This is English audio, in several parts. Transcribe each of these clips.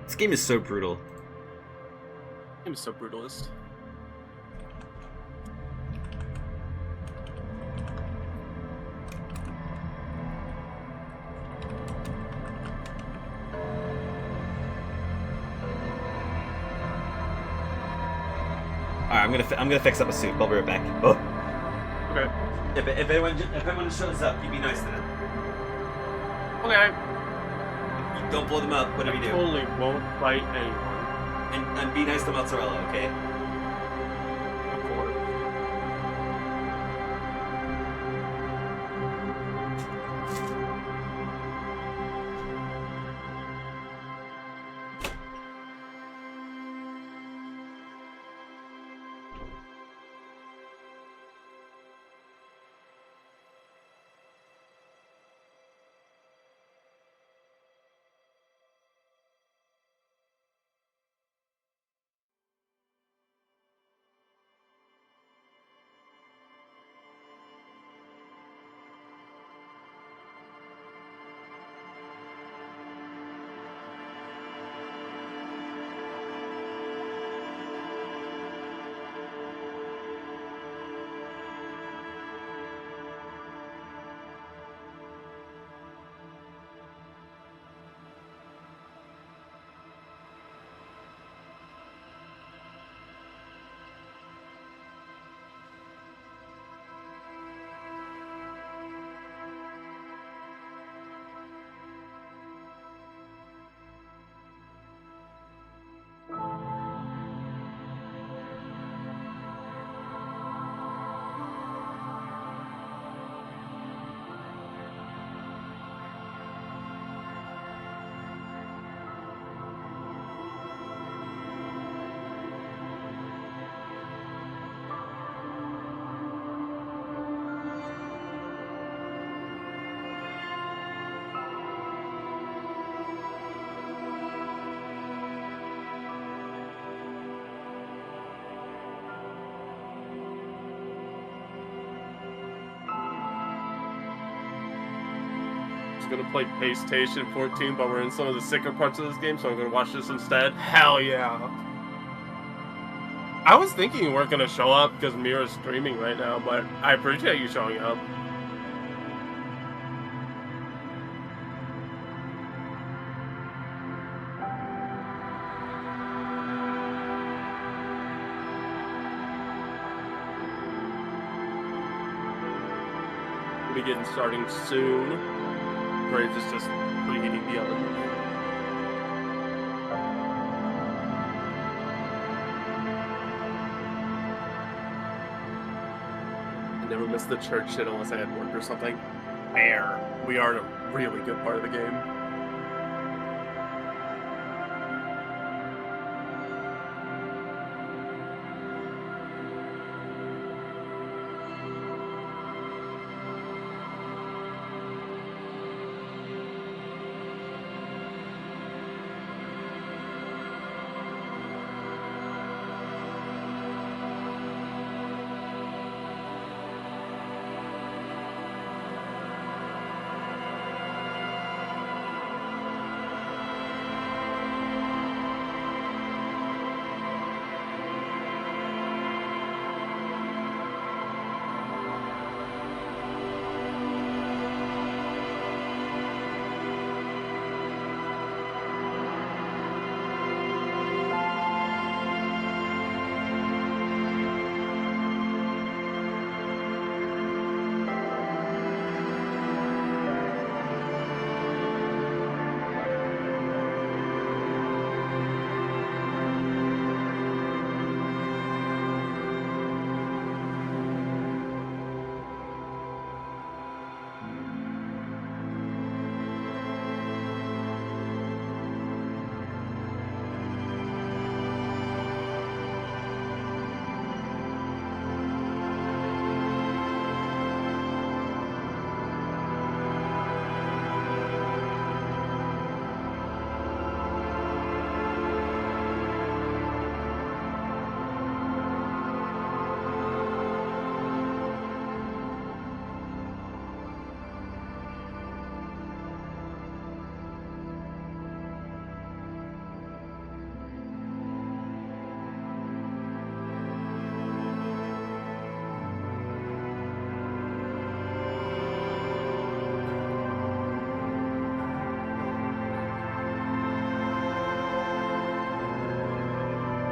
This game is so brutal. Game is so brutalist. Alright, I'm gonna fix up a suit. I'll be right back. Oh. Okay. If anyone shows up, you be nice to them. Okay. You don't blow them up. Whatever you do. Totally won't fight anyone. And be nice to mozzarella, okay? Of course. Gonna play PlayStation 14, but we're in some of the sicker parts of this game, so I'm gonna watch this instead. Hell yeah! I was thinking you weren't gonna show up because Mira's streaming right now, but I appreciate you showing up. We'll be getting starting soon. Graves is just preheating the oven. I never missed the church shit unless I had work or something. Fair. We are in a really good part of the game.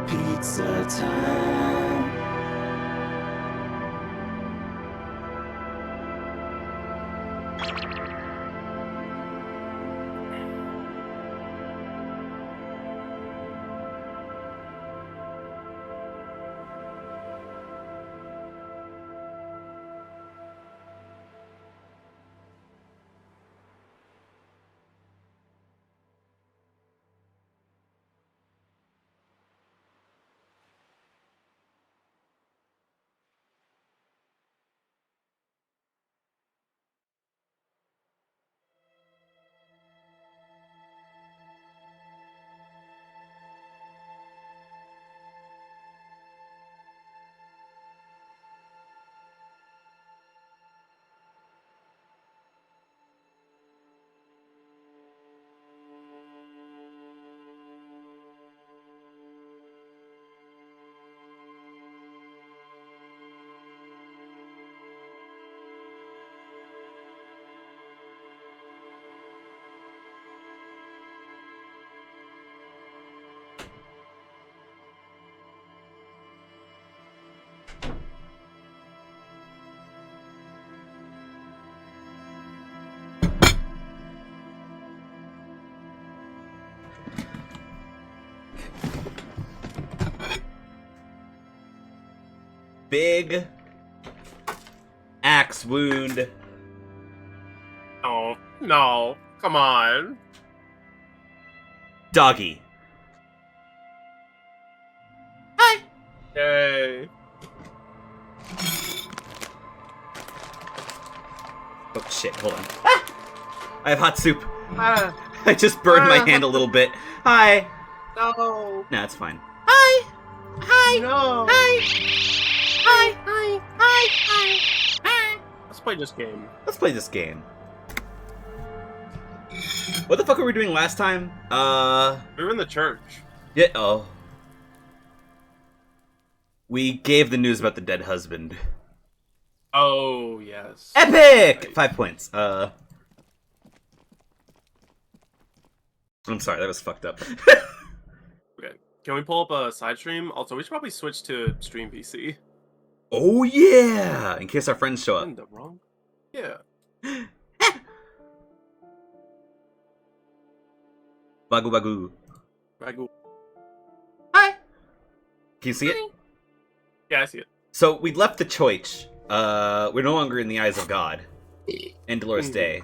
Pizza time. Big axe wound. Oh, no. Come on. Doggy. Hi. Yay. Oh shit, hold on. Ah! I have hot soup. Ah, I just burned my hand a little bit. Hi. no. Nah, it's fine. Hi. Hi. No. Hi. Hi. Hi. Hi. Hi. Hi. Let's play this game. Let's play this game. What the fuck were we doing last time? We were in the church. Yeah, oh. We gave the news about the dead husband. Oh, yes. Epic! Right. 5 points. I'm sorry, that was fucked up. Okay. Can we pull up a side stream? Also, we should probably switch to stream VC. Oh yeah! In case our friends show up. In the wrong? Yeah. Bagu bagu. Ragu. Hi! Can you see it? Yeah, I see it. So, we left the church. We're no longer in the eyes of God. And Dolores Day.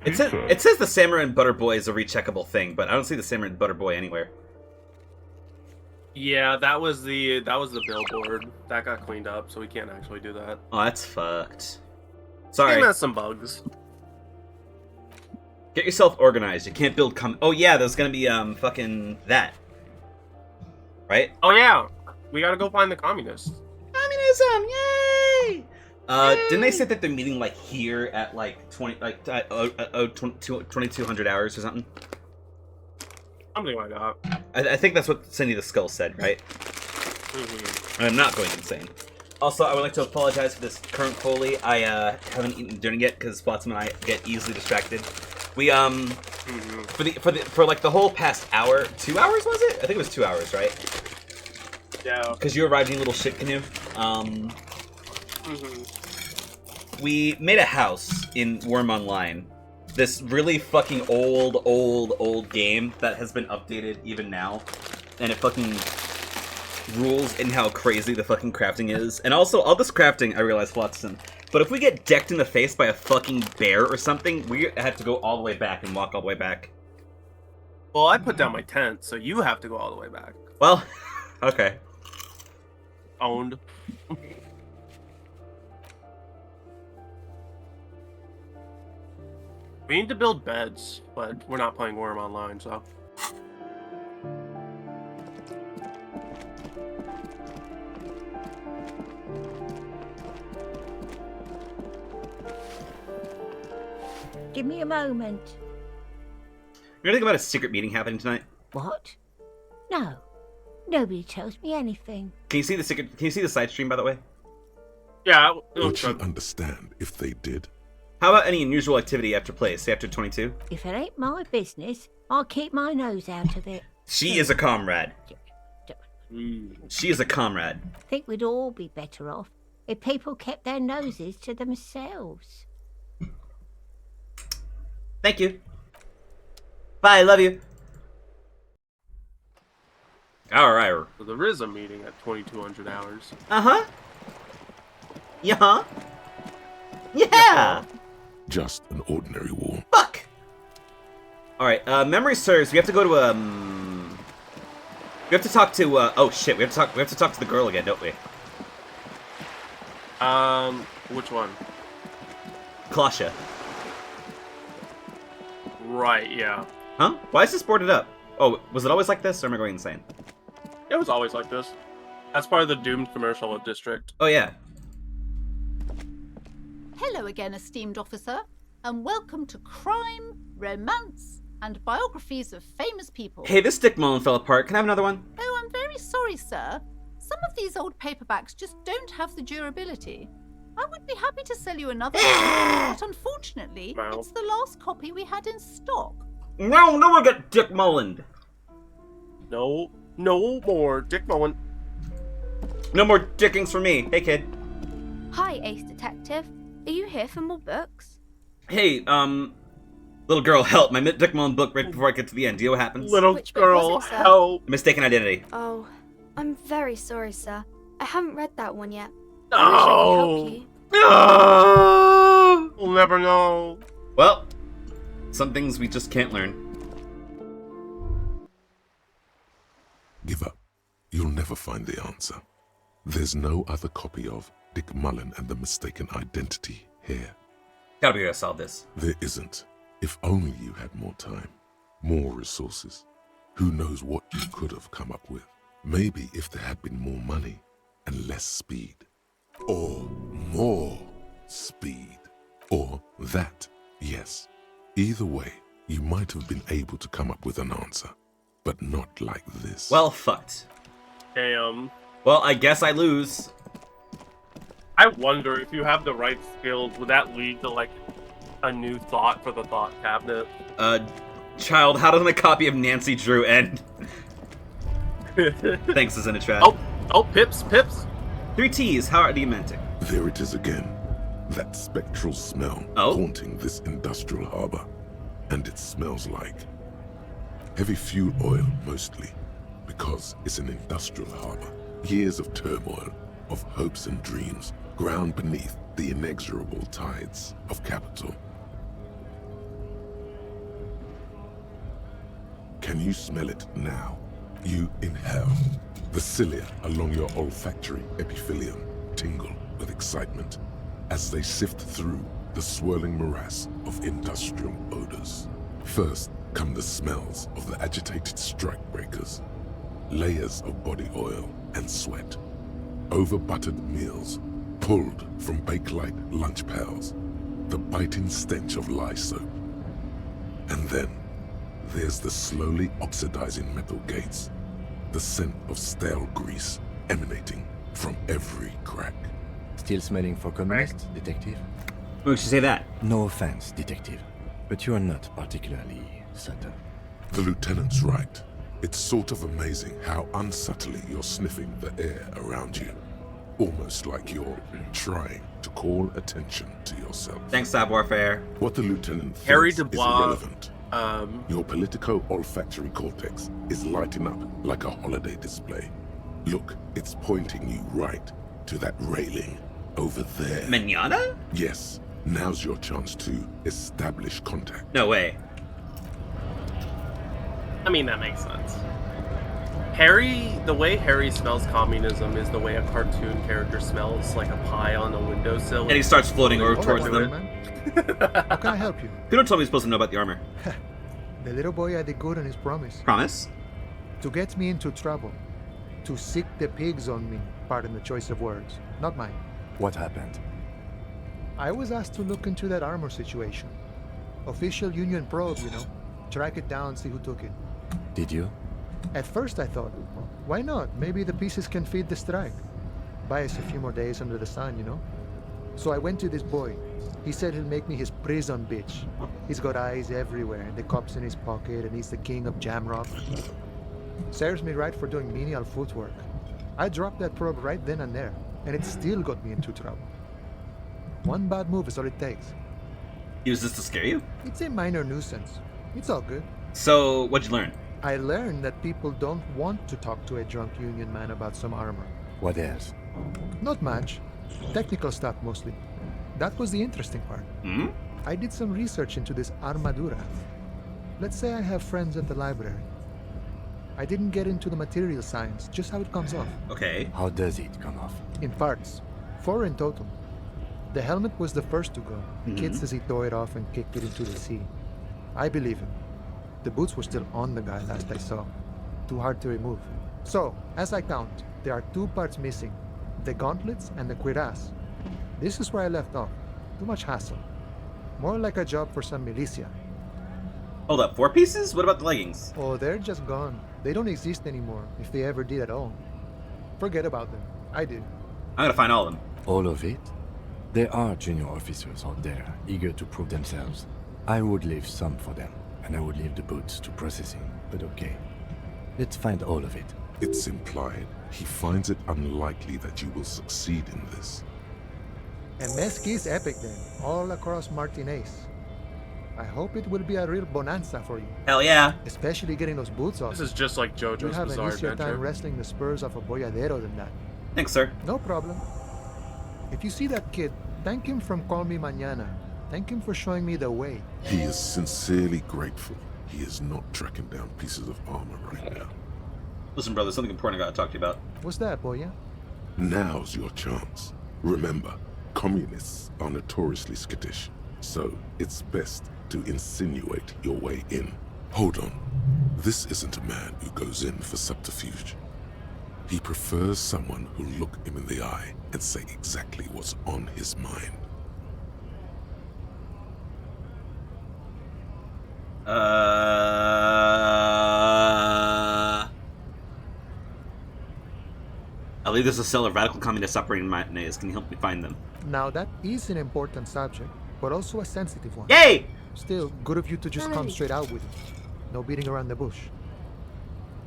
It says the Samurai and Butter Boy is a recheckable thing, but I don't see the Samurai and Butter Boy anywhere. Yeah, that was the billboard. That got cleaned up, so we can't actually do that. Oh, that's fucked. Game Sorry. has some bugs. Get yourself organized. You can't build Oh yeah, there's gonna be fucking that. Right? Oh yeah, we gotta go find the communists. Communism! Yay! Didn't they say that they're meeting like here at like 2200 hours or something? Something like that. I think that's what Cindy the Skull said, right? Mm-hmm. I'm not going insane. Also, I would like to apologize for this current Foley. I haven't eaten dinner yet because Flotsam and I get easily distracted. We for like the whole past hour, 2 hours was it? I think it was 2 hours, right? Yeah. Because you arrived in your little shit canoe. We made a house in Worm Online. This really fucking old game that has been updated even now. And it fucking rules in how crazy the fucking crafting is. And also, all this crafting, I realize, Flotsam, but if we get decked in the face by a fucking bear or something, we have to go all the way back and walk all the way back. Well, I put down my tent, so you have to go all the way back. Well, okay. Owned. We need to build beds, but we're not playing Worm Online, so. Give me a moment. You're gonna think about a secret meeting happening tonight? What? No. Nobody tells me anything. Can you see the secret? Can you see the side stream, by the way? Yeah, Would she understand if they did? How about any unusual activity after play, say after 22? If it ain't my business, I'll keep my nose out of it. She is a comrade. She is a comrade. I think we'd all be better off if people kept their noses to themselves. Thank you. Bye, love you. Alright. So there is a meeting at 2200 hours. Uh-huh. Yeah. Yeah. Just an ordinary war. Fuck. Alright, memory serves, we have to go to, we have to talk to, oh shit, we have to talk to the girl again, don't we? Which one? Klasha. Right, yeah. Huh? Why is this boarded up? Oh, was it always like this, or am I going insane? It was always like this. That's part of the doomed commercial district. Oh, yeah. Hello again, esteemed officer, and welcome to Crime, Romance, and Biographies of Famous People. Hey, this Dick Mullen fell apart. Can I have another one? Oh, I'm very sorry, sir. Some of these old paperbacks just don't have the durability. I would be happy to sell you another one, but unfortunately, Wow. it's the last copy we had in stock. No one got Dick Mullen. No more Dick Mullen. No more dickings for me. Hey, kid. Hi, Ace Detective. Are you here for more books? Hey, little girl, help. My Dick Mullen book right before I get to the end. Do you know what happens? Little Which book was girl, it, sir? help. Mistaken identity. Oh, I'm very sorry, sir. I haven't read that one yet. No. I wish I could help you. No! We'll never know. Well, some things we just can't learn. Give up. You'll never find the answer. There's no other copy of Dick Mullen and the Mistaken Identity here. Gotta be able to solve this. There isn't. If only you had more time, more resources. Who knows what you could have come up with? Maybe if there had been more money and less speed. Or more speed. Or that, yes. Either way, you might have been able to come up with an answer. But not like this. Well, fucked. Damn. Well, I guess I lose. I wonder if you have the right skills, would that lead to, like, a new thought for the thought cabinet? Child, how does my copy of Nancy Drew end? Thanks, is in a trap. Oh, Pips. 3 T's, how are dementic? There it is again. That spectral smell haunting this industrial harbor. And it smells like heavy fuel oil, mostly, because it's an industrial harbor. Years of turmoil, of hopes and dreams, ground beneath the inexorable tides of capital. Can you smell it now? You inhale. The cilia along your olfactory epithelium tingle with excitement as they sift through the swirling morass of industrial odors. First come the smells of the agitated strikebreakers, layers of body oil and sweat, over-buttered meals pulled from Bakelite lunch pails, the biting stench of lye soap. And then there's the slowly oxidizing metal gates, the scent of stale grease emanating from every crack. Still smelling for communist, detective? Why would you say that? No offense, detective, but you are not particularly subtle. The lieutenant's right. It's sort of amazing how unsubtly you're sniffing the air around you. Almost like you're trying to call attention to yourself. Thanks, savoir faire. What the lieutenant Harry thinks is Dubois, irrelevant. Your politico-olfactory cortex is lighting up like a holiday display. Look, it's pointing you right to that railing over there. Manana? Yes, now's your chance to establish contact. No way. I mean, that makes sense. The way Harry smells communism is the way a cartoon character smells like a pie on a windowsill. And he starts floating over towards do them. How can I help you? You don't tell me you're supposed to know about the armor. The little boy had the good on his promise. Promise? To get me into trouble. To sick the pigs on me. Pardon the choice of words. Not mine. What happened? I was asked to look into that armor situation. Official Union probe, you know. Track it down, see who took it. Did you? At first I thought, why not? Maybe the pieces can feed the strike. Buy us a few more days under the sun, you know? So I went to this boy. He said he'll make me his prison bitch. He's got eyes everywhere, and the cups in his pocket, and he's the king of Jamrock. Serves me right for doing menial footwork. I dropped that probe right then and there, and it still got me into trouble. One bad move is all it takes. Use this to scare you? It's a minor nuisance. It's all good. So, what'd you learn? I learned that people don't want to talk to a drunk Union man about some armor. What else? Not much. Technical stuff mostly. That was the interesting part. Hmm? I did some research into this armadura. Let's say I have friends at the library. I didn't get into the material science, just how it comes off. Okay. How does it come off? In parts. 4 in total. The helmet was the first to go. The kid says he tore it off and kicked it into the sea. I believe him. The boots were still on the guy last I saw. Too hard to remove. So, as I count, there are 2 parts missing. The gauntlets and the cuirass. This is where I left off. Too much hassle. More like a job for some militia. Hold up, 4 pieces? What about the leggings? Oh, they're just gone. They don't exist anymore, if they ever did at all. Forget about them. I do. I'm gonna find all of them. All of it? There are junior officers out there, eager to prove themselves. I would leave some for them, and I would leave the boots to processing, but okay. Let's find all of it. It's implied he finds it unlikely that you will succeed in this. And Mesquite is epic then, all across Martinez. I hope it will be a real bonanza for you. Hell yeah. Especially getting those boots off. This is just like You'll JoJo's have an Bizarre easier Adventure. time wrestling the spurs off a boyadero than that. Thanks, sir. No problem. If you see that kid, thank him from Call Me Mañana. Thank him for showing me the way. He is sincerely grateful he is not tracking down pieces of armor right now. Listen, brother, something important I gotta talk to you about. What's that, boya? Now's your chance. Remember, communists are notoriously skittish, so it's best to insinuate your way in. Hold on. This isn't a man who goes in for subterfuge. He prefers someone who'll look him in the eye and say exactly what's on his mind. I believe there's a cell of radical communists operating in Martinez. Can you help me find them? Now that is an important subject, but also a sensitive one. Yay! Still, good of you to just come straight out with it. No beating around the bush.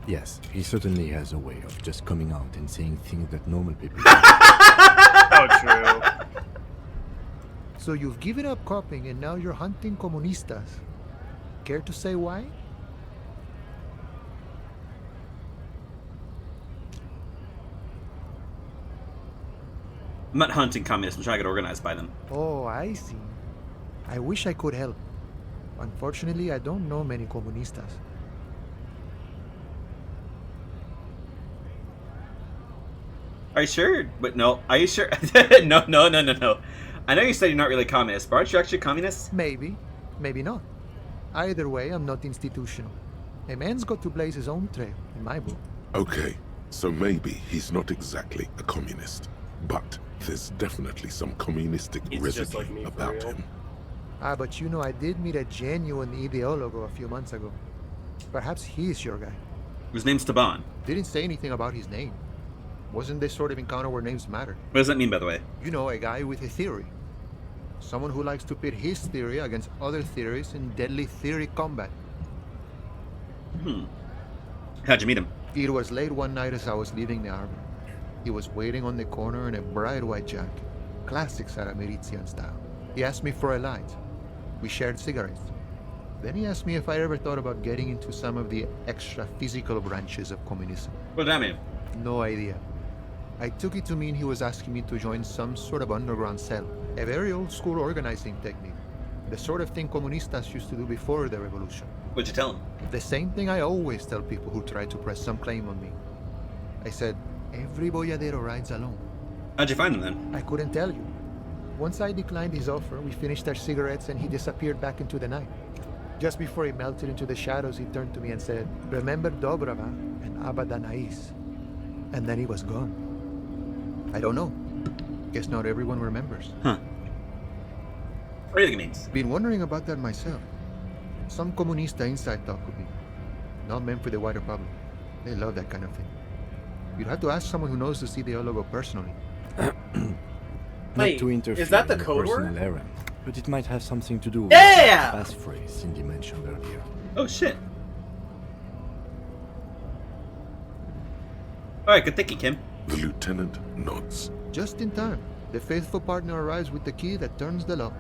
Yes, he certainly has a way of just coming out and saying things that normal people Oh, true. So you've given up copying and now you're hunting comunistas. Care to say why? I'm not hunting communists. I'm trying to get organized by them. Oh, I see. I wish I could help. Unfortunately, I don't know many comunistas. Are you sure? But no. Are you sure? No. I know you said you're not really communist, but aren't you actually communist? Maybe, maybe not. Either way, I'm not institutional. A man's got to blaze his own trail, in my book. Okay, so maybe he's not exactly a communist, but there's definitely some communistic He's just residue like me, for about real. him. Ah, but you know, I did meet a genuine ideologo a few months ago. Perhaps he's your guy. His name's Taban. Didn't say anything about his name. Wasn't this sort of encounter where names matter? What does that mean, by the way? You know, a guy with a theory. Someone who likes to pit his theory against other theories in deadly theory combat. How'd you meet him? It was late one night as I was leaving the arbor. He was waiting on the corner in a bright white jacket. Classic Saramirizian style. He asked me for a light. We shared cigarettes. Then he asked me if I ever thought about getting into some of the extra physical branches of communism. What did that mean? No idea. I took it to mean he was asking me to join some sort of underground cell. A very old school organizing technique. The sort of thing comunistas used to do before the revolution. What'd you tell him? The same thing I always tell people who try to press some claim on me. I said, every boyadero rides alone. How'd you find him then? I couldn't tell you. Once I declined his offer, we finished our cigarettes and he disappeared back into the night. Just before he melted into the shadows, he turned to me and said, "Remember Dobrava and Abadanais." And then he was gone. I don't know. Guess not everyone remembers. Huh. What do you think it means? Been wondering about that myself. Some comunista inside talk with me. Not meant for the wider public. They love that kind of thing. You'd have to ask someone who knows the ideologo personally. Not Wait, to interfere is that the in a code personal word? errand, but it might have something to do with Yeah! the passphrase Cindy mentioned earlier. Oh shit. Alright, good thinking, Kim. The lieutenant nods. Just in time. The faithful partner arrives with the key that turns the lock.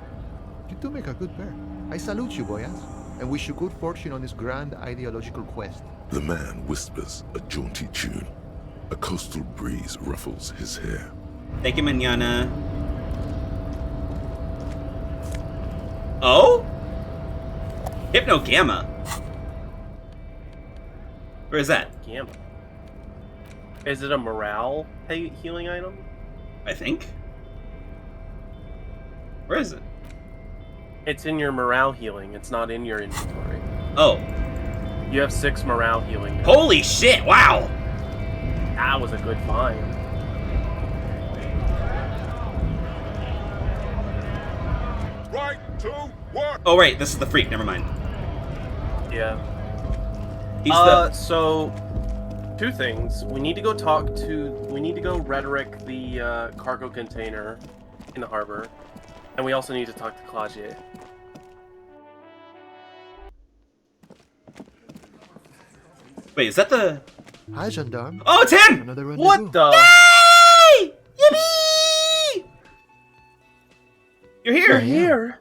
You two make a good pair. I salute you, boyas, and wish you good fortune on this grand ideological quest. The man whispers a jaunty tune. A coastal breeze ruffles his hair. Thank you, Manana. Oh? Hypno Gamma. Where is that? Gamma. Is it a morale healing item? I think. Where is it? It's in your morale healing. It's not in your inventory. Oh. You have 6 morale healing. Holy shit, wow! That was a good find. Right to work! Oh, right, this is the freak, never mind. Yeah. He's the... So, 2 things. We need to go rhetoric the cargo container in the harbor. And we also need to talk to Claudier. Wait, is that the... Hi, gendarme. Oh, it's him! Another rendezvous. What the? Yay! Yippee! You're here! You're here.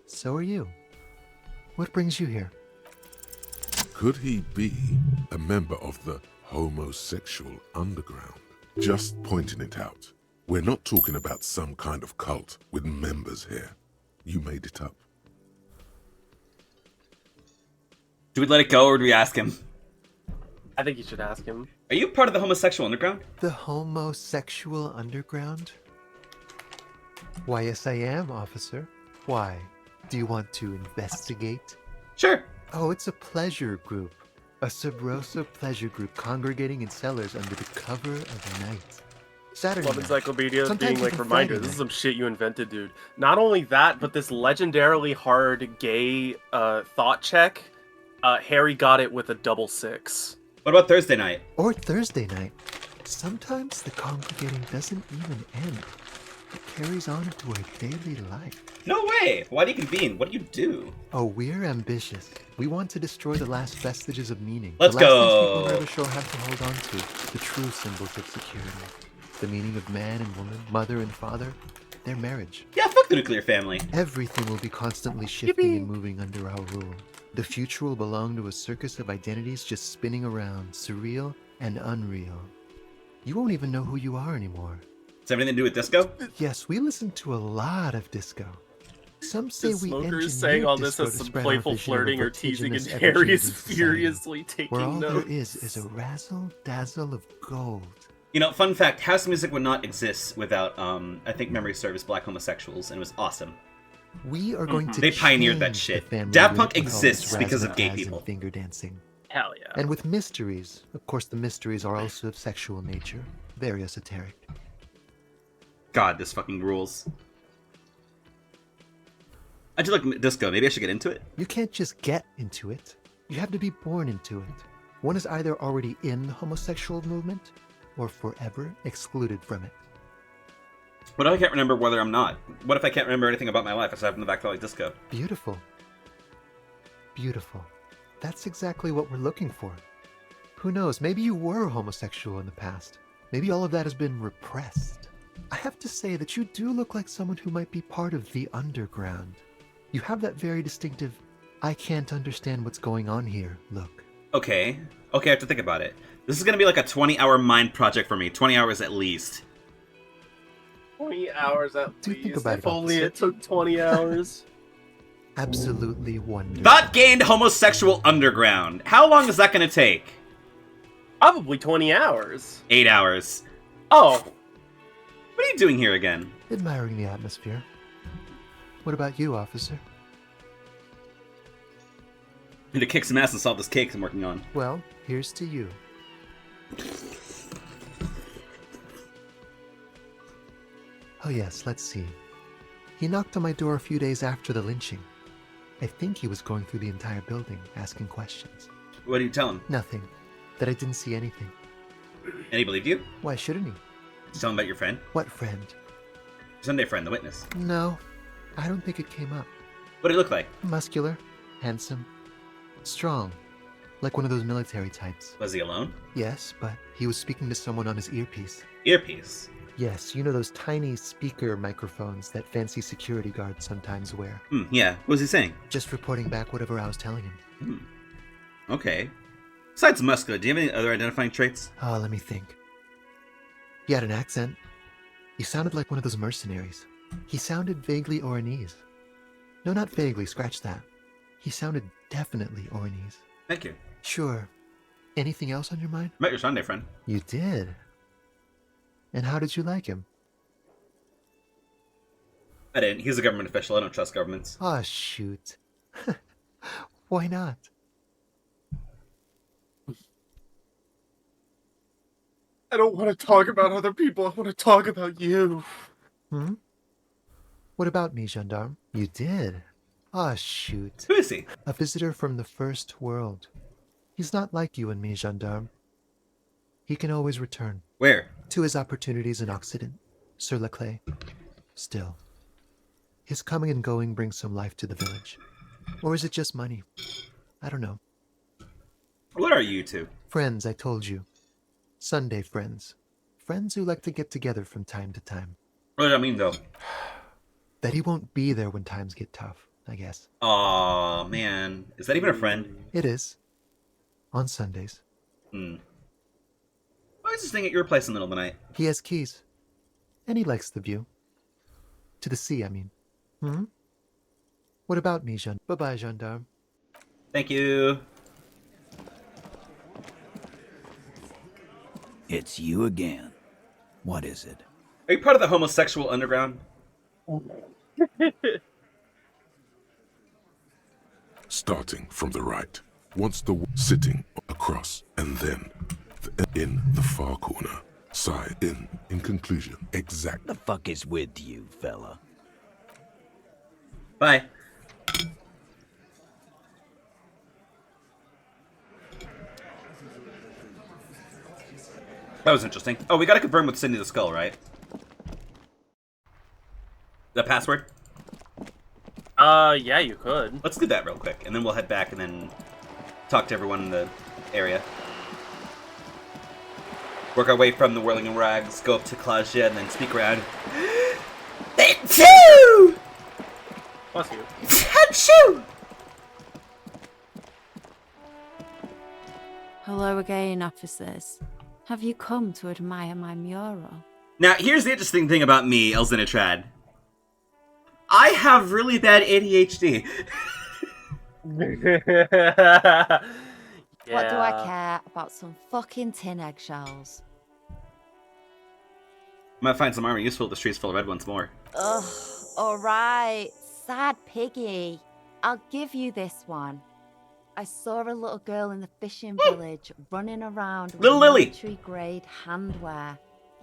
So are you. What brings you here? Could he be a member of the homosexual underground? Just pointing it out. We're not talking about some kind of cult with members here. You made it up. Do we let it go or do we ask him? I think you should ask him. Are you part of the homosexual underground? The homosexual underground? Why, yes, I am, officer. Why? Do you want to investigate? Sure. Oh, it's a pleasure group. A Sabrosa pleasure group congregating in cellars under the cover of night. Saturday Love night. Encyclopedia Sometimes being like, even reminder, Friday this is night. some shit you invented, dude. Not only that, but this legendarily hard gay thought check, Harry got it with a 6. What about Thursday night? Or Thursday night. Sometimes the congregating doesn't even end. It carries on into our daily life. No way! Why do you convene? What do you do? Oh, we're ambitious. We want to destroy the last vestiges of meaning. Let's the last go. things people never show have to hold on to. The true symbols of security. The meaning of man and woman, mother and father, their marriage. Yeah, fuck the nuclear family. Everything will be constantly shifting and moving under our rule. The future will belong to a circus of identities just spinning around, surreal and unreal. You won't even know who you are anymore. Does that have anything to do with disco? Yes, we listen to a lot of disco. Some say The we smokers saying engineered all this disco as to some spread our playful vision of a flirting or teasing, and vertiginous, Harry is ever-changing society, furiously where taking all notes. there is a razzle-dazzle of gold. You know, fun fact, house music would not exist without, I think memory serves black homosexuals, and it was awesome. We are going to They pioneered that change shit. the family Daft unit Punk with all exists its because of gay razzmatazz and people. Finger dancing. Hell yeah. And with mysteries, of course the mysteries are also of sexual nature. Very esoteric. God, this fucking rules. I just like disco. Maybe I should get into it? You can't just get into it. You have to be born into it. One is either already in the homosexual movement, or forever excluded from it. What if I can't remember whether I'm not? What if I can't remember anything about my life aside from the fact that I like disco? Beautiful. Beautiful. That's exactly what we're looking for. Who knows, maybe you were homosexual in the past. Maybe all of that has been repressed. I have to say that you do look like someone who might be part of the underground. You have that very distinctive, I can't understand what's going on here look. Okay. Okay, I have to think about it. This is gonna be like a 20-hour mind project for me. 20 hours at least. 20 hours at Do least. think about If it, only officer. it took 20 hours. Absolutely wonderful. Thought gained homosexual underground. How long is that gonna take? Probably 20 hours. 8 hours. Oh. What are you doing here again? Admiring the atmosphere. What about you, officer? Need to kick some ass and solve this case I'm working on. Well, here's to you. Oh yes, let's see. He knocked on my door a few days after the lynching. I think he was going through the entire building, asking questions. What do you tell him? Nothing. That I didn't see anything. And he believed you? Why shouldn't he? Did you tell him about your friend? What friend? Sunday friend, the witness. No, I don't think it came up. What did he look like? Muscular, handsome, strong, like one of those military types. Was he alone? Yes, but he was speaking to someone on his earpiece. Earpiece. Yes, you know those tiny speaker microphones that fancy security guards sometimes wear. Yeah. What was he saying? Just reporting back whatever I was telling him. Okay. Besides muscular, do you have any other identifying traits? Oh, let me think. He had an accent. He sounded like one of those mercenaries. He sounded vaguely Oranese. No, not vaguely, scratch that. He sounded definitely Oranese. Thank you. Sure. Anything else on your mind? Met your Sunday friend. You did? And how did you like him? I didn't. He's a government official. I don't trust governments. Ah, shoot. Why not? I don't want to talk about other people. I want to talk about you. What about me, gendarme? You did? Ah, shoot. Who is he? A visitor from the first world. He's not like you and me, gendarme. He can always return. Where? To his opportunities in Occident, sur la clé. Still, his coming and going brings some life to the village. Or is it just money? I don't know. What are you two? Friends, I told you. Sunday friends. Friends who like to get together from time to time. What does that mean, though? That he won't be there when times get tough, I guess. Aw, man. Is that even a friend? It is. On Sundays. Why is he staying at your place in the middle of the night? He has keys. And he likes the view. To the sea, I mean. What about me, Jean? Bye-bye, gendarme. Thank you. It's you again. What is it? Are you part of the homosexual underground? Starting from the right. Once the sitting across, and then in the far corner. Side in conclusion. Exact. The fuck is with you, fella? Bye. That was interesting. Oh, we gotta confirm with Cindy the Skull, right? The password? Yeah, you could. Let's do that real quick, and then we'll head back and then talk to everyone in the area. Work our way from the Whirling and Rags, go up to Claudia, and then speak around. Achoo! Bless you. Achoo! Hello again, officers. Have you come to admire my mural? Now, here's the interesting thing about me, Elzinitrad. I have really bad ADHD. Yeah. What do I care about some fucking tin eggshells? Might find some armor useful if the streets full of red once more. Ugh, alright. Sad piggy. I'll give you this one. I saw a little girl in the fishing village running around with Little Lily. military-grade handwear.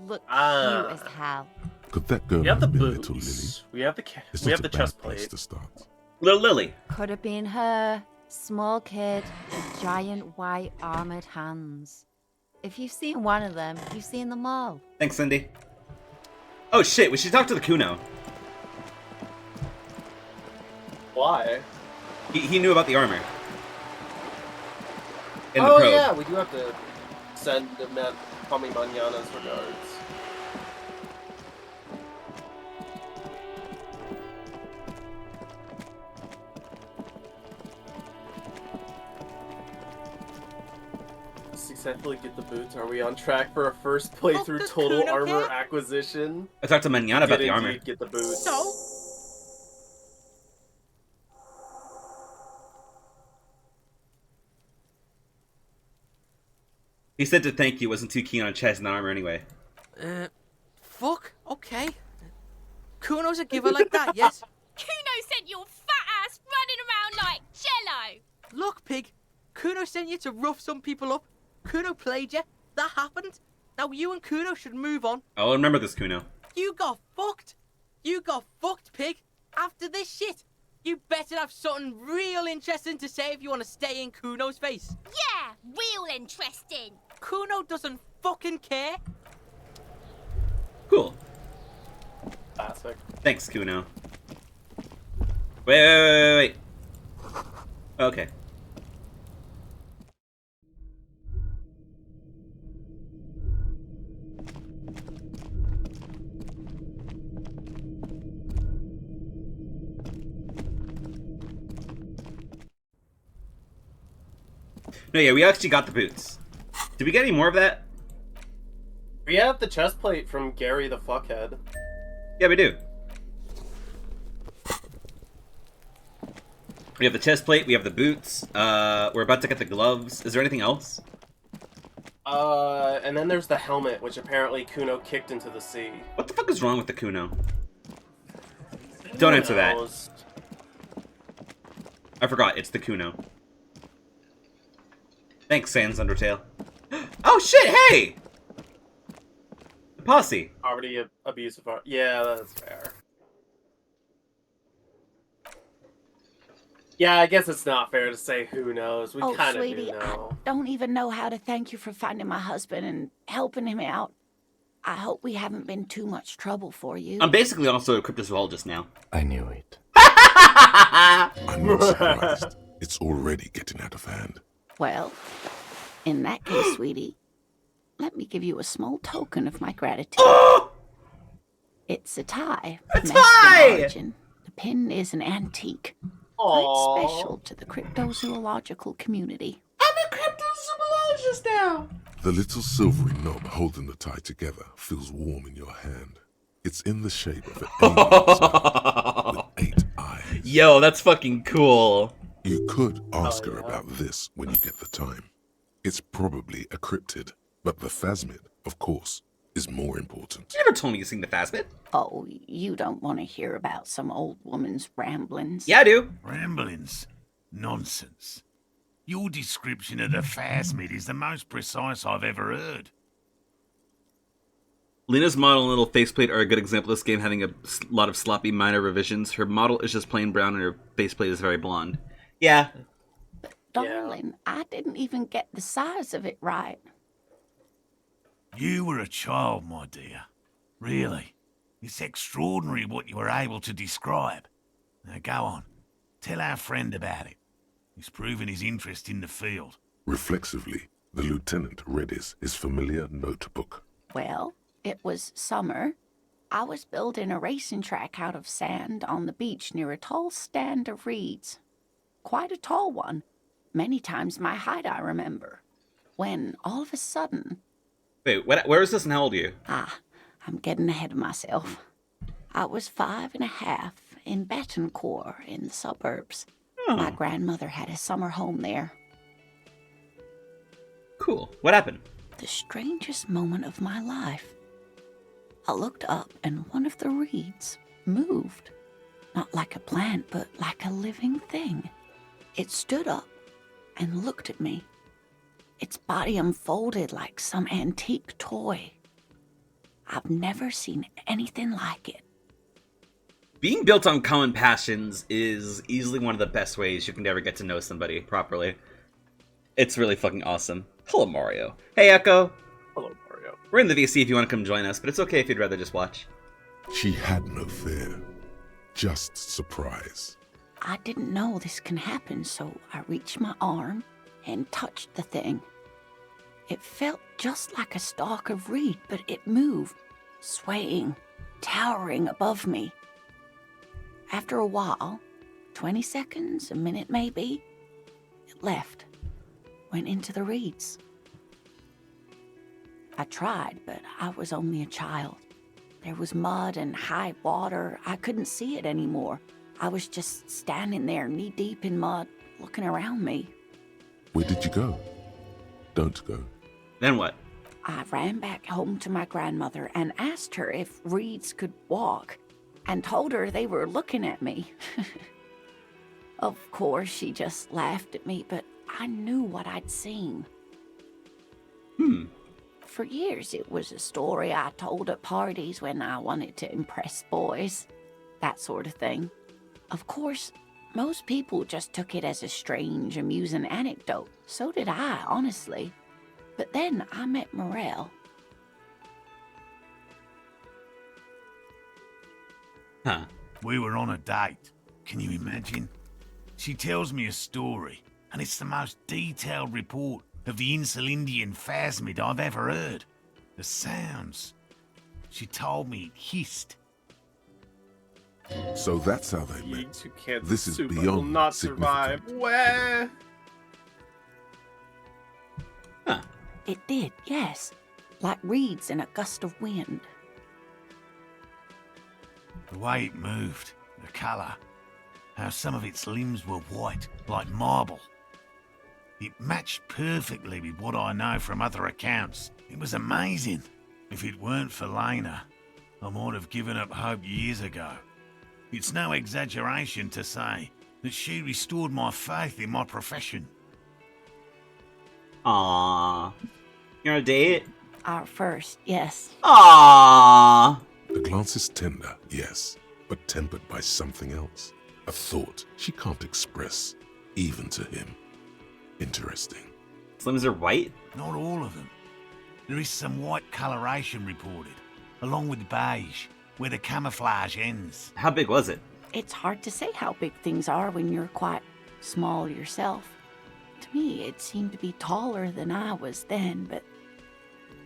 Look Ah. cute as hell. Could that girl We have the have been Little Lily? boots. We have the It's we not have a the bad chest place plate. to start. Little Lily. Could have been her. Small kid with giant white armored hands. If you've seen one of them, you've seen them all. Thanks, Cindy. Oh shit, we should talk to the Kuno. Why? He knew about the armor. In the Oh probe. yeah, we do have to send Tommy Manana's regards. Successfully get the boots. Are we on track for a first playthrough does total Kuno armor care? acquisition? I talked to Manana about Did the armor. indeed get the boots. So? He said to thank you, wasn't too keen on chasing the armor anyway. Fuck, okay. Kuno's a giver like that, yes? Kuno sent your fat ass running around like jello. Look, pig. Kuno sent you to rough some people up. Kuno played you. That happened. Now you and Kuno should move on. I'll remember this, Kuno. You got fucked. You got fucked, pig. After this shit, you better have something real interesting to say if you want to stay in Kuno's face. Yeah, real interesting. Kuno doesn't fucking care. Cool. Classic. Thanks, Kuno. Wait. Okay. No, yeah, we actually got the boots. Did we get any more of that? We have the chest plate from Gary the Fuckhead. Yeah, we do. We have the chest plate, we have the boots, we're about to get the gloves. Is there anything else? And then there's the helmet, which apparently Kuno kicked into the sea. What the fuck is wrong with the Kuno? Don't answer that. I forgot, it's the Kuno. Thanks, Sans Undertale. Oh shit, hey! The posse. Already abusive art. Yeah, that's fair. Yeah, I guess it's not fair to say who knows. We kind of do know. I don't even know how to thank you for finding my husband and helping him out. I hope we haven't been too much trouble for you. I'm basically also a cryptozoologist now. I knew it. I'm not surprised. It's already getting out of hand. Well, in that case, sweetie, let me give you a small token of my gratitude. It's a tie. A tie! Origin. The pin is an antique. Quite special to the cryptozoological community. I'm a cryptozoologist now! The little silvery knob holding the tie together feels warm in your hand. It's in the shape of an alien snake with 8 eyes. Yo, that's fucking cool. You could ask her about this when you get the time. It's probably a cryptid, but the phasmid, of course, is more important. You never told me you seen the phasmid. Oh, you don't want to hear about some old woman's ramblings. Yeah, I do. Ramblings? Nonsense. Your description of the phasmid is the most precise I've ever heard. Lena's model and little faceplate are a good example of this game having a lot of sloppy minor revisions. Her model is just plain brown and her faceplate is very blonde. Yeah. Darling, I didn't even get the size of it right. You were a child, my dear. Really. It's extraordinary what you were able to describe. Now go on. Tell our friend about it. He's proven his interest in the field. Reflexively, the lieutenant read his familiar notebook. Well, it was summer. I was building a racing track out of sand on the beach near a tall stand of reeds. Quite a tall one. Many times my height, I remember. When, all of a sudden... Wait, where is this and how old are you? I'm getting ahead of myself. I was 5.5 in Betancourt in the suburbs. Oh. My grandmother had a summer home there. Cool. What happened? The strangest moment of my life. I looked up and one of the reeds moved. Not like a plant, but like a living thing. It stood up and looked at me. Its body unfolded like some antique toy. I've never seen anything like it. Being built on common passions is easily one of the best ways you can ever get to know somebody properly. It's really fucking awesome. Hello, Mario. Hey, Echo. Hello, Mario. We're in the VC if you want to come join us, but it's okay if you'd rather just watch. She had no fear, just surprise. I didn't know this can happen, so I reached my arm and touched the thing. It felt just like a stalk of reed, but it moved, swaying, towering above me. After a while, 20 seconds, a minute maybe, it left, went into the reeds. I tried, but I was only a child. There was mud and high water. I couldn't see it anymore. I was just standing there knee-deep in mud, looking around me. Where did you go? Don't go. Then what? I ran back home to my grandmother and asked her if reeds could walk, and told her they were looking at me. Of course, she just laughed at me, but I knew what I'd seen. For years, it was a story I told at parties when I wanted to impress boys. That sort of thing. Of course, most people just took it as a strange, amusing anecdote. So did I, honestly. But then I met Morel. Huh. We were on a date. Can you imagine? She tells me a story, and it's the most detailed report of the Insulindian phasmid I've ever heard. The sounds. She told me it hissed. So that's how they Yeet, met. you can't This is soup, I will beyond not significant. survive. Where? It did, yes. Like reeds in a gust of wind. The way it moved, the colour, how some of its limbs were white, like marble. It matched perfectly with what I know from other accounts. It was amazing. If it weren't for Lena, I might have given up hope years ago. It's no exaggeration to say that she restored my faith in my profession. Aww. You're on a date? Our first, yes. Aww. The glance is tender, yes, but tempered by something else. A thought she can't express, even to him. Interesting. Slims are white? Not all of them. There is some white coloration reported, along with beige, where the camouflage ends. How big was it? It's hard to say how big things are when you're quite small yourself. To me, it seemed to be taller than I was then, but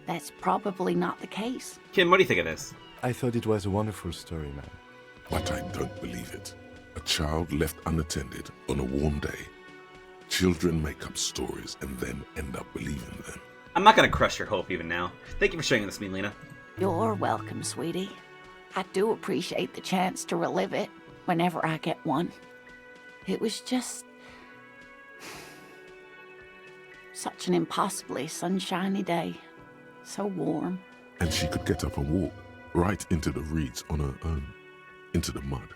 that's probably not the case. Kim, what do you think of this? I thought it was a wonderful story, man. But I don't believe it. A child left unattended on a warm day. Children make up stories and then end up believing them. I'm not gonna crush your hope even now. Thank you for sharing this with me, Lena. You're welcome, sweetie. I do appreciate the chance to relive it whenever I get one. It was just such an impossibly sunshiny day. So warm. And she could get up and walk right into the reeds on her own. Into the mud.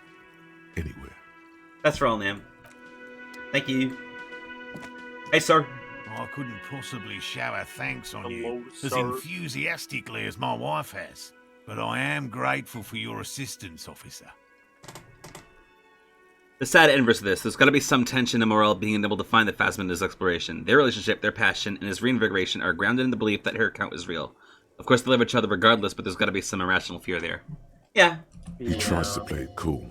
Anywhere. That's for all, Nam. Thank you. Hey, sir. I couldn't possibly shower thanks on you Hello, as sir. enthusiastically as my wife has, but I am grateful for your assistance, officer. The sad inverse of this, there's gotta be some tension in Morel being able to find the Phasma in his exploration. Their relationship, their passion, and his reinvigoration are grounded in the belief that her account is real. Of course, they love each other regardless, but there's gotta be some irrational fear there. Yeah. He tries to play it cool,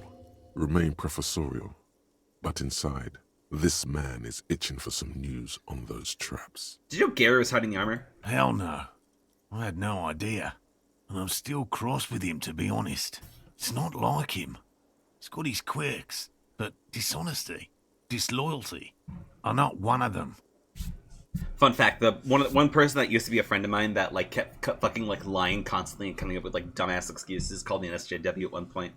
remain professorial, but inside, this man is itching for some news on those traps. Did you know Gary was hiding the armor? Hell no. I had no idea. And I'm still cross with him, to be honest. It's not like him. He's got his quirks, but dishonesty, disloyalty are not one of them. Fun fact: the one person that used to be a friend of mine that like kept fucking like lying constantly and coming up with like dumbass excuses called me an SJW at one point.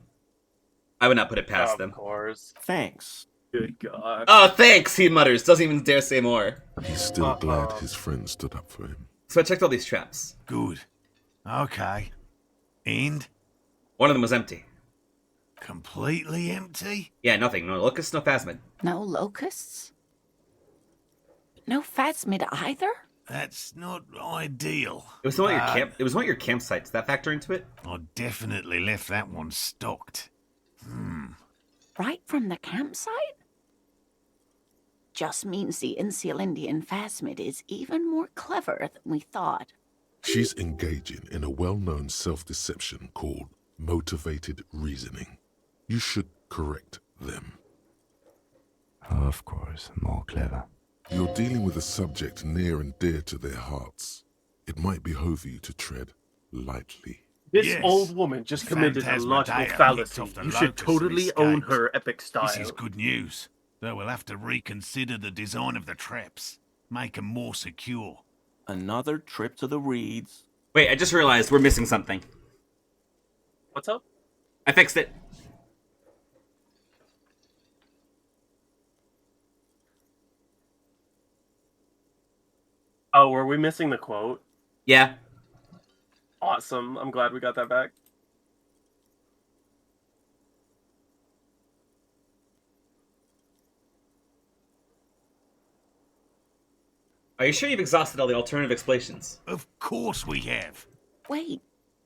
I would not put it past them. Of course. Thanks. Good God. Oh, thanks, he mutters. Doesn't even dare say more. He's still glad his friend stood up for him. So I checked all these traps. Good. Okay. And? One of them was empty. Completely empty? Yeah, nothing. No locusts, no phasmid. No locusts? No phasmid either? That's not ideal. It was one of your camp. It was one of your campsites. Does that factor into it? I definitely left that one stocked. Right from the campsite? Just means the Insulindian phasmid is even more clever than we thought. She's engaging in a well-known self-deception called motivated reasoning. You should correct them. Of course, more clever. You're dealing with a subject near and dear to their hearts. It might behove you to tread lightly. This old woman just committed a logical fallacy. You should totally own her epic style. This is good news, though we'll have to reconsider the design of the traps. Make them more secure. Another trip to the reeds. Wait, I just realized we're missing something. What's up? I fixed it. Oh, were we missing the quote? Yeah. Awesome. I'm glad we got that back. Are you sure you've exhausted all the alternative explanations? Of course we have. Wait,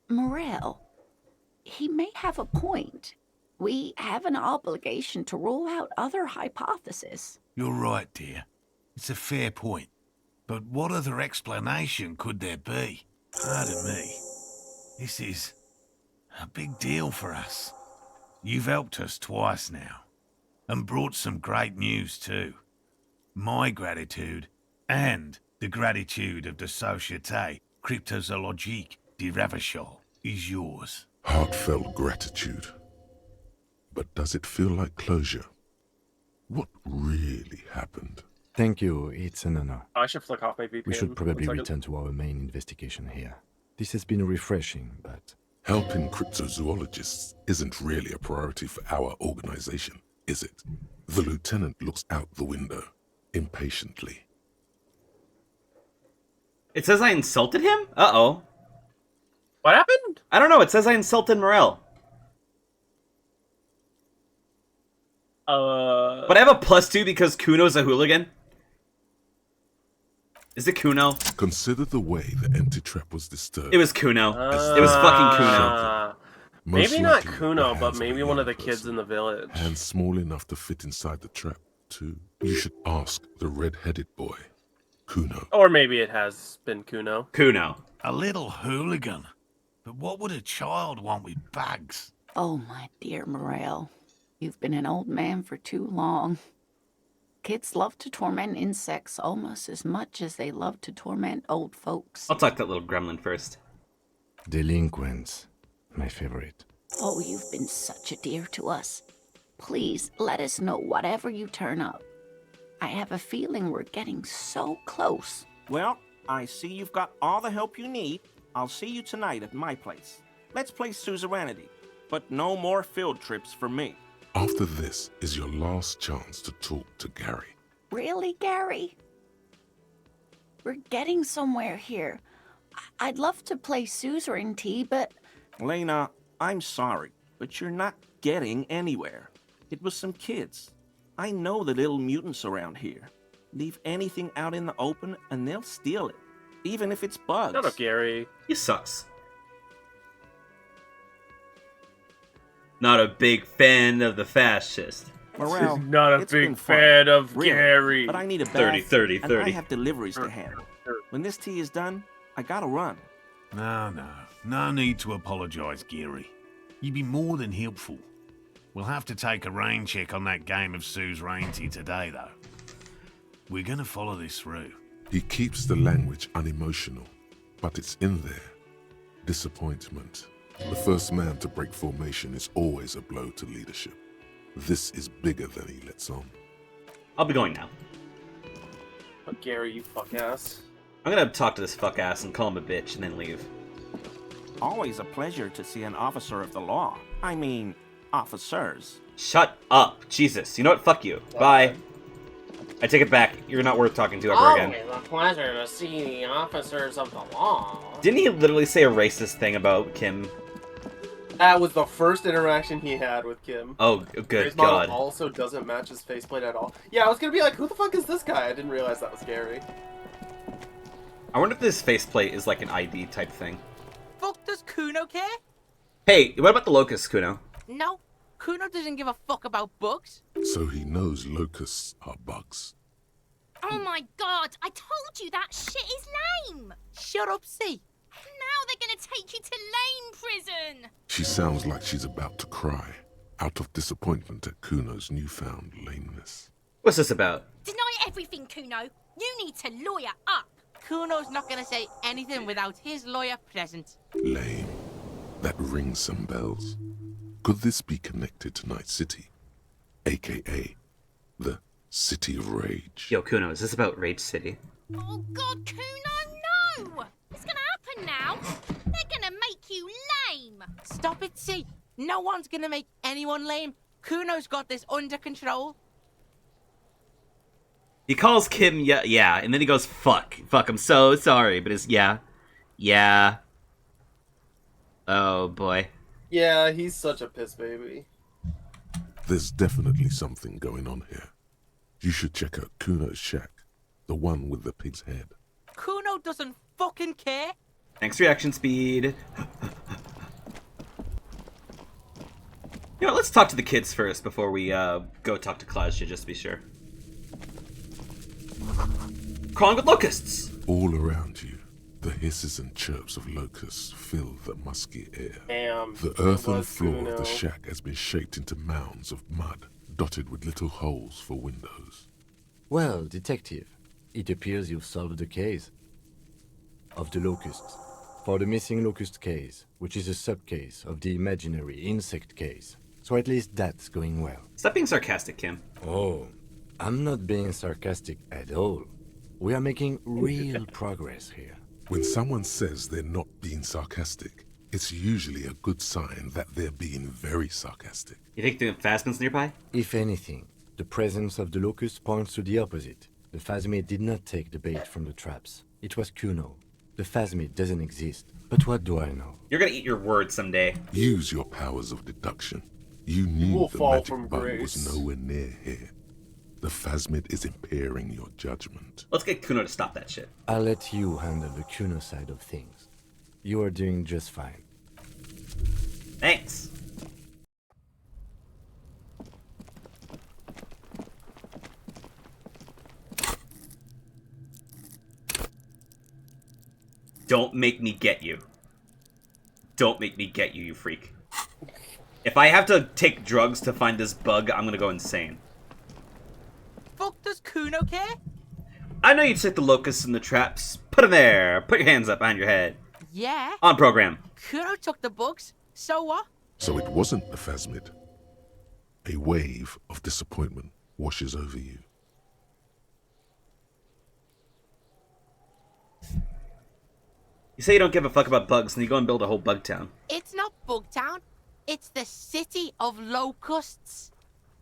Morel. He may have a point. We have an obligation to rule out other hypotheses. You're right, dear. It's a fair point. But what other explanation could there be? Pardon me. This is a big deal for us. You've helped us twice now, and brought some great news too. My gratitude, and the gratitude of the Société Cryptozoologique de Ravachol, is yours. Heartfelt gratitude. But does it feel like closure? What really happened? Thank you, it's an honor. I should flick off my VPN. We should probably 1 second. return to our main investigation here. This has been refreshing, but... Helping cryptozoologists isn't really a priority for our organization, is it? The lieutenant looks out the window, impatiently. It says I insulted him? Uh-oh. What happened? I don't know, it says I insulted Morel. But I have a +2 because Kuno's a hooligan. Is it Kuno? Consider the way the empty trap was disturbed. It was Kuno. It was fucking Kuno. Maybe not Kuno, but maybe one of the kids in the village. Hands small enough to fit inside the trap, too. You should ask the red-headed boy, Kuno. Or maybe it has been Kuno. Kuno. A little hooligan. But what would a child want with bags? Oh, my dear Morel. You've been an old man for too long. Kids love to torment insects almost as much as they love to torment old folks. I'll talk to that little gremlin first. Delinquents. My favorite. Oh, you've been such a dear to us. Please, let us know whatever you turn up. I have a feeling we're getting so close. Well, I see you've got all the help you need. I'll see you tonight at my place. Let's play suzerainty, but no more field trips for me. After this is your last chance to talk to Gary. Really, Gary? We're getting somewhere here. I'd love to play suzerainty, but... Lena, I'm sorry, but you're not getting anywhere. It was some kids. I know the little mutants around here. Leave anything out in the open and they'll steal it, even if it's bugs. Shut up, Gary. He sucks. Not a big fan of the fascist. Morale, not a it's big been fun, fan of really, Gary. But I need a bath, 30, and I have deliveries to handle. When this tea is done, I gotta run. No need to apologise, Geary. You'd be more than helpful. We'll have to take a rain check on that game of suzerainty today, though. We're gonna follow this through. He keeps the language unemotional, but it's in there. Disappointment. The first man to break formation is always a blow to leadership. This is bigger than he lets on. I'll be going now. Oh, Gary, you fuck ass. I'm gonna talk to this fuck ass and call him a bitch and then leave. Always a pleasure to see an officer of the law. I mean, officers. Shut up. Jesus. You know what? Fuck you. Bye. I take it back. You're not worth talking to ever again. Always a pleasure to see the officers of the law. Didn't he literally say a racist thing about Kim? That was the first interaction he had with Kim. Oh, good His God. model also doesn't match his faceplate at all. Yeah, I was gonna be like, who the fuck is this guy? I didn't realize that was Gary. I wonder if this faceplate is like an ID type thing. Fuck does Kuno care? Hey, what about the locusts, Kuno? No, Kuno doesn't give a fuck about bugs. So he knows locusts are bugs. Oh my god, I told you that shit is lame! Shut up, C. Now they're gonna take you to lame prison! She sounds like she's about to cry, out of disappointment at Kuno's newfound lameness. What's this about? Deny everything, Kuno. You need to lawyer up. Kuno's not gonna say anything without his lawyer present. Lame. That rings some bells. Could this be connected to Night City? AKA, the City of Rage. Yo, Kuno, is this about Rage City? Oh god, Kuno, no! It's gonna happen now. They're gonna make you lame. Stop it, C. No one's gonna make anyone lame. Kuno's got this under control. He calls Kim yeah, and then he goes, fuck, I'm so sorry, but it's yeah. Oh, boy. Yeah, he's such a piss baby. There's definitely something going on here. You should check out Kuno's shack, the one with the pig's head. Kuno doesn't fucking care. Thanks, reaction speed. You know, let's talk to the kids first before we go talk to Klausja, just to be sure. Crawling with locusts! All around you, The hisses and chirps of locusts fill the musky air. Damn. The earthen was floor Kuno. of the shack has been shaped into mounds of mud, dotted with little holes for windows. Well, detective, it appears you've solved the case of the locusts. For the missing locust case, which is a sub-case of the imaginary insect case. So at least that's going well. Stop being sarcastic, Kim. Oh, I'm not being sarcastic at all. We are making real progress here. When someone says they're not being sarcastic, it's usually a good sign that they're being very sarcastic. You think the Phasmid's nearby? If anything, the presence of the locust points to the opposite. The Phasmid did not take the bait from the traps. It was Kuno. The Phasmid doesn't exist. But what do I know? You're gonna eat your words someday. Use your powers of deduction. You knew the magic bug was nowhere near here. The Phasmid is impairing your judgment. Let's get Kuno to stop that shit. I'll let you handle the Kuno side of things. You are doing just fine. Thanks. Don't make me get you. Don't make me get you, you freak. If I have to take drugs to find this bug, I'm gonna go insane. Fuck does Kuno care? I know you took the locusts and the traps. Put them there. Put your hands up behind your head. Yeah. On program. Kuno took the bugs. So what? So it wasn't a Phasmid. A wave of disappointment washes over you. You say you don't give a fuck about bugs, and you go and build a whole bug town. It's not Bugtown. It's the city of locusts.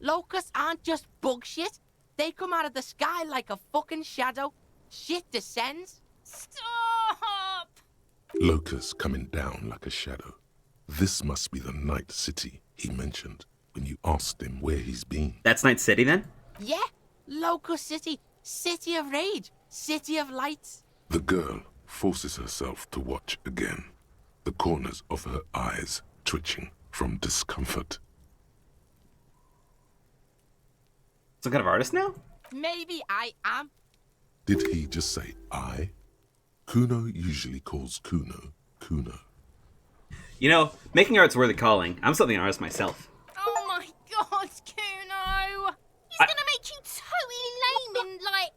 Locusts aren't just bug shit. They come out of the sky like a fucking shadow. Shit descends. Stop! Locusts coming down like a shadow. This must be the Night City he mentioned when you asked him where he's been. That's Night City, then? Yeah. Locust City. City of rage. City of lights. The girl forces herself to watch again, the corners of her eyes twitching from discomfort. Some kind of artist now? Maybe I am. Did he just say I? Kuno usually calls Kuno, Kuno. You know, making art's worth a calling. I'm something of an artist myself. Oh my god, Kuno! He's gonna make you totally lame in, like,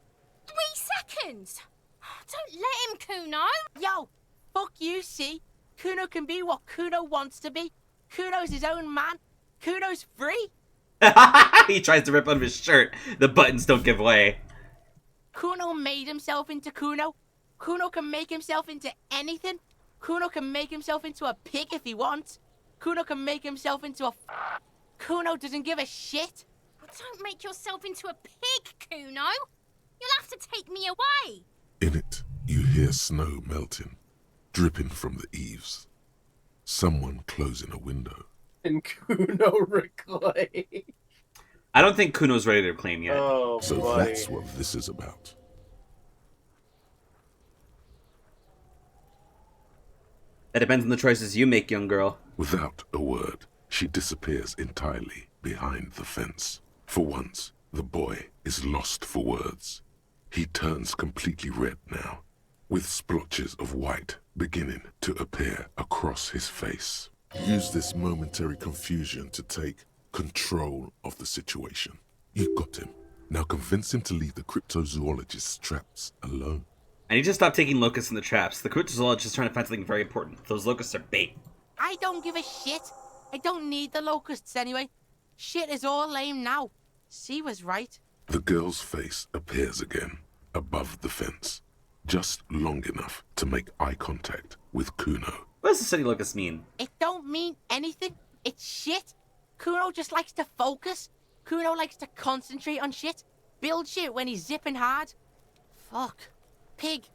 3 seconds! Don't let him, Kuno! Yo, fuck you, see? Kuno can be what Kuno wants to be. Kuno's his own man. Kuno's free. He tries to rip out of his shirt. The buttons don't give way. Kuno made himself into Kuno. Kuno can make himself into anything. Kuno can make himself into a pig if he wants. Kuno can make himself into a... Kuno doesn't give a shit. Don't make yourself into a pig, Kuno! You'll have to take me away! In it, you hear snow melting, dripping from the eaves. Someone closing a window. And Kuno reclaim. I don't think Kuno's ready to reclaim yet. Oh, So buddy. that's what this is about. That depends on the choices you make, young girl. Without a word, she disappears entirely behind the fence. For once, the boy is lost for words. He turns completely red now, with splotches of white beginning to appear across his face. Use this momentary confusion to take control of the situation. You got him. Now convince him to leave the cryptozoologist's traps alone. I need to stop taking locusts in the traps. The cryptozoologist is trying to find something very important. Those locusts are bait. I don't give a shit. I don't need the locusts anyway. Shit is all lame now. C was right. The girl's face appears again, above the fence, just long enough to make eye contact with Kuno. What does the city locust mean? It don't mean anything. It's shit. Kuno just likes to focus. Kuno likes to concentrate on shit. Build shit when he's zipping hard. Fuck. Pig,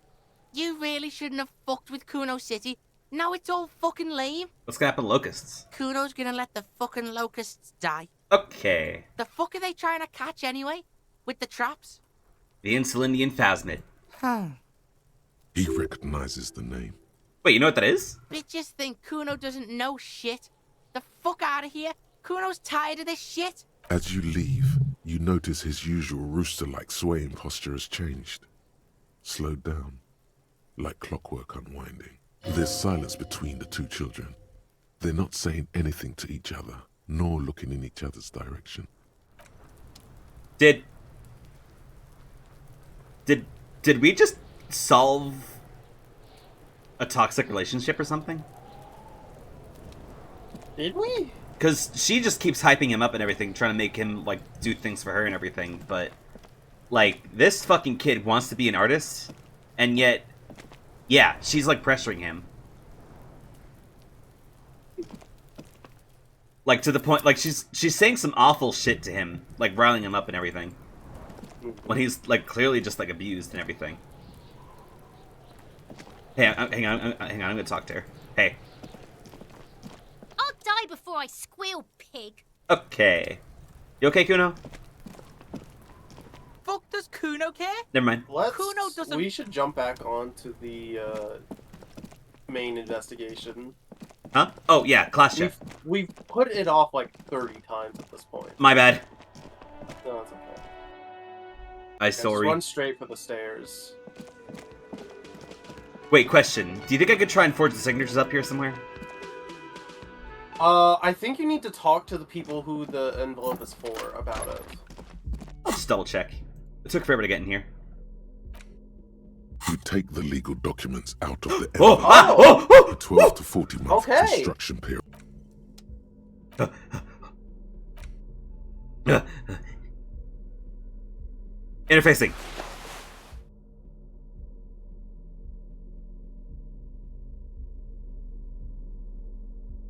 you really shouldn't have fucked with Kuno City. Now it's all fucking lame. What's gonna happen to locusts? Kuno's gonna let the fucking locusts die. Okay. The fuck are they trying to catch anyway? With the traps? The Insulindian Phasmid. He recognizes the name. Wait, you know what that is? Bitches think Kuno doesn't know shit. The fuck out of here. Kuno's tired of this shit. As you leave, you notice his usual rooster-like swaying posture has changed. Slowed down. like clockwork unwinding. There's silence between the two children. They're not saying anything to each other, nor looking in each other's direction. Did we just solve a toxic relationship or something? Did we? Because she just keeps hyping him up and everything, trying to make him, like, do things for her and everything, but, like, this fucking kid wants to be an artist, and yet, yeah, she's, like, pressuring him. Like, to the point, like, she's saying some awful shit to him, like, riling him up and everything. When he's, like, clearly just, like, abused and everything. Hey, hang on, I'm gonna talk to her. Hey. I'll die before I squeal, pig. Okay. You okay, Kuno? Fuck, does Kuno care? Never mind. Kuno doesn't... We should jump back onto the main investigation. Huh? Oh, yeah, class check. We've put it off like 30 times at this point. My bad. No, it's okay. Sorry. Just run straight for the stairs. Wait, question. Do you think I could try and forge the signatures up here somewhere? I think you need to talk to the people who the envelope is for about it. I'll just double check. It took forever to get in here. You take the legal documents out of the envelope. A 12 to 40 month Okay. construction period. Interfacing.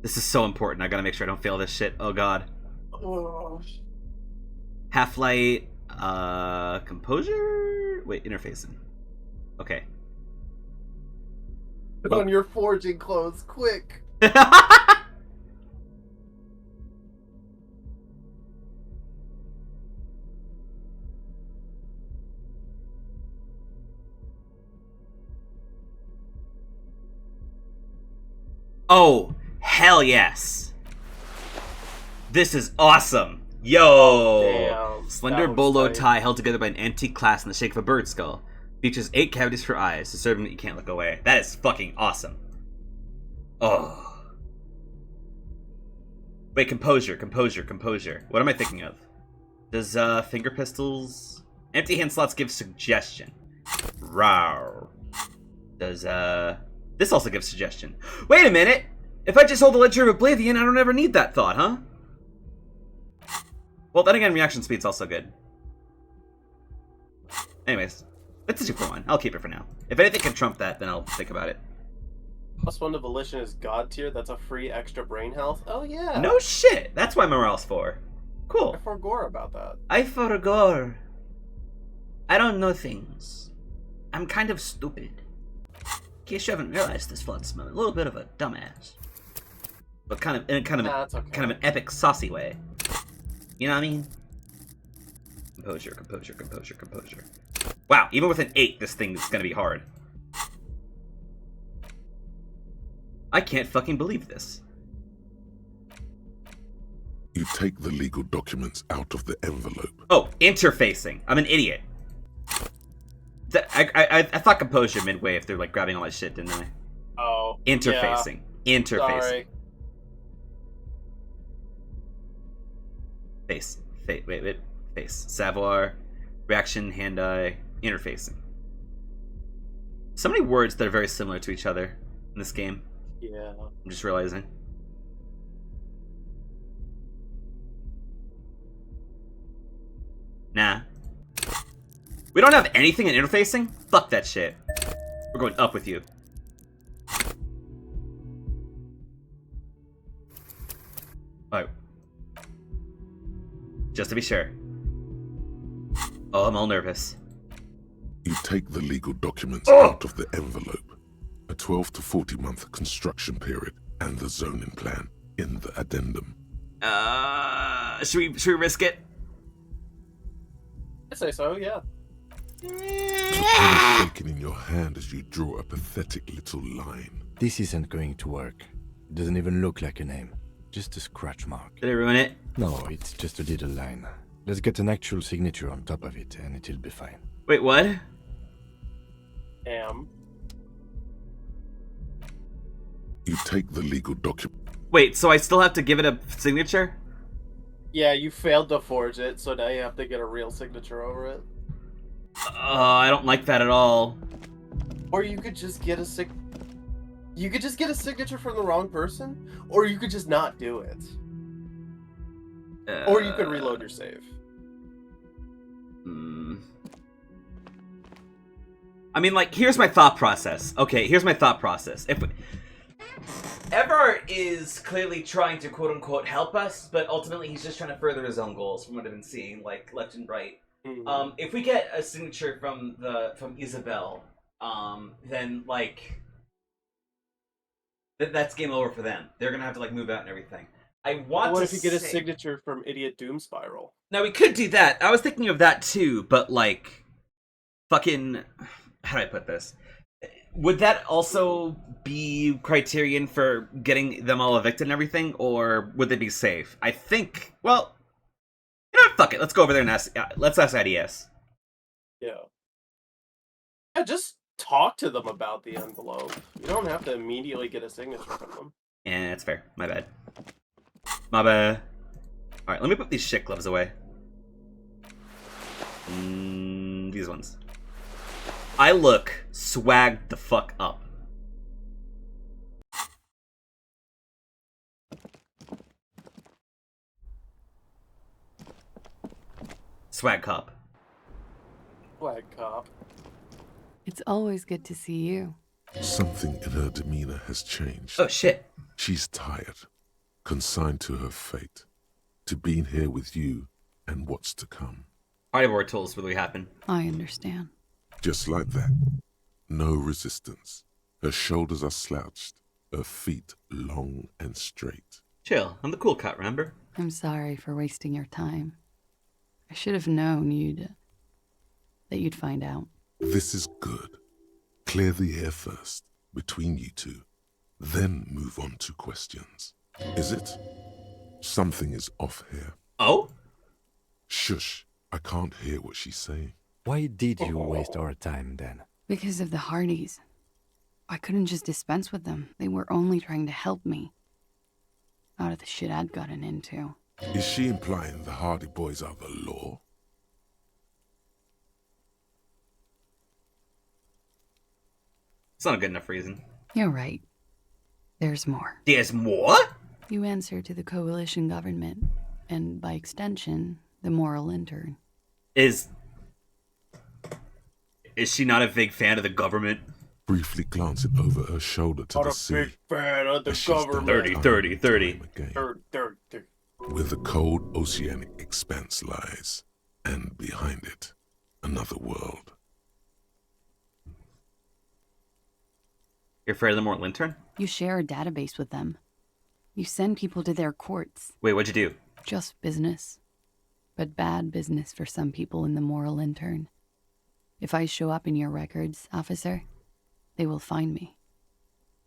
This is so important. I gotta make sure I don't fail this shit. Oh god. Oh. Half-light, composure? Wait, interfacing. Okay. Put on your forging clothes, quick! Oh, hell yes. This is awesome. Yo! Damn, Slender that bolo looks tight. tie held together by an antique clasp in the shape of a bird skull. Features 8 cavities for eyes, to serve that you can't look away. That is fucking awesome. Oh. Wait, composure. What am I thinking of? Does, finger pistols... Empty hand slots give suggestion. Rawr. Does, this also gives suggestion. Wait a minute! If I just hold the Ledger of Oblivion, I don't ever need that thought, huh? Well, then again, reaction speed's also good. Anyways, it's a 2-for-1. I'll keep it for now. If anything can trump that, then I'll think about it. +1 to Volition is God tier. That's a free extra brain health. Oh yeah. No shit! That's why morale's 4. Cool. I forgot about that. I forgot. I don't know things. I'm kind of stupid. In case you haven't realized this, Flotsam, I'm a little bit of a dumbass. But kind of in kind of an epic, saucy way. You know what I mean? Composure. Wow, even with an 8, this thing is gonna be hard. I can't fucking believe this. You take the legal documents out of the envelope. Oh, interfacing. I'm an idiot. I thought composure midway if they're like grabbing all my shit, didn't I? Oh. Interfacing. Yeah. Interfacing. Sorry. Face. Wait. Face. Savoir. Reaction, hand-eye. Interfacing. So many words that are very similar to each other in this game. Yeah. I'm just realizing. Nah. We don't have anything in interfacing? Fuck that shit. We're going up with you. Alright. Just to be sure. Oh, I'm all nervous. You take the legal documents out of the envelope. A 12 to 40 month construction period and the zoning plan in the addendum. Should we risk it? I'd say so, yeah. The pen is shaking in your hand as you draw a pathetic little line. This isn't going to work. It doesn't even look like a name. Just a scratch mark. Did I ruin it? No, it's just a little line. Let's get an actual signature on top of it, and it'll be fine. Wait, what? You take the legal document. Wait, so I still have to give it a signature? Yeah, you failed to forge it, so now you have to get a real signature over it. I don't like that at all. Or you could just get a You could just get a signature from the wrong person, or you could just not do it. Or you could reload your save. I mean, like, here's my thought process. Okay, here's my thought process. If Everard is clearly trying to quote-unquote help us, but ultimately he's just trying to further his own goals from what I've been seeing, like, left and right. If we get a signature from Isabel, then, like, that's game over for them. They're gonna have to, like, move out and everything. What if you get a signature from Idiot Doom Spiral? Now, we could do that. I was thinking of that, too, but, like, fucking... How do I put this? Would that also be criterion for getting them all evicted and everything, or would they be safe? I think, well, you know what, fuck it. Let's go over there and ask, let's ask IDS. Yeah, just talk to them about the envelope. You don't have to immediately get a signature from them. Yeah, that's fair. My bad. My bad. Alright, let me put these shit gloves away. These ones. I look swagged the fuck up. Swag cop. Swag cop. It's always good to see you. Something in her demeanor has changed. Oh, shit. She's tired, consigned to her fate, to being here with you and what's to come. Ivor told us what really happened. I understand. Just like that. No resistance. Her shoulders are slouched, her feet long and straight. Chill, I'm the cool cut, remember? I'm sorry for wasting your time. I should have known that you'd find out. This is good. Clear the air first, between you two. Then move on to questions. Is it? Something is off here. Oh? Shush. I can't hear what she's saying. Why did you waste our time then? Because of the Hardys. I couldn't just dispense with them. They were only trying to help me. Out of the shit I'd gotten into. Is she implying the Hardy Boys are the law? It's not a good enough reason. You're right. There's more. There's more? You answer to the coalition government, and by extension, the moral intern. Is she not a big fan of the government? Briefly glancing over her shoulder to the sea. Not a big fan of the government. 30. Where the cold oceanic expanse lies, and behind it, another world. You're afraid of the moral intern? You share a database with them. You send people to their courts. Wait, what'd you do? Just business. But bad business for some people in the moral intern. If I show up in your records, officer, they will find me.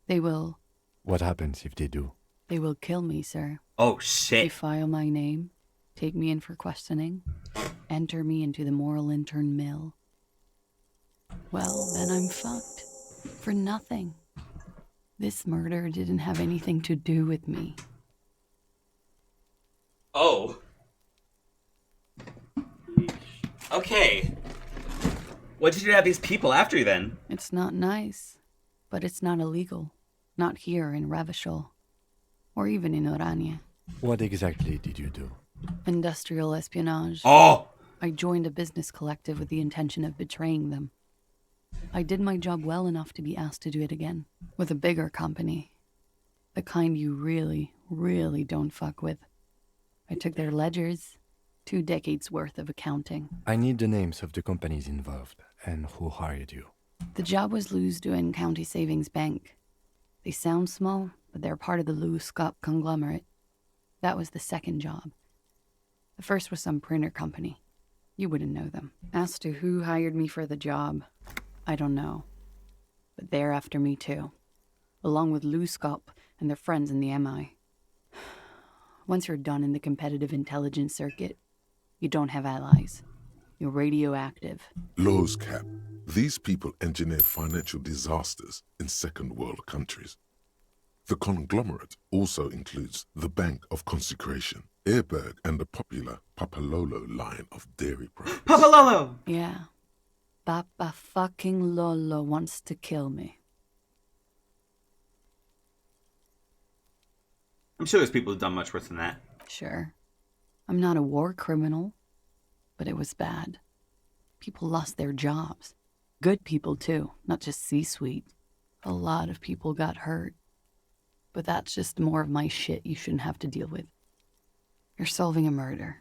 They will... What happens if they do? They will kill me, sir. Oh, shit. They file my name, take me in for questioning, enter me into the moral intern mill. Well, then I'm fucked. For nothing. This murder didn't have anything to do with me. Oh. Okay. What did you do to have these people after you then? It's not nice, but it's not illegal. Not here in Revachol. Or even in Orania. What exactly did you do? Industrial espionage. Oh! I joined a business collective with the intention of betraying them. I did my job well enough to be asked to do it again. With a bigger company. The kind you really, really don't fuck with. I took their ledgers. 2 decades worth of accounting. I need the names of the companies involved and who hired you. The job was Lewis-Duin County Savings Bank. They sound small, but they're part of the Lewis-Scott conglomerate. That was the second job. The first was some printer company. You wouldn't know them. As to who hired me for the job, I don't know. But they're after me too. Along with Lewis-Scott and their friends in the MI. Once you're done in the competitive intelligence circuit, you don't have allies. You're radioactive. Laws cap. These people engineer financial disasters in second world countries. The conglomerate also includes the Bank of Consecration, Airberg, and the popular Papalolo line of dairy products. Papalolo! Yeah. Papa fucking Lolo wants to kill me. I'm sure there's people who've done much worse than that. Sure. I'm not a war criminal, but it was bad. People lost their jobs. Good people, too, not just C-suite. A lot of people got hurt. But that's just more of my shit you shouldn't have to deal with. You're solving a murder.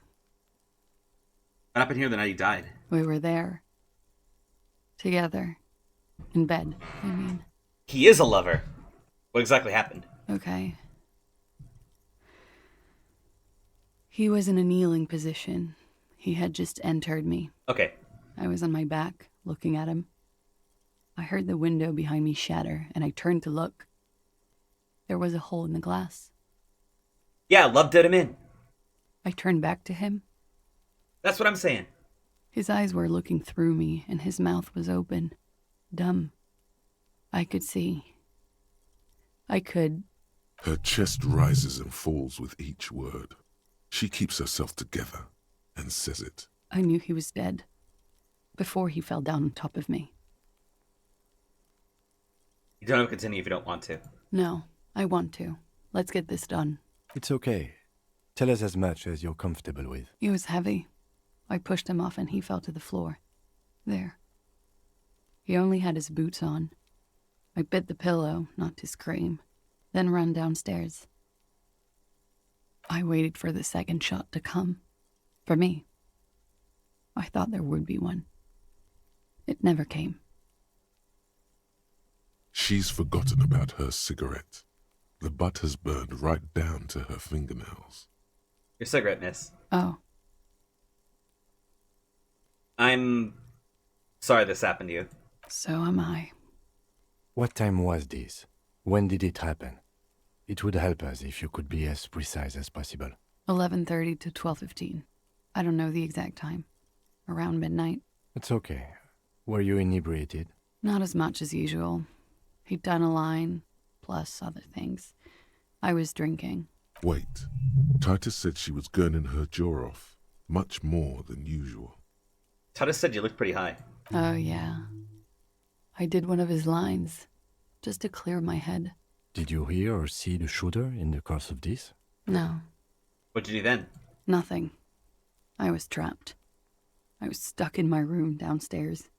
What happened here the night he died? We were there. Together. In bed, I mean. He is a lover. What exactly happened? Okay. He was in a kneeling position. He had just entered me. Okay. I was on my back, looking at him. I heard the window behind me shatter, and I turned to look. There was a hole in the glass. Yeah, love did him in. I turned back to him. That's what I'm saying. His eyes were looking through me, and his mouth was open. Dumb. I could see. I could. Her chest rises and falls with each word. She keeps herself together and says it. I knew he was dead. Before he fell down on top of me. You don't have to continue if you don't want to. No, I want to. Let's get this done. It's okay. Tell us as much as you're comfortable with. He was heavy. I pushed him off and he fell to the floor. There. He only had his boots on. I bit the pillow, not to scream, then ran downstairs. I waited for the second shot to come. For me. I thought there would be one. It never came. She's forgotten about her cigarette. The butt has burned right down to her fingernails. Your cigarette, miss. Oh. I'm sorry this happened to you. So am I. What time was this? When did it happen? It would help us if you could be as precise as possible. 11:30 to 12:15. I don't know the exact time. Around midnight. It's okay. Were you inebriated? Not as much as usual. He'd done a line, plus other things. I was drinking. Wait. Titus said she was gurning her jaw off, much more than usual. Titus said you looked pretty high. Oh, yeah. I did one of his lines, just to clear my head. Did you hear or see the shooter in the course of this? No. What did you do then? Nothing. I was trapped. I was stuck in my room downstairs.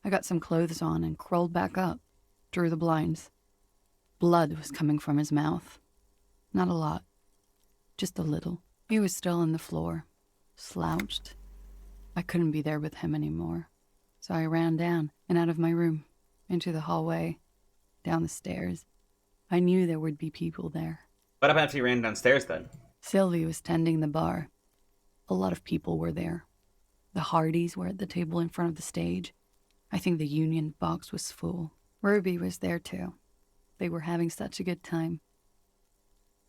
I got some clothes on and crawled back up, drew the blinds. Blood was coming from his mouth. Not a lot. Just a little. He was still on the floor, slouched. I couldn't be there with him anymore. So I ran down and out of my room, into the hallway, down the stairs. I knew there would be people there. What happened after you ran downstairs then? Sylvie was tending the bar. A lot of people were there. The Hardys were at the table in front of the stage. I think the Union box was full. Ruby was there too. They were having such a good time.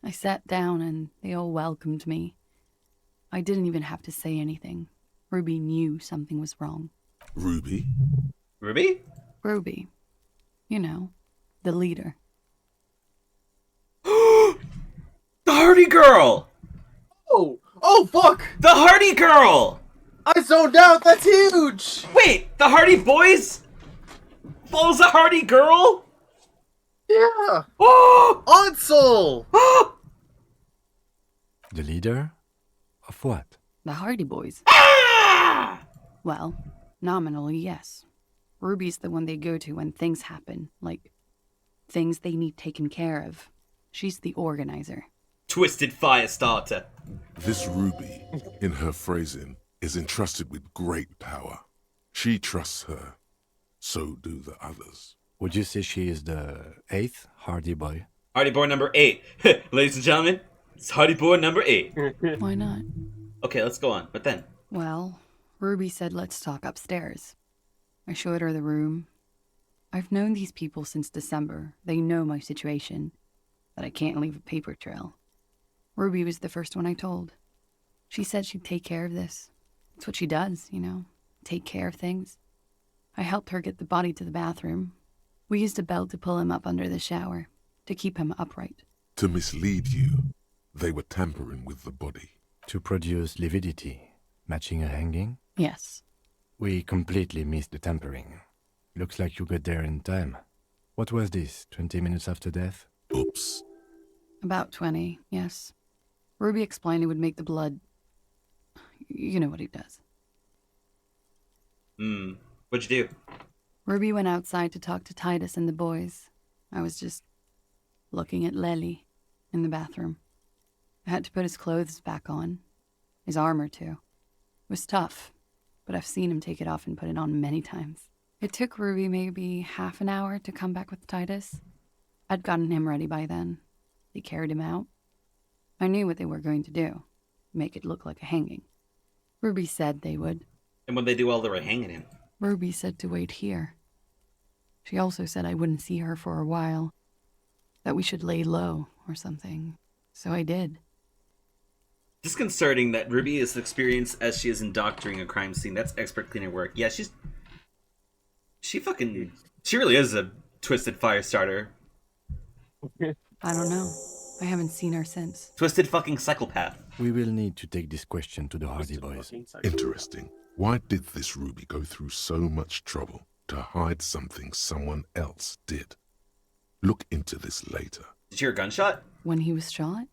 I sat down and they all welcomed me. I didn't even have to say anything. Ruby knew something was wrong. Ruby? Ruby? Ruby. You know, the leader. The Hardy girl! Oh, fuck! The Hardy girl! I zoned out, that's huge! Wait, the Hardy boys? Follows the Hardy girl? Yeah! Oh! Ansel! The leader? Of what? The Hardy Boys. Ah! Well, nominally, yes. Ruby's the one they go to when things happen, like things they need taken care of. She's the organizer. Twisted fire starter. This Ruby, in her phrasing, is entrusted with great power. She trusts her. So do the others. Would you say she is the 8th Hardy Boy? Hardy boy number 8. Ladies and gentlemen, it's Hardy boy number 8. Why not? Okay, let's go on. But then? Well, Ruby said let's talk upstairs. I showed her the room. I've known these people since December. They know my situation, but I can't leave a paper trail. Ruby was the first one I told. She said she'd take care of this. It's what she does, you know, take care of things. I helped her get the body to the bathroom. We used a belt to pull him up under the shower. to keep him upright. To mislead you, they were tampering with the body. To produce lividity, matching a hanging? Yes. We completely missed the tampering. Looks like you got there in time. What was this, 20 minutes after death? Oops. About 20, yes. Ruby explained it would make the blood... You know what he does. What'd you do? Ruby went outside to talk to Titus and the boys. I was just looking at Lely in the bathroom. I had to put his clothes back on. His armor, too. It was tough, but I've seen him take it off and put it on many times. It took Ruby maybe half an hour to come back with Titus. I'd gotten him ready by then. They carried him out. I knew what they were going to do. Make it look like a hanging. Ruby said they would. And when they do all the hanging in? Ruby said to wait here. She also said I wouldn't see her for a while. That we should lay low or something. So I did. Disconcerting that Ruby is experienced as she is in doctoring a crime scene. That's expert cleaner work. Yeah, she really is a twisted fire starter. I don't know. I haven't seen her since. Twisted fucking psychopath. We will need to take this question to the Hardy Boys. Interesting. Why did this Ruby go through so much trouble to hide something someone else did? Look into this later. Did you hear a gunshot? When he was shot?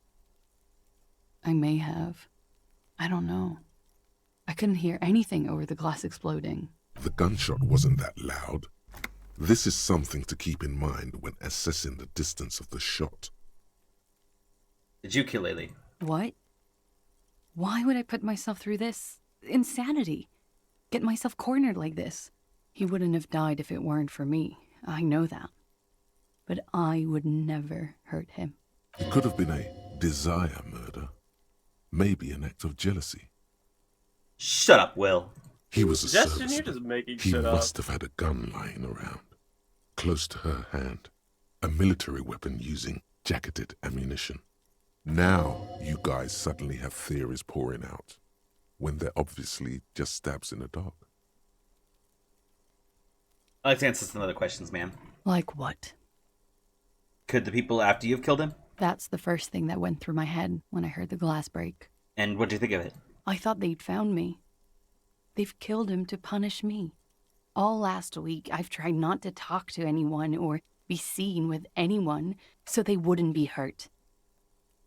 I may have. I don't know. I couldn't hear anything over the glass exploding. The gunshot wasn't that loud. This is something to keep in mind when assessing the distance of the shot. Did you kill Lely? What? Why would I put myself through this? Insanity. Get myself cornered like this. He wouldn't have died if it weren't for me. I know that. But I would never hurt him. It could have been a desire murder. Maybe an act of jealousy. Shut up, Will. He was a Justin, serviceman. you're just making He shit up. must have had a gun lying around, close to her hand. A military weapon using jacketed ammunition. Now you guys suddenly have theories pouring out, when they're obviously just stabs in the dark. I'd like to answer some other questions, man. Like what? Could the people after you have killed him? That's the first thing that went through my head when I heard the glass break. And what do you think of it? I thought they'd found me. They've killed him to punish me. All last week, I've tried not to talk to anyone or be seen with anyone so they wouldn't be hurt.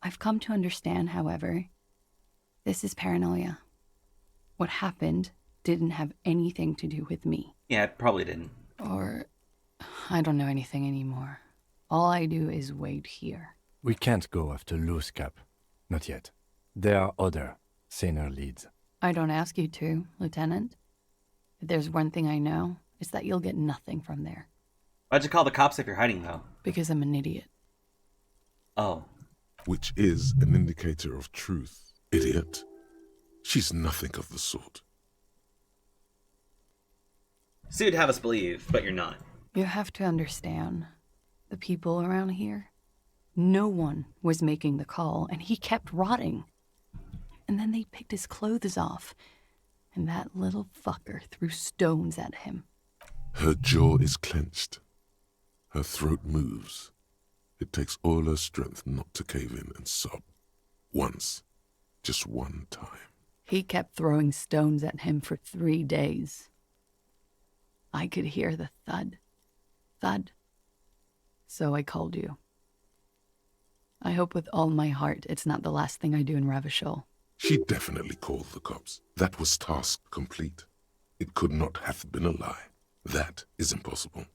I've come to understand, however, this is paranoia. What happened didn't have anything to do with me. Yeah, it probably didn't. Or I don't know anything anymore. All I do is wait here. We can't go after Loose Cap. Not yet. There are other, saner leads. I don't ask you to, Lieutenant. If there's one thing I know, it's that you'll get nothing from there. Why'd you call the cops if you're hiding, though? Because I'm an idiot. Oh. Which is an indicator of truth. Idiot. She's nothing of the sort. So you'd have us believe, but you're not. You have to understand, the people around here, no one was making the call, and he kept rotting. And then they picked his clothes off, and that little fucker threw stones at him. Her jaw is clenched. Her throat moves. It takes all her strength not to cave in and sob. Once. Just one time. He kept throwing stones at him for 3 days. I could hear the thud. Thud. So I called you. I hope with all my heart it's not the last thing I do in Ravishol. She definitely called the cops. That was task complete. It could not have been a lie. That is impossible.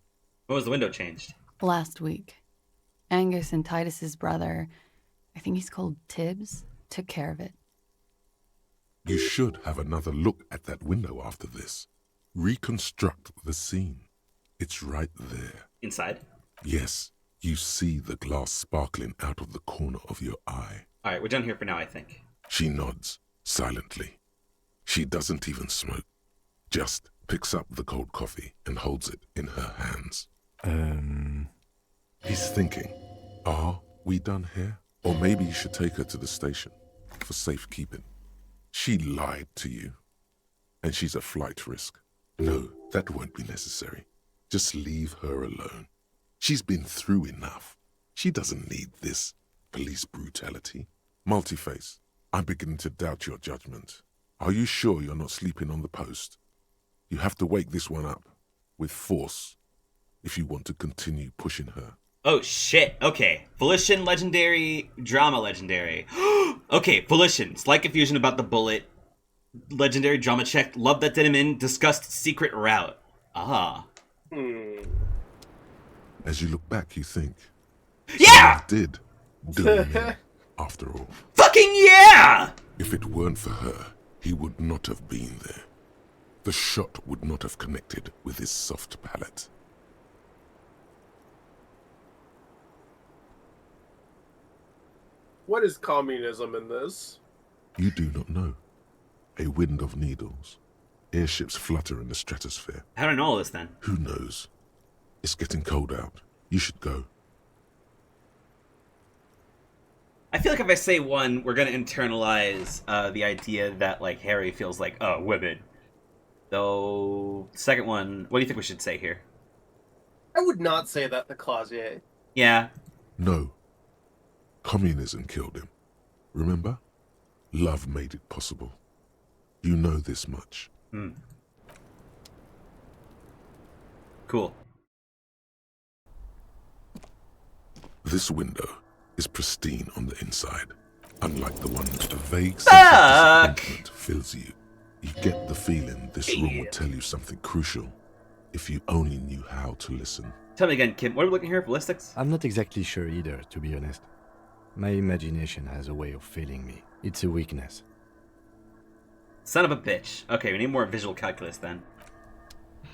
When was the window changed? Last week. Angus and Titus's brother, I think he's called Tibbs, took care of it. You should have another look at that window after this. Reconstruct the scene. It's right there. Inside? Yes. You see the glass sparkling out of the corner of your eye. Alright, we're done here for now, I think. She nods, silently. She doesn't even smoke. Just picks up the cold coffee and holds it in her hands. He's thinking, are we done here? Or maybe you should take her to the station for safekeeping. She lied to you, and she's a flight risk. No, that won't be necessary. Just leave her alone. She's been through enough. She doesn't need this police brutality. Multiface, I'm beginning to doubt your judgment. Are you sure you're not sleeping on the post? You have to wake this one up with force if you want to continue pushing her. Oh shit, okay. Volition legendary, drama legendary. Okay, Volition, slight confusion about the bullet. Legendary drama check, love that did him in, discussed secret route. Ah. As you look back, you think, yeah! Did do him in, after all. Fucking yeah! If it weren't for her, he would not have been there. The shot would not have connected with his soft palate. What is communism in this? You do not know. A wind of needles. Airships flutter in the stratosphere. How do I know all this then? Who knows? It's getting cold out. You should go. I feel like if I say one, we're gonna internalize the idea that like Harry feels like, oh, women. Though, second one, what do you think we should say here? I would not say that to Clausier. Yeah. No. Communism killed him. Remember? Love made it possible. You know this much. Cool. This window is pristine on the inside. Unlike the one that a vague sense of disappointment fills you. You get the feeling this room would tell you something crucial if you only knew how to listen. Tell me again, Kim, what are we looking here? Ballistics? I'm not exactly sure either, to be honest. My imagination has a way of failing me. It's a weakness. Son of a bitch. Okay, we need more visual calculus then.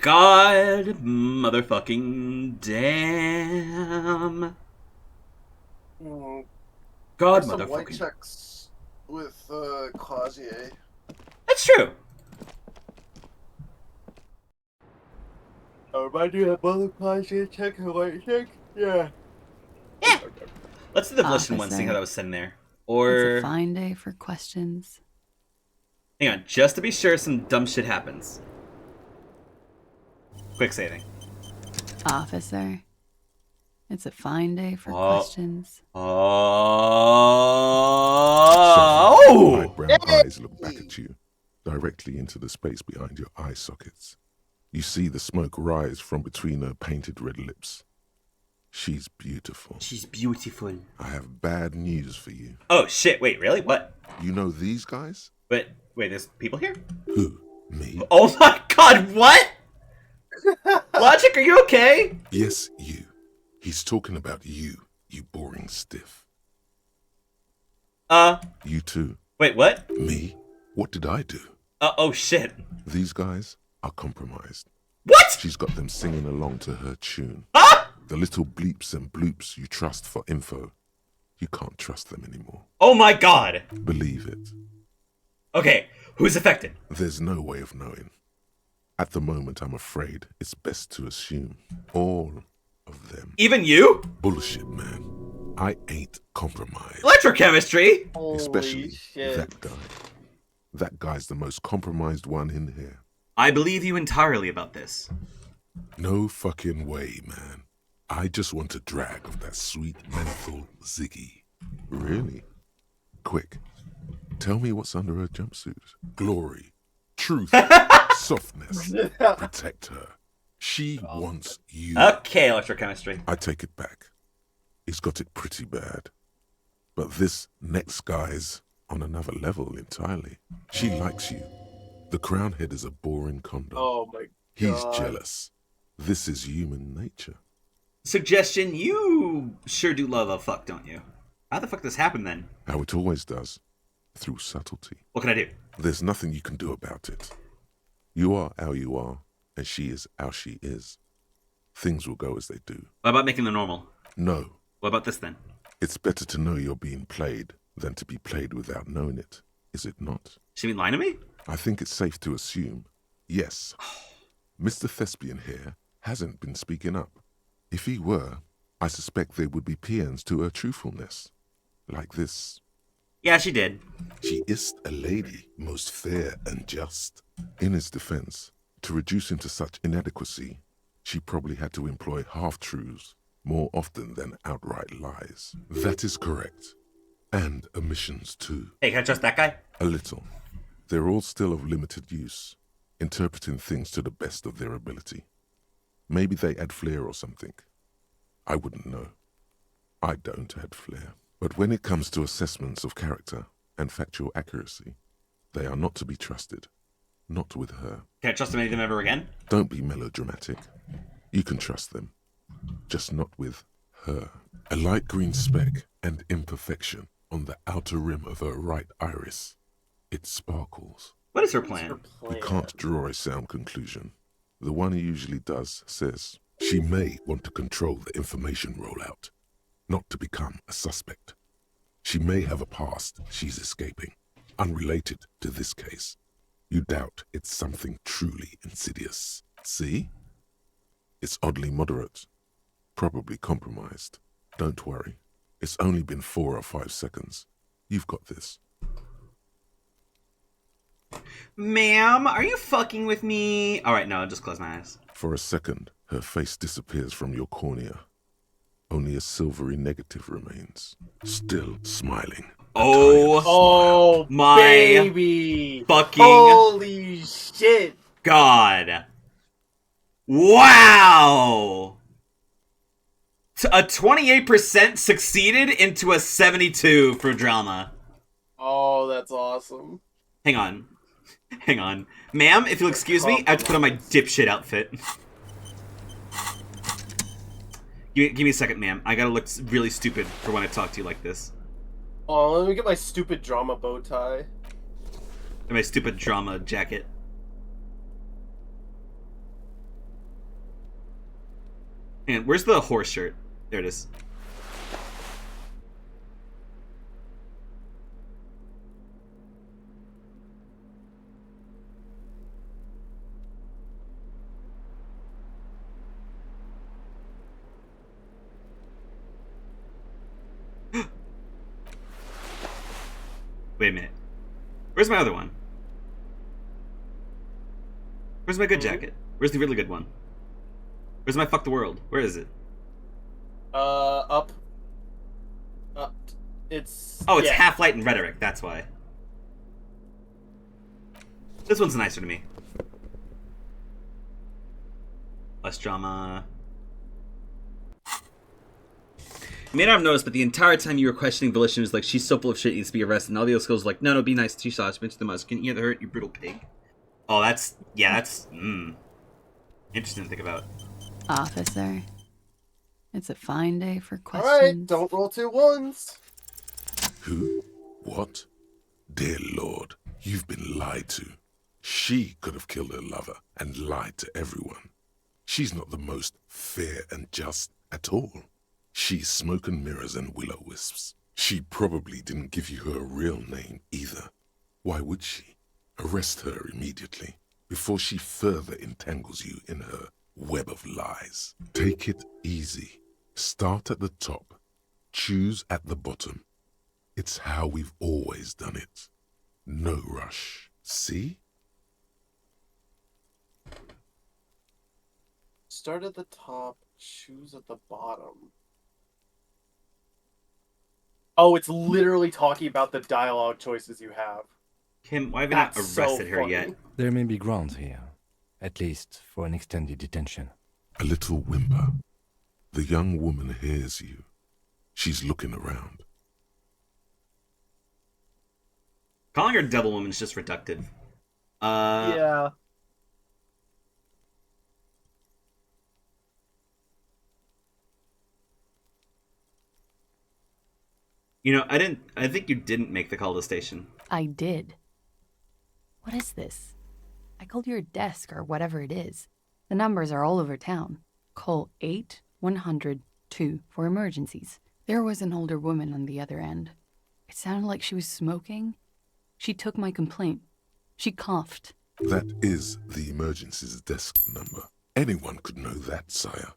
God motherfucking damn. God some white motherfucking. checks with Clausier. That's true. Oh, am I doing a bullet Clausier check and white check? Yeah. Let's do the Volition one, seeing how that was sitting there. Or It's a fine day for questions. hang on, just to be sure some dumb shit happens. Quick saving. Officer, it's a fine day for questions. Oh! Light brown eyes look back at you, directly into the space behind your eye sockets. You see the smoke rise from between her painted red lips. She's beautiful. She's beautiful. I have bad news for you. Oh shit, wait, really? What? You know these guys? Wait, there's people here? Who? Me? Oh my god, what? Logic, are you okay? Yes, you. He's talking about you, you boring stiff. You too. Wait, what? Me? What did I do? Oh shit. These guys are compromised. What? She's got them singing along to her tune. Huh? The little bleeps and bloops you trust for info, you can't trust them anymore. Oh my god. Believe it. Okay, who's affected? There's no way of knowing. At the moment, I'm afraid it's best to assume all of them. Even you? Bullshit, man. I ain't compromised. Electrochemistry? Especially that guy. That guy's the most compromised one in here. I believe you entirely about this. No fucking way, man. I just want a drag of that sweet menthol Ziggy. Really? Quick. Tell me what's under her jumpsuit. Glory. Truth. Softness. Protect her. She wants you. Okay, electrochemistry. I take it back. He's got it pretty bad. But this next guy's on another level entirely. She likes you. The crown head is a boring condom. Oh my god. He's jealous. This is human nature. Suggestion, you sure do love a fuck, don't you? How the fuck does this happen then? How it always does. Through subtlety. What can I do? There's nothing you can do about it. You are how you are, and she is how she is. Things will go as they do. What about making them normal? No. What about this then? It's better to know you're being played than to be played without knowing it, is it not? She been lying to me? I think it's safe to assume, yes. Mr. Thespian here hasn't been speaking up. If he were, I suspect there would be paeans to her truthfulness. Like this. Yeah, she did. She is a lady, most fair and just. In his defense, to reduce him to such inadequacy, she probably had to employ half-truths more often than outright lies. That is correct. And omissions too. Hey, can I trust that guy? A little. They're all still of limited use, interpreting things to the best of their ability. Maybe they add flair or something. I wouldn't know. I don't add flair. But when it comes to assessments of character and factual accuracy, they are not to be trusted. Not with her. Can't trust any of them ever again? Don't be melodramatic. You can trust them. Just not with her. A light green speck and imperfection on the outer rim of her right iris. It sparkles. What is her plan? You can't draw a sound conclusion. The one who usually does says, she may want to control the information rollout, not to become a suspect. She may have a past she's escaping, unrelated to this case. You doubt it's something truly insidious. See? It's oddly moderate, probably compromised. Don't worry. It's only been 4 or 5 seconds. You've got this. Ma'am, are you fucking with me? Alright, no, just close my eyes. For a second, her face disappears from your cornea. Only a silvery negative remains. Still smiling. Oh, my baby! fucking Holy shit! God. Wow! A 28% succeeded into a 72 for drama. Oh, that's awesome. Hang on. Hang on. Ma'am, if you'll excuse me, I have to put on my dipshit outfit. Give me a second, ma'am. I gotta look really stupid for when I talk to you like this. Oh, let me get my stupid drama bow tie. And my stupid drama jacket. And where's the horse shirt? There it is. Wait a minute. Where's my other one? Where's my good jacket? Where's the really good one? Where's my fuck the world? Where is it? Up. It's... Oh, it's half light and rhetoric, that's why. This one's nicer to me. Less drama. You may not have noticed, but the entire time you were questioning Volition was like, she's so full of shit, needs to be arrested. And all the other schools were like, no, be nice. She saw, she mentioned the most. Can you hurt, you brutal pig? Oh, that's, interesting to think about. Officer, it's a fine day for questions. Alright, don't roll 2 ones. Who? What? Dear Lord, you've been lied to. She could have killed her lover and lied to everyone. She's not the most fair and just at all. She's smoke and mirrors and will-o-wisps. She probably didn't give you her real name either. Why would she? Arrest her immediately, before she further entangles you in her web of lies. Take it easy. Start at the top. Choose at the bottom. It's how we've always done it. No rush. See? Start at the top, choose at the bottom. Oh, it's literally talking about the dialogue choices you have. Kim, why have you not arrested her yet? There may be grounds here, at least for an extended detention. A little whimper. The young woman hears you. She's looking around. Calling her Devil Woman is just reductive. Yeah. You know, I think you didn't make the call to the station. I did. What is this? I called your desk or whatever it is. The numbers are all over town. Call 8-100-2 for emergencies. There was an older woman on the other end. It sounded like she was smoking. She took my complaint. She coughed. That is the emergencies desk number. Anyone could know that, sire,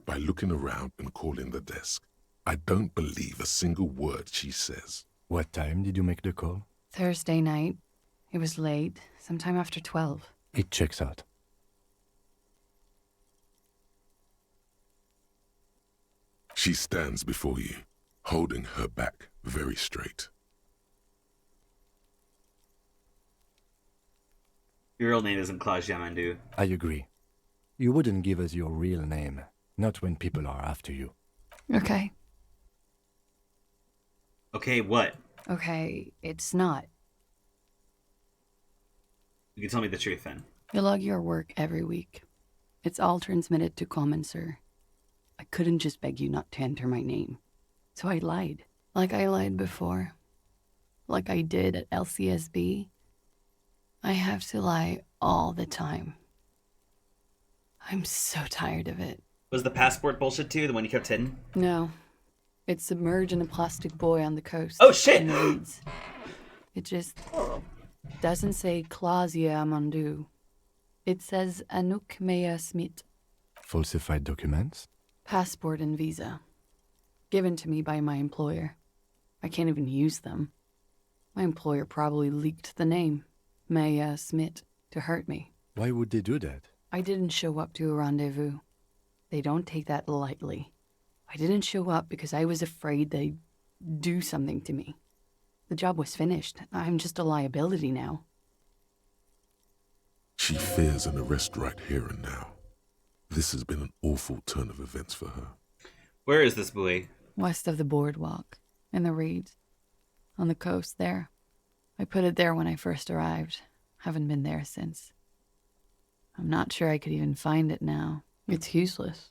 by looking around and calling the desk. I don't believe a single word she says. What time did you make the call? Thursday night. It was late, sometime after 12. It checks out. She stands before you, holding her back very straight. Your real name isn't Claude Yamandu. I agree. You wouldn't give us your real name, not when people are after you. Okay. Okay, what? Okay, it's not. You can tell me the truth then. You log your work every week. It's all transmitted to commune, sir. I couldn't just beg you not to enter my name. So I lied. Like I lied before. Like I did at LCSB. I have to lie all the time. I'm so tired of it. Was the passport bullshit too, the one you kept hidden? No. It's submerged in a plastic buoy on the coast. Oh shit! In the weeds. It just doesn't say Claudia Amandu. It says Anouk Mea Smith. Falsified documents? Passport and visa. Given to me by my employer. I can't even use them. My employer probably leaked the name, Mea Smith, to hurt me. Why would they do that? I didn't show up to a rendezvous. They don't take that lightly. I didn't show up because I was afraid they'd do something to me. The job was finished. I'm just a liability now. She fears an arrest right here and now. This has been an awful turn of events for her. Where is this buoy? West of the boardwalk, in the reeds. On the coast there. I put it there when I first arrived. Haven't been there since. I'm not sure I could even find it now. It's useless.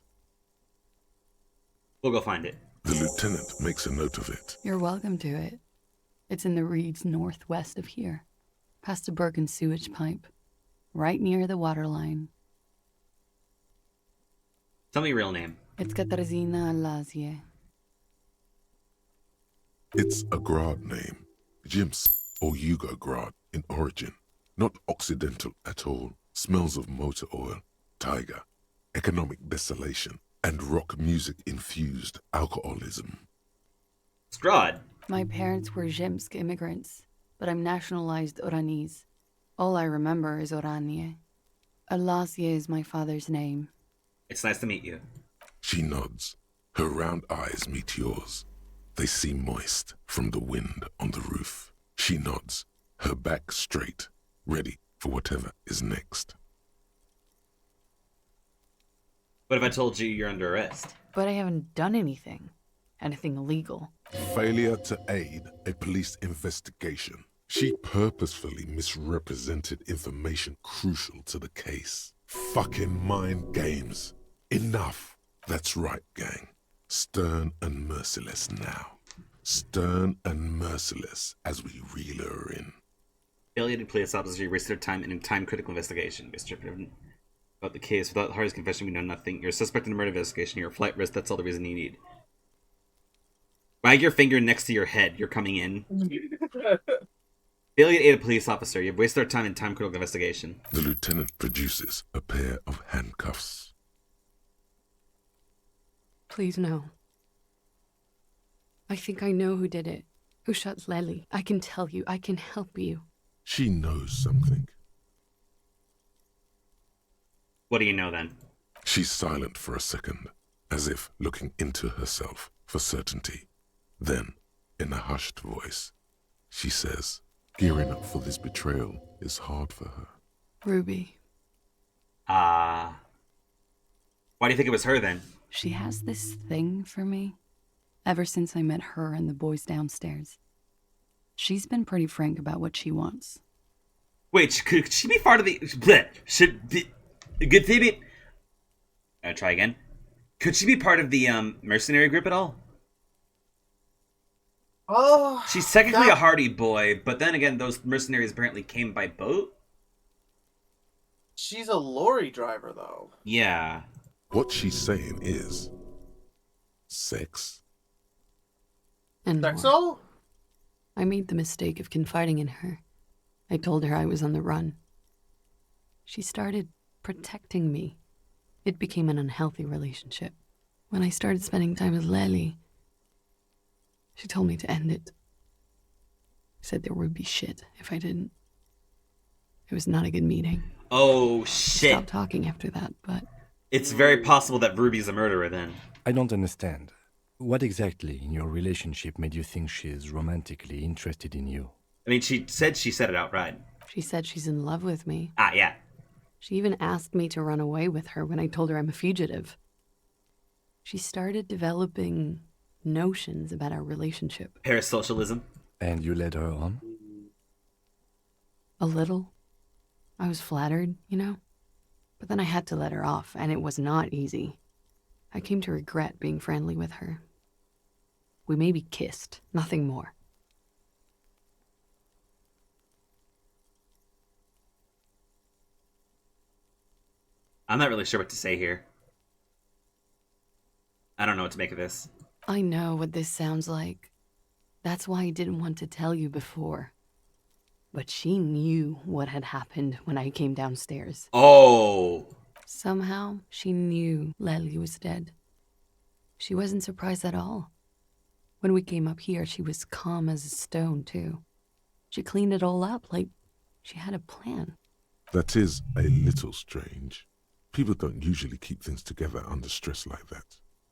We'll go find it. The lieutenant makes a note of it. You're welcome to it. It's in the reeds northwest of here. Past a broken sewage pipe. Right near the waterline. Tell me your real name. It's Katarzyna Lazie. It's a Grad name. Jims or Yugo Grad in origin. Not Occidental at all. Smells of motor oil, tiger, economic desolation, and rock music-infused alcoholism. Strahd. My parents were Zhimsk immigrants, but I'm nationalized Oranese. All I remember is Oranje. Alasie is my father's name. It's nice to meet you. She nods. Her round eyes meet yours. They seem moist from the wind on the roof. She nods, her back straight, ready for whatever is next. What if I told you you're under arrest? But I haven't done anything. Anything illegal. Failure to aid a police investigation. She purposefully misrepresented information crucial to the case. Fucking mind games. Enough. That's right, gang. Stern and merciless now. Stern and merciless as we reel her in. Alienated police officer, you wasted your time in a time-critical investigation. You're stripping about the case. Without the hardest confession, we know nothing. You're a suspect in a murder investigation. You're a flight risk. That's all the reason you need. Wag your finger next to your head. You're coming in. Failure to aid a police officer. You've wasted our time in time-critical investigation. The lieutenant produces a pair of handcuffs. Please, no. I think I know who did it. Who shot Lely. I can tell you. I can help you. She knows something. What do you know, then? She's silent for a second, as if looking into herself for certainty. Then, in a hushed voice, she says, gearing up for this betrayal is hard for her. Ruby. Why do you think it was her, then? She has this thing for me. Ever since I met her and the boys downstairs. She's been pretty frank about what she wants. Wait, could she be part of the... Bleh, should be... Good thing... I'll try again. Could she be part of the, mercenary group at all? Oh... She's technically a hardy boy, but then again, those mercenaries apparently came by boat? She's a lorry driver, though. Yeah. What she's saying is... sex. And Sexo? I made the mistake of confiding in her. I told her I was on the run. She started protecting me. It became an unhealthy relationship. When I started spending time with Lely, she told me to end it. Said there would be shit if I didn't. It was not a good meeting. Oh, shit. Stopped talking after that, but... It's very possible that Ruby's a murderer, then. I don't understand. What exactly in your relationship made you think she's romantically interested in you? I mean, she said it outright. She said she's in love with me. Ah, yeah. She even asked me to run away with her when I told her I'm a fugitive. She started developing notions about our relationship. Parasocialism. And you led her on? A little. I was flattered, you know? But then I had to let her off, and it was not easy. I came to regret being friendly with her. We maybe kissed, nothing more. I'm not really sure what to say here. I don't know what to make of this. I know what this sounds like. That's why I didn't want to tell you before. But she knew what had happened when I came downstairs. Oh! Somehow, she knew Lely was dead. She wasn't surprised at all. When we came up here, she was calm as a stone, too. She cleaned it all up like she had a plan. That is a little strange. People don't usually keep things together under stress like that.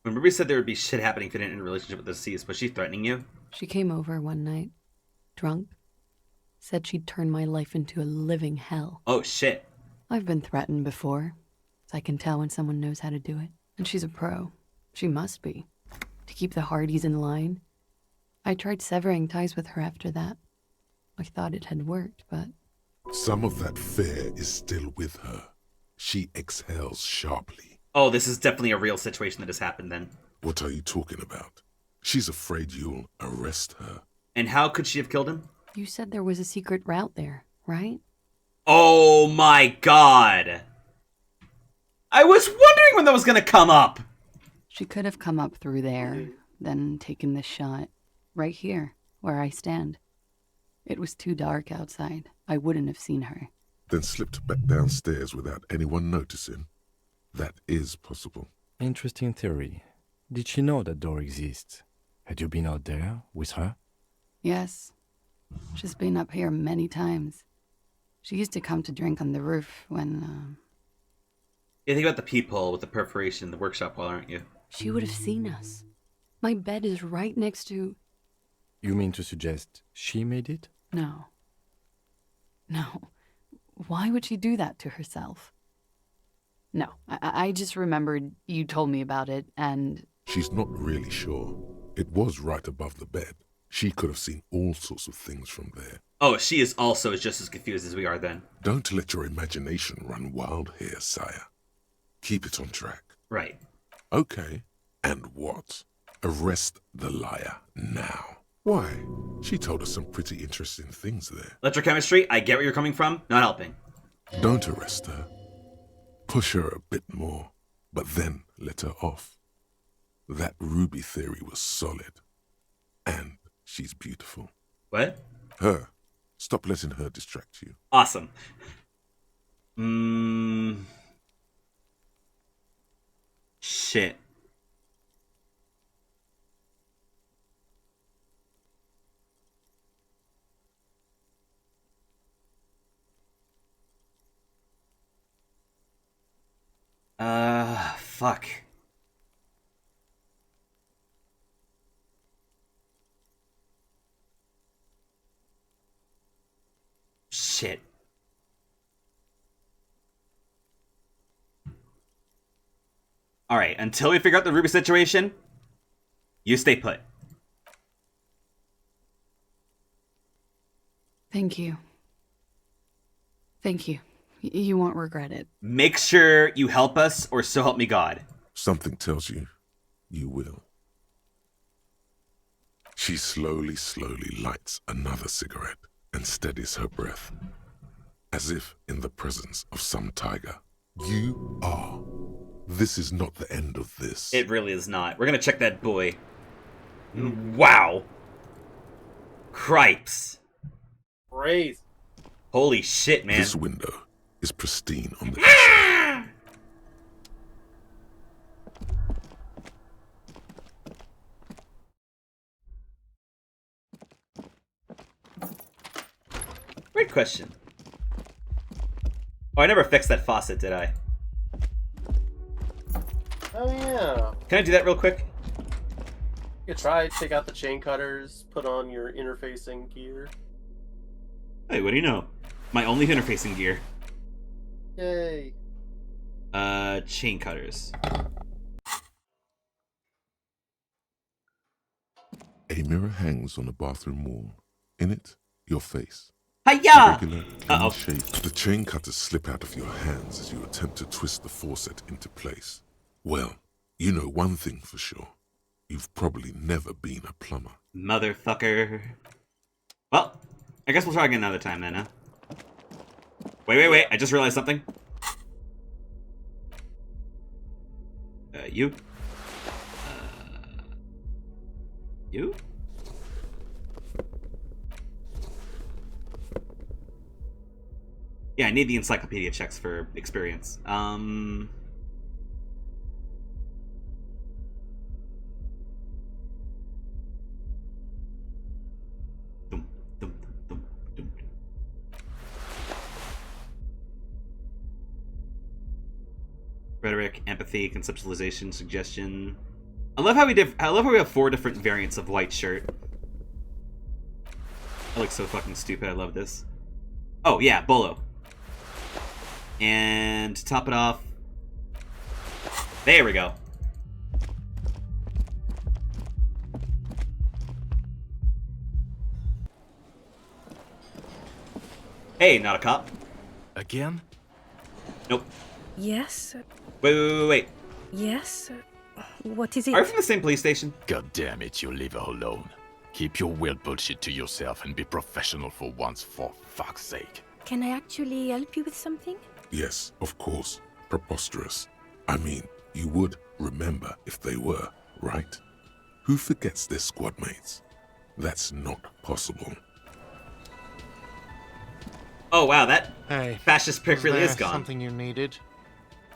When Ruby said there would be shit happening if you didn't in a relationship with the deceased, was she threatening you? She came over one night, drunk. Said she'd turn my life into a living hell. Oh, shit. I've been threatened before. So I can tell when someone knows how to do it. And she's a pro. She must be. To keep the Hardys in line. I tried severing ties with her after that. I thought it had worked, but... Some of that fear is still with her. She exhales sharply. Oh, this is definitely a real situation that has happened then. What are you talking about? She's afraid you'll arrest her. And how could she have killed him? You said there was a secret route there, right? Oh my god! I was wondering when that was gonna come up! She could have come up through there, then taken this shot. Right here, where I stand. It was too dark outside. I wouldn't have seen her. Then slipped back downstairs without anyone noticing. That is possible. Interesting theory. Did she know that door exists? Had you been out there with her? Yes. She's been up here many times. She used to come to drink on the roof when, You think about the peephole with the perforation in the workshop wall, aren't you? She would have seen us. My bed is right next to... You mean to suggest she made it? No. No. Why would she do that to herself? No, I just remembered you told me about it, and... She's not really sure. It was right above the bed. She could have seen all sorts of things from there. Oh, she is also just as confused as we are then. Don't let your imagination run wild here, sire. Keep it on track. Right. Okay. And what? Arrest the liar now. Why? She told us some pretty interesting things there. Electrochemistry, I get where you're coming from. Not helping. Don't arrest her. Push her a bit more, but then let her off. That Ruby theory was solid. And she's beautiful. What? Her. Stop letting her distract you. Awesome. Shit. Fuck. Shit. Alright, until we figure out the Ruby situation, you stay put. Thank you. Thank you. You won't regret it. Make sure you help us, or so help me God. Something tells you, you will. She slowly lights another cigarette and steadies her breath, as if in the presence of some tiger. You are. This is not the end of this. It really is not. We're gonna check that boy. Wow. Cripes. Praise. Holy shit, man. This window is pristine on the inside. Great question. Oh, I never fixed that faucet, did I? Oh, yeah. Can I do that real quick? You try, take out the chain cutters, put on your interfacing gear. Hey, what do you know? My only interfacing gear. Yay. Chain cutters. A mirror hangs on the bathroom wall. In it, your face. Hiya! Regular, clean shape. The chain cutters slip out of your hands as you attempt to twist the faucet into place. Well, you know one thing for sure. You've probably never been a plumber. Motherfucker. Well, I guess we'll try again another time then, huh? Wait. I just realized something. You? You? Yeah, I need the encyclopedia checks for experience. Rhetoric, empathy, conceptualization, suggestion. I love how we have 4 different variants of white shirt. I look so fucking stupid. I love this. Oh yeah, bolo. And to top it off, there we go. Hey, not a cop. Again? Nope. Yes. Wait. Yes. What is it? Are you from the same police station? God damn it, you leave her alone. Keep your weird bullshit to yourself and be professional for once, for fuck's sake. Can I actually help you with something? Yes, of course. Preposterous. I mean, you would remember if they were, right? Who forgets their squad mates? That's not possible. Oh wow, that Hey, fascist prick really is gone. Something you needed?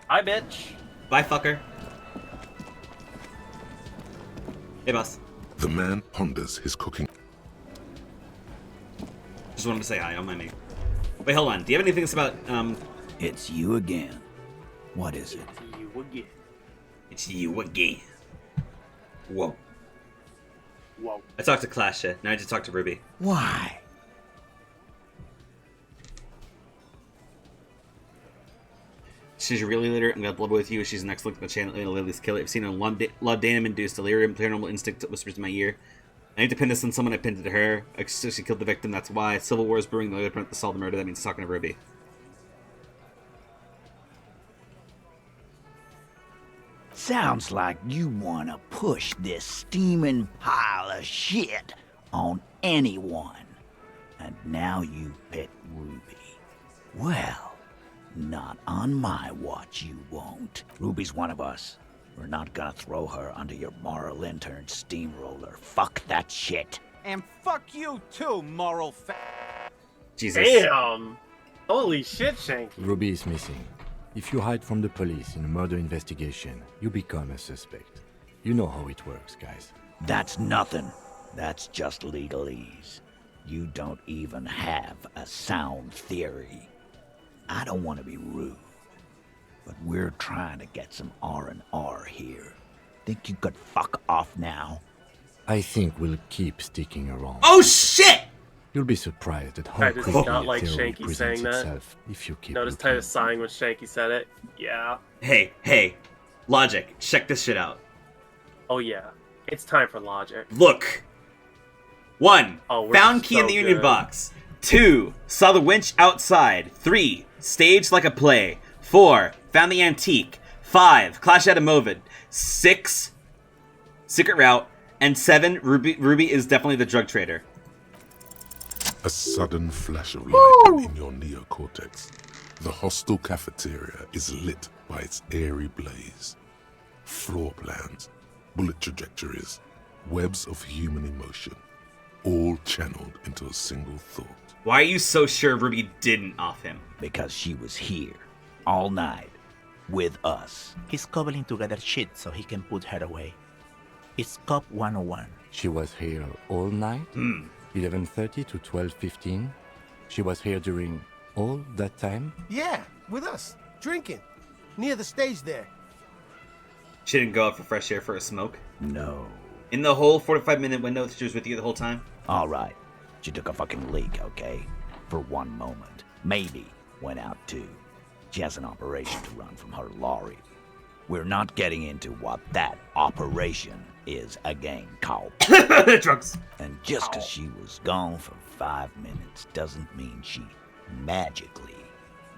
Hi, bitch. Bye, fucker. Hey, boss. The man ponders his cooking. Just wanted to say hi, don't mind me. Wait, hold on. Do you have anything about, It's you again. What is it? It's you again. Whoa. Whoa. I talked to Clasha. Now I just talked to Ruby. Why? She's a really leader. I'm gonna blubber with you. She's an excellent channel. Lily's killer. I've seen a laudanum-induced delirium. Paranormal instinct that whispers in my ear. I need to pin this on someone. I pinned it to her. She killed the victim. That's why. Civil War is brewing. The other print to solve the murder. That means talking to Ruby. Sounds like you want to push this steaming pile of shit on anyone. And now you pet Ruby. Well, not on my watch you won't. Ruby's one of us. We're not gonna throw her under your moral intern steamroller. Fuck that shit. And fuck you too, moral Jesus. Damn! Holy shit, Shanky. Ruby is missing. If you hide from the police in a murder investigation, you become a suspect. You know how it works, guys. That's nothing. That's just legalese. You don't even have a sound theory. I don't want to be rude, but we're trying to get some R&R here. Think you could fuck off now? I think we'll keep sticking around. Oh shit! You'll be surprised at how I just quickly not a like theory Shanky presents saying that. itself if you keep Notice looking. Titus sighing when Shanky said it. Yeah. Hey. Logic. Check this shit out. Oh yeah. It's time for logic. Look. 1. Oh, we're Found key so in the Union good. box. 2. Saw the winch outside. 3. Staged like a play. 4. Found the antique. 5. Clash at a Movid. 6. Secret route. And 7. Ruby is definitely the drug trader. A sudden flash of light in your neocortex. The hostel cafeteria is lit by its airy blaze. Floor plans, bullet trajectories, webs of human emotion, all channeled into a single thought. Why are you so sure Ruby didn't off him? Because she was here, all night, with us. He's cobbling together shit so he can put her away. It's Cop 101. She was here all night? 11:30 to 12:15? She was here during all that time? Yeah, with us, drinking, near the stage there. She didn't go out for fresh air for a smoke? No. In the whole 45-minute window that she was with you the whole time? Alright, she took a fucking leak, okay? For one moment. Maybe went out too. She has an operation to run from her lorry. We're not getting into what that operation is again, called drugs. And just because she was gone for 5 minutes doesn't mean she magically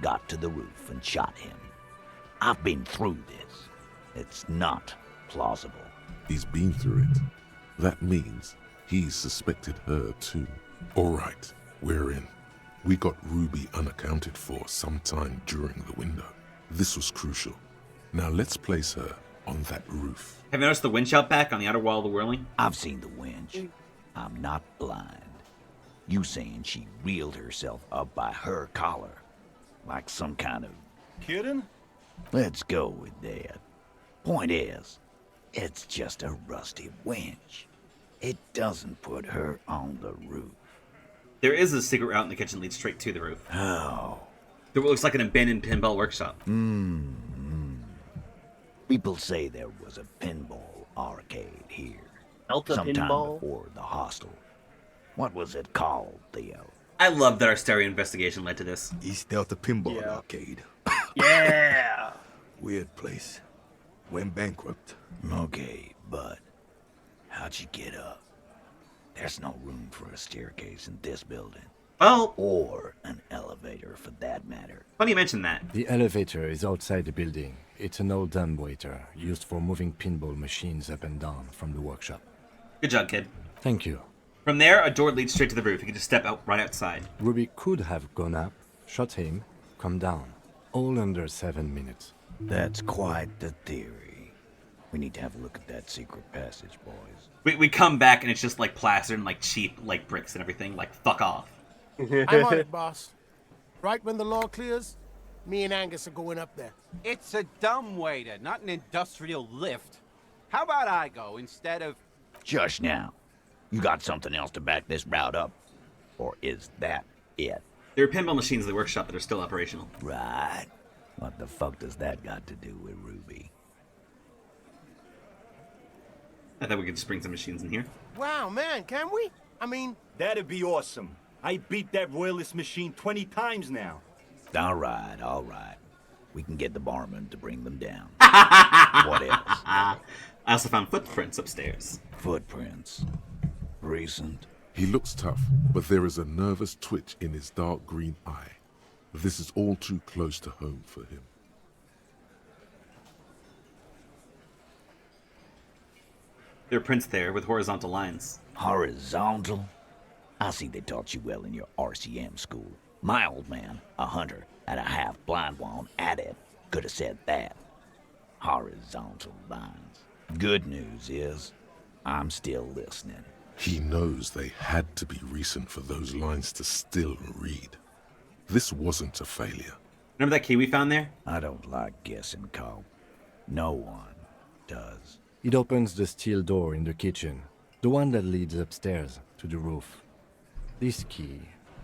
got to the roof and shot him. I've been through this. It's not plausible. He's been through it. That means he suspected her too. Alright, we're in. We got Ruby unaccounted for sometime during the window. This was crucial. Now let's place her on that roof. Have you noticed the winch out back on the outer wall of the whirling? I've seen the winch. I'm not blind. You saying she reeled herself up by her collar. Like some kind of... Kidding? Let's go with that. Point is, it's just a rusty winch. It doesn't put her on the roof. There is a secret route in the kitchen that leads straight to the roof. Oh. There looks like an abandoned pinball workshop. People say there was a pinball arcade here. Delta sometime Pinball? before the hostel. What was it called, Theo? I love that our stereo investigation led to this. East Delta Pinball Arcade. Yeah. Weird place. Went bankrupt. Okay, but how'd you get up? There's no room for a staircase in this building. Well, or an elevator for that matter. Funny you mention that. The elevator is outside the building. It's an old dumbwaiter used for moving pinball machines up and down from the workshop. Good job, kid. Thank you. From there, a door leads straight to the roof. You can just step out right outside. Ruby could have gone up, shot him, come down. All under 7 minutes. That's quite the theory. We need to have a look at that secret passage, boys. We come back and it's just like plastered and like cheap like bricks and everything. Like, fuck off. I'm on it, boss. Right when the law clears, me and Angus are going up there. It's a dumbwaiter, not an industrial lift. How about I go instead of... Just now. You got something else to back this route up? Or is that it? There are pinball machines in the workshop that are still operational. Right. What the fuck does that got to do with Ruby? I thought we could just bring some machines in here. Wow, man, can we? I mean... That'd be awesome. I beat that royalist machine 20 times now. All right. We can get the barman to bring them down. What else? I also found footprints upstairs. Footprints? Recent? He looks tough, but there is a nervous twitch in his dark green eye. This is all too close to home for him. There are prints there with horizontal lines. Horizontal? I see they taught you well in your RCM school. My old man, a hunter and a half-blind one at it, could have said that. Horizontal lines. Good news is, I'm still listening. He knows they had to be recent for those lines to still read. This wasn't a failure. Remember that key we found there? I don't like guessing, Carl. No one does. It opens the steel door in the kitchen, the one that leads upstairs to the roof. This key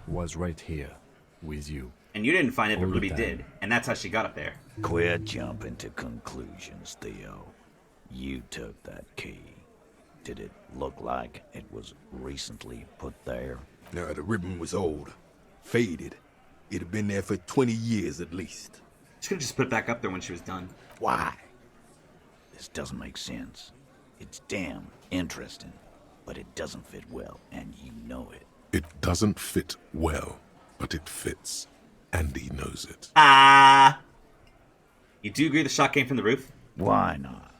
was right here, with you. And you didn't find it, but All the Ruby time. did. And that's how she got up there. Quit jumping to conclusions, Theo. You took that key. Did it look like it was recently put there? No, the ribbon was old. Faded. It'd been there for 20 years at least. She could have just put it back up there when she was done. Why? This doesn't make sense. It's damn interesting, but it doesn't fit well, and you know it. It doesn't fit well, but it fits. And he knows it. You do agree the shot came from the roof? Why not?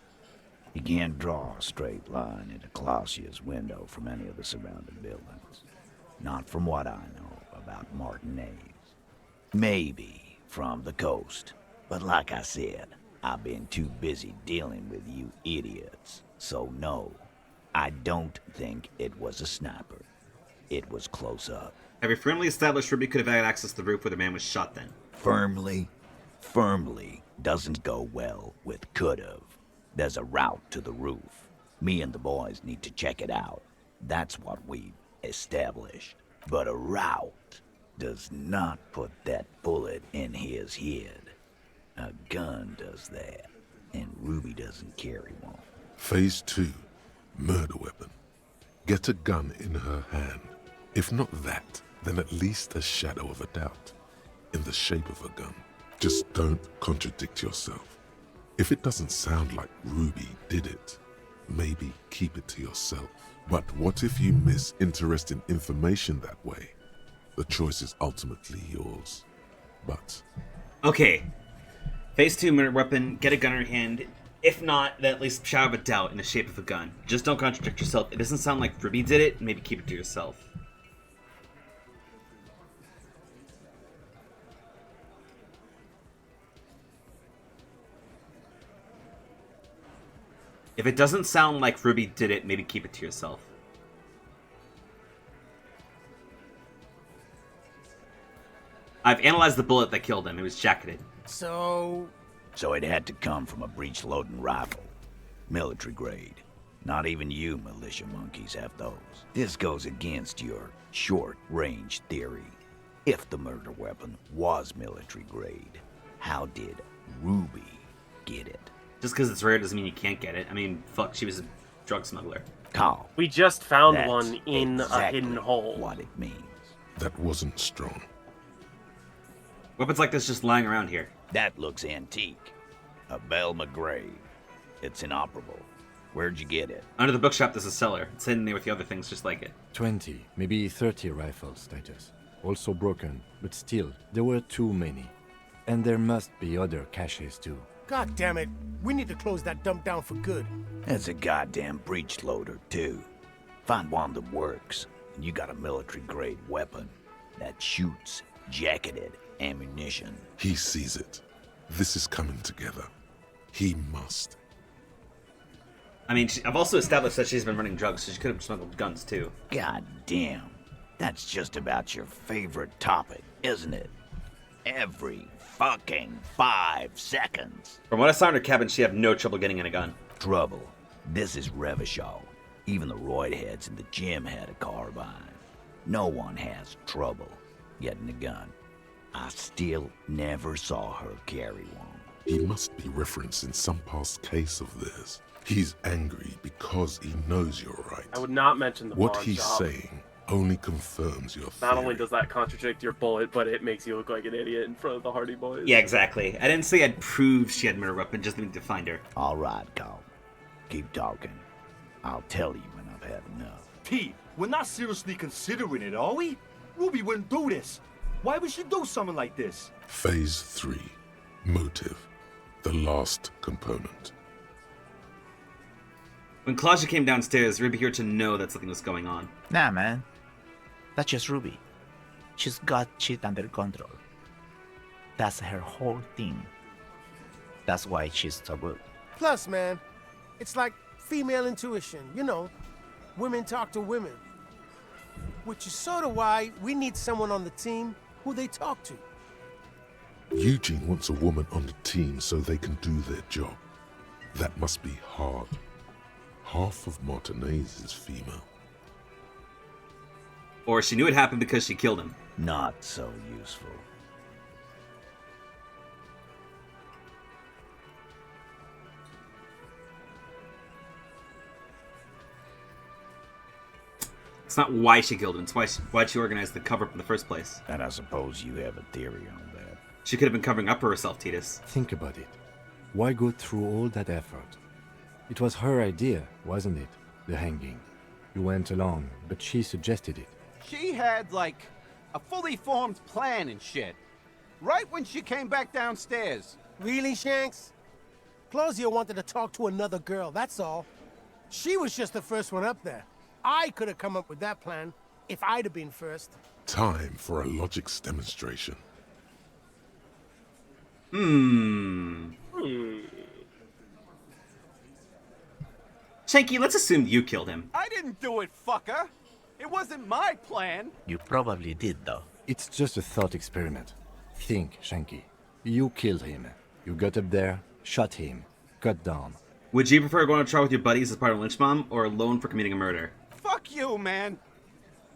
You can't draw a straight line into Clausia's window from any of the surrounding buildings. Not from what I know about Martinez. Maybe from the coast. But like I said, I've been too busy dealing with you idiots. So no, I don't think it was a sniper. It was close up. Have you firmly established Ruby could have had access to the roof where the man was shot then? Firmly doesn't go well with could've. There's a route to the roof. Me and the boys need to check it out. That's what we've established. But a route does not put that bullet in his head. A gun does that, and Ruby doesn't carry one. Phase 2. Murder weapon. Get a gun in her hand. If not that, then at least a shadow of a doubt. In the shape of a gun. Just don't contradict yourself. If it doesn't sound like Ruby did it, maybe keep it to yourself. But what if you miss interesting information that way? The choice is ultimately yours. But... Okay. Phase 2, murder weapon, get a gun in your hand. If not, then at least shadow of a doubt in the shape of a gun. Just don't contradict yourself. It doesn't sound like Ruby did it, maybe keep it to yourself. If it doesn't sound like Ruby did it, maybe keep it to yourself. I've analyzed the bullet that killed him. It was jacketed. So it had to come from a breech-loading rifle. Military grade. Not even you militia monkeys have those. This goes against your short-range theory. If the murder weapon was military grade, how did Ruby get it? Just because it's rare doesn't mean you can't get it. I mean, fuck, she was a drug smuggler. Carl. We just found That's one in a hidden hole. What it means. That wasn't strong. Weapons like this just lying around here. That looks antique. A Bell McGray. It's inoperable. Where'd you get it? Under the bookshop, there's a cellar. It's hidden there with the other things just like it. 20, maybe 30 rifles, Titus. Also broken, but still, there were too many. And there must be other caches too. God damn it. We need to close that dump down for good. That's a goddamn breech loader, too. Find one that works, and you got a military-grade weapon that shoots jacketed ammunition. He sees it. This is coming together. He must. I mean, I've also established that she's been running drugs, so she could have smuggled guns, too. God damn. That's just about your favorite topic, isn't it? Every fucking 5 seconds. From what I saw in her cabin, she had no trouble getting in a gun. Trouble. This is Revachol. Even the roid heads in the gym had a carbine. No one has trouble getting a gun. I still never saw her carry one. He must be referencing some past case of theirs. He's angry because he knows you're right. I would not mention the What pawn he's shop. saying only confirms your Not theory. only does that contradict your bullet, but it makes you look like an idiot in front of the Hardy Boys. Yeah, exactly. I didn't say I'd prove she had a murder weapon, just need to find her. All right, Carl. Keep talking. I'll tell you when I've had enough. Pete, we're not seriously considering it, are we? Ruby wouldn't do this. Why would she do something like this? Phase 3. Motive. The last component. When Claudia came downstairs, Ruby appeared to know that something was going on. Nah, man. That's just Ruby. She's got shit under control. That's her whole thing. That's why she's so good. Plus, man, it's like female intuition, you know. Women talk to women. Which is sort of why we need someone on the team who they talk to. Eugene wants a woman on the team so they can do their job. That must be hard. Half of Martinez is female. Or she knew it happened because she killed him. Not so useful. It's not why she killed him, it's why'd she organize the cover-up in the first place. And I suppose you have a theory on that. She could have been covering up for herself, Titus. Think about it. Why go through all that effort? It was her idea, wasn't it? The hanging. You went along, but she suggested it. She had, like, a fully formed plan and shit. Right when she came back downstairs. Really, Shanks? Claudia wanted to talk to another girl, that's all. She was just the first one up there. I could have come up with that plan if I'd have been first. Time for a logics demonstration. Shanky, let's assume you killed him. I didn't do it, fucker. It wasn't my plan. You probably did, though. It's just a thought experiment. Think, Shanky. You killed him. You got up there, shot him, cut down. Would you prefer going on a trial with your buddies as part of a lynch mob, or alone for committing a murder? Fuck you, man.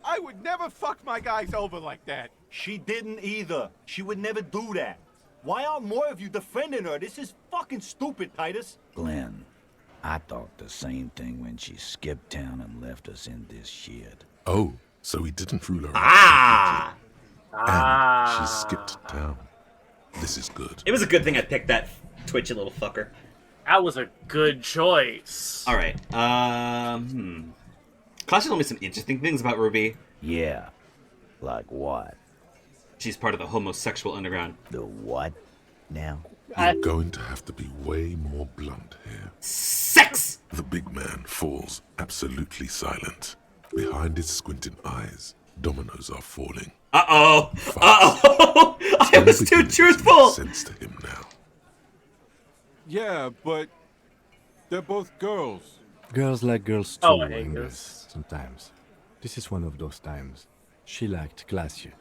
I would never fuck my guys over like that. She didn't either. She would never do that. Why aren't more of you defending her? This is fucking stupid, Titus. Glenn, I thought the same thing when she skipped town and left us in this shit. Oh, so he didn't rule her out. Ah! And she skipped town. This is good. It was a good thing I picked that twitchy little fucker. That was a good choice. All right. Clash told me some interesting things about Ruby. Yeah. Like what? She's part of the homosexual underground. The what now? You're going to have to be way more blunt here. Sex! The big man falls absolutely silent. Behind his squinting eyes, dominoes are falling. Uh-oh! Uh-oh! I was too truthful! Sense to him now. Yeah, but they're both girls. Girls like girls too, Oh, I hate Angus, this. sometimes. This is one of those times. She liked Glacier.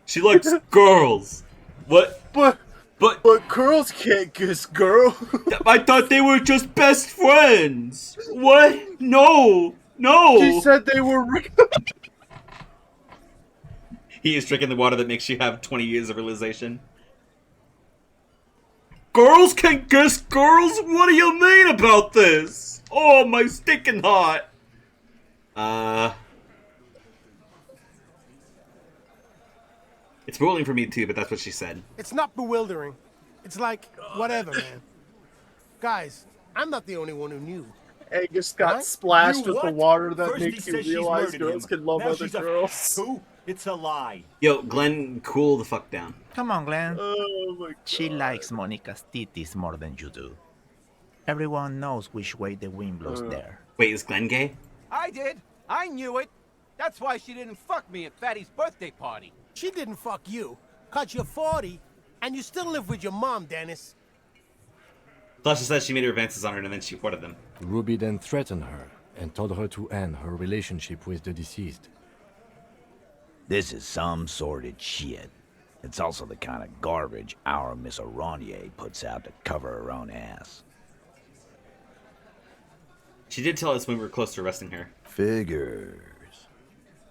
She likes girls. What? But girls can't kiss girls. I thought they were just best friends. What? No. No. She said they were. He is drinking the water that makes you have 20 years of realization. Girls can kiss girls? What do you mean about this? Oh, my stinking heart. It's rolling for me too, but that's what she said. It's not bewildering. It's like, whatever, man. Guys, I'm not the only one who knew. Angus got What? splashed You with the what? water that First he makes you says she's realize murdered girls him. can love Now other she's a girls. Who? It's a lie. Yo, Glenn, cool the fuck down. Come on, Glenn. Oh my God. She likes Monica's titties more than you do. Everyone knows which way the wind blows there. Wait, is Glenn gay? I did. I knew it. That's why she didn't fuck me at Fatty's birthday party. She didn't fuck you, 'cause you're 40, and you still live with your mom, Dennis. Flasha says she made her advances on her and then she ordered them. Ruby then threatened her and told her to end her relationship with the deceased. This is some sordid shit. It's also the kind of garbage our Miss Aronier puts out to cover her own ass. She did tell us when we were close to arresting her. Figures.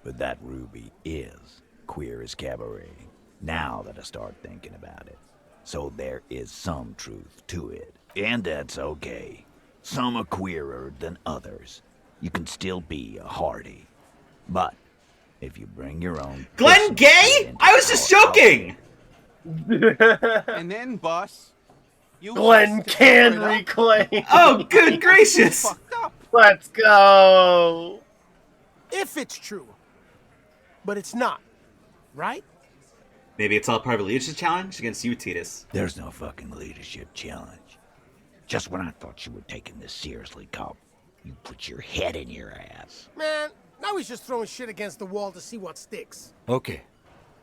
But that Ruby is queer as cabaret, now that I start thinking about it. So there is some truth to it, and that's okay. Some are queerer than others. You can still be a hardy. But if you bring your own... Glenn gay? I was just joking! And then, boss, you Glenn can reclaim. Oh, good gracious! Let's go. If it's true. But it's not. Right? Maybe it's all part of a leadership challenge against you, Titus. There's no fucking leadership challenge. Just when I thought you were taking this seriously, cop, you put your head in your ass. Man, now he's just throwing shit against the wall to see what sticks. Okay,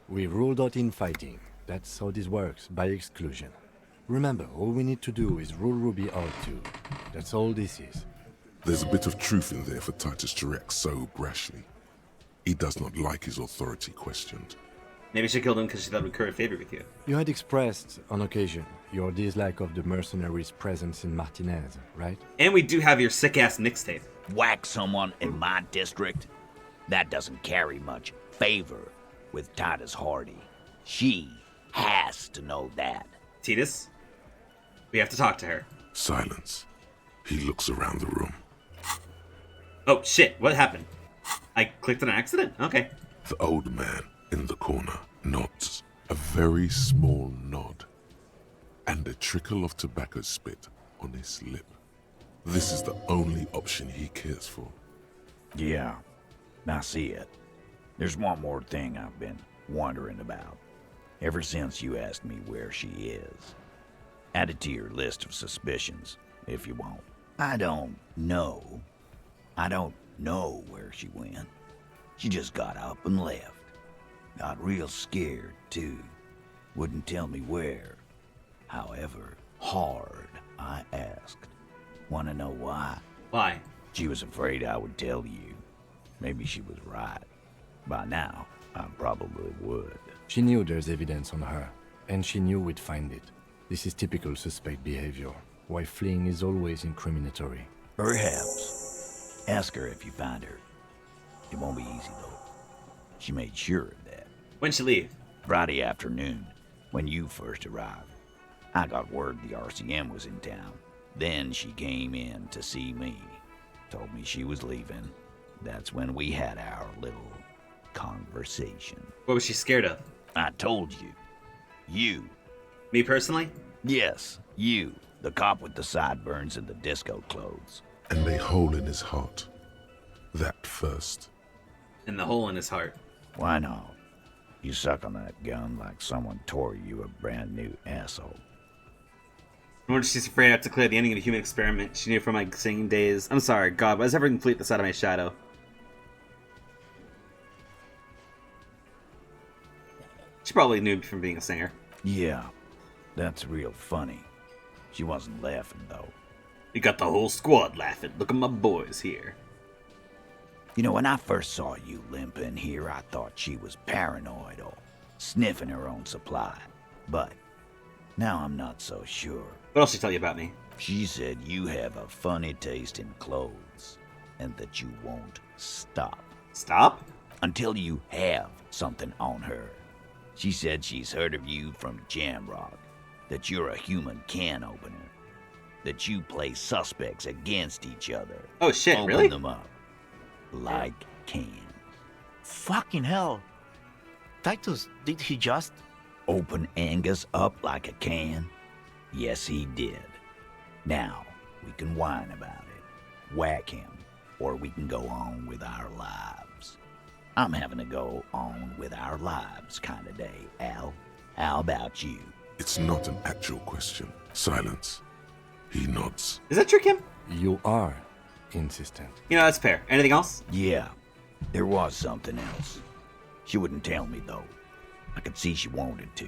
we ruled out infighting. That's how this works, by exclusion. Remember, all we need to do is rule Ruby out too. That's all this is. There's a bit of truth in there for Titus to react so brashly. He does not like his authority questioned. Maybe she killed him because she thought we'd curry favor with you. You had expressed, on occasion, your dislike of the mercenaries' presence in Martinez, right? And we do have your sick-ass mixtape. Whack someone in my district? That doesn't carry much favor with Titus Hardy. She has to know that. Titus, we have to talk to her. Silence. He looks around the room. Oh, shit, what happened? I clicked on an accident? Okay. The old man in the corner nods, a very small nod, and a trickle of tobacco spit on his lip. This is the only option he cares for. Yeah, I see it. There's one more thing I've been wondering about. Ever since you asked me where she is. Add it to your list of suspicions, if you want. I don't know where she went. She just got up and left. Got real scared, too. Wouldn't tell me where. However hard I asked. Want to know why? Why? She was afraid I would tell you. Maybe she was right. By now, I probably would. She knew there's evidence on her, and she knew we'd find it. This is typical suspect behavior, why fleeing is always incriminatory. Perhaps. Ask her if you find her. It won't be easy, though. She made sure of that. When'd she leave? Friday afternoon, when you first arrived. I got word the RCM was in town. Then she came in to see me. Told me she was leaving. That's when we had our little conversation. What was she scared of? I told you. You. Me personally? Yes, you. The cop with the sideburns and the disco clothes. And a hole in his heart. That first. And the hole in his heart. Why not? You suck on that gun like someone tore you a brand new asshole. I wonder if she's afraid I have to clear the ending of the human experiment she knew from my singing days. I'm sorry, God, why does everything fleet this out of my shadow? She probably knew from being a singer. Yeah, that's real funny. She wasn't laughing, though. You got the whole squad laughing. Look at my boys here. You know, when I first saw you limp in here, I thought she was paranoid or sniffing her own supply. But now I'm not so sure. What else did she tell you about me? She said you have a funny taste in clothes and that you won't stop. Stop? Until you have something on her. She said she's heard of you from Jamrock, that you're a human can opener, that you play suspects against each other. Oh shit, Open really? them up like cans. Fucking hell. Titus, did he just... Open Angus up like a can? Yes, he did. Now, we can whine about it, whack him, or we can go on with our lives. I'm having a go on with our lives kind of day, Al. How about you? It's not an actual question. Silence. He nods. Is that true, Kim? You are insistent. You know, that's fair. Anything else? Yeah, there was something else. She wouldn't tell me, though. I could see she wanted to.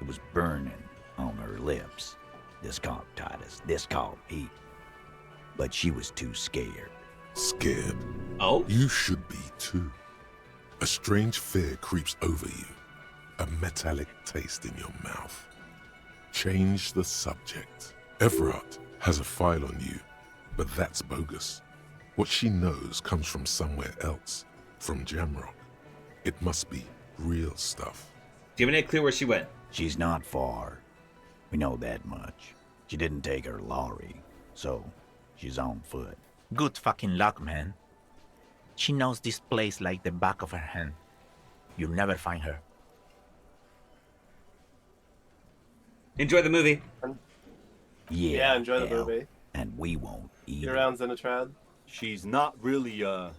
It was burning on her lips. This called Titus, this called Pete. But she was too scared. Scared? Oh? You should be, too. A strange fear creeps over you. A metallic taste in your mouth. Change the subject. Everard has a file on you, but that's bogus. What she knows comes from somewhere else, from Jamrock. It must be real stuff. Do you have any clue where she went? She's not far. We know that much. She didn't take her lorry, so she's on foot. Good fucking luck, man. She knows this place like the back of her hand. You'll never find her. Enjoy the movie. Yeah, enjoy the movie. And we won't Get either. around Xenotrad. She's not really a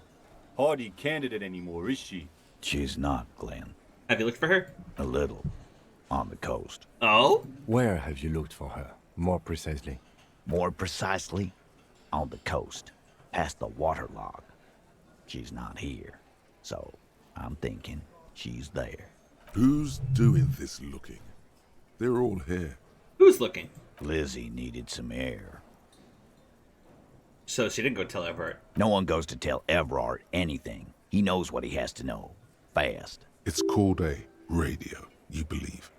hardy candidate anymore, is she? She's not, Glenn. Have you looked for her? A little. On the coast. Oh? Where have you looked for her, more precisely? More precisely, on the coast, past the waterlock. She's not here, so I'm thinking she's there. Who's doing this looking? They're all here. Who's looking? Lizzie needed some air. So she didn't go tell Everett. No one goes to tell Everard anything. He knows what he has to know. Fast. It's called a radio, you believe.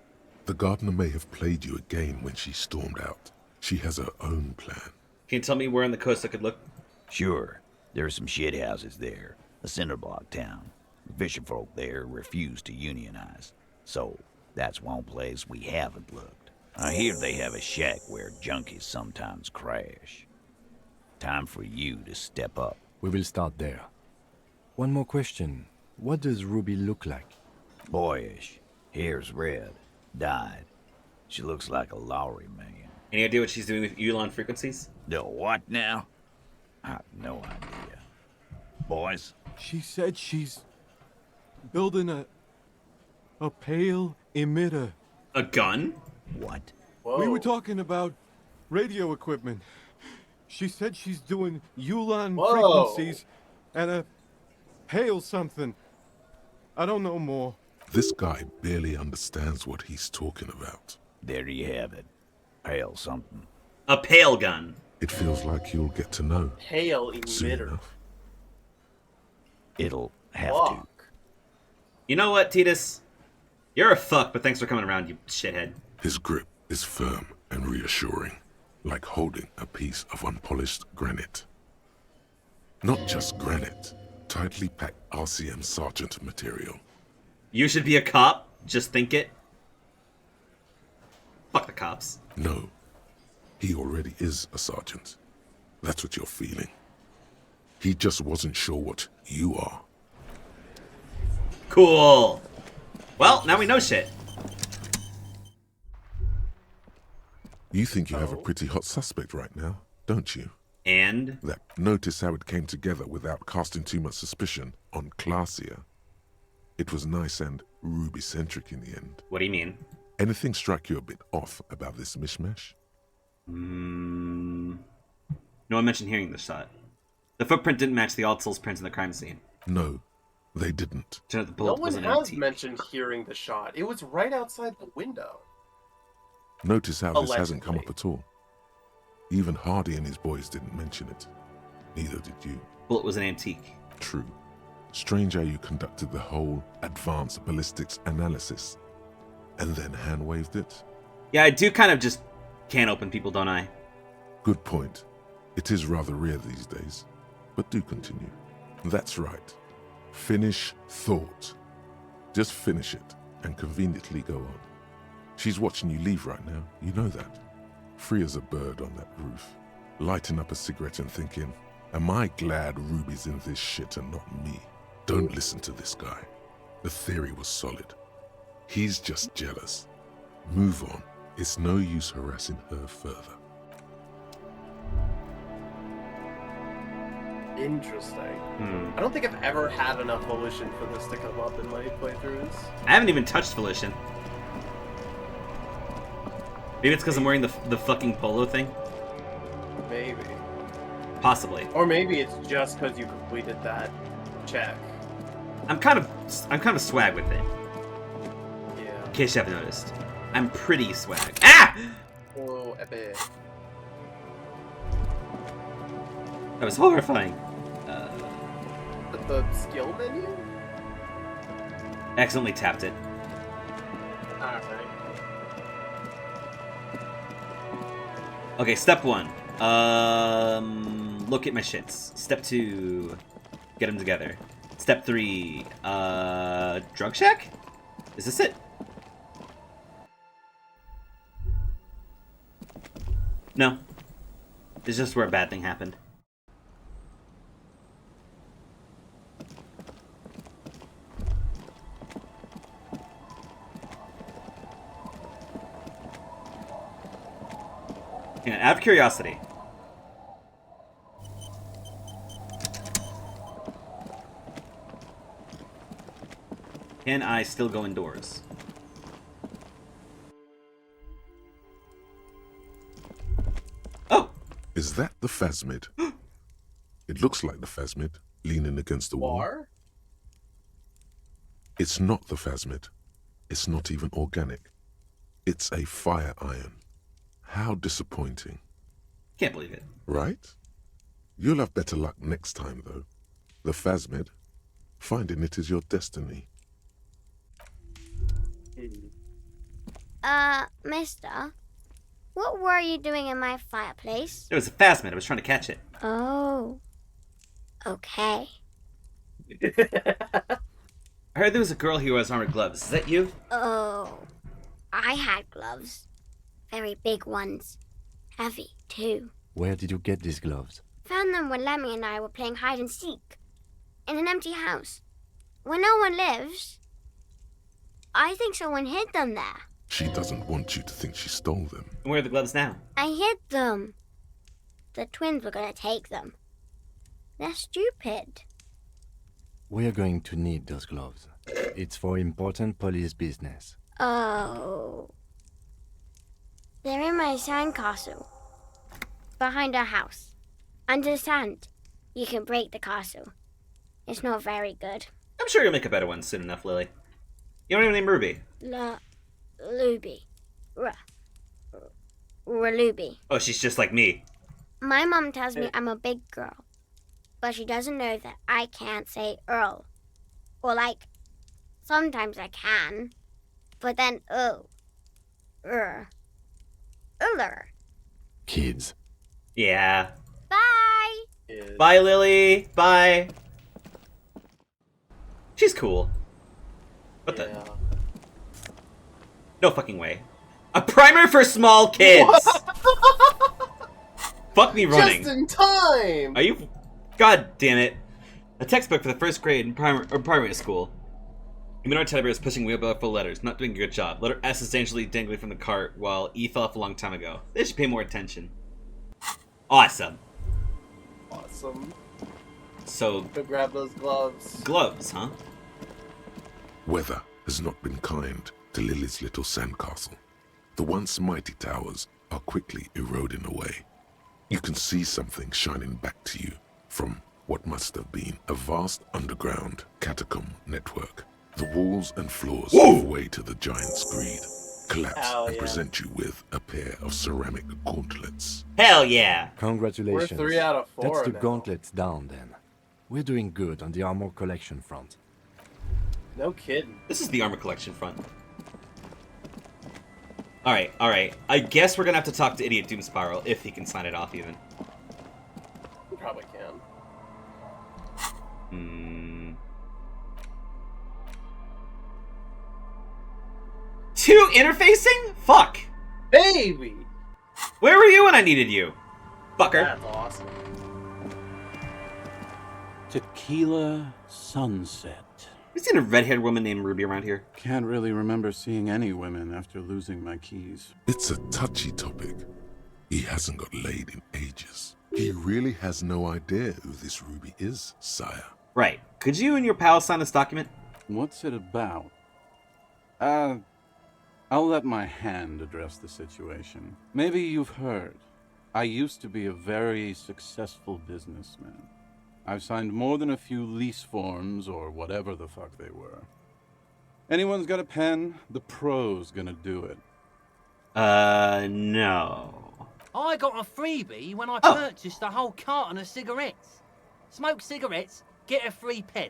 The gardener may have played you a game when she stormed out. She has her own plan. Can you tell me where on the coast I could look? Sure. There are some shit houses there. A cinder block town. The fisherfolk there refuse to unionize. So, that's one place we haven't looked. I hear they have a shack where junkies sometimes crash. Time for you to step up. We will start there. One more question. What does Ruby look like? Boyish. Hair's red. Dyed. She looks like a Lowry man. Any idea what she's doing with Elon frequencies? The what now? I have no idea. Boys? She said she's building a pale emitter. A gun? What? We were talking about radio equipment. She said she's doing Ulan frequencies and a pale something. I don't know more. This guy barely understands what he's talking about. There you have it. Pale something. A pale gun. It feels like you'll get to know. Pale soon emitter. enough. It'll have to. You know what, Titus? You're a fuck, but thanks for coming around, you shithead. His grip is firm and reassuring, like holding a piece of unpolished granite. Not just granite, tightly packed RCM sergeant material. You should be a cop. Just think it. Fuck the cops. No. He already is a sergeant. That's what you're feeling. He just wasn't sure what you are. Cool. Well, now we know shit. You think you have a pretty hot suspect right now, don't you? And? That notice how it came together without casting too much suspicion on Clasia. It was nice and Ruby-centric in the end. What do you mean? Anything strike you a bit off about this mishmash? No one mentioned hearing the shot. The footprint didn't match the Old Souls print in the crime scene. No, they didn't. The No bullet one wasn't has antique. mentioned hearing the shot. It was right outside the window. Notice how this hasn't come up at all. Even Hardy and his boys didn't mention it. Neither did you. Bullet was an antique. True. Strange how you conducted the whole advanced ballistics analysis and then hand-waved it. Yeah, I do kind of just can't open people, don't I? Good point. It is rather rare these days. But do continue. That's right. Finish thought. Just finish it and conveniently go on. She's watching you leave right now. You know that. Free as a bird on that roof. Lighting up a cigarette and thinking, am I glad Ruby's in this shit and not me? Don't listen to this guy. The theory was solid. He's just jealous. Move on. It's no use harassing her further. Interesting. I don't think I've ever had enough volition for this to come up in my playthroughs. I haven't even touched Volition. Maybe it's because I'm wearing the fucking polo thing? Maybe. Possibly. Or maybe it's just because you completed that check. I'm kind of swag with it. Yeah. In case you haven't noticed. I'm pretty swag. Ah! Oh, epic. That was horrifying. The skill menu? Accidentally tapped it. Alright. Okay, step 1. Look at my shits. Step 2. Get them together. Step 3. Drug shack? Is this it? No. It's just where a bad thing happened. Yeah, out of curiosity. Can I still go indoors? Oh! Is that the phasmid? It looks like the phasmid, leaning against the wall. Bar? It's not the phasmid. It's not even organic. It's a fire iron. How disappointing. Can't believe it. Right? You'll have better luck next time, though. The phasmid, finding it is your destiny. Mister, what were you doing in my fireplace? It was a phasmid. I was trying to catch it. Oh. Okay. I heard there was a girl here who has armored gloves. Is that you? Oh. I had gloves. Very big ones. Heavy, too. Where did you get these gloves? Found them when Lemmy and I were playing hide and seek. In an empty house. Where no one lives. I think someone hid them there. She doesn't want you to think she stole them. And where are the gloves now? I hid them. The twins were gonna take them. They're stupid. We are going to need those gloves. It's for important police business. Oh. They're in my sandcastle. Behind our house. Under the sand. You can break the castle. It's not very good. I'm sure you'll make a better one soon enough, Lily. You don't even name Ruby. Luby. Luby. Oh, she's just like me. My mom tells me I'm a big girl. But she doesn't know that I can't say Earl. Or sometimes I can. But then Uller. Kids. Yeah. Bye! Bye, Lily. Bye. She's cool. What the? No fucking way. A primer for small kids! Fuck me running. Just in time! Are you... God damn it. A textbook for the first grade in primary school. Minor Teddy Bear is pushing wheelbarrow full letters, not doing a good job. Letter S is dangerously dangling from the cart, while E fell off a long time ago. They should pay more attention. Awesome. Awesome. So... Go grab those gloves. Gloves, huh? Weather has not been kind to Lily's little sandcastle. The once mighty towers are quickly eroding away. You can see something shining back to you from what must have been a vast underground catacomb network. The walls and floors give way to the giant's greed, collapse and present you with a pair of ceramic gauntlets. Hell yeah! Congratulations. We're 3 out of 4 That's the now. gauntlets down then. We're doing good on the armor collection front. No kidding. This is the armor collection front. Alright, alright. I guess we're gonna have to talk to Idiot Doom Spiral, if he can sign it off even. You probably can. Hmm. 2 interfacing? Fuck! Baby! Where were you when I needed you? Fucker. That's awesome. Tequila Sunset. You seen a red-haired woman named Ruby around here? Can't really remember seeing any women after losing my keys. It's a touchy topic. He hasn't got laid in ages. He really has no idea who this Ruby is, sire. Right. Could you and your pal sign this document? What's it about? I'll let my hand address the situation. Maybe you've heard. I used to be a very successful businessman. I've signed more than a few lease forms or whatever the fuck they were. Anyone's got a pen? The pro's gonna do it. No. I got a freebie when I purchased a whole carton of cigarettes. Smoke cigarettes, get a free pen.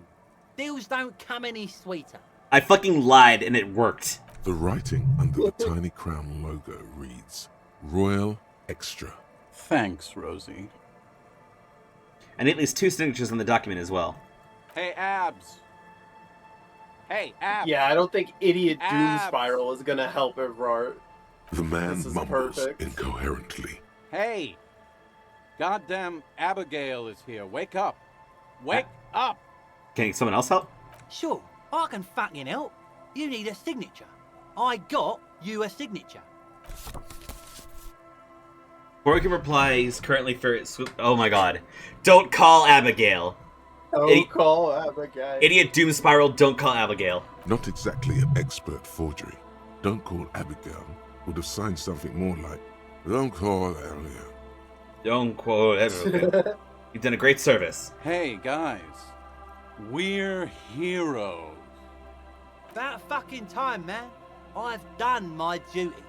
Deals don't come any sweeter. I fucking lied and it worked. The writing under the tiny crown logo reads, Royal Extra. Thanks, Rosie. I need at least 2 signatures on the document as well. Hey, Abs. Hey, Abs. Yeah, I don't think Idiot Doom Abs. Spiral is gonna help Evrart. The man This is mumbles perfect. incoherently. Hey! Goddamn Abigail is here. Wake up. Wake up! Can someone else help? Sure, I can fucking help. You need a signature. I got you a signature. Before we can reply, he's currently for swoop. Oh my god. Don't call Abigail. Don't call Abigail. Idiot Doom Spiral, don't call Abigail. Not exactly an expert forgery. Don't call Abigail would have signed something more like, don't call Abigail. Don't quote Abigail. You've done a great service. Hey, guys. We're heroes. About fucking time, man. I've done my duty.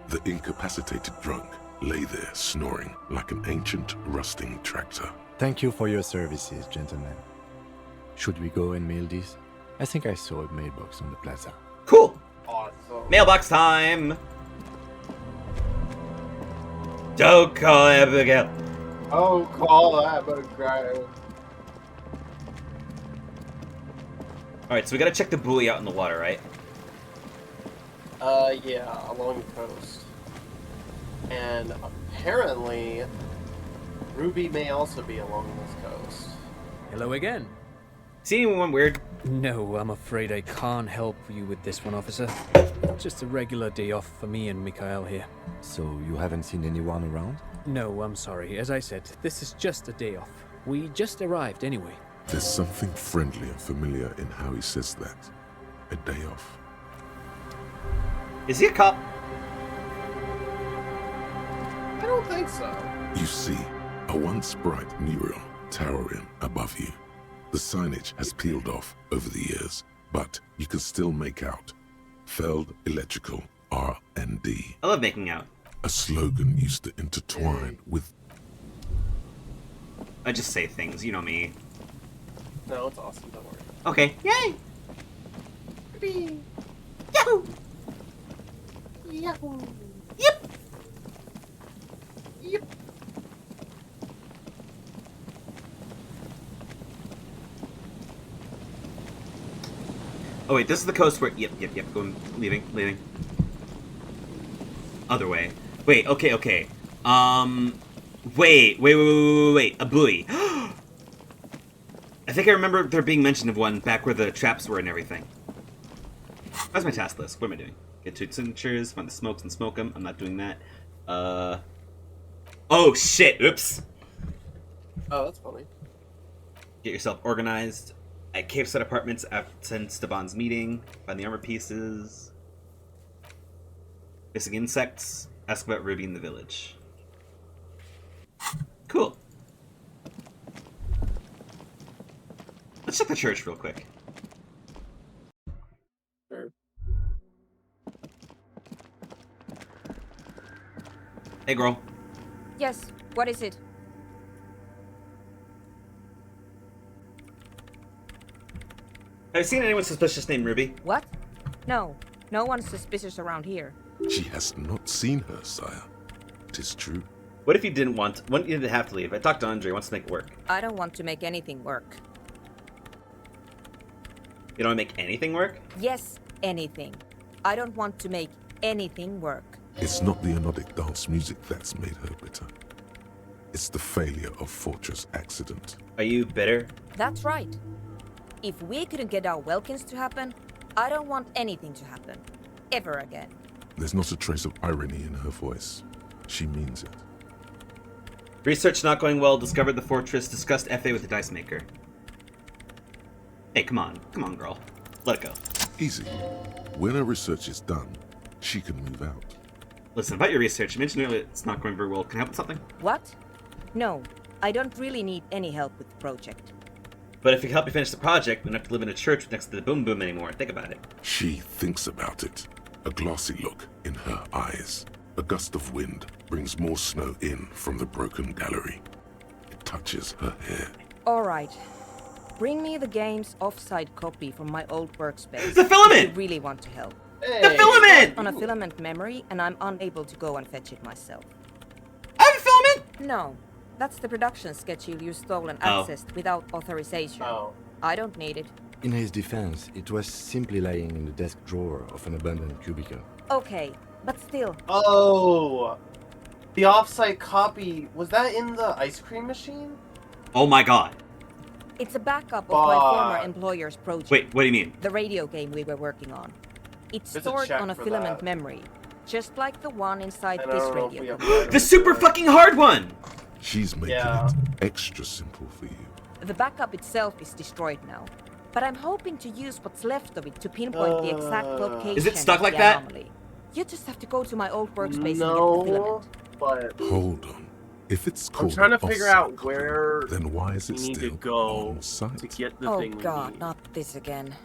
The incapacitated drunk lay there snoring like an ancient rusting tractor. Thank you for your services, gentlemen. Should we go and mail these? I think I saw a mailbox on the plaza. Cool. Awesome. Mailbox time. Don't call Abigail. Oh, call Abigail. Alright, so we gotta check the buoy out in the water, right? Yeah, along the coast. And apparently, Ruby may also be along this coast. Hello again. See anyone weird? No, I'm afraid I can't help you with this one, officer. Just a regular day off for me and Mikhail here. So you haven't seen anyone around? No, I'm sorry. As I said, this is just a day off. We just arrived anyway. There's something friendly and familiar in how he says that. A day off. Is he a cop? I don't think so. You see a once bright mural towering above you. The signage has peeled off over the years, but you can still make out Feld Electrical R&D. I love making out. A slogan used to intertwine with... I just say things, you know me. No, it's awesome, don't worry. Okay. Yay! Ruby! Yahoo! Yahoo! Yep! Yep! Oh wait, this is the coast where... Yep, going, leaving. Other way. Wait, okay. Wait. A buoy. I think I remember there being mention of one back where the traps were and everything. That's my task list. What am I doing? Get 2 signatures, find the smokes and smoke them. I'm not doing that. Oh shit! Oops. Oh, that's funny. Get yourself organized. At Cape Side Apartments after Steban's meeting. Find the armor pieces. Missing insects. Ask about Ruby in the village. Cool. Let's check the church real quick. Sure. Hey, girl. Yes, what is it? Have you seen anyone suspicious named Ruby? What? No, no one's suspicious around here. She has not seen her, sire. 'Tis true. What if you didn't want? What you didn't have to leave? I talked to Andre. He wants to make it work. I don't want to make anything work. You don't want to make anything work? Yes, anything. I don't want to make anything work. It's not the anodic dance music that's made her bitter. It's the failure of Fortress accident. Are you bitter? That's right. If we couldn't get our Welkins to happen, I don't want anything to happen. Ever again. There's not a trace of irony in her voice. She means it. Research not going well. Discovered the fortress. Discussed FA with the dice maker. Hey, come on, girl. Let it go. Easy. When her research is done, she can move out. Listen, about your research, you mentioned earlier it's not going very well. Can I help with something? What? No, I don't really need any help with the project. But if you can help me finish the project, we don't have to live in a church next to the boom boom anymore. Think about it. She thinks about it. A glassy look in her eyes. A gust of wind brings more snow in from the broken gallery. It touches her hair. All right. Bring me the game's offside copy from my old workspace. The filament! If you really want to help. Hey. The filament! On a filament memory, and I'm unable to go and fetch it myself. I have a filament? No. That's the production schedule you stole and accessed without authorization. I don't need it. In his defense, it was simply lying in the desk drawer of an abandoned cubicle. Okay, but still. Oh, the off-site copy, was that in the ice cream machine? Oh my god. It's a backup of my former employer's project. Wait, what do you mean? The radio game we were working on. It's There's a stored check on a for filament that. memory, just like the one inside I this don't know if radio. we have The super fucking hard one! She's making it extra simple for you. The backup itself is destroyed now, but I'm hoping to use what's left of it to pinpoint the exact location. Is it stuck of like the that? anomaly. You just have to go to my old workspace No, and get the filament. but Hold on. If it's I'm called trying to an figure offsite out copy, where then why is we it need still to go on site? to get the Oh thing we god, need. not this again.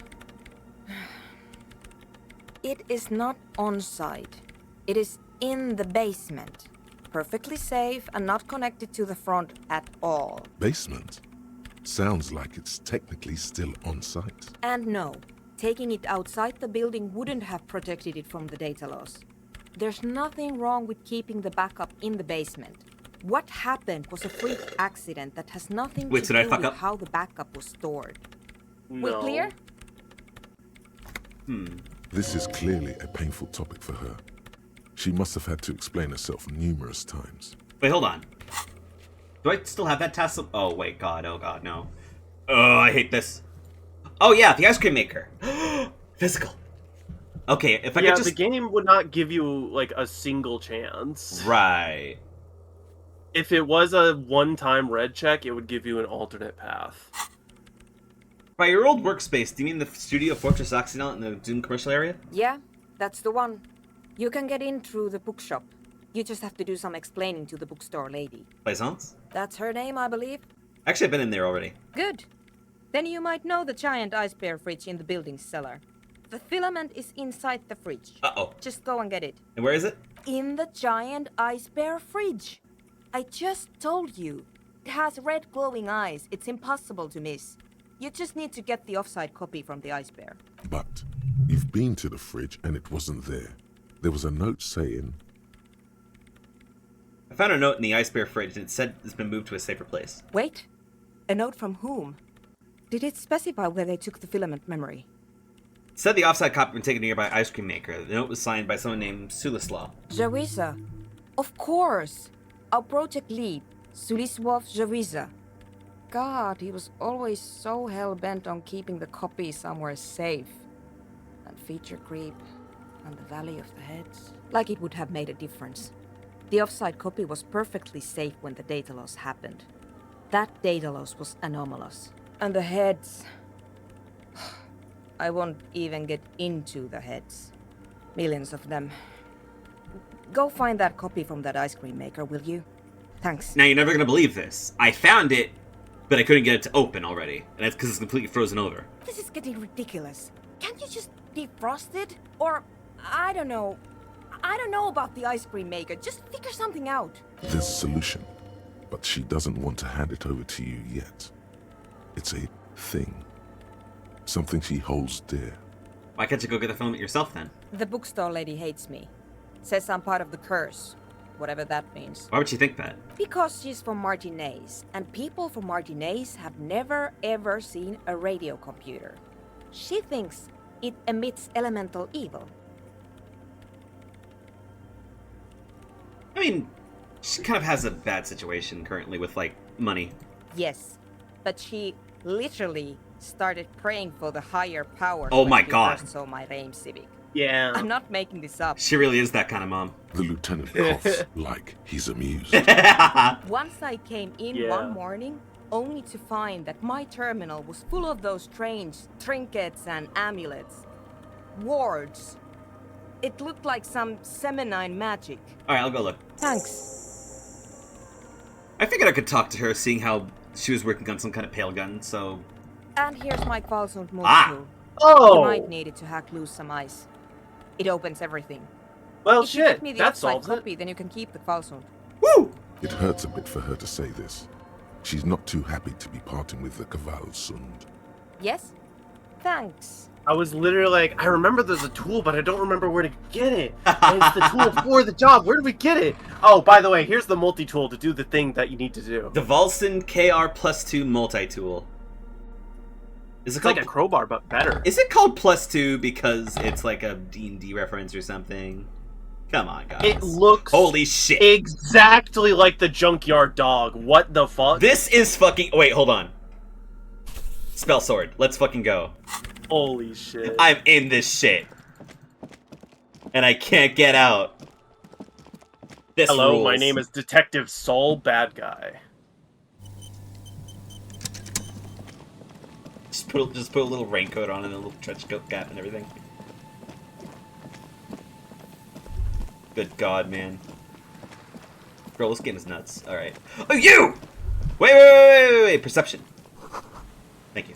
It is not on site. It is in the basement. Perfectly safe and not connected to the front at all. Basement? Sounds like it's technically still on site. And no, taking it outside the building wouldn't have protected it from the data loss. There's nothing wrong with keeping the backup in the basement. What happened was a freak accident that has nothing Wait, to did I do fuck with up? how the backup was stored. We No. clear? This is clearly a painful topic for her. She must have had to explain herself numerous times. Wait, hold on. Do I still have that task? Oh, wait, god, no. Oh, I hate this. Oh, yeah, the ice cream maker. Physical. Okay, if I could just... the game would not give you, like, a single chance. Right. If it was a one-time red check, it would give you an alternate path. By your old workspace, do you mean the studio Fortress Occidental in the Doom commercial area? Yeah, that's the one. You can get in through the bookshop. You just have to do some explaining to the bookstore lady. Plaisance? That's her name, I believe. Actually, I've been in there already. Good. Then you might know the giant ice bear fridge in the building's cellar. The filament is inside the fridge. Uh-oh. Just go and get it. And where is it? In the giant ice bear fridge. I just told you. It has red glowing eyes. It's impossible to miss. You just need to get the offside copy from the ice bear. But you've been to the fridge and it wasn't there. There was a note saying... I found a note in the ice bear fridge and it said it's been moved to a safer place. Wait. A note from whom? Did it specify where they took the filament memory? Said the offside copy had been taken to a nearby ice cream maker. The note was signed by someone named Sulislaw. Jawiza. Of course. Our project lead, Sulisław Jawiza. God, he was always so hell-bent on keeping the copy somewhere safe. And feature creep, and the Valley of the Heads. Like it would have made a difference. The offside copy was perfectly safe when the data loss happened. That data loss was anomalous. And the heads... I won't even get into the heads. Millions of them. Go find that copy from that ice cream maker, will you? Thanks. Now, you're never going to believe this. I found it, but I couldn't get it to open already. And that's because it's completely frozen over. This is getting ridiculous. Can't you just defrost it? Or, I don't know. I don't know about the ice cream maker. Just figure something out. There's a solution, but she doesn't want to hand it over to you yet. It's a thing. Something she holds dear. Why can't you go get the filament yourself then? The bookstore lady hates me. Says I'm part of the curse. Whatever that means. Why would she think that? Because she's from Martinez, and people from Martinez have never ever seen a radio computer. She thinks it emits elemental evil. I mean, she kind of has a bad situation currently with, like, money. Yes, but she literally started praying for the higher powers. Oh my when she God. first saw my Rame Civic. Yeah. I'm not making this up. She really is that kind of mom. The lieutenant coughs like he's amused. Once I came in one morning, only to find that my terminal was full of those strange trinkets and amulets. Wards. It looked like some Semenine magic. Alright, I'll go look. Thanks. I figured I could talk to her, seeing how she was working on some kind of pale gun, so... And here's my Qualsund move tool. Oh! You might need it to hack loose some ice. It opens everything. Well, if you give me the that outside solves copy, then you can keep the Qualsund. It hurts a bit for her to say this. She's not too happy to be parting with the Kvalsund. Yes? Thanks. I was literally like, I remember there's a tool, but I don't remember where to get it. And it's the tool for the job. Where do we get it? Oh, by the way, here's the multi-tool to do the thing that you need to do. The Valsen KR+2 multi-tool. Is it it's like a crowbar, but better. Is it called +2 because it's like a D&D reference or something? Come on, guys. It looks... Holy shit. Exactly like the junkyard dog. What the fuck? This is fucking... Wait, hold on. Spell sword. Let's fucking go. Holy shit. I'm in this shit. And I can't get out. This Hello, rules. my name is Detective Soul Bad Guy. Just put a little raincoat on and a little trench coat cap and everything. Good God, man. Bro, this game is nuts. Alright. Oh, you! Wait. Perception. Thank you.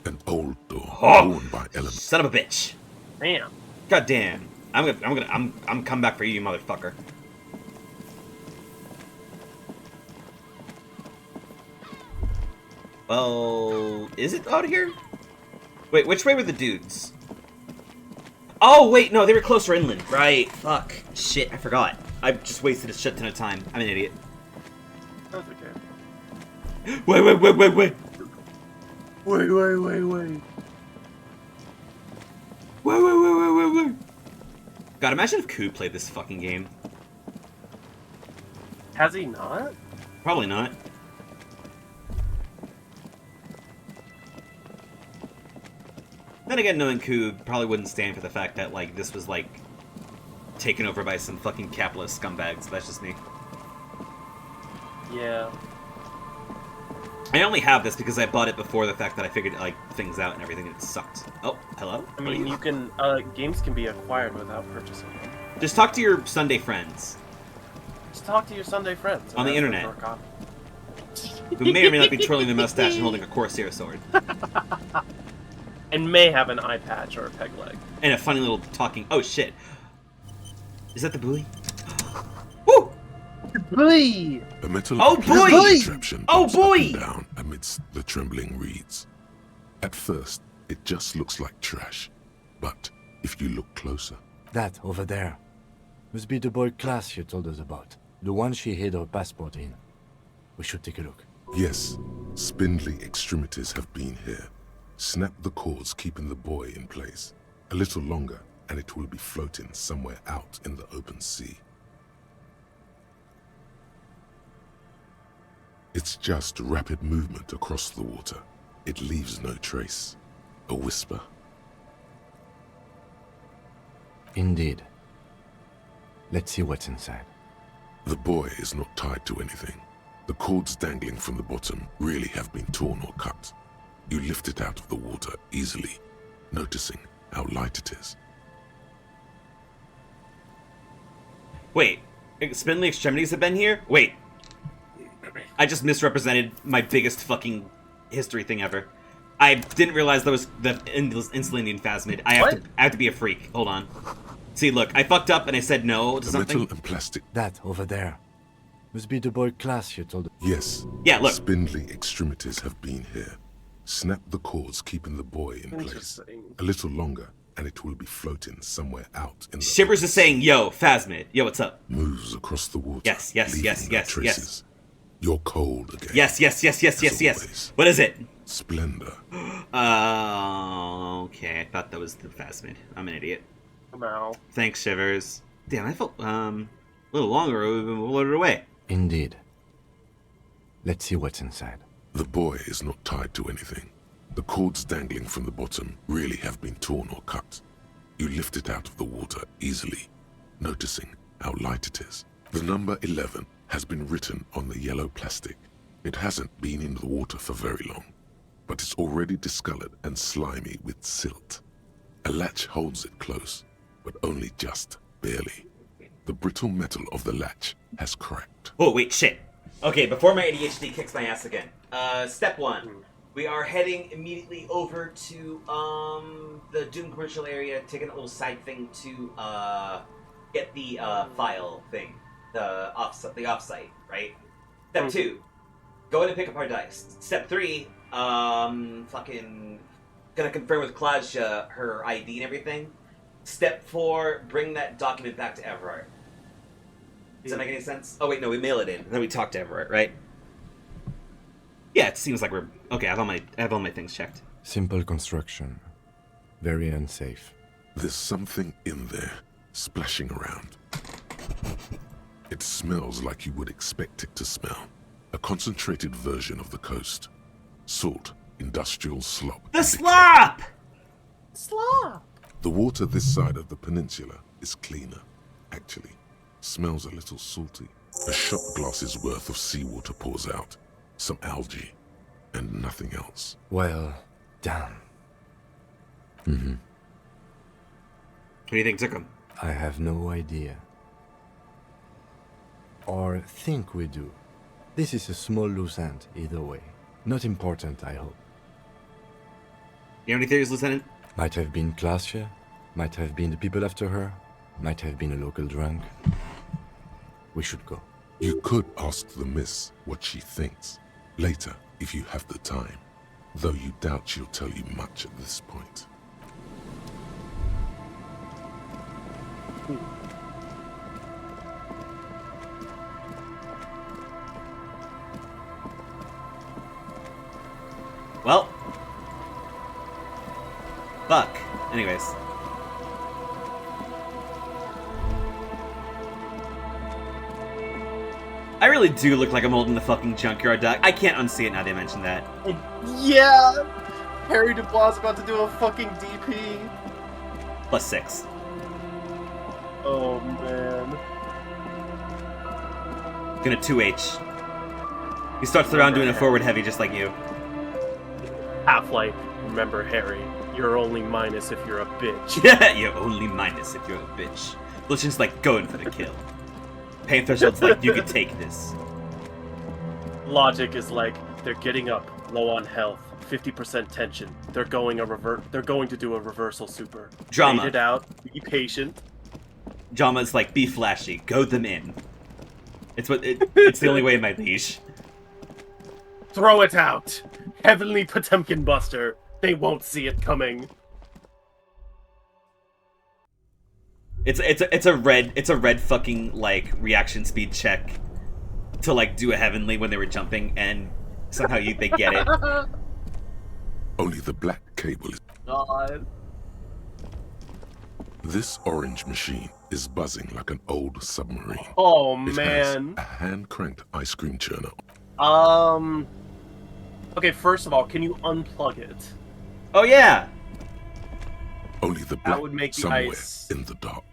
An old door worn by elements. Son of a bitch. Damn. God damn. I'm coming back for you, motherfucker. Well, is it out here? Wait, which way were the dudes? Oh, wait, no, they were closer inland. Right, fuck. Shit, I forgot. I just wasted a shit ton of time. I'm an idiot. That's okay. Wait. Wait. God, imagine if Koo played this fucking game. Has he not? Probably not. Then again, knowing Koo probably wouldn't stand for the fact that, like, this was, like, taken over by some fucking capitalist scumbags. That's just me. Yeah. I only have this because I bought it before the fact that I figured, like, things out and everything, and it sucked. Oh, hello? I mean, you can, games can be acquired without purchasing them. Just talk to your Sunday friends. Just talk to your Sunday friends. On the internet. Who may or may not be twirling their mustache and holding a Corsair sword. And may have an eye patch or a peg leg. And a funny little talking... Oh, shit. Is that the buoy? Buoy! A metal Oh, boy! contraption Oh, pops up boy! and down amidst the trembling reeds. At first, it just looks like trash. But if you look closer... That, over there. Must be the boy class you told us about. The one she hid her passport in. We should take a look. Yes, spindly extremities have been here. Snap the cords keeping the buoy in place. A little longer, and it will be floating somewhere out in the open sea. It's just rapid movement across the water. It leaves no trace. A whisper. Indeed. Let's see what's inside. The buoy is not tied to anything. The cords dangling from the bottom really have been torn or cut. You lift it out of the water easily, noticing how light it is. Wait, spindly extremities have been here? Wait. I just misrepresented my biggest fucking history thing ever. I didn't realize that was the insulating phasmid. I have to be a freak. Hold on. See, look, I fucked up and I said no to something. Metal and plastic. That over there. Must be the buoy class you told. Yes. Yeah, look. Spindly extremities have been here. Snap the cords keeping the buoy in place. A little longer, and it will be floating somewhere out in the Shivers is saying, yo, phasmid. Yo, what's up? Moves across the water. Yes. Traces. You're cold again. Yes. What is it? Splendor. Okay, I thought that was the phasmid. I'm an idiot. Wow. Thanks, Shivers. Damn, I felt a little longer we've been loaded away. Indeed. Let's see what's inside. The buoy is not tied to anything. The cords dangling from the bottom really have been torn or cut. You lift it out of the water easily, noticing how light it is. The number 11 has been written on the yellow plastic. It hasn't been in the water for very long, but it's already discolored and slimy with silt. A latch holds it close, but only just barely. The brittle metal of the latch has cracked. Oh, wait, shit. Okay, before my ADHD kicks my ass again. Step 1. We are heading immediately over to the Doom commercial area, taking a little side thing to get the file thing, the offsite, right? Step 2, go in and pick up our dice. Step 3, fucking gonna confirm with Claudia her ID and everything. Step 4, bring that document back to Everard. Does that make any sense? Oh wait, no, we mail it in, and then we talk to Everard, right? Yeah, it seems like we're okay. I have all my things checked. Simple construction, very unsafe. There's something in there, splashing around. It smells like you would expect it to smell. A concentrated version of the coast. Salt, industrial slop. The slop! Slop! The water this side of the peninsula is cleaner, actually. Smells a little salty. A shot glass's worth of seawater pours out. Some algae, and nothing else. Well done. What do you think took him? I have no idea. Or think we do. This is a small loose end, either way. Not important, I hope. You have any theories, Lieutenant? Might have been Glacia, might have been the people after her, might have been a local drunk. We should go. You could ask the miss what she thinks. Later, if you have the time. Though you doubt she'll tell you much at this point. Well. Fuck. Anyways. I really do look like I'm holding the fucking junkyard dog. I can't unsee it now they mentioned that. Yeah! Harry Dubois about to do a fucking DP. +6. Oh, man. Gonna 2H. He starts around doing a forward heavy just like you. Half-Life, remember Harry, you're only minus if you're a bitch. Yeah, you're only minus if you're a bitch. Lucian's like going for the kill. Pain threshold's like, you can take this. Logic is like, they're getting up, low on health, 50% tension. They're going to do a reversal super. Drama. Wait it out, be patient. Drama's like, be flashy, goad them in. It's the only way, my liege. Throw it out! Heavenly Potemkin Buster. They won't see it coming. It's a red fucking like reaction speed check to like do a heavenly when they were jumping, and somehow they get it. Only the black cable is... God. This orange machine is buzzing like an old submarine. Oh, It man. has a hand-cranked ice cream churner. Okay, first of all, can you unplug it? Oh, yeah! Only the That black would make the somewhere ice... in the dark.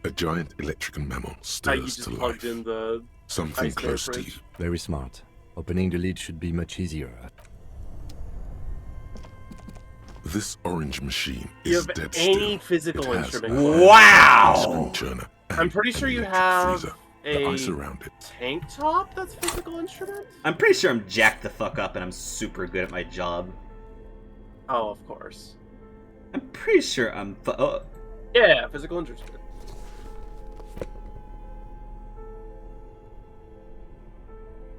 A giant electrical mammal How you stirs just to plugged life. in the Something ice close to fridge. you. Very smart. Opening the lid should be much easier. This orange machine You is have dead any still. physical It has instrument? a Wow! ice cream churner and I'm pretty sure an you electric have freezer. a The ice around it. tank top that's physical instrument? I'm pretty sure I'm jacked the fuck up and I'm super good at my job. Oh, of course. I'm pretty sure I'm Yeah, physical instrument.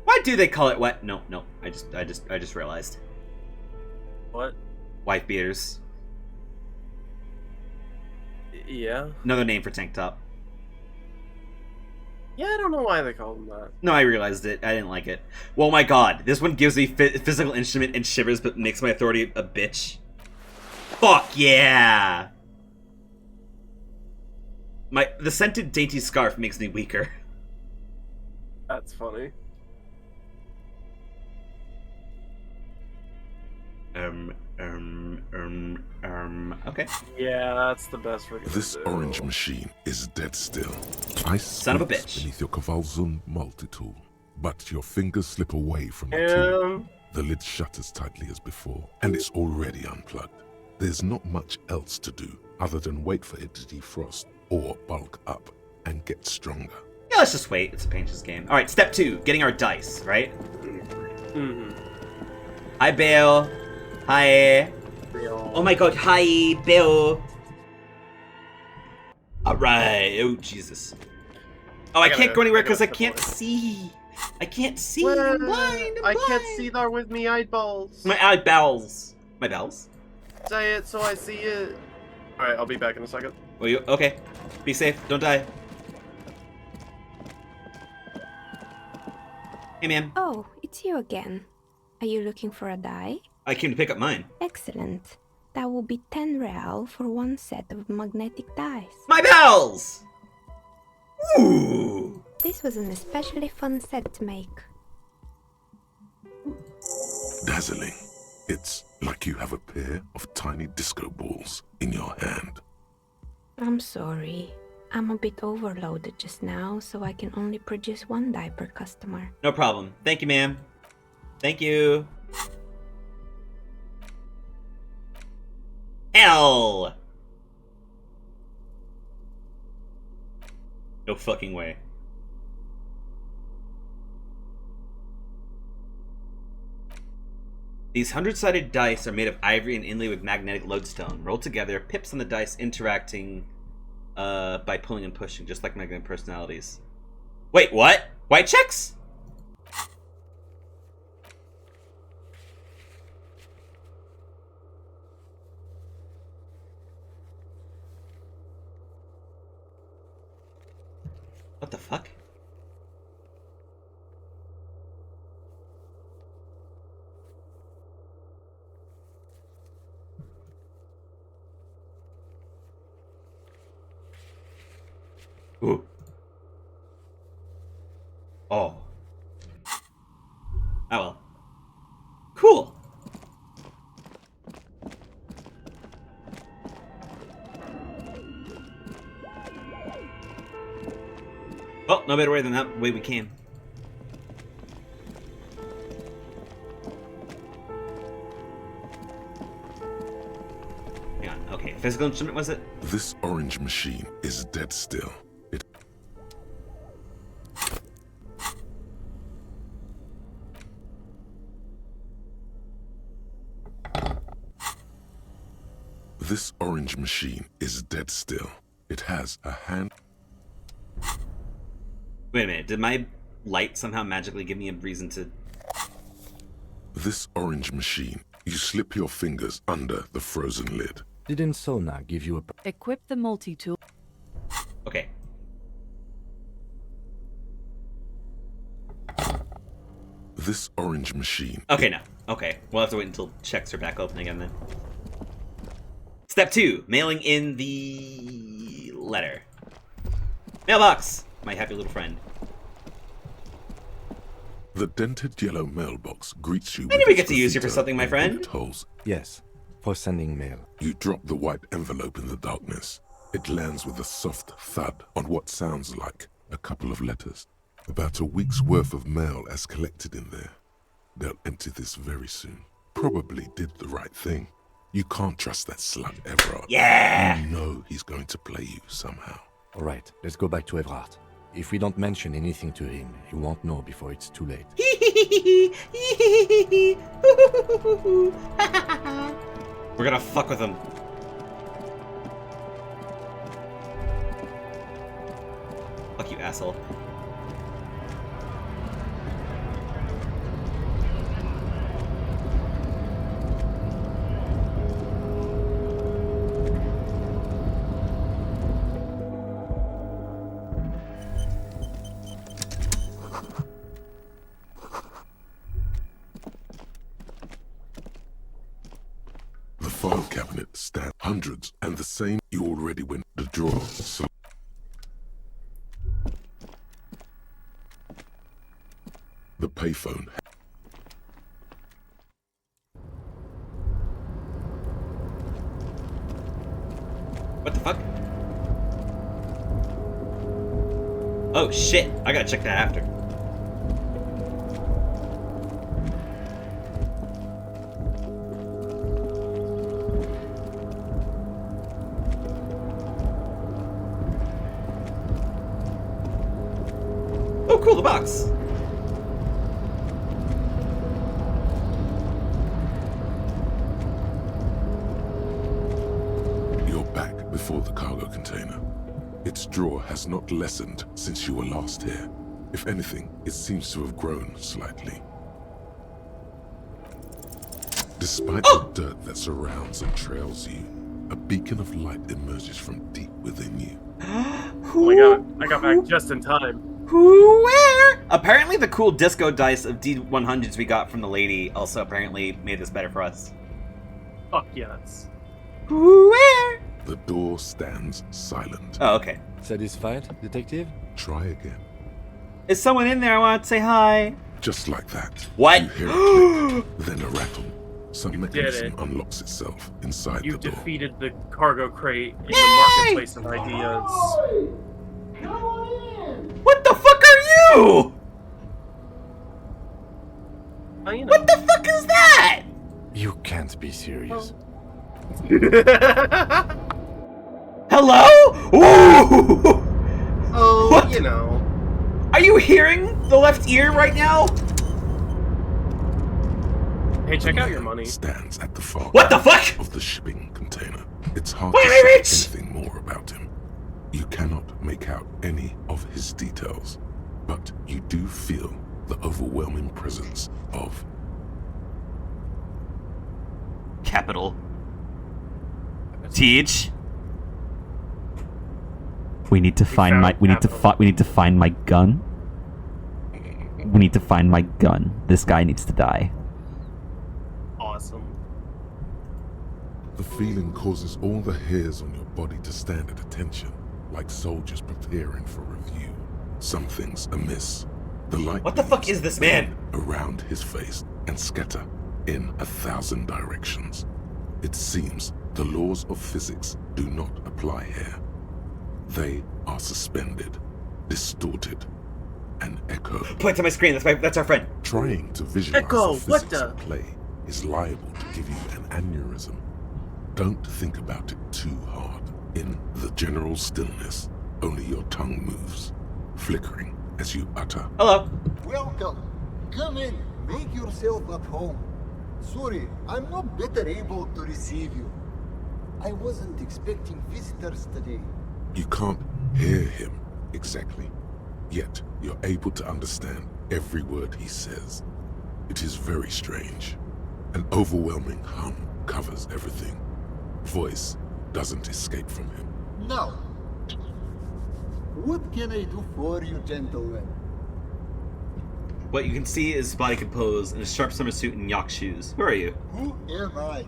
Why do they call it what? No, I just realized. What? Wife beaters. Yeah. Another name for tank top. Yeah, I don't know why they call them that. No, I realized it. I didn't like it. Well, my god, this one gives me physical instrument and shivers, but makes my authority a bitch. Fuck yeah! The scented dainty scarf makes me weaker. That's funny. Okay. Yeah, that's the best we're gonna This do. orange machine is dead still. Ice Son of a squeaks bitch. beneath your Kavalzun multi-tool, but your fingers slip away from the tool. The lid shutters tightly as before, and it's already unplugged. There's not much else to do other than wait for it to defrost or bulk up and get stronger. Yeah, let's just wait. It's a Painter's game. Alright, step 2. Getting our dice, right? Mm-hmm. Hi, Bill. Hi. Oh my god, hi, Bill. Alright. Oh, Jesus. Oh, I can't go anywhere because I can't see. I can't see. I'm blind. I can't see there with me eyeballs. My eyeballs. My bells? Say it so I see it. Alright, I'll be back in a second. Will you? Okay. Be safe. Don't die. Hey, ma'am. Oh, it's you again. Are you looking for a die? I came to pick up mine. Excellent. That will be 10 real for one set of magnetic dice. My bells! Ooh! This was an especially fun set to make. Dazzling. It's like you have a pair of tiny disco balls in your hand. I'm sorry. I'm a bit overloaded just now, so I can only produce one die per customer. No problem. Thank you, ma'am. Thank you. Hell! No fucking way. These 100-sided dice are made of ivory and inlaid with magnetic lodestone. Rolled together, pips on the dice interacting by pulling and pushing, just like magnetic personalities. Wait, what? White checks? What the fuck? Ooh. Oh. Oh well. Cool. Well, no better way than that way we came. Hang on. Okay, physical instrument was it? This orange machine is dead still. This orange machine is dead still. It has a hand... Wait a minute, did my light somehow magically give me a reason to... This orange machine, you slip your fingers under the frozen lid. Didn't Sona give you a... Equip the multi-tool. Okay. This orange machine... Okay, no. Okay, we'll have to wait until checks are back open again then. Step 2, mailing in the letter. Mailbox, my happy little friend. The dented yellow mailbox greets you. Maybe we get to use you for something, my friend. Holes. Yes, for sending mail. You drop the white envelope in the darkness. It lands with a soft thud on what sounds like a couple of letters. About a week's worth of mail as collected in there. They'll empty this very soon. Probably did the right thing. You can't trust that slut Everard. Yeah! You know he's going to play you somehow. All right, let's go back to Everard. If we don't mention anything to him, he won't know before it's too late. We're gonna fuck with him. Fuck you, asshole. The file cabinet stands hundreds, and the same you already went the drawer. So the payphone. What the fuck? Oh shit, I gotta check that after. Oh cool, the box. You're back before the cargo container. Its drawer has not lessened since you were last here. If anything, it seems to have grown slightly. Despite the dirt that surrounds and trails you, a beacon of light emerges from deep within you. Oh my god, I got back just in time. Where? Apparently the cool disco dice of D100s we got from the lady also apparently made this better for us. Fuck yes. Where? The door stands silent. Oh, okay. Satisfied, detective? Try again. Is someone in there? I want to say hi. Just like that. What? You hear a click, then a rattle. Some mechanism unlocks itself inside You the door. defeated the cargo crate in the marketplace of ideas. What the fuck are you? Oh, you know. What the fuck is that? You can't be serious. Hello? Ooh! Oh, What? you know. Are you hearing the left ear right now? Hey, check out your money. Stands at the far What the fuck? of the shipping container. It's hard Wait, to wait, say wait. anything more about him. You cannot make out any of his details, but you do feel the overwhelming presence of Capital. Teach. We need to find my. We need to find my gun. We need to find my gun. This guy needs to die. Awesome. The feeling causes all the hairs on your body to stand at attention, like soldiers preparing for review. Something's amiss. The light. What the fuck is this man? Around his face and scatter in 1,000 directions. It seems the laws of physics do not apply here. They are suspended, distorted, and echo. Point to my screen. That's our friend. Trying to visualize Echo, the what physics the? at play is liable to give you an aneurysm. Don't think about it too hard. In the general stillness, only your tongue moves, flickering as you utter. Hello. Welcome. Come in. Make yourself at home. Sorry, I'm not better able to receive you. I wasn't expecting visitors today. You can't hear him exactly, yet you're able to understand every word he says. It is very strange. An overwhelming hum covers everything. Voice doesn't escape from him. Now, what can I do for you, gentlemen? What you can see is body composed in a sharp summer suit and yacht shoes. Who are you? Who am I?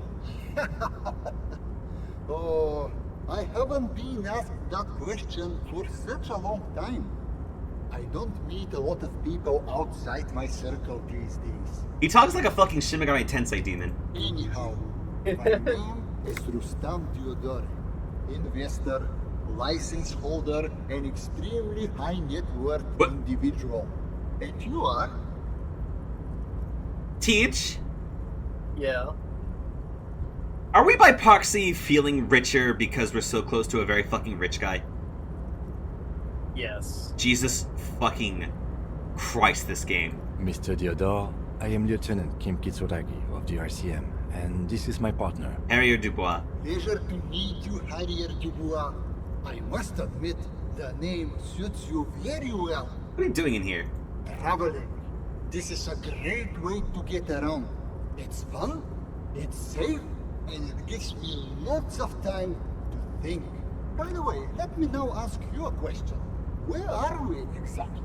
Oh, I haven't been asked that question for such a long time. I don't meet a lot of people outside my circle these days. He talks like a fucking Shin Megami Tensei demon. Anyhow, my name is Rustam Diodore, investor, license holder, and extremely high net worth individual. And you are? Teach? Yeah. Are we by proxy feeling richer because we're so close to a very fucking rich guy? Yes. Jesus fucking Christ, this game. Mr. Diodore, I am Lieutenant Kim Kitsuragi of the RCM, and this is my partner. Harrier Dubois. Pleasure to meet you, Harrier Dubois. I must admit, the name suits you very well. What are you doing in here? Traveling. This is a great way to get around. It's fun, it's safe, and it gives me lots of time to think. By the way, let me now ask you a question. Where are we exactly?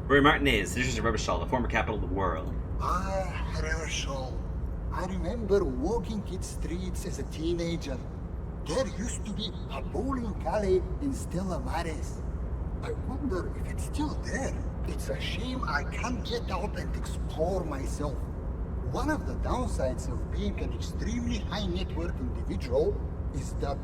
Roy Martinez, this is Rubbershall, the former capital of the world. Ah, Rubbershall. I remember walking its streets as a teenager. There used to be a bowling alley in Stella Maris. I wonder if it's still there. It's a shame I can't get out and explore myself. One of the downsides of being an extremely high net worth individual is that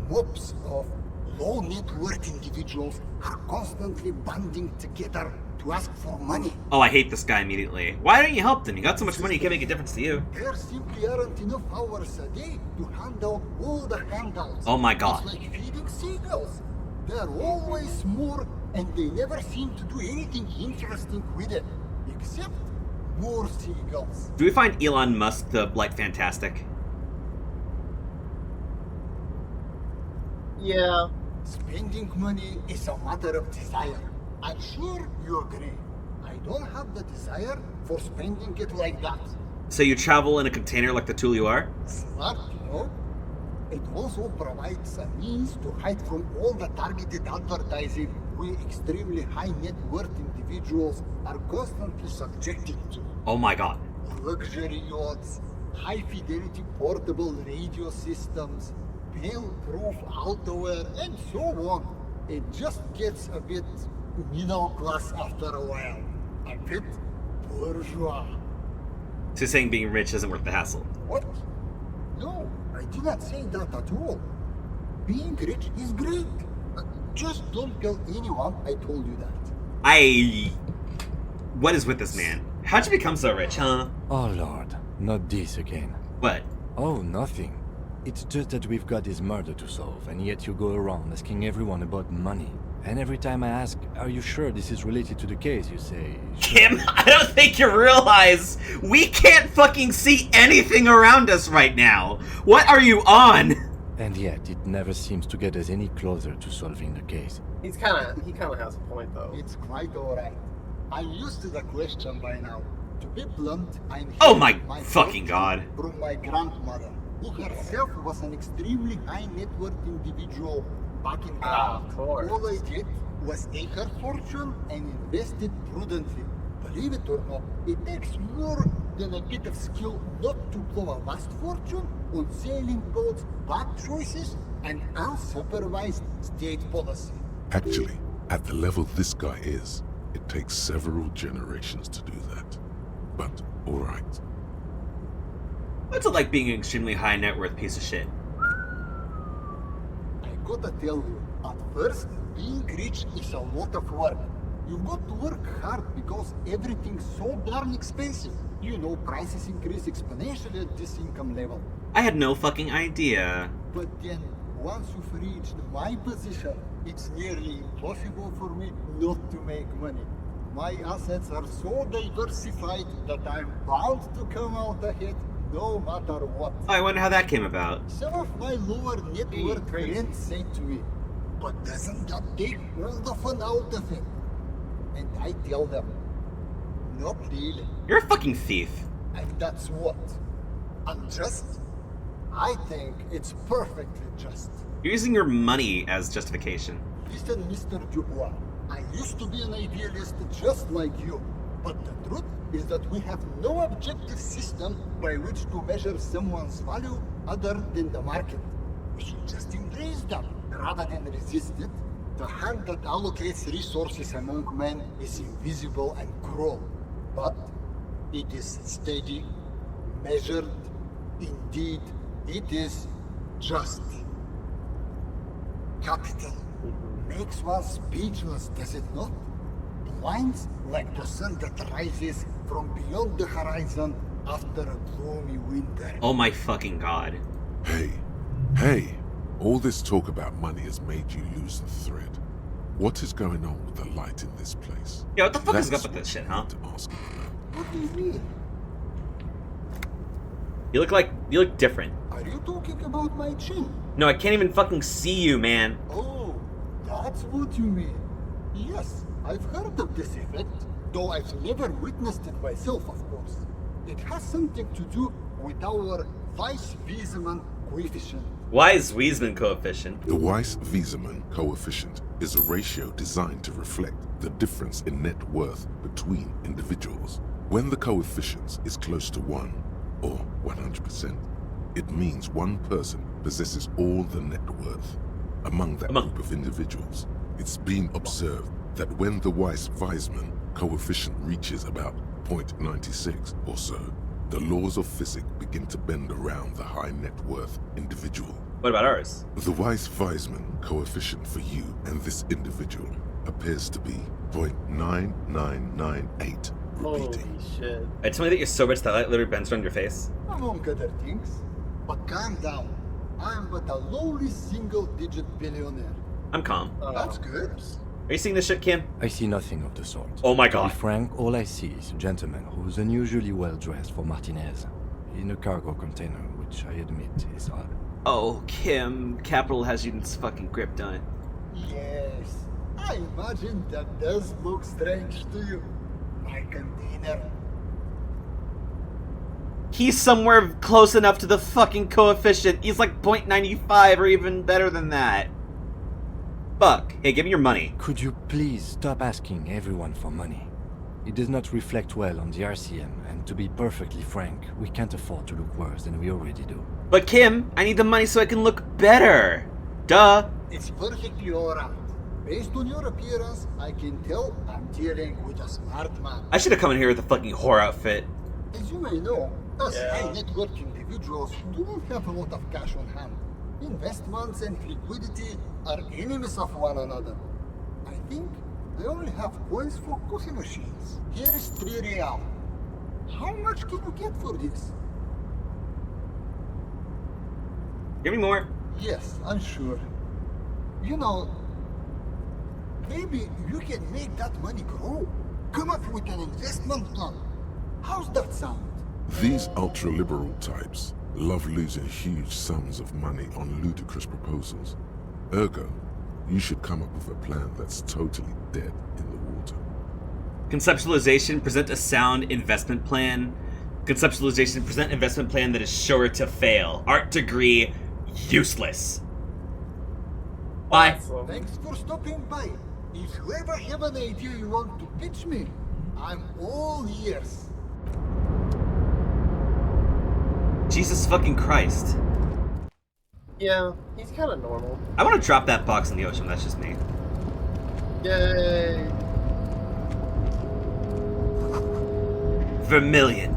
mobs of low net worth individuals are constantly banding together to ask for money. Oh, I hate this guy immediately. Why don't you help them? You got so much money, you can't make a difference to you. There simply aren't enough hours a day to hand out all the handouts. Oh my god. It's like feeding seagulls. There are always more, and they never seem to do anything interesting with it, except more seagulls. Do we find Elon Musk the, like, fantastic? Yeah. Spending money is a matter of desire. I'm sure you agree. I don't have the desire for spending it like that. So you travel in a container like the tool you are? Smart, you know? It also provides a means to hide from all the targeted advertising we extremely high net worth individuals are constantly subjected to. Oh my god. Luxury yachts, high fidelity portable radio systems, bail-proof outerwear, and so on. It just gets a bit middle class after a while. A bit bourgeois. So you're saying being rich isn't worth the hassle? What? No, I did not say that at all. Being rich is great. Just don't tell anyone I told you that. What is with this man? How'd you become so rich, huh? Oh lord, not this again. What? Oh, nothing. It's just that we've got this murder to solve, and yet you go around asking everyone about money. And every time I ask, are you sure this is related to the case, you say... Sure. Kim, I don't think you realize we can't fucking see anything around us right now. What are you on? And yet, it never seems to get us any closer to solving the case. He kind of has a point, though. It's quite alright. I'm used to the question by now. To be blunt, I'm here Oh my with fucking god. From my grandmother, who herself was an extremely high net worth individual back in the of course. All I did was take her fortune and invest it prudently. Believe it or not, it takes more than a bit of skill not to blow a vast fortune on sailing boats, bad choices, and unsupervised state policy. Actually, at the level this guy is, it takes several generations to do that. But, alright. What's it like being an extremely high net worth piece of shit? I gotta tell you, at first, being rich is a lot of work. You've got to work hard because everything's so darn expensive. You know, prices increase exponentially at this income level. I had no fucking idea. But then, once you've reached my position, it's nearly impossible for me not to make money. My assets are so diversified that I'm bound to come out ahead no matter what. I wonder how that came about. Some of my lower net worth friends say to me, but doesn't that take all the fun out of it? And I tell them, not really. You're a fucking thief. And that's what? Unjust? I think it's perfectly just. You're using your money as justification. Listen, Mr. Dubois, I used to be an idealist just like you. But the truth is that we have no objective system by which to measure someone's value other than the market. We should just embrace that rather than resist it. The hand that allocates resources among men is invisible and cruel, but it is steady, measured. Indeed, it is just. Capital makes one speechless, does it not? Blinds like the sun that rises from beyond the horizon after a gloomy winter. Oh my fucking god. Hey, all this talk about money has made you lose the thread. What is going on with the light in this place? Yeah, what the fuck is That's up with this shit, huh? What do you mean? You look different. Are you talking about my chin? No, I can't even fucking see you, man. Oh, that's what you mean. Yes, I've heard of this effect, though I've never witnessed it myself, of course. It has something to do with our Weiss-Wiesemann coefficient. Weiss-Wiesemann coefficient? The Weiss-Wiesemann coefficient is a ratio designed to reflect the difference in net worth between individuals. When the coefficient is close to 1, or 100%, it means one person possesses all the net worth. Among that group of individuals, it's been observed that when the Weiss-Wiesemann coefficient reaches about 0.96 or so, the laws of physics begin to bend around the high net worth individual. What about ours? The Weiss-Wiesemann coefficient for you and this individual appears to be 0.9998. Holy shit. Tell me that you're so rich that light literally bends around your face. Among other things. But calm down. I am but a lowly single-digit billionaire. I'm calm. That's good. Are you seeing this shit, Kim? I see nothing of the sort. Oh my To god. be frank, all I see is a gentleman who's unusually well dressed for Martinez, in a cargo container, which I admit is odd. Oh, Kim, Capital has you in its fucking grip, don't it? Yes. I imagine that does look strange to you. My container. He's somewhere close enough to the fucking coefficient. He's like 0.95 or even better than that. Fuck. Hey, give me your money. Could you please stop asking everyone for money? It does not reflect well on the RCM, and to be perfectly frank, we can't afford to look worse than we already do. But Kim, I need the money so I can look better. Duh. It's perfectly alright. Based on your appearance, I can tell I'm dealing with a smart man. I should have come in here with a fucking whore outfit. As you may know, us high net worth individuals do not have a lot of cash on hand. Investments and liquidity are enemies of one another. I think I only have coins for coffee machines. Here is 3 real. How much can you get for this? Give me more. Yes, I'm sure. You know, maybe you can make that money grow. Come up with an investment plan. How's that sound? These ultra-liberal types love losing huge sums of money on ludicrous proposals. Ergo, you should come up with a plan that's totally dead in the water. Conceptualization, present a sound investment plan. Conceptualization, present investment plan that is sure to fail. Art degree, useless. Bye. Thanks for stopping by. If you ever have an idea you want to pitch me, I'm all ears. Jesus fucking Christ. Yeah, he's kind of normal. I want to drop that box in the ocean, that's just me. Yay. Vermilion.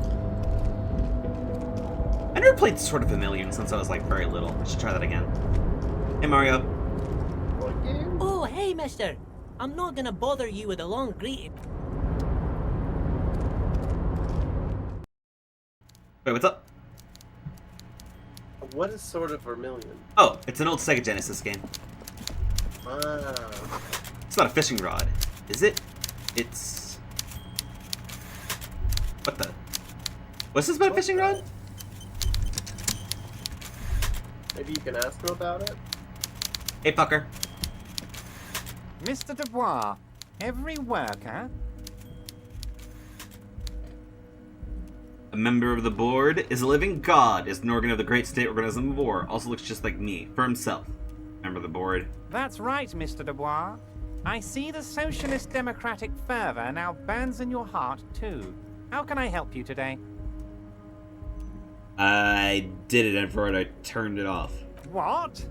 I never played Sword of Vermilion since I was like very little. I should try that again. Hey Mario. Oh, hey, mister. I'm not gonna bother you with a long greeting. Wait, what's up? What is Sword of Vermilion? Oh, it's an old Sega Genesis game. Wow. It's about a fishing rod. Is it? It's... What the? What's this about a fishing rod? Maybe you can ask him about it? Hey, fucker. Mr. Dubois, every worker... A member of the board is a living god, is an organ of the great state organism of war, also looks just like me, for himself. Member of the board. That's right, Mr. Dubois. I see the socialist democratic fervor now burns in your heart, too. How can I help you today? I did it, Everard. I turned it off. What?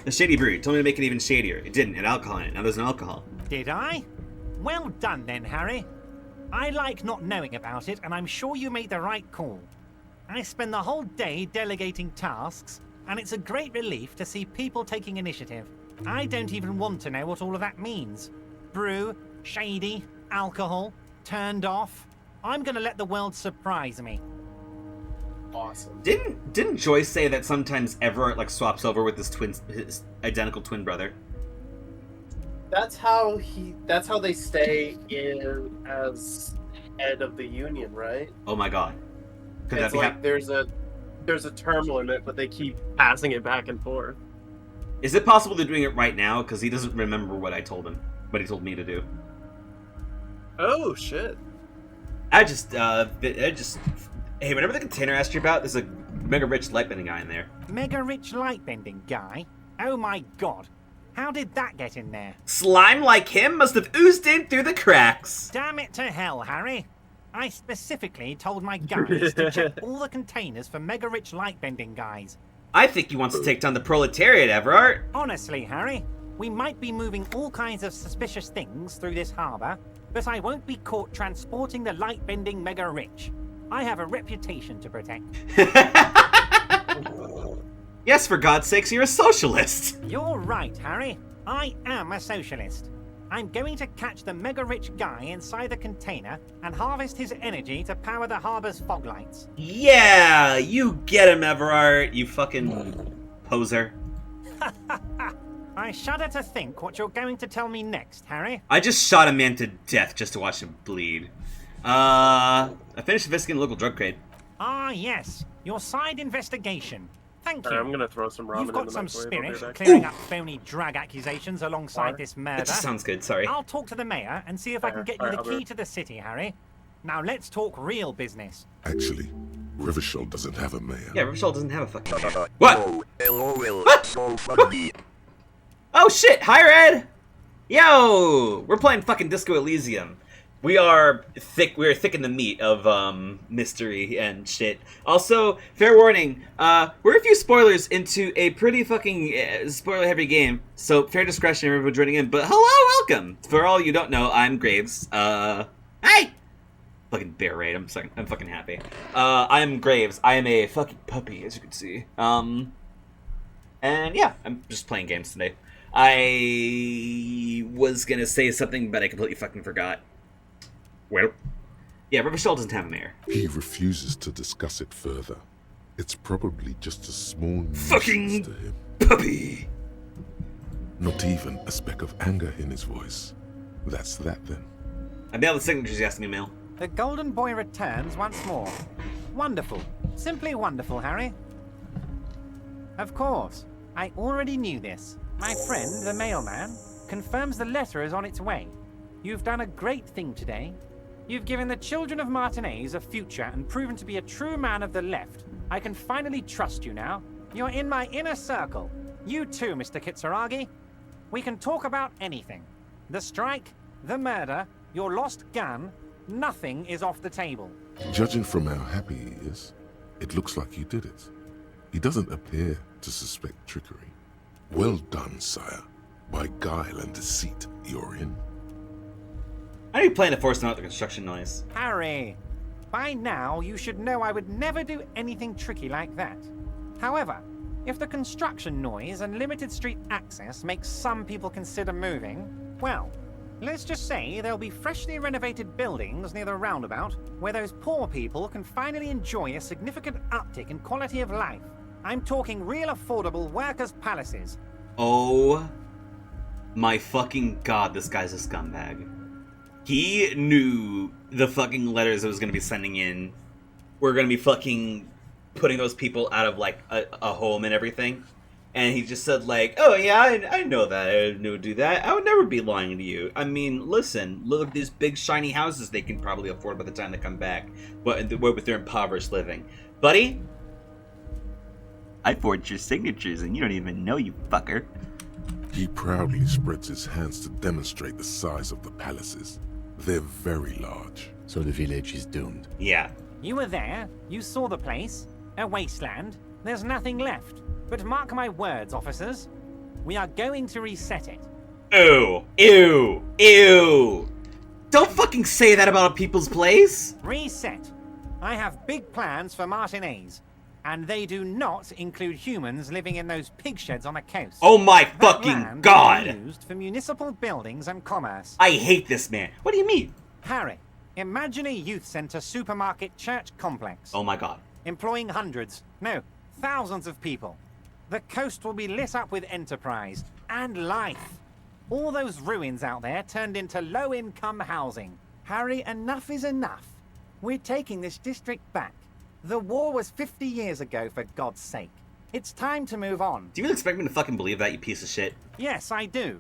The shady brew told me to make it even shadier. It didn't. It had alcohol in it. Now there's no alcohol. Did I? Well done then, Harry. I like not knowing about it, and I'm sure you made the right call. I spend the whole day delegating tasks, and it's a great relief to see people taking initiative. I don't even want to know what all of that means. Brew, shady, alcohol, turned off. I'm gonna let the world surprise me. Awesome. Didn't Joyce say that sometimes Everard like swaps over with his identical twin brother? That's how they stay in as head of the union, right? Oh my god. Could It's that be like there's a term limit, but they keep passing it back and forth. Is it possible they're doing it right now? Because he doesn't remember what I told him, what he told me to do. Oh shit! I just, hey, whenever the container asked you about, there's a mega rich lightbending guy in there. Mega rich lightbending guy? Oh my god. How did that get in there? Slime like him must have oozed in through the cracks. Damn it to hell, Harry. I specifically told my guys to check all the containers for mega rich lightbending guys. I think he wants to take down the proletariat, Everard. Honestly, Harry, we might be moving all kinds of suspicious things through this harbour, but I won't be caught transporting the light-bending mega rich. I have a reputation to protect. Yes, for God's sakes, you're a socialist. You're right, Harry. I am a socialist. I'm going to catch the mega rich guy inside the container and harvest his energy to power the harbour's fog lights. Yeah, you get him, Everard, you fucking poser. I shudder to think what you're going to tell me next, Harry. I just shot a man to death just to watch him bleed. I finished investigating the local drug trade. Ah, yes. Your side investigation. Thank you. I'm gonna throw some ramen You've got in the some microwave. spirit clearing up phony drag accusations alongside this murder. That just sounds good, sorry. I'll talk to the mayor and see if I can get you the key to the city, Harry. Now let's talk real business. Actually, Rivershaw doesn't have a mayor. Yeah, Rivershaw doesn't have a fucking... What? What? Oh shit, higher ed! Yo! We're playing fucking Disco Elysium. We're thick in the meat of mystery and shit. Also, fair warning, we're a few spoilers into a pretty fucking spoiler heavy game, so fair discretion everyone joining in. But hello, welcome! For all you don't know, I'm Graves. Hey! Fucking bear raid, I'm fucking happy. I am Graves. I am a fucking puppy, as you can see. And yeah, I'm just playing games today. I was gonna say something, but I completely fucking forgot. Well, yeah, Rivershaw doesn't have a mayor. He refuses to discuss it further. It's probably just a small fucking nuisance to him. Puppy. Not even a speck of anger in his voice. That's that then. I mailed the signatures you asked me to mail. The Golden Boy returns once more. Wonderful. Simply wonderful, Harry. Of course. I already knew this. My friend, the mailman, confirms the letter is on its way. You've done a great thing today. You've given the children of Martinez a future and proven to be a true man of the left. I can finally trust you now. You're in my inner circle. You too, Mr. Kitsuragi. We can talk about anything. The strike, the murder, your lost gun, nothing is off the table. Judging from how happy he is, it looks like you did it. He doesn't appear to suspect trickery. Well done, sire. By guile and deceit, you're in. I need plan to force out the construction noise. Harry, by now you should know I would never do anything tricky like that. However, if the construction noise and limited street access makes some people consider moving, well, let's just say there'll be freshly renovated buildings near the roundabout where those poor people can finally enjoy a significant uptick in quality of life. I'm talking real affordable workers' palaces. Oh my fucking god, this guy's a scumbag. He knew the fucking letters I was gonna be sending in were gonna be fucking putting those people out of like a home and everything. And he just said like, oh yeah, I know that, I knew to do that. I would never be lying to you. I mean, listen, look at these big shiny houses they can probably afford by the time they come back. But with their impoverished living. Buddy? I forged your signatures and you don't even know, you fucker. He proudly spreads his hands to demonstrate the size of the palaces. They're very large. So the village is doomed. Yeah. You were there. You saw the place. A wasteland. There's nothing left. But mark my words, officers. We are going to reset it. Ew. Ew. Ew. Don't fucking say that about a people's place. Reset. I have big plans for Martinez. And they do not include humans living in those pig sheds on the coast. Oh my That fucking land god. will be used for municipal buildings and commerce. I hate this man. What do you mean? Harry, imagine a youth center supermarket church complex. Oh my god. Employing hundreds, no, thousands of people. The coast will be lit up with enterprise and life. All those ruins out there turned into low-income housing. Harry, enough is enough. We're taking this district back. The war was 50 years ago, for God's sake. It's time to move on. Do you really expect me to fucking believe that, you piece of shit? Yes, I do.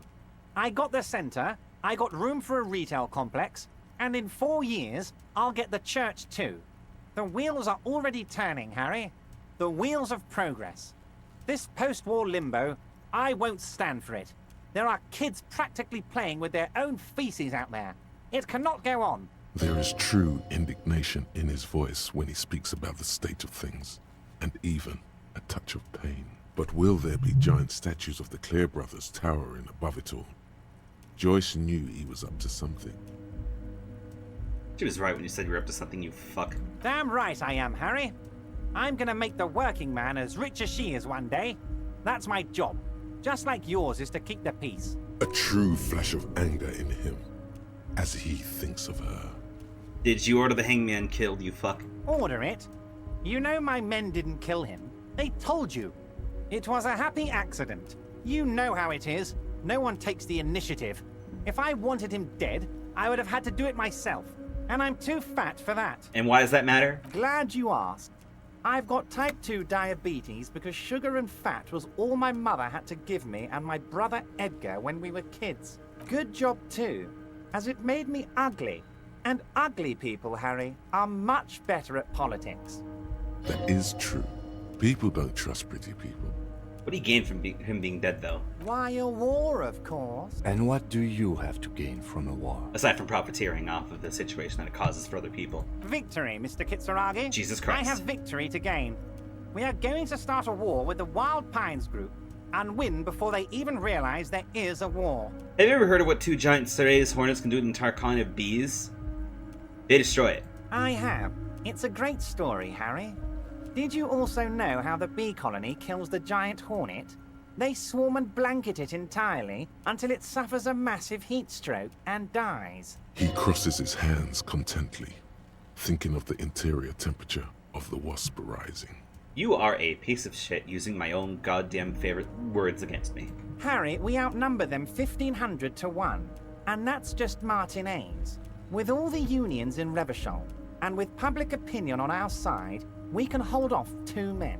I got the center, I got room for a retail complex, and in 4 years, I'll get the church too. The wheels are already turning, Harry. The wheels of progress. This post-war limbo, I won't stand for it. There are kids practically playing with their own feces out there. It cannot go on. There is true indignation in his voice when he speaks about the state of things, and even a touch of pain. But will there be giant statues of the Clear brothers towering above it all? Joyce knew he was up to something. She was right when you said you were up to something, you fuck. Damn right I am, Harry. I'm gonna make the working man as rich as she is one day. That's my job. Just like yours is to keep the peace. A true flash of anger in him, as he thinks of her. Did you order the hangman killed, you fuck? Order it? You know my men didn't kill him. They told you. It was a happy accident. You know how it is. No one takes the initiative. If I wanted him dead, I would have had to do it myself. And I'm too fat for that. And why does that matter? Glad you asked. I've got type 2 diabetes because sugar and fat was all my mother had to give me and my brother Edgar when we were kids. Good job too, as it made me ugly. And ugly people, Harry, are much better at politics. That is true. People don't trust pretty people. What do you gain from him being dead, though? Why, a war, of course. And what do you have to gain from a war? Aside from profiteering off of the situation that it causes for other people. Victory, Mr. Kitsuragi. Jesus Christ. I have victory to gain. We are going to start a war with the Wild Pines group and win before they even realize there is a war. Have you ever heard of what 2 giant Ceres hornets can do to an entire colony of bees? They destroy it. I have. It's a great story, Harry. Did you also know how the bee colony kills the giant hornet? They swarm and blanket it entirely until it suffers a massive heat stroke and dies. He crosses his hands contently, thinking of the interior temperature of the wasp rising. You are a piece of shit using my own goddamn favorite words against me. Harry, we outnumber them 1,500 to 1. And that's just Martinez. With all the unions in Revachol, and with public opinion on our side, we can hold off 2 men,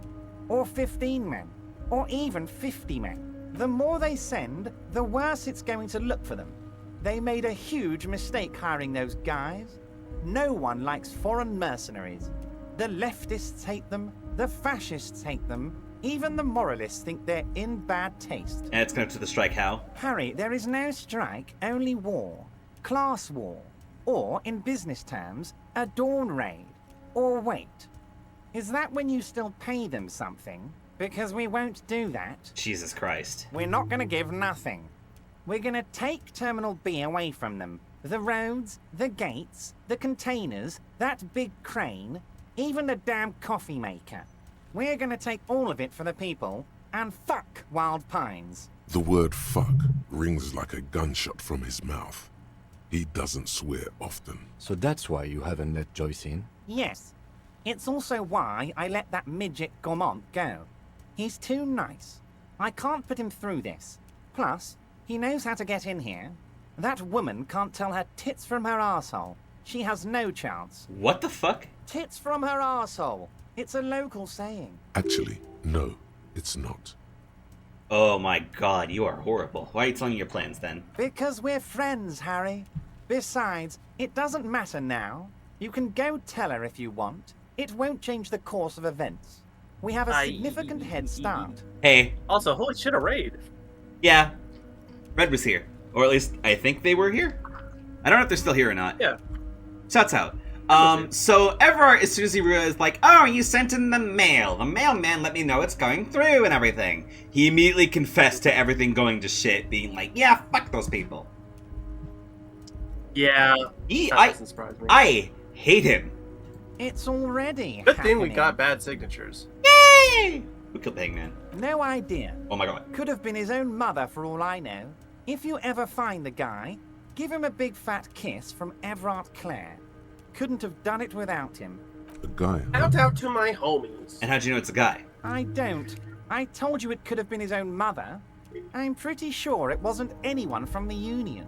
or 15 men, or even 50 men. The more they send, the worse it's going to look for them. They made a huge mistake hiring those guys. No one likes foreign mercenaries. The leftists hate them, the fascists hate them, even the moralists think they're in bad taste. And it's connected to the strike how? Harry, there is no strike, only war. Class war. Or, in business terms, a dawn raid. Or wait. Is that when you still pay them something? Because we won't do that. Jesus Christ. We're not gonna give nothing. We're gonna take Terminal B away from them. The roads, the gates, the containers, that big crane, even the damn coffee maker. We're gonna take all of it for the people, and fuck Wild Pines. The word fuck rings like a gunshot from his mouth. He doesn't swear often. So that's why you haven't let Joyce in? Yes. It's also why I let that midget Gaumont go. He's too nice. I can't put him through this. Plus, he knows how to get in here. That woman can't tell her tits from her arsehole. She has no chance. What the fuck? Tits from her arsehole. It's a local saying. Actually, no, it's not. Oh my god, you are horrible. Why are you telling your plans then? Because we're friends, Harry. Besides, it doesn't matter now. You can go tell her if you want. It won't change the course of events. We have a significant head start. Hey. Also, holy shit, a raid. Yeah. Red was here. Or at least I think they were here. I don't know if they're still here or not. Yeah. Shouts out. So Everard, as soon as he realized, like, oh, you sent in the mail. The mailman let me know it's going through and everything. He immediately confessed to everything going to shit, being like, yeah, fuck those people. Yeah. That doesn't surprise me. I hate him. It's already Good thing we happening. got bad signatures. Yay! We killed Hangman. No idea. Oh my god. Could have been his own mother for all I know. If you ever find the guy, give him a big fat kiss from Everard Clare. Couldn't have done it without him. A guy. Shout out to my homies. And how'd you know it's a guy? I don't. I told you it could have been his own mother. I'm pretty sure it wasn't anyone from the Union.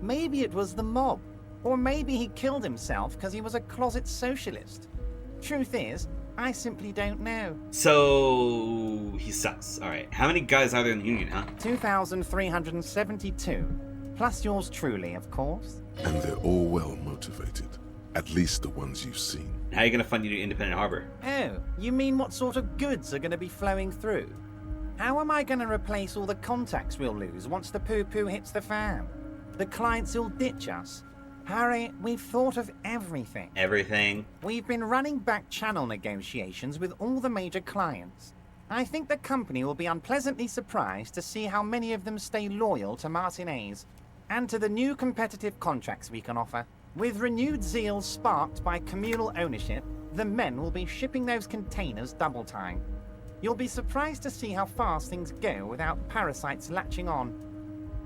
Maybe it was the mob. Or maybe he killed himself because he was a closet socialist. Truth is, I simply don't know. So he sucks. Alright. How many guys are there in the Union, huh? 2,372. Plus yours truly, of course. And they're all well motivated. At least the ones you've seen. How are you gonna fund your new independent harbor? Oh, you mean what sort of goods are going to be flowing through? How am I going to replace all the contacts we'll lose once the poo-poo hits the fan? The clients will ditch us. Harry, we've thought of everything. Everything? We've been running back channel negotiations with all the major clients. I think the company will be unpleasantly surprised to see how many of them stay loyal to Martinez and to the new competitive contracts we can offer. With renewed zeal sparked by communal ownership, the men will be shipping those containers double time. You'll be surprised to see how fast things go without parasites latching on.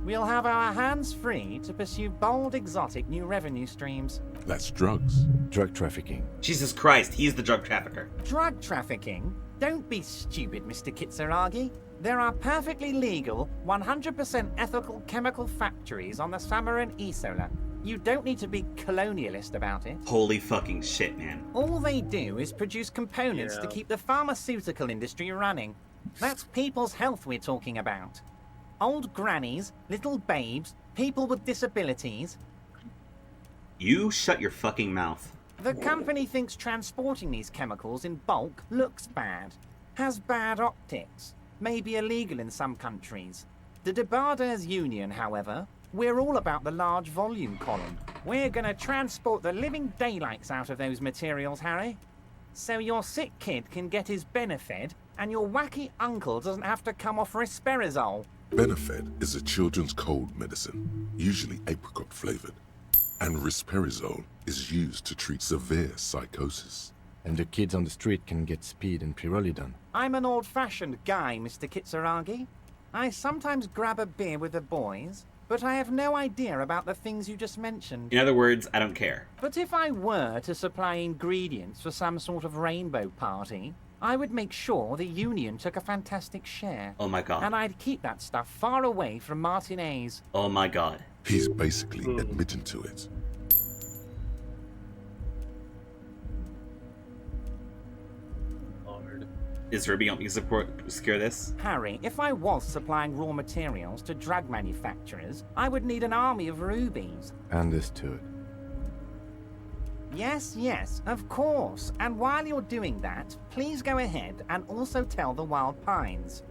We'll have our hands free to pursue bold, exotic new revenue streams. That's drugs. Drug trafficking. Jesus Christ, he's the drug trafficker. Drug trafficking? Don't be stupid, Mr. Kitsuragi. There are perfectly legal, 100% ethical chemical factories on the Samaran Isola. You don't need to be colonialist about it. Holy fucking shit, man. All they do is produce components to keep the pharmaceutical industry running. That's people's health we're talking about. Old grannies, little babes, people with disabilities. You shut your fucking mouth. The company thinks transporting these chemicals in bulk looks bad, has bad optics, may be illegal in some countries. The Debarders Union, however, we're all about the large volume column. We're gonna transport the living daylights out of those materials, Harry. So your sick kid can get his Benefed, and your wacky uncle doesn't have to come off Risperazole. Benefed is a children's cold medicine, usually apricot flavored. And Risperazole is used to treat severe psychosis. And the kids on the street can get speed and pyrrolidone. I'm an old-fashioned guy, Mr. Kitsuragi. I sometimes grab a beer with the boys, but I have no idea about the things you just mentioned. In other words, I don't care. But if I were to supply ingredients for some sort of rainbow party, I would make sure the Union took a fantastic share. Oh my god. And I'd keep that stuff far away from Martinez. Oh my god. He's basically admitting to it. Is Ruby helping you secure this? Harry, if I was supplying raw materials to drug manufacturers, I would need an army of rubies. Understood. Yes, of course. And while you're doing that, please go ahead and also tell the Wild Pines.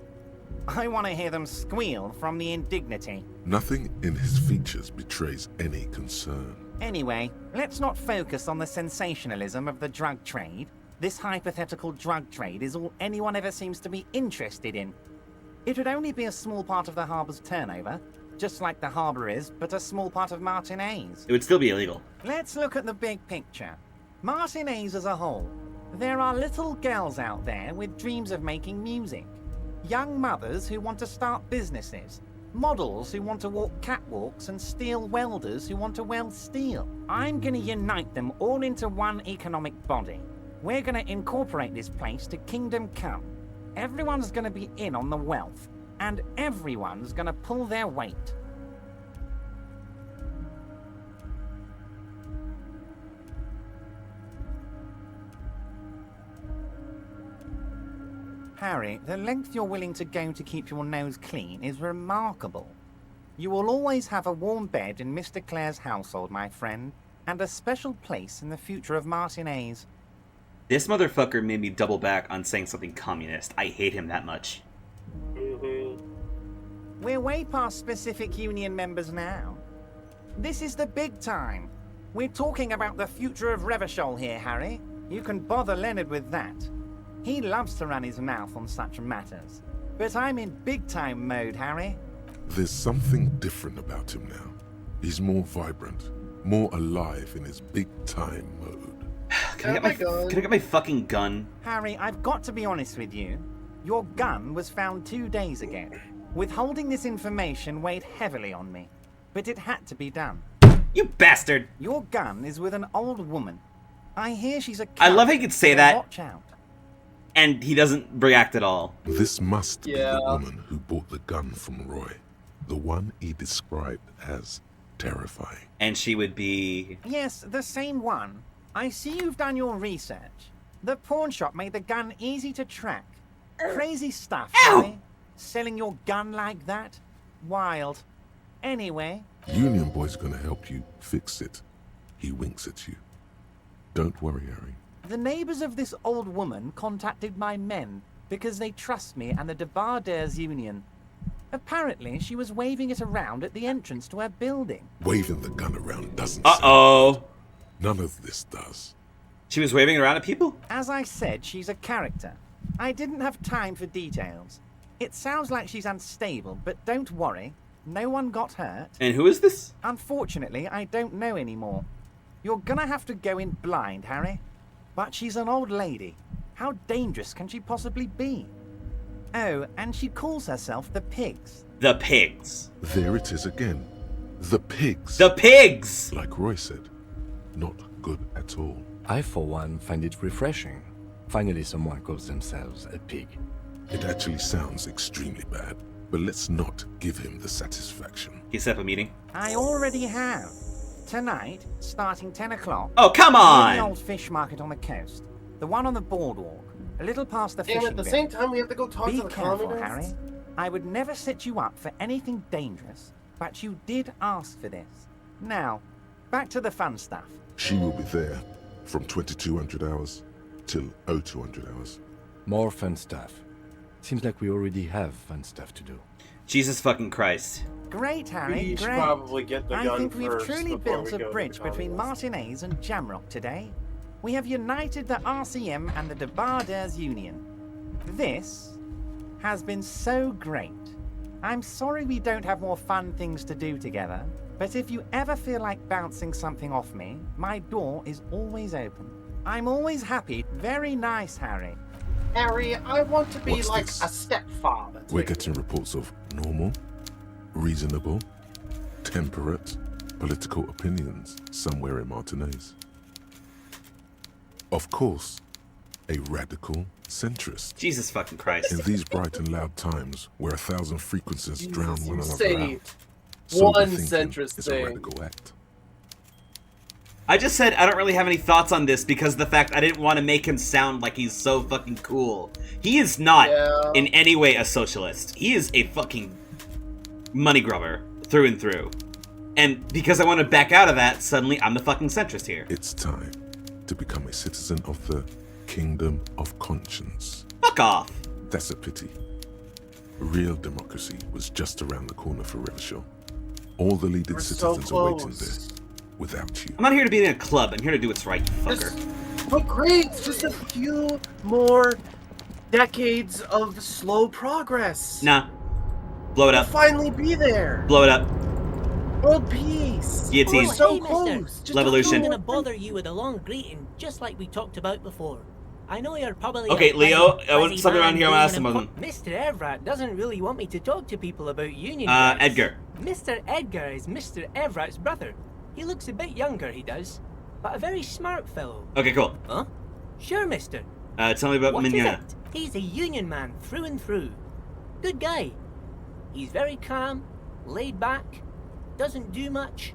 I want to hear them squeal from the indignity. Nothing in his features betrays any concern. Anyway, let's not focus on the sensationalism of the drug trade. This hypothetical drug trade is all anyone ever seems to be interested in. It would only be a small part of the harbor's turnover, just like the harbor is, but a small part of Martinez. It would still be illegal. Let's look at the big picture. Martinez as a whole. There are little girls out there with dreams of making music. Young mothers who want to start businesses. Models who want to walk catwalks and steel welders who want to weld steel. I'm going to unite them all into one economic body. We're going to incorporate this place to Kingdom Come. Everyone's going to be in on the wealth, and everyone's going to pull their weight. Harry, the length you're willing to go to keep your nose clean is remarkable. You will always have a warm bed in Mr. Clare's household, my friend, and a special place in the future of Martinez. This motherfucker made me double back on saying something communist. I hate him that much. We're way past specific union members now. This is the big time. We're talking about the future of Revachol here, Harry. You can bother Leonard with that. He loves to run his mouth on such matters. But I'm in big-time mode, Harry. There's something different about him now. He's more vibrant, more alive in his big-time mode. Can I get my fucking gun? Harry, I've got to be honest with you. Your gun was found 2 days ago. Withholding this information weighed heavily on me. But it had to be done. You bastard! Your gun is with an old woman. I hear she's a I love how he could say that. Watch out. And he doesn't react at all. This must be the woman who bought the gun from Roy. The one he described as terrifying. And she would be... Yes, the same one. I see you've done your research. The pawn shop made the gun easy to track. Crazy stuff, Harry. Selling your gun like that? Wild. Anyway... Union Boy's gonna help you fix it. He winks at you. Don't worry, Harry. The neighbors of this old woman contacted my men because they trust me and the Debarders Union. Apparently, she was waving it around at the entrance to her building. Waving the gun around doesn't sound... None of this does. She was waving around at people? As I said, she's a character. I didn't have time for details. It sounds like she's unstable, but don't worry. No one got hurt. And who is this? Unfortunately, I don't know anymore. You're gonna have to go in blind, Harry. But she's an old lady. How dangerous can she possibly be? Oh, and she calls herself the Pigs. The Pigs. There it is again. The Pigs. The Pigs! Like Roy said, not good at all. I, for one, find it refreshing. Finally, someone calls themselves a pig. It actually sounds extremely bad, but let's not give him the satisfaction. He set up a meeting. I already have. Tonight, starting 10 o'clock. Oh, come on! The old fish market on the coast. The one on the boardwalk. A little past the fishing Damn, at the bit. same time, we have to go talk Be to the careful, communists? Harry. I would never set you up for anything dangerous, but you did ask for this. Now, back to the fun stuff. She will be there from 2200 hours till 0200 hours. More fun stuff. Seems like we already have fun stuff to do. Jesus fucking Christ. Great, Harry, We should great. probably get the gun I think we've first truly before built we a go to bridge the between communists. Martinez and Jamrock today. We have united the RCM and the Debarders Union. This has been so great. I'm sorry we don't have more fun things to do together, but if you ever feel like bouncing something off me, my door is always open. I'm always happy. Very nice, Harry. Harry, I want to be What's like this? a stepfather. We're getting reports of normal, reasonable, temperate, political opinions somewhere in Martinez. Of course, a radical centrist. Jesus fucking Christ. In these bright and loud times where 1,000 frequencies drown one another say out, sober one thinking centrist is a thing. radical act. I just said I don't really have any thoughts on this because of the fact I didn't want to make him sound like he's so fucking cool. He is not in any way a socialist. He is a fucking money grubber through and through. And because I want to back out of that, suddenly I'm the fucking centrist here. It's time to become a citizen of the Kingdom of Conscience. Fuck off. That's a pity. Real democracy was just around the corner for Revachol. All the leading We're so citizens are waiting close. there. Without you. I'm not here to be in a club. I'm here to do what's right, you fucker. Oh, great! Just a few more decades of slow progress. Nah. Blow it We'll up. finally be there. Blow it up. World peace. Guillotine. We're so Hey, close. mister. Just Levolution. I'm gonna bother you with a long greeting, just like we talked about before. I know you're probably Okay, a Leo, busy something around man here I want to doing ask an him. Mr. Everett doesn't really want me to talk to people about union. Edgar. Mr. Edgar is Mr. Everett's brother. He looks a bit younger, he does, but a very smart fellow. Okay, cool. Huh? Sure, mister. Tell me about What is Mignona. it? He's a union man through and through. Good guy. He's very calm, laid back, doesn't do much,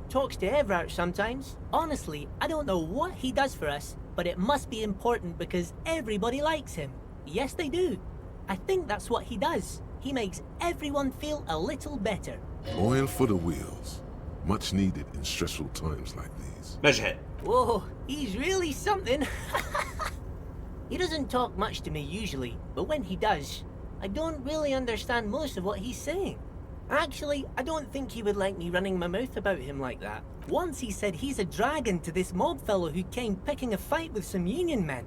talks to Everett sometimes. Honestly, I don't know what he does for us, but it must be important because everybody likes him. Yes, they do. I think that's what he does. He makes everyone feel a little better. Oil for the wheels. Much needed in stressful times like these. Measure head. Whoa, he's really something. He doesn't talk much to me usually, but when he does, I don't really understand most of what he's saying. Actually, I don't think he would like me running my mouth about him like that. Once he said he's a dragon to this mob fellow who came picking a fight with some union men.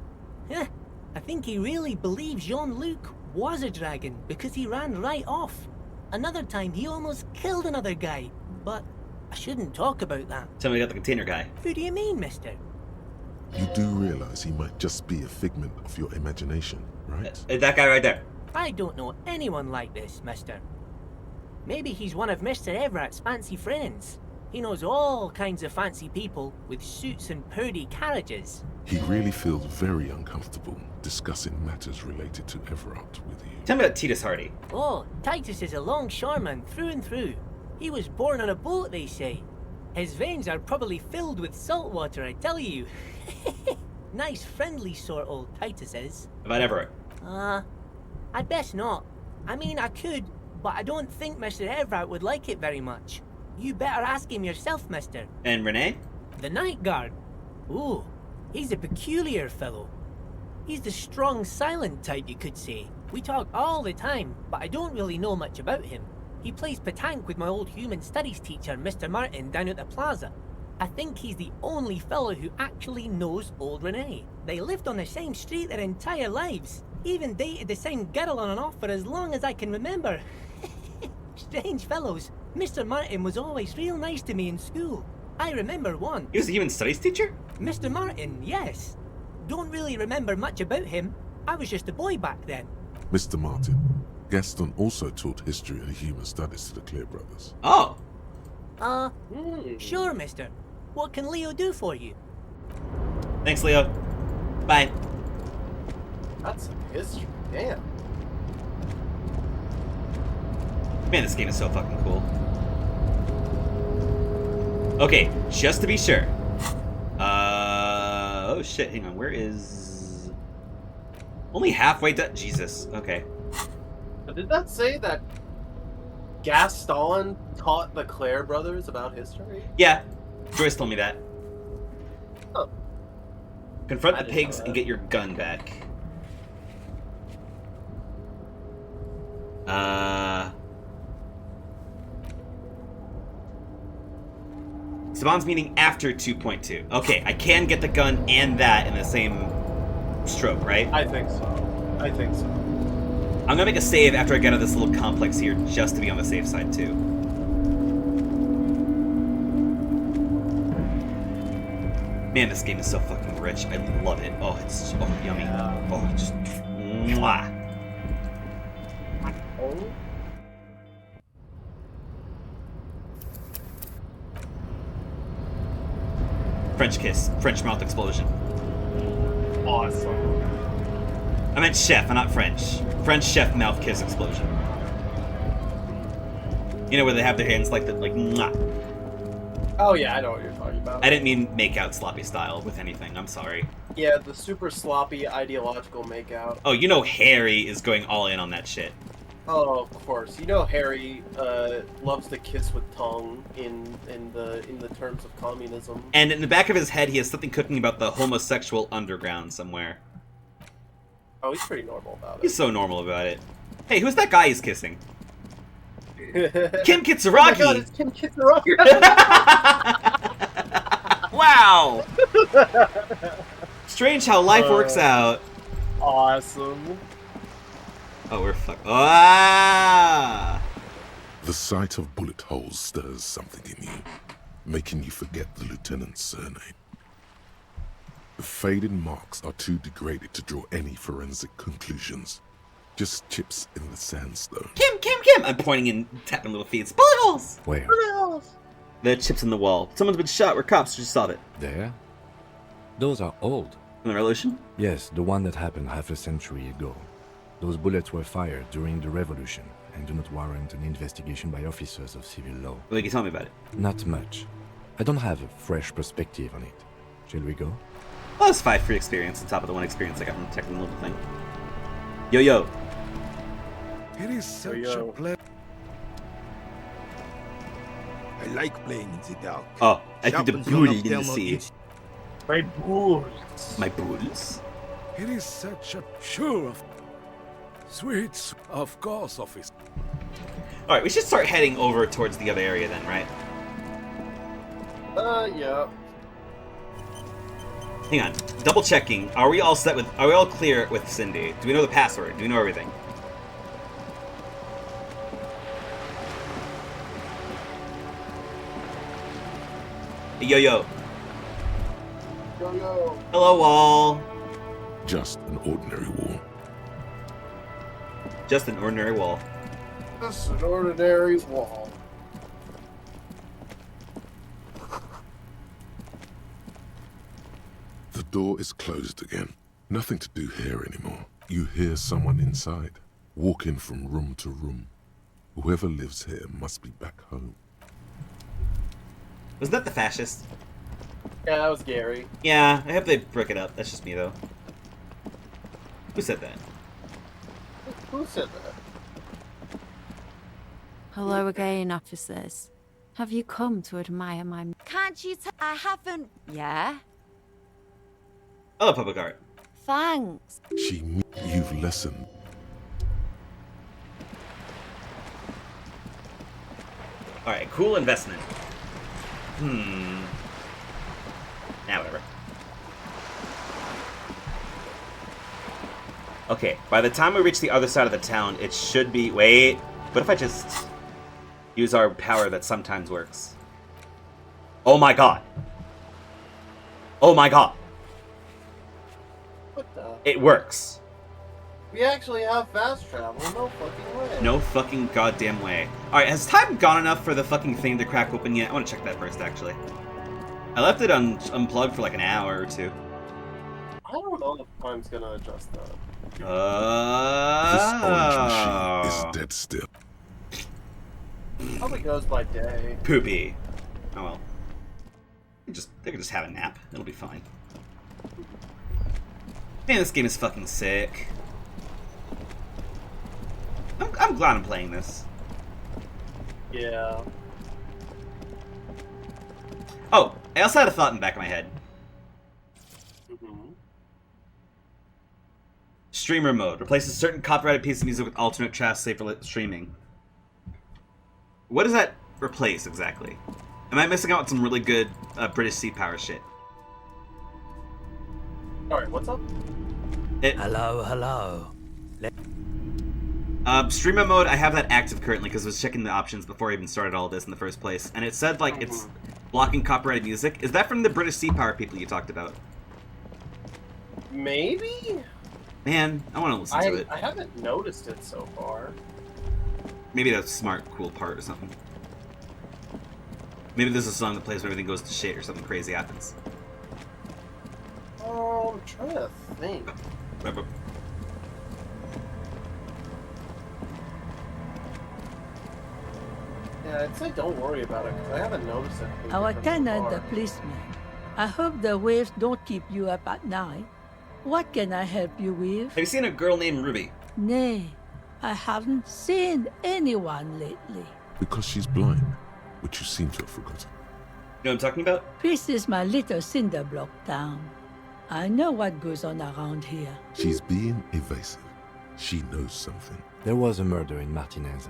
Heh, I think he really believes Jean-Luc was a dragon because he ran right off. Another time he almost killed another guy, but I shouldn't talk about that. Tell me about the container guy. Who do you mean, mister? You do realize he might just be a figment of your imagination, right? That guy right there. I don't know anyone like this, mister. Maybe he's one of Mr. Everett's fancy friends. He knows all kinds of fancy people with suits and purdy carriages. He really feels very uncomfortable discussing matters related to Everett with you. Tell me about Titus Hardy. Oh, Titus is a longshoreman through and through. He was born on a boat, they say. His veins are probably filled with salt water, I tell you. Nice, friendly sort, old Titus is. About Everett. I'd best not. I mean, I could, but I don't think Mr. Everett would like it very much. You better ask him yourself, mister. And Renee? The night guard. Ooh, he's a peculiar fellow. He's the strong, silent type, you could say. We talk all the time, but I don't really know much about him. He plays petanque with my old human studies teacher, Mr. Martin, down at the plaza. I think he's the only fellow who actually knows old Renee. They lived on the same street their entire lives. Even dated the same girl on and off for as long as I can remember. Strange fellows. Mr. Martin was always real nice to me in school. I remember one. He was a human studies teacher? Mr. Martin, yes. Don't really remember much about him. I was just a boy back then. Mr. Martin, Gaston also taught history and human studies to the Clear brothers. Oh! Sure, mister. What can Leo do for you? Thanks, Leo. Bye. That's some history. Damn. Man, this game is so fucking cool. Okay, just to be sure. Oh shit, hang on, where is... Only halfway done? Jesus, okay. Did that say that Gaston taught the Clare brothers about history? Yeah, Joyce told me that. Oh. Confront the pigs and get your gun back. Saban's meeting after 2.2. Okay, I can get the gun and that in the same stroke, right? I think so. I think so. I'm gonna make a save after I get out of this little complex here, just to be on the safe side, too. Man, this game is so fucking rich. I love it. Oh, it's so yummy. Oh, just... Mwah. French kiss. French mouth explosion. Awesome. I meant chef, and not French. French chef mouth kiss explosion. You know where they have their hands like the mwah. Oh yeah, I know what you're talking about. I didn't mean make out sloppy style with anything. I'm sorry. Yeah, the super sloppy ideological makeout. Oh, you know Harry is going all in on that shit. Oh, of course. You know Harry loves to kiss with tongue in the terms of communism. And in the back of his head, he has something cooking about the homosexual underground somewhere. Oh, he's pretty normal about it. He's so normal about it. Hey, who's that guy he's kissing? Kim Kitsuragi! Oh my god, it's Kim Kitsuragi! Wow! Strange how life works out. Awesome. Oh, we're fucked. Ah! The sight of bullet holes stirs something in you, making you forget the lieutenant's surname. The faded marks are too degraded to draw any forensic conclusions. Just chips in the sandstone. Kim! I'm pointing and tapping little feet. Bullet holes! Where? Bullet holes! They're chips in the wall. Someone's been shot. We're cops. Just saw it. There? Those are old. From the Revolution? Yes, the one that happened half a century ago. Those bullets were fired during the Revolution and do not warrant an investigation by officers of civil law. Well, can you tell me about it? Not much. I don't have a fresh perspective on it. Shall we go? Well, that's 5 free experience on top of the 1 experience I got from the technical thing. Yo. It is such a pleasure. I like playing in the dark. Oh, I think the Sharpens beauty one in of the them sea. My balls. My balls? It is such a sure of sweets, of course, officer. Alright, we should start heading over towards the other area then, right? Yeah. Hang on. Double checking. Are we all clear with Cindy? Do we know the password? Do we know everything? Hey, yo. Yo. Hello, wall. Just an ordinary wall. Just an ordinary wall. Just an ordinary wall. The door is closed again. Nothing to do here anymore. You hear someone inside, walking from room to room. Whoever lives here must be back home. Was that the fascist? Yeah, that was Gary. Yeah, I hope they break it up. That's just me, though. Who said that? Who said that? Hello again, officers. Have you come to admire my... Can't you tell I haven't... Yeah? Hello, public art. Thanks. You've listened. Alright, cool investment. Nah, whatever. Okay, by the time we reach the other side of the town, it should be... Wait, what if I just use our power that sometimes works? Oh my god. Oh my god. What the? It works. We actually have fast travel. No fucking way. No fucking goddamn way. Alright, has time gone enough for the fucking thing to crack open yet? I want to check that first, actually. I left it unplugged for like an hour or two. I don't know if time's gonna adjust that. This orange machine is dead still. Probably goes by day. Poopy. Oh well. They can just have a nap. It'll be fine. Man, this game is fucking sick. I'm glad I'm playing this. Yeah. Oh, I also had a thought in the back of my head. Streamer mode replaces certain copyrighted piece of music with alternate tracks safe for streaming. What does that replace exactly? Am I missing out on some really good British Sea Power shit? Alright, what's up? Hello. Streamer mode, I have that active currently because I was checking the options before I even started all this in the first place, and it said like it's blocking copyrighted music. Is that from the British Sea Power people you talked about? Maybe? Man, I want to listen to it. I haven't noticed it so far. Maybe that's a smart, cool part or something. Maybe there's a song that plays when everything goes to shit or something crazy happens. Oh, I'm trying to think. Yeah, I'd say don't worry about it, because I haven't noticed it. Our tenant, the policeman. I hope the waves don't keep you up at night. What can I help you with? Have you seen a girl named Ruby? Nay, I haven't seen anyone lately. Because she's blind, which you seem to have forgotten. You know what I'm talking about? This is my little cinder block town. I know what goes on around here. She's being evasive. She knows something. There was a murder in Martinez.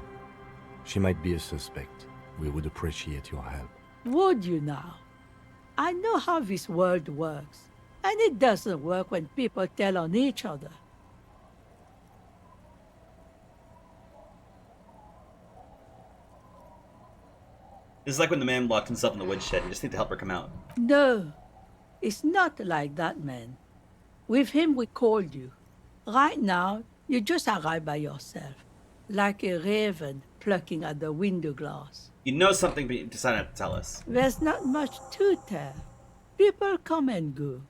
She might be a suspect. We would appreciate your help. Would you now? I know how this world works. And it doesn't work when people tell on each other. This is like when the man locked himself in the woodshed. You just need to help her come out. No, it's not like that, man. With him, we called you. Right now, you just arrive by yourself, like a raven plucking at the window glass. You know something, but you decided not to tell us. There's not much to tell. People come and go.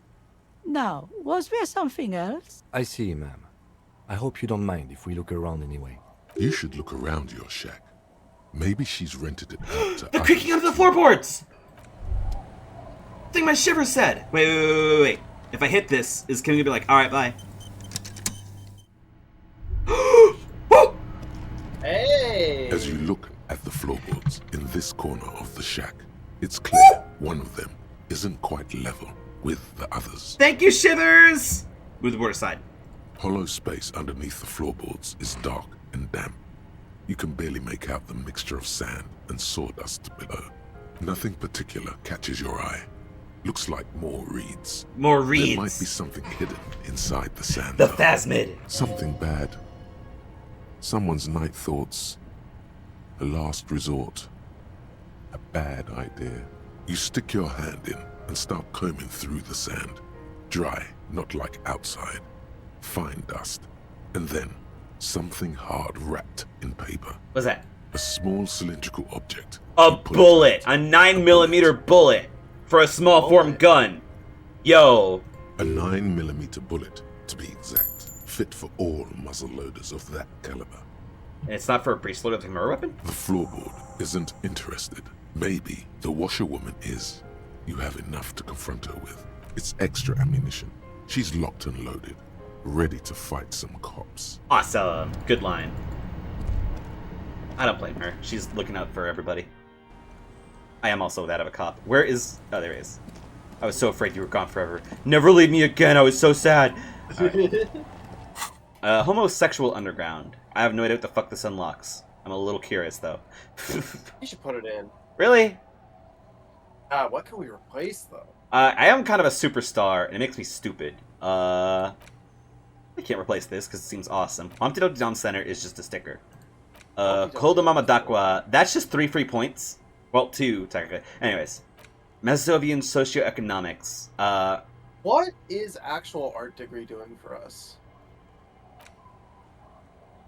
Now, was there something else? I see, ma'am. I hope you don't mind if we look around anyway. You should look around your shack. Maybe she's rented it out to They're creaking under the floorboards! Thing my shiver said! Wait. If I hit this, is Kim gonna be like, alright, bye? Hey! As you look at the floorboards in this corner of the shack, it's clear one of them isn't quite level with the others. Thank you, Shivers! Move the board aside. Hollow space underneath the floorboards is dark and damp. You can barely make out the mixture of sand and sawdust below. Nothing particular catches your eye. Looks like more reeds. More reeds. There might be something hidden inside the sand. The though. phasmid. Something bad. Someone's night thoughts. A last resort. A bad idea. You stick your hand in and start combing through the sand. Dry, not like outside. Fine dust. And then, something hard wrapped in paper. What's that? A small cylindrical object. A bullet! A 9mm bullet! For a small form gun! Yo! A 9mm bullet, to be exact. Fit for all muzzle loaders of that caliber. And it's not for a breech loader with a murder weapon? The floorboard isn't interested. Maybe the washerwoman is. You have enough to confront her with. It's extra ammunition. She's locked and loaded, ready to fight some cops. Awesome. Good line. I don't blame her. She's looking out for everybody. I am also that of a cop. Where is... Oh, there he is. I was so afraid you were gone forever. Never leave me again. I was so sad. Right. Homosexual Underground. I have no idea what the fuck this unlocks. I'm a little curious, though. You should put it in. Really? What can we replace, though? I am kind of a superstar, and it makes me stupid. I can't replace this, because it seems awesome. Antidote Dom Center is just a sticker. Kolda Mama Dakwa, that's just 3 free points. Well, 2, technically. Anyways. Mazovian Socioeconomics. What is actual art degree doing for us?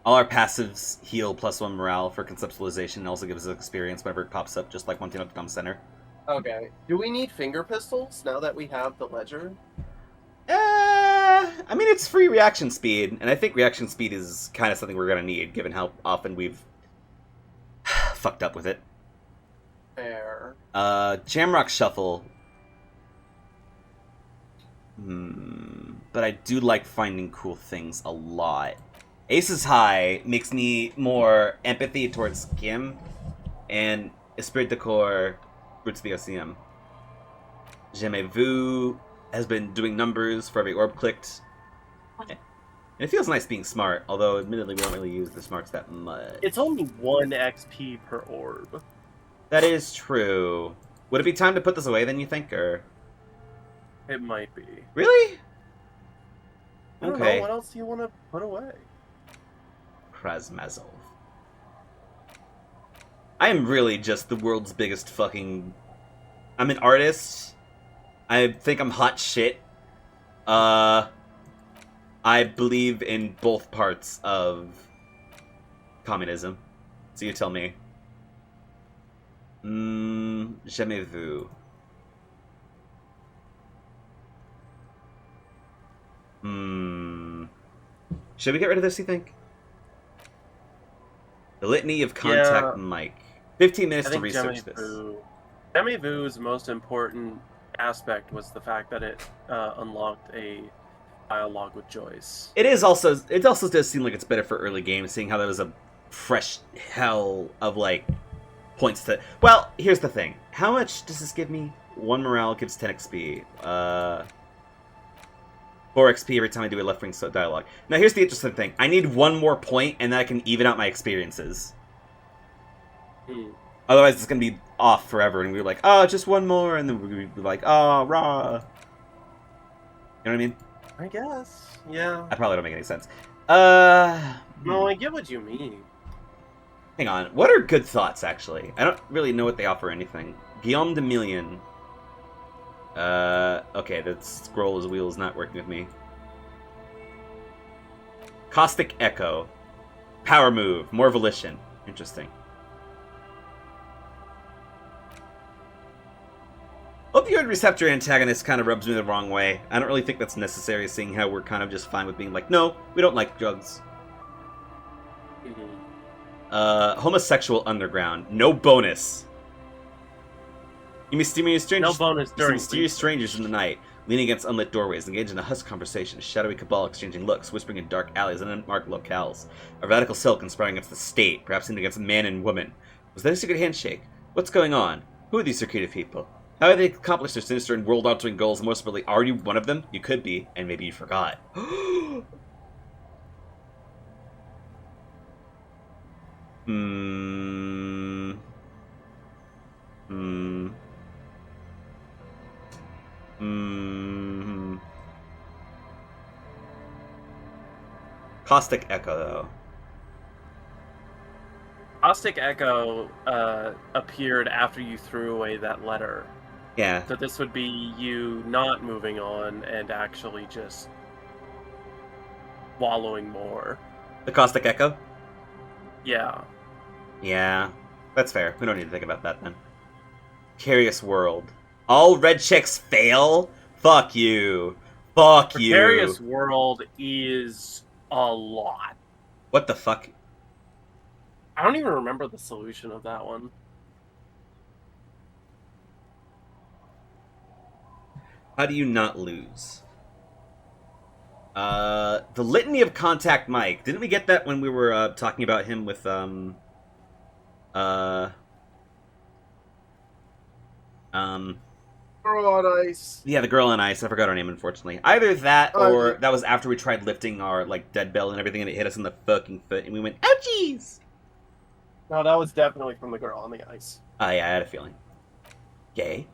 All our passives heal +1 morale for conceptualization and also gives us experience whenever it pops up, just like Antidote Dom Center. Okay. Do we need finger pistols now that we have the ledger? I mean, it's free reaction speed, and I think reaction speed is kind of something we're going to need, given how often we've fucked up with it. Fair. Jamrock Shuffle. But I do like finding cool things a lot. Aces High makes me more empathy towards Kim, and Esprit de Corps, Roots of the ELYSIUM. Jamais Vu has been doing numbers for every orb clicked. And it feels nice being smart, although admittedly we don't really use the smarts that much. It's only 1 XP per orb. That is true. Would it be time to put this away then, you think, or? It might be. Really? I don't know. What else do you want to put away? Krasmazov. I am really just the world's biggest fucking... I'm an artist. I think I'm hot shit. I believe in both parts of communism. So you tell me. Jamais vu. Should we get rid of this, you think? The Litany of Contact Mike. 15 minutes to research this. Jamais Vu's most important aspect was the fact that it unlocked a dialogue with Joyce. It also does seem like it's better for early games, seeing how there was a fresh hell of like points to... Well, here's the thing. How much does this give me? 1 morale gives 10 XP. 4 XP every time I do a left wing dialogue. Now here's the interesting thing. I need 1 more point and then I can even out my experiences. Otherwise it's going to be off forever and we're like, oh, just 1 more, and then we're like, oh, rah. You know what I mean? I guess. Yeah. I probably don't make any sense. No, I get what you mean. Hang on. What are good thoughts, actually? I don't really know what they offer anything. Guillaume de Million. Okay, that scroll as wheel is not working with me. Caustic Echo. Power move. More volition. Interesting. Opioid receptor antagonist kind of rubs me the wrong way. I don't really think that's necessary, seeing how we're kind of just fine with being like, no, we don't like drugs. Homosexual Underground. No bonus. You mysterious strangers. No bonus during mysterious strangers in the night, leaning against unlit doorways, engage in a hushed conversation, a shadowy cabal exchanging looks, whispering in dark alleys and unmarked locales. A radical cell conspiring against the state, perhaps even against man and woman. Was that a secret handshake? What's going on? Who are these secretive people? How have they accomplished their sinister and world-altering goals? And more specifically, are you one of them? You could be, and maybe you forgot. Caustic Echo, though. Caustic Echo appeared after you threw away that letter. Yeah. So this would be you not moving on and actually just wallowing more. The Caustic Echo? Yeah. Yeah. That's fair. We don't need to think about that then. Precarious World. All red chicks fail? Fuck you. Fuck you. Precarious World is a lot. What the fuck? I don't even remember the solution of that one. How do you not lose? The Litany of Contact Mike. Didn't we get that when we were talking about him with Girl on Ice. Yeah, the girl on ice. I forgot her name, unfortunately. Either that, or that was after we tried lifting our like dead bell and everything, and it hit us in the fucking foot, and we went, "Ouchies!" No, that was definitely from the girl on the ice. Oh yeah, I had a feeling. Gay.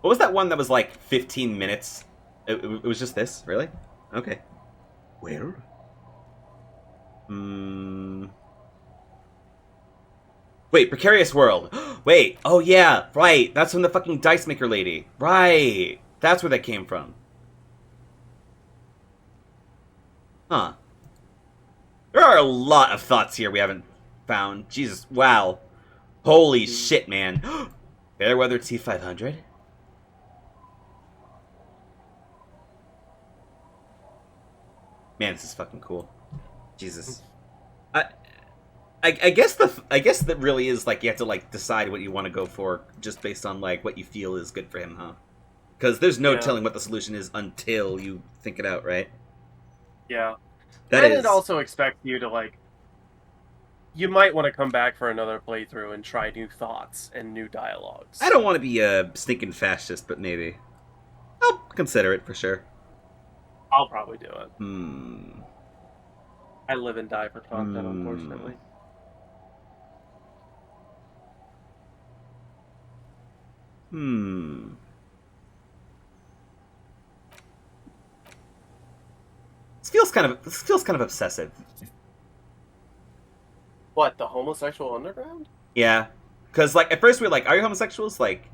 What was that one that was like 15 minutes? It was just this, really? Okay. Where? Wait, Precarious World. Wait, oh yeah, right. That's from the fucking Dice Maker lady. Right. That's where that came from. Huh. There are a lot of thoughts here we haven't found. Jesus, wow. Holy shit, man. Fairweather T500? Man, this is fucking cool. Jesus. I guess that really is like you have to like decide what you want to go for just based on like what you feel is good for him, huh? Because there's no telling what the solution is until you think it out, right? Yeah. That and is. it also expects you to like. You might want to come back for another playthrough and try new thoughts and new dialogues. I don't want to be a stinking fascist, but maybe I'll consider it for sure. I'll probably do it. I live and die for content, unfortunately. This feels kind of obsessive. What, the homosexual underground? Yeah, because like at first we were like, "Are you homosexuals?" Like,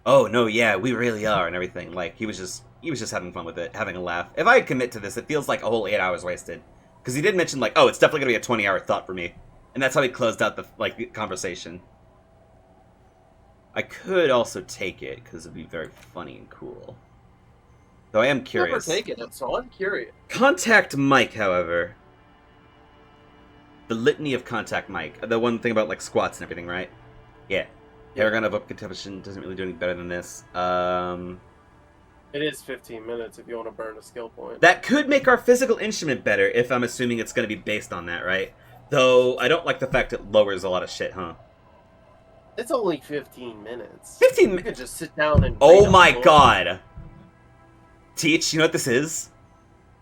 "Oh no, yeah, we really are," and everything. Like he was just having fun with it, having a laugh. If I commit to this, it feels like a whole 8 hours wasted. Because he did mention like, "Oh, it's definitely gonna be a 20-hour thought for me," and that's how he closed out the conversation. I could also take it because it'd be very funny and cool. Though I am curious. Never taken it, so I'm curious. Contact Mike, however. The Litany of Contact Mike. The one thing about like squats and everything, right? Yeah. Paragon of Upcontention doesn't really do any better than this. It is 15 minutes if you want to burn a skill point. That could make our physical instrument better if I'm assuming it's going to be based on that, right? Though I don't like the fact it lowers a lot of shit, huh? It's only 15 minutes. 15 minutes? You could just sit down and... Oh my god! Teach, you know what this is?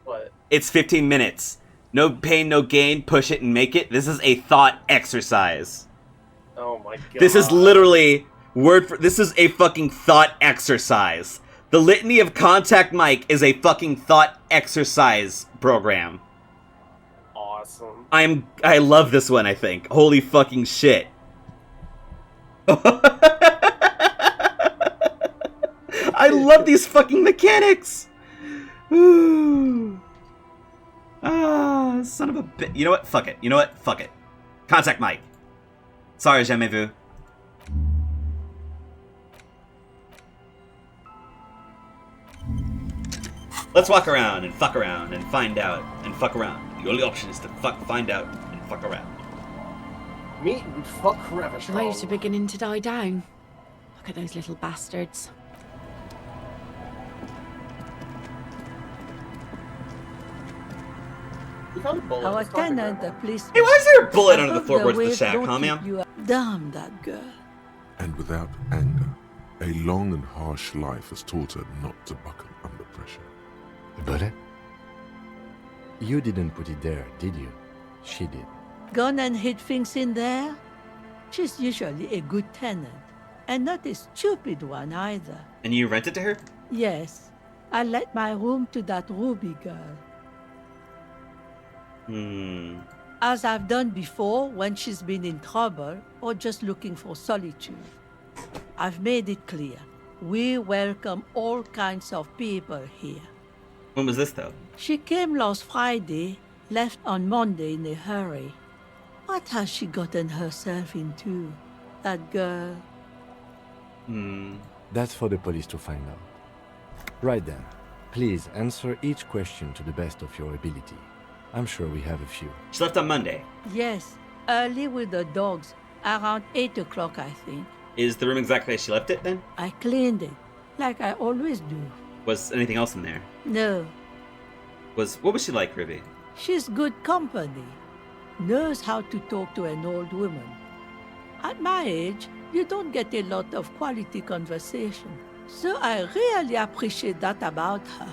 What? It's 15 minutes. No pain, no gain, push it and make it. This is a thought exercise. Oh my god. This is literally this is a fucking thought exercise. The Litany of Contact Mike is a fucking thought exercise program. Awesome. I love this one, I think. Holy fucking shit. I love these fucking mechanics. Ooh. Ah, son of a bitch. You know what? Fuck it. You know what? Fuck it. Contact Mike. Sorry, jamais vu. Let's walk around and fuck around and find out and fuck around. The only option is to find out and fuck around. Meet and fuck forever. The lights are beginning to die down. Look at those little bastards. Our tenant, the police. Hey, why is there a bullet under the floorboards of the shack, huh, ma'am? Damn that girl. And without anger, a long and harsh life has taught her not to buckle under pressure. The bullet? You didn't put it there, did you? She did. Gone and hid things in there? She's usually a good tenant, and not a stupid one either. And you rent it to her? Yes, I let my room to that Ruby girl. As I've done before when she's been in trouble or just looking for solitude. I've made it clear. We welcome all kinds of people here. When was this, though? She came last Friday, left on Monday in a hurry. What has she gotten herself into, that girl? That's for the police to find out. Right then, please answer each question to the best of your ability. I'm sure we have a few. She left on Monday. Yes, early with the dogs, around 8 o'clock, I think. Is the room exactly as she left it, then? I cleaned it, like I always do. Was anything else in there? No. What was she like, Ruby? She's good company. Knows how to talk to an old woman. At my age, you don't get a lot of quality conversation. So I really appreciate that about her.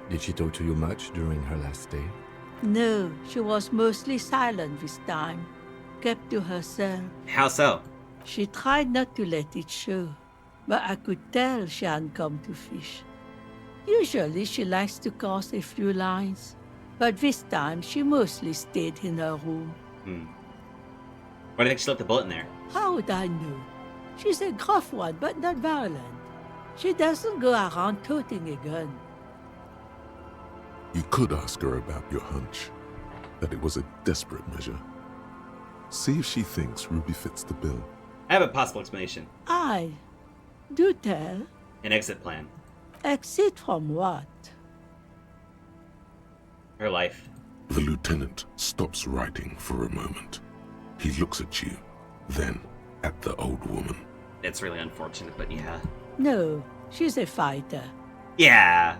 Did she talk to you much during her last stay? No, she was mostly silent this time. Kept to herself. How so? She tried not to let it show, but I could tell she hadn't come to fish. Usually she likes to cast a few lines, but this time she mostly stayed in her room. Why do you think she left the bullet in there? How would I know? She's a gruff one, but not violent. She doesn't go around toting a gun. You could ask her about your hunch, that it was a desperate measure. See if she thinks Ruby fits the bill. I have a possible explanation. Aye. Do tell. An exit plan. Exit from what? Her life. The lieutenant stops writing for a moment. He looks at you, then at the old woman. It's really unfortunate, but yeah. No, she's a fighter. Yeah.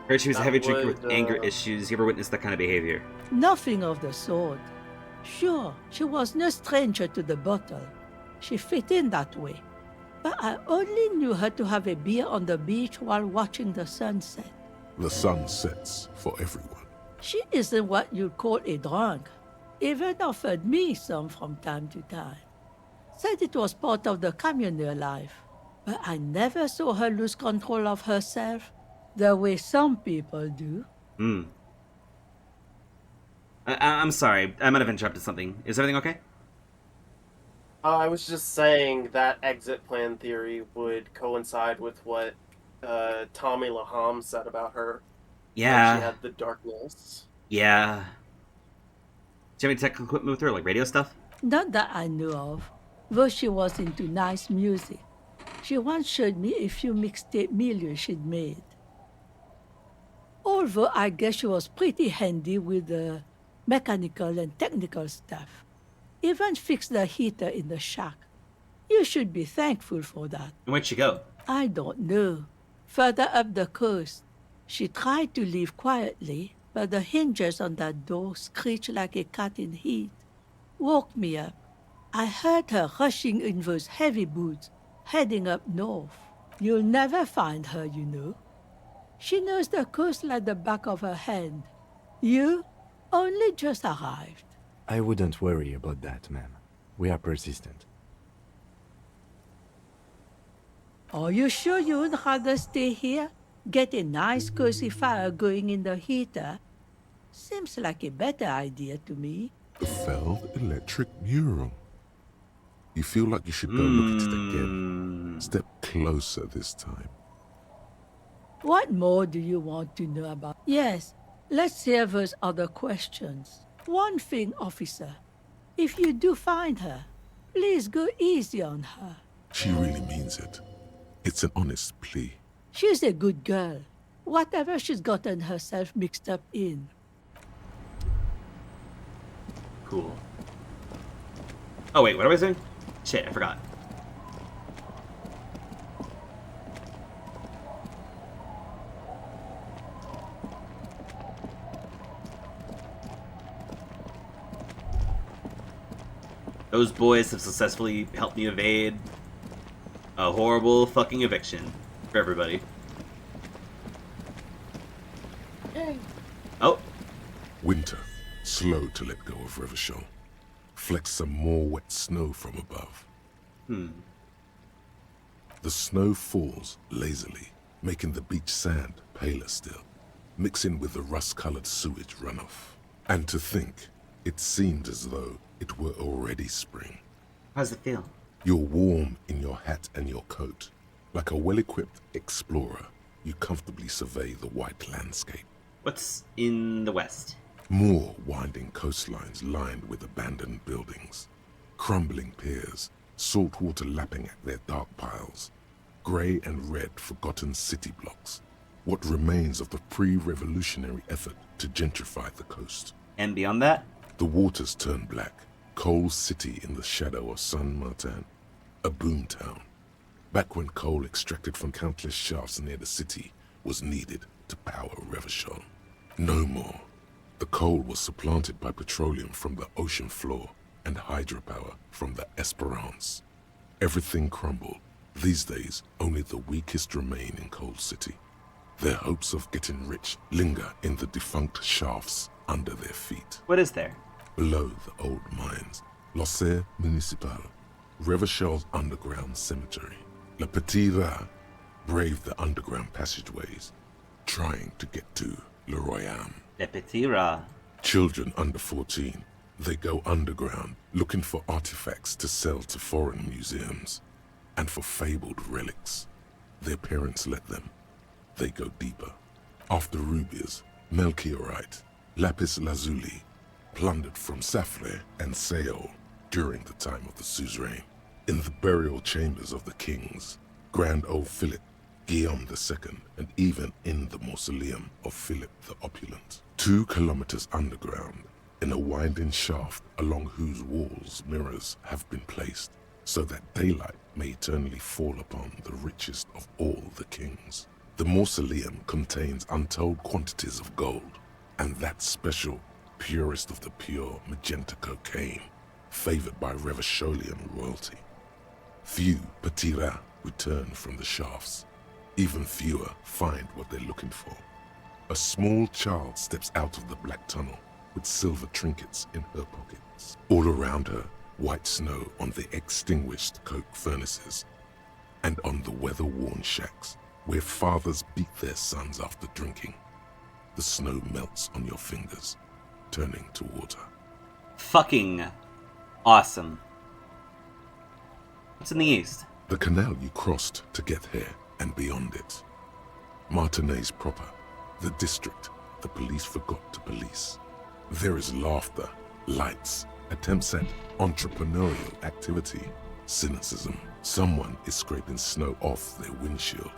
Heard she was a heavy drinker would, with anger issues. You ever witnessed that kind of behavior? Nothing of the sort. Sure, she was no stranger to the bottle. She fit in that way. But I only knew her to have a beer on the beach while watching the sunset. The sun sets for everyone. She isn't what you'd call a drunk. Even offered me some from time to time. Said it was part of the communal life. But I never saw her lose control of herself the way some people do. I'm sorry. I might have interrupted something. Is everything okay? I was just saying that exit plan theory would coincide with what Tommy Laham said about her. Yeah. She had the darkness. Yeah. Do you have any technical equipment with her, like radio stuff? Not that I know of, though she was into nice music. She once showed me a few mixtape milieu she'd made. Although I guess she was pretty handy with the mechanical and technical stuff. Even fixed the heater in the shack. You should be thankful for that. And where'd she go? I don't know. Further up the coast. She tried to leave quietly, but the hinges on that door screeched like a cat in heat. Woke me up. I heard her rushing in those heavy boots, heading up north. You'll never find her, you know. She knows the coast like the back of her hand. You only just arrived. I wouldn't worry about that, ma'am. We are persistent. Are you sure you would rather stay here? Get a nice cozy fire going in the heater? Seems like a better idea to me. The Feld electric mural. You feel like you should go look at it again. Step closer this time. What more do you want to know about? Yes, let's hear those other questions. One thing, officer. If you do find her, please go easy on her. She really means it. It's an honest plea. She's a good girl. Whatever she's gotten herself mixed up in. Cool. Oh wait, what am I saying? Shit, I forgot. Those boys have successfully helped me evade a horrible fucking eviction for everybody. Oh. Winter, slow to let go of Revachol. Flecks some more wet snow from above. The snow falls lazily, making the beach sand paler still, mixing with the rust-colored sewage runoff. And to think, it seemed as though it were already spring. How's it feel? You're warm in your hat and your coat. Like a well-equipped explorer, you comfortably survey the white landscape. What's in the west? More winding coastlines lined with abandoned buildings. Crumbling piers, salt water lapping at their dark piles. Grey and red forgotten city blocks. What remains of the pre-revolutionary effort to gentrify the coast. And beyond that? The waters turn black. Coal City in the shadow of San Martin. A boom town. Back when coal extracted from countless shafts near the city was needed to power Revachol. No more. The coal was supplanted by petroleum from the ocean floor and hydropower from the Esperance. Everything crumbled. These days, only the weakest remain in Coal City. Their hopes of getting rich linger in the defunct shafts under their feet. What is there? Below the old mines, l'Océan Municipal, Revachol's underground cemetery. Le Petit Rat braved the underground passageways, trying to get to Le Royaume. Le Petit Rat. Children under 14, they go underground looking for artifacts to sell to foreign museums, and for fabled relics. Their parents let them. They go deeper. After rubies, melchiorite, lapis lazuli, plundered from Safle and Seol during the time of the suzerain. In the burial chambers of the kings, Grand Old Philip, Guillaume II, and even in the mausoleum of Philip the Opulent. 2 kilometers underground, in a winding shaft along whose walls mirrors have been placed, so that daylight may eternally fall upon the richest of all the kings. The mausoleum contains untold quantities of gold, and that special, purest of the pure magenta cocaine, favored by Revacholian royalty. Few Petit Rat return from the shafts. Even fewer find what they're looking for. A small child steps out of the black tunnel with silver trinkets in her pockets. All around her, white snow on the extinguished coke furnaces and on the weather-worn shacks where fathers beat their sons after drinking. The snow melts on your fingers, turning to water. Fucking awesome. What's in the east? The canal you crossed to get here and beyond it. Martinez proper, the district the police forgot to police. There is laughter, lights, attempts at entrepreneurial activity, cynicism. Someone is scraping snow off their windshield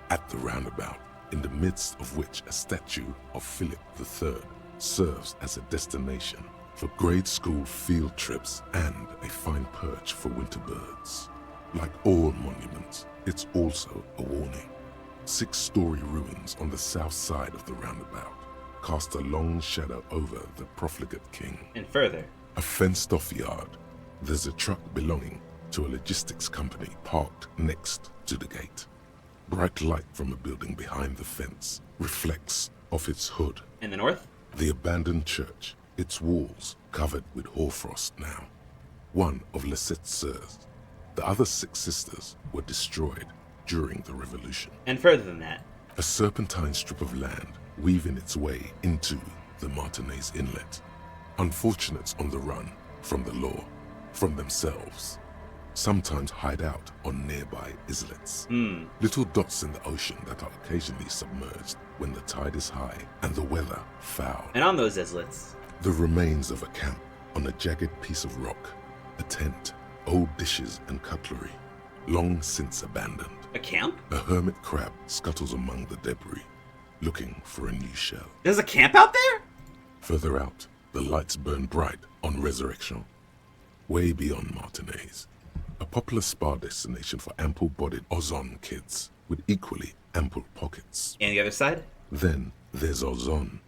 at the roundabout, in the midst of which a statue of Philip III serves as a destination for grade school field trips and a fine perch for winter birds. Like all monuments, it's also a warning. 6-story ruins on the south side of the roundabout cast a long shadow over the profligate king. And further, a fenced-off yard. There's a truck belonging to a logistics company parked next to the gate. Bright light from a building behind the fence reflects off its hood. In the north? The abandoned church, its walls covered with hoarfrost now. One of Lissette's sœurs. The other 6 sisters were destroyed during the revolution. And further than that? A serpentine strip of land weaving its way into the Martinez Inlet. Unfortunates on the run from the law, from themselves. Sometimes hide out on nearby islets. Little dots in the ocean that are occasionally submerged when the tide is high and the weather foul. And on those islets, the remains of a camp on a jagged piece of rock, a tent, old dishes and cutlery, long since abandoned. A camp? A hermit crab scuttles among the debris, looking for a new shell. There's a camp out there? Further out, the lights burn bright on Resurrection. Way beyond Martinez, a popular spa destination for ample-bodied Ozon kids with equally ample pockets. And the other side? Then there's Ozon,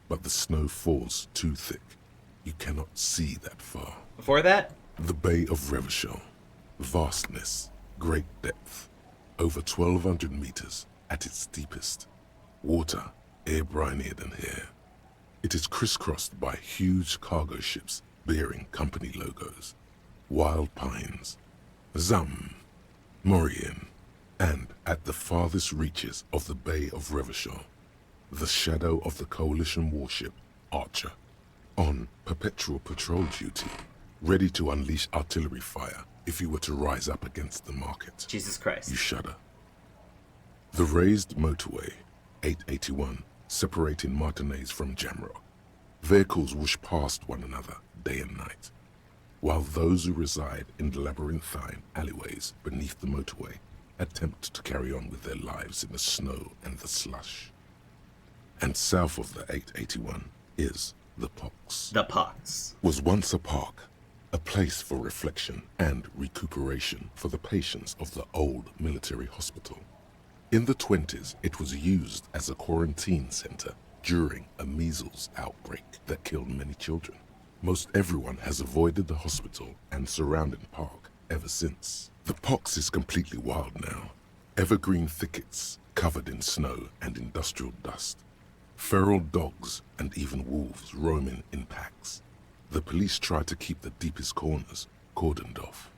but the snow falls too thick. You cannot see that far. Before that? The Bay of Revachol. Vastness, great depth, over 1,200 meters at its deepest. Water air-brinier than here. It is crisscrossed by huge cargo ships bearing company logos. Wild Pines, Zam, Morian, and at the farthest reaches of the Bay of Revachol, the shadow of the Coalition warship Archer, on perpetual patrol duty, ready to unleash artillery fire if you were to rise up against the market. Jesus Christ. You shudder. The raised motorway, 881, separating Martinez from Jamrock. Vehicles whoosh past one another day and night, while those who reside in the labyrinthine alleyways beneath the motorway attempt to carry on with their lives in the snow and the slush. And south of the 881 is the Pox. The Pox was once a park, a place for reflection and recuperation for the patients of the old military hospital. In the 20s, it was used as a quarantine center during a measles outbreak that killed many children. Most everyone has avoided the hospital and surrounding park ever since. The Pox is completely wild now. Evergreen thickets covered in snow and industrial dust. Feral dogs and even wolves roaming in packs. The police try to keep the deepest corners cordoned off.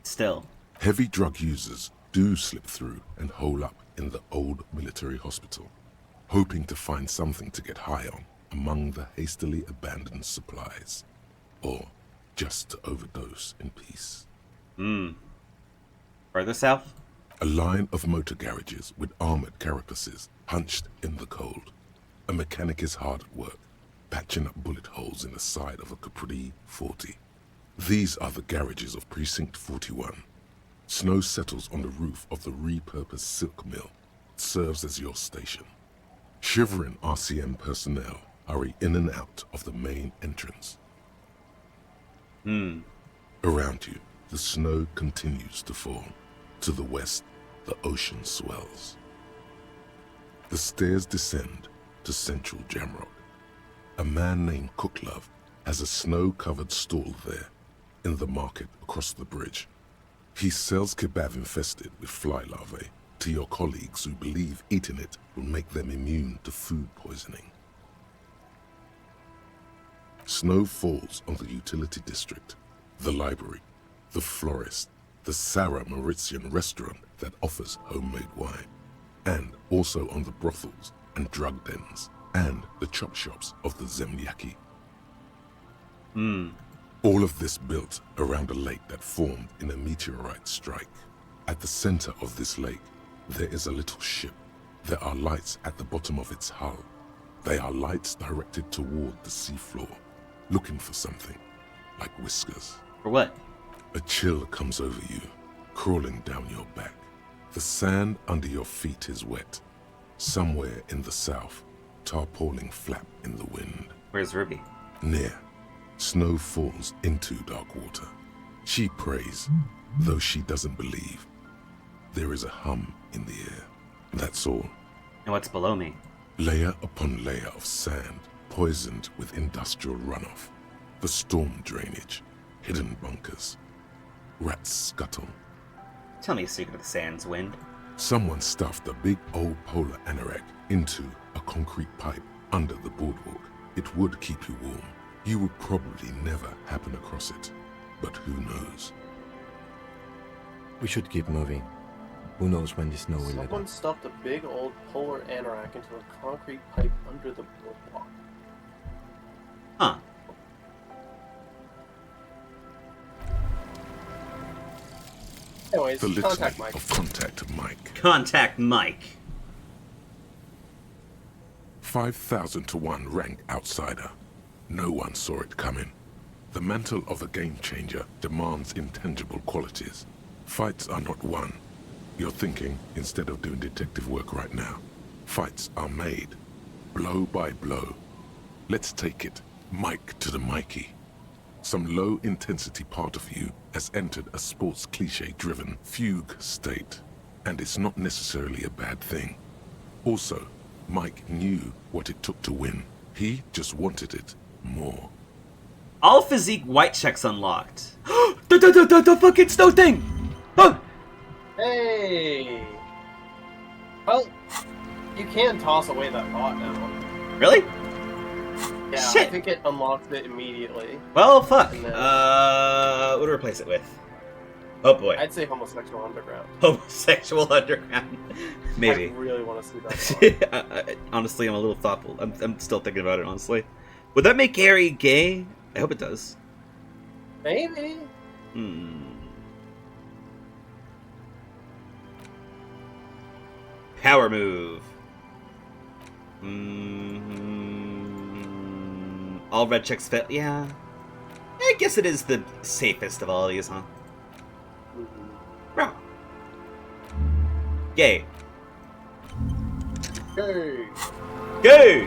Still. Heavy drug users do slip through and hole up in the old military hospital, hoping to find something to get high on among the hastily abandoned supplies, or just to overdose in peace. Further south? A line of motor garages with armored carapaces hunched in the cold. A mechanic is hard at work, patching up bullet holes in the side of a Capri 40. These are the garages of Precinct 41. Snow settles on the roof of the repurposed silk mill. It serves as your station. Shivering RCM personnel hurry in and out of the main entrance. Around you, the snow continues to fall. To the west, the ocean swells. The stairs descend to central Jamrock. A man named Cooklove has a snow-covered stall there, in the market across the bridge. He sells kebab infested with fly larvae to your colleagues who believe eating it will make them immune to food poisoning. Snow falls on the utility district, the library, the florist, the Sarah Mauritian restaurant that offers homemade wine, and also on the brothels and drug dens, and the chop shops of the Zemlyaki. All of this built around a lake that formed in a meteorite strike. At the center of this lake, there is a little ship. There are lights at the bottom of its hull. They are lights directed toward the seafloor, looking for something, like whiskers. For what? A chill comes over you, crawling down your back. The sand under your feet is wet. Somewhere in the south, tarpaulin flap in the wind. Where's Ruby? Near. Snow falls into dark water. She prays, though she doesn't believe. There is a hum in the air. That's all. And what's below me? Layer upon layer of sand, poisoned with industrial runoff. The storm drainage, hidden bunkers. Rats scuttle. Tell me a secret of the sands, Wind. Someone stuffed a big old polar anorak into a concrete pipe under the boardwalk. It would keep you warm. You would probably never happen across it, but who knows? We should keep moving. Who knows when the snow will let up. Someone stuffed a big old polar anorak into a concrete pipe under the boardwalk. Huh. Anyways, The contact litany Mike. of Contact Mike. Contact Mike. 5,000 to 1 rank outsider. No one saw it coming. The mantle of a game changer demands intangible qualities. Fights are not won. You're thinking, instead of doing detective work right now, fights are made. Blow by blow. Let's take it, Mike to the Mikey. Some low-intensity part of you has entered a sports cliché-driven fugue state, and it's not necessarily a bad thing. Also, Mike knew what it took to win. He just wanted it more. All physique white checks unlocked. The fucking snow thing! Oh! Hey! Well, You can toss away that thought now. Really? Yeah, Shit. I think it unlocks it immediately. Well, fuck. And then- What to replace it with? Oh boy. I'd say Homosexual Underground. Homosexual Underground. Maybe. I really want to see that. Honestly, I'm a little thoughtful. I'm still thinking about it, honestly. Would that make Harry gay? I hope it does. Maybe. Power move. All red checks fit. Yeah. I guess it is the safest of all these, huh? Bro. Gay. Hey. Gay!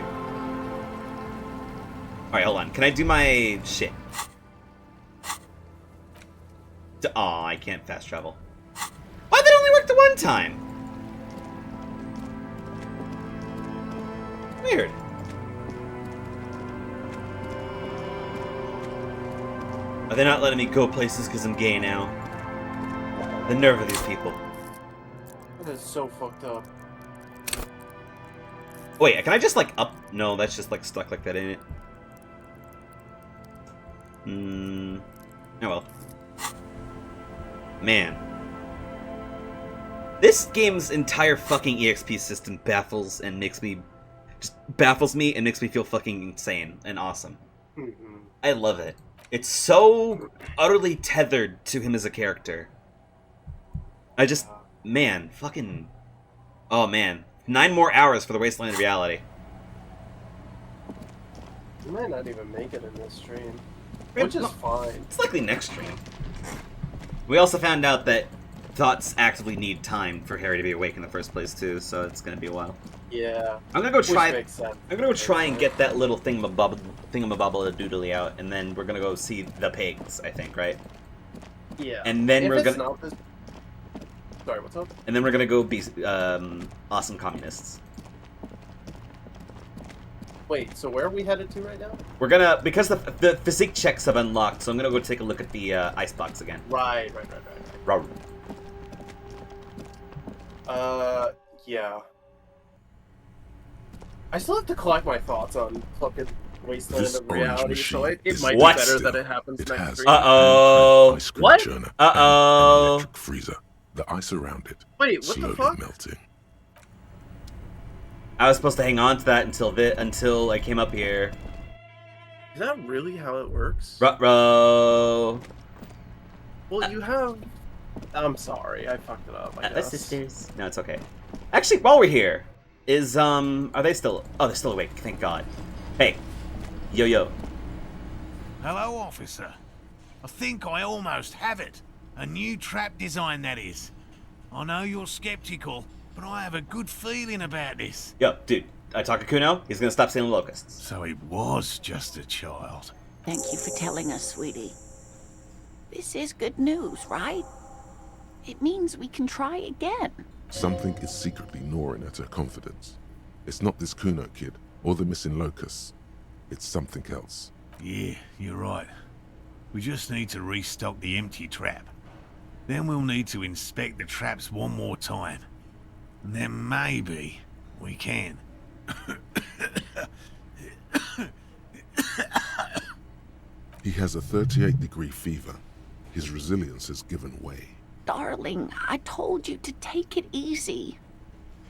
Alright, hold on. Can I do my shit? Aw, I can't fast travel. Why that only worked the one time? Weird. Are they not letting me go places because I'm gay now? The nerve of these people. That is so fucked up. Wait, can I just like up? No, that's just like stuck like that, ain't it? Oh well. Man. This game's entire fucking EXP system baffles me and makes me feel fucking insane and awesome. I love it. It's so utterly tethered to him as a character. Man, fucking... Oh man. 9 more hours for the Wasteland of Reality. You might not even make it in this stream. Which is fine. It's likely next stream. We also found out that thoughts actively need time for Harry to be awake in the first place too, so it's gonna be a while. Yeah. I'm gonna go try. Which makes sense. I'm gonna go try and get that little thingamabobble doodly out, and then we're gonna go see the pigs. I think, right? Yeah. And then we're gonna. Not this... Sorry, what's up? And then we're gonna go be awesome communists. Wait, so where are we headed to right now? We're gonna, because the physique checks have unlocked, so I'm gonna go take a look at the icebox again. Right. Yeah. I still have to collect my thoughts on fucking Wasteland This of Reality, orange so it machine might be What? better that it happens It next has stream. Uh-oh. ice cream What? churner Uh-oh. and an electric freezer. The ice around it Wait, what the slowly fuck? melting. I was supposed to hang on to that until I came up here. Is that really how it works? Ruh-roh. Well, you have... I'm sorry, I fucked it up, I guess. Sisters. No, it's okay. Actually, while we're here, are they still... Oh, they're still awake, thank God. Hey. Yo. Hello, officer. I think I almost have it. A new trap design, that is. I know you're skeptical, but I have a good feeling about this. Yo, dude, I talked to Kuno. He's gonna stop stealing locusts. So it was just a child. Thank you for telling us, sweetie. This is good news, right? It means we can try again. Something is secretly gnawing at her confidence. It's not this Kuno kid or the missing locusts. It's something else. Yeah, you're right. We just need to restock the empty trap. Then we'll need to inspect the traps one more time. And then maybe we can. He has a 38-degree fever. His resilience has given way. Darling, I told you to take it easy.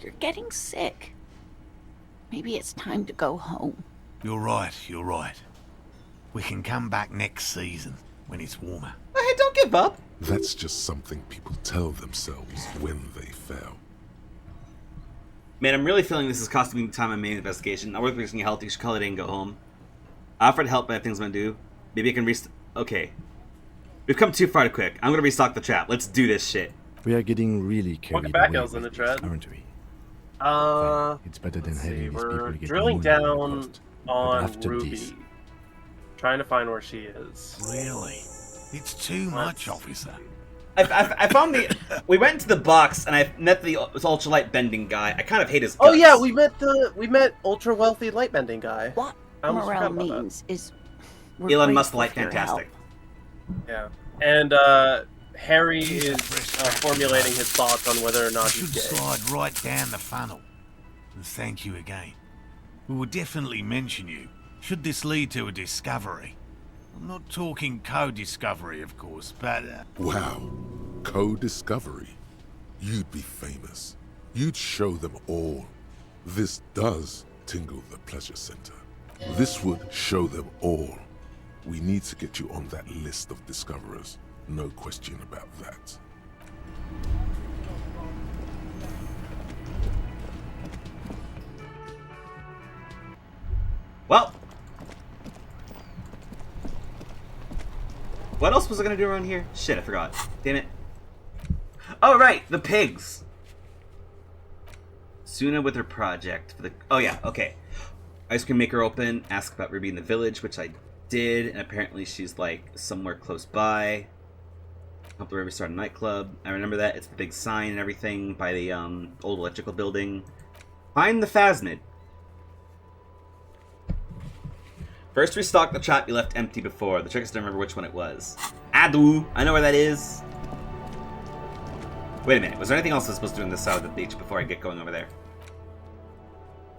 You're getting sick. Maybe it's time to go home. You're right. We can come back next season, when it's warmer. Hey, don't give up. That's just something people tell themselves when they fail. Man, I'm really feeling this is costing me time on main investigation. Not worth risking health. You should call it in and go home. I offered help, but I think I'm gonna do. Maybe I can Okay. We've come too far too quick. I'm gonna restock the trap. Let's do this shit. We are getting really carried Welcome back, away Els in the with chat. this, aren't we? It's better than let's see, having these people we're get drilling the moon down first. on after Ruby. this- Trying to find where she is. Really? It's too much, officer. I found the. We went into the box and I met the ultralight bending guy. I kind of hate his. Oh guts. yeah, we met ultra wealthy light bending guy. What I almost morale forgot about means is Elon Musk light fantastic. Yeah, and Harry is formulating his thoughts on whether or not Should he's gay. slide right down the funnel. And thank you again. We will definitely mention you, should this lead to a discovery. I'm not talking co-discovery, of course, but... Wow. Co-discovery. You'd be famous. You'd show them all. This does tingle the pleasure center. This would show them all. We need to get you on that list of discoverers. No question about that. Well. What else was I gonna do around here? Shit, I forgot. Damn it. Oh, right, the pigs. Suna with her project for the... Oh, yeah, okay. Ice cream maker open, ask about Ruby in the village, which I did, and apparently she's, like, somewhere close by. Help the river start a nightclub. I remember that. It's the big sign and everything by the, old electrical building. Find the phasmid. First restock the trap you left empty before. The trick is to remember which one it was. Adu! I know where that is. Wait a minute. Was there anything else I was supposed to do on this side of the beach before I get going over there?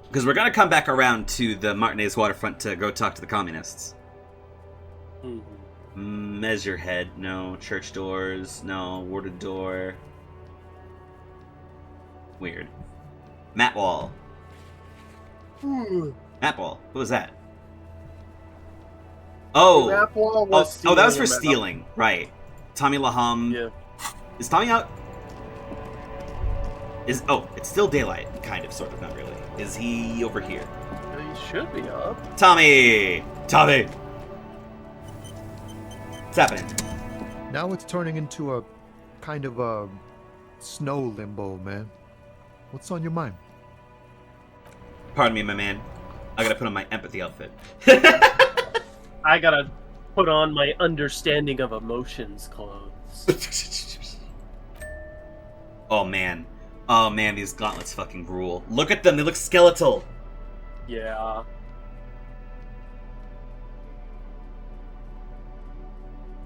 Because we're going to come back around to the Martinez waterfront to go talk to the communists. Measurehead. No. Church doors. No. Warded door. Weird. Mat wall. Mat wall. What was that? Oh, that was for stealing, right? Tommy Laham. Yeah. Is Tommy out? It's still daylight, kind of, sort of, not really. Is he over here? He should be up. Tommy! Tommy! What's happening? Now it's turning into a kind of a snow limbo, man. What's on your mind? Pardon me, my man. I gotta put on my empathy outfit. I gotta put on my understanding of emotions clothes. Oh man, these gauntlets fucking rule. Look at them, they look skeletal. Yeah.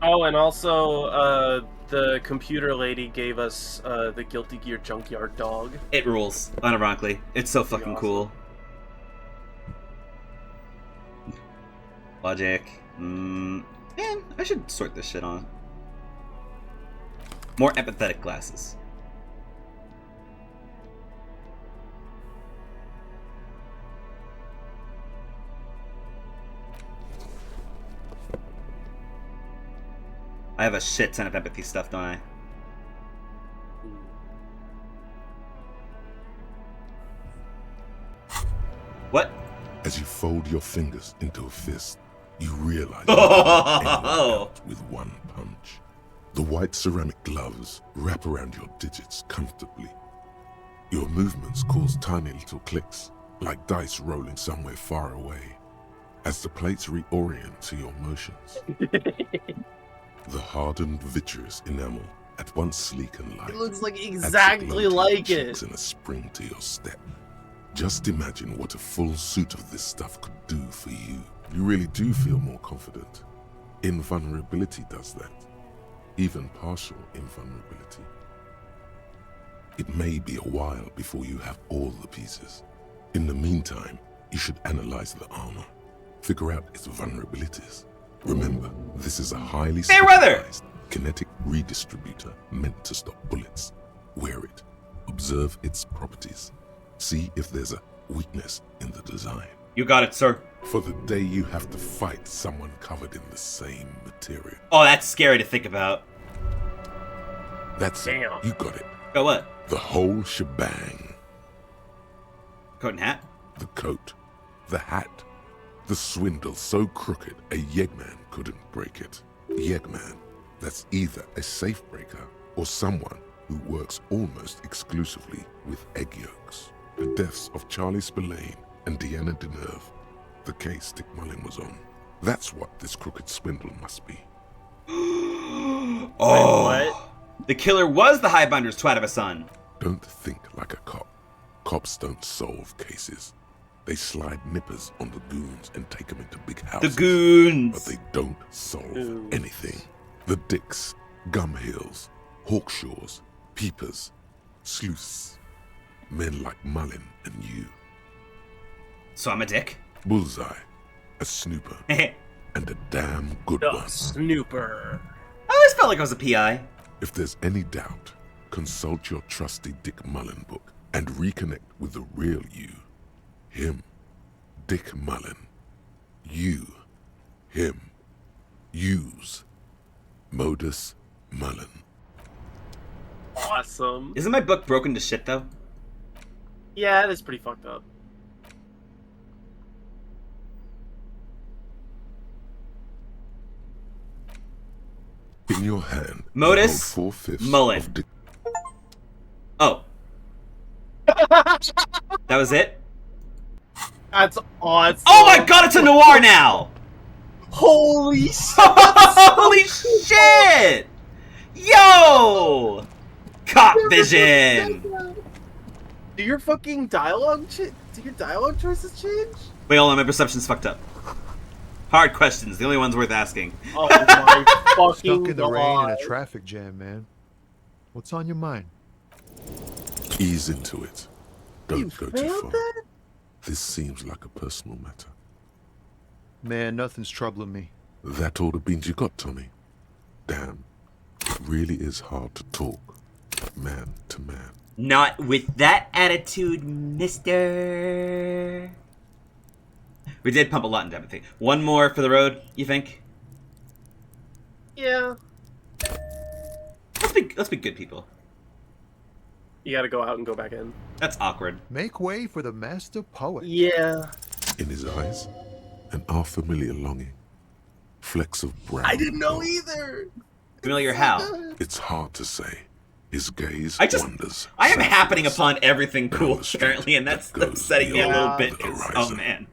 Oh, and also, the computer lady gave us the Guilty Gear Junkyard dog. It rules, unironically. It's so fucking cool. Logic. Man, I should sort this shit on. More empathetic glasses. I have a shit ton of empathy stuff, don't I? What? As you fold your fingers into a fist, you realize you can end out with one punch. The white ceramic gloves wrap around your digits comfortably. Your movements cause tiny little clicks, like dice rolling somewhere far away, as the plates reorient to your motions. The hardened vitreous enamel, at once sleek and light, It looks like exactly like it. And a spring to your step. Just imagine what a full suit of this stuff could do for you. You really do feel more confident. Invulnerability does that. Even partial invulnerability. It may be a while before you have all the pieces. In the meantime, you should analyze the armor. Figure out its vulnerabilities. Remember, this is a highly specialized kinetic redistributor meant to stop bullets. Wear it. Observe its properties. See if there's a weakness in the design. You got it, sir. For the day you have to fight someone covered in the same material. Oh, that's scary to think about. That's it. You got it. Got what? The whole shebang. Coat and hat? The coat. The hat. The swindle so crooked a Yegman couldn't break it. Yegman. That's either a safe breaker or someone who works almost exclusively with egg yolks. The deaths of Charlie Spillane and Deanna Deneuve, the case Dick Mullin was on. That's what this crooked swindle must be. Oh, what? The killer was the Highbinder's twat of a son. Don't think like a cop. Cops don't solve cases. They slide nippers on the goons and take them into big houses. The goons! But they don't solve anything. The Dicks, Gumhills, Hawkshaws, Peepers, Sleuths. Men like Mullin and you. So I'm a dick? Bullseye, a snooper, and a damn good one. Snooper. I always felt like I was a PI. If there's any doubt, consult your trusty Dick Mullen book and reconnect with the real you. Him, Dick Mullen. You, him. Use, Modus Mullen. Awesome. Isn't my book broken to shit, though? Yeah, it is pretty fucked up. In your hand, Modus hold 4/5 Mullen. of Dick. Oh. That was it? That's awesome. Oh my god, it's a noir now! Holy shit! Holy shit! Yo! Cop vision! Do your fucking dialogue do your dialogue choices change? Wait, hold on, my perception's fucked up. Hard questions, the only ones worth asking. Oh my fucking Stuck in the rain in a traffic jam, man. What's on your mind? Ease into it. Don't go too failed far. that? This seems like a personal matter. Man, nothing's troubling me. That all the beans you got, Tommy? Damn, it really is hard to talk, man to man. Not with that attitude, mister. We did pump a lot into everything. One more for the road, you think? Yeah. Let's be good people. You gotta go out and go back in. That's awkward. Make way for the master poet. Yeah. In his eyes, an unfamiliar longing. Flecks of brown. I didn't know either. Familiar how? It's hard to say. His gaze wanders. I am happening upon everything cool, apparently, and that's setting me a little bit. Oh, man.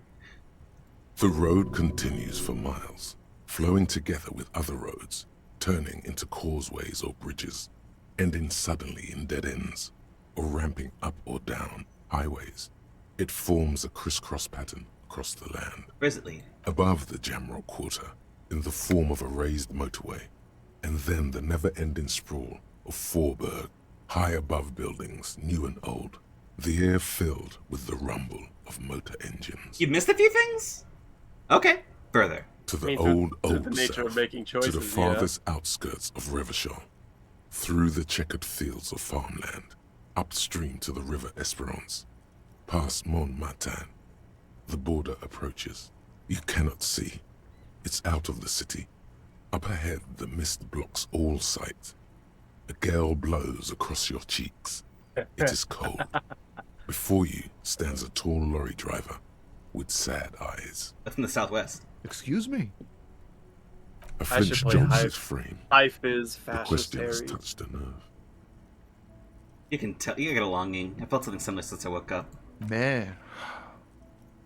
The road continues for miles, flowing together with other roads, turning into causeways or bridges, ending suddenly in dead ends, or ramping up or down highways. It forms a crisscross pattern across the land. Where does it lead? Above the Jamrock Quarter, in the form of a raised motorway, and then the never-ending sprawl of Forburg, high above buildings, new and old, the air filled with the rumble of motor engines. You missed a few things? Okay, further. To the I mean, old the nature of south, making choices, to the farthest outskirts of Revachol, through the checkered fields of farmland, upstream to the river Esperance, past Montmartin. The border approaches. You cannot see. It's out of the city. Up ahead, the mist blocks all sight. A gale blows across your cheeks. It is cold. Before you stands a tall lorry driver with sad eyes. That's from the southwest. Excuse me? A flinch jolts his frame. Life is The fascist question has Harry. touched a nerve. You can tell. You get a longing. I felt something similar since I woke up. Man,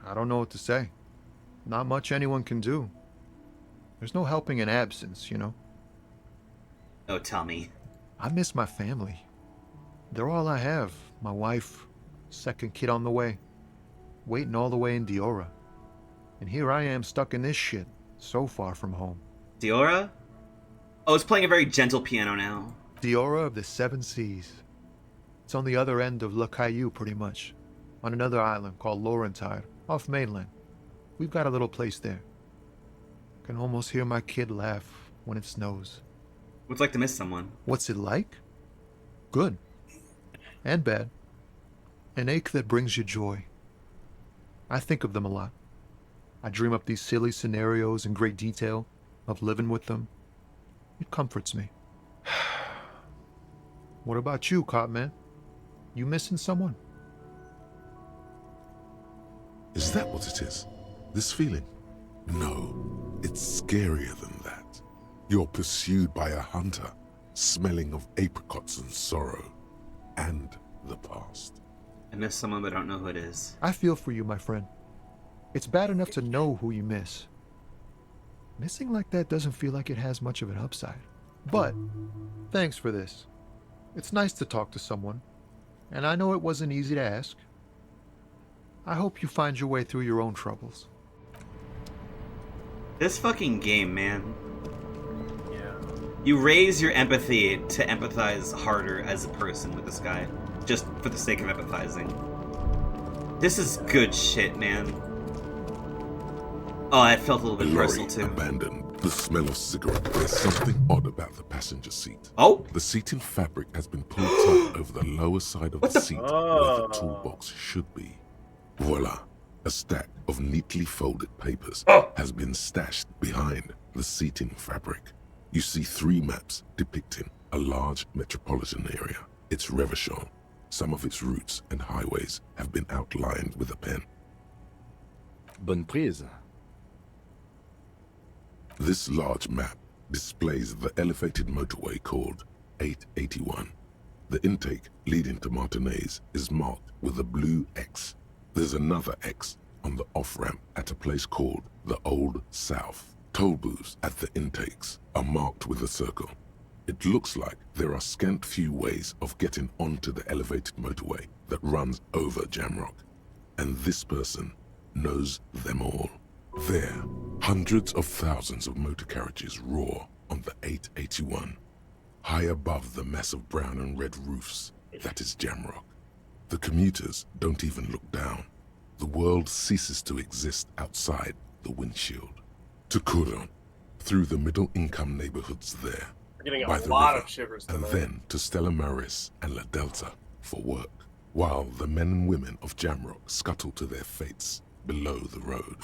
I don't know what to say. Not much anyone can do. There's no helping in absence, you know? Oh, tell me. I miss my family. They're all I have. My wife, second kid on the way, waiting all the way in Diora. And here I am stuck in this shit, so far from home. Diora? Oh, it's playing a very gentle piano now. Diora of the Seven Seas. It's on the other end of Le Caillou, pretty much. On another island called Laurentide, off mainland. We've got a little place there. Can almost hear my kid laugh when it snows. What's it like to miss someone? What's it like? Good. And bad. An ache that brings you joy. I think of them a lot. I dream up these silly scenarios in great detail of living with them. It comforts me. What about you, Copman? You missing someone? Is that what it is? This feeling? No, it's scarier than that. You're pursued by a hunter, smelling of apricots and sorrow, and the past. I miss someone, but I don't know who it is. I feel for you, my friend. It's bad enough to know who you miss. Missing like that doesn't feel like it has much of an upside. But, thanks for this. It's nice to talk to someone, and I know it wasn't easy to ask. I hope you find your way through your own troubles. This fucking game, man. Yeah. You raise your empathy to empathize harder as a person with this guy, just for the sake of empathizing. This is good shit, man. Oh, I felt a little A bit lorry personal too. abandoned. The smell of cigarette. There's something odd about the passenger seat. Oh? The seating fabric has been pulled tight over the lower side of the seat where the toolbox should be. Voila. A stack of neatly folded papers has been stashed behind the seating fabric. You see 3 maps depicting a large metropolitan area. It's Revachol. Some of its routes and highways have been outlined with a pen. Bonne prise. This large map displays the elevated motorway called 881. The intake leading to Martinez is marked with a blue X. There's another X on the off-ramp at a place called the Old South. Toll booths at the intakes are marked with a circle. It looks like there are scant few ways of getting onto the elevated motorway that runs over Jamrock. And this person knows them all. There, hundreds of thousands of motor carriages roar on the 881. High above the mass of brown and red roofs, that is Jamrock. The commuters don't even look down. The world ceases to exist outside the windshield. To Kuron, through the middle-income neighborhoods there, Getting by a the lot river, of shivers and tonight. then to Stella Maris and La Delta for work, while the men and women of Jamrock scuttle to their fates below the road.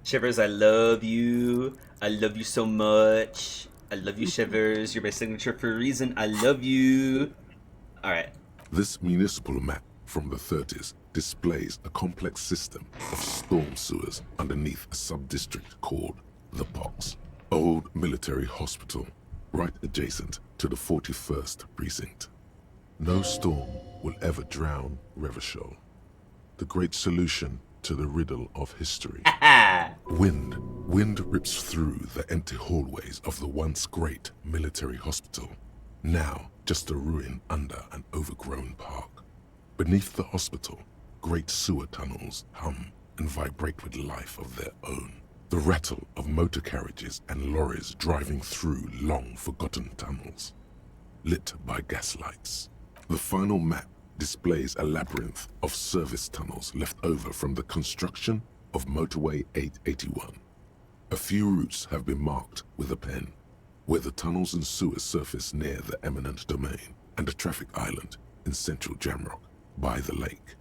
Shivers, I love you. I love you so much. I love you, Shivers. You're my signature for a reason. I love you. Alright. This municipal map from the 30s displays a complex system of storm sewers underneath a sub-district called the Pox, old military hospital, right adjacent to the 41st precinct. No storm will ever drown Revachol. The great solution to the riddle of history. Wind rips through the empty hallways of the once great military hospital, now just a ruin under an overgrown park. Beneath the hospital, great sewer tunnels hum and vibrate with life of their own. The rattle of motor carriages and lorries driving through long-forgotten tunnels, lit by gaslights. The final map displays a labyrinth of service tunnels left over from the construction of Motorway 881. A few routes have been marked with a pen, where the tunnels and sewers surface near the eminent domain and a traffic island in central Jamrock by the lake.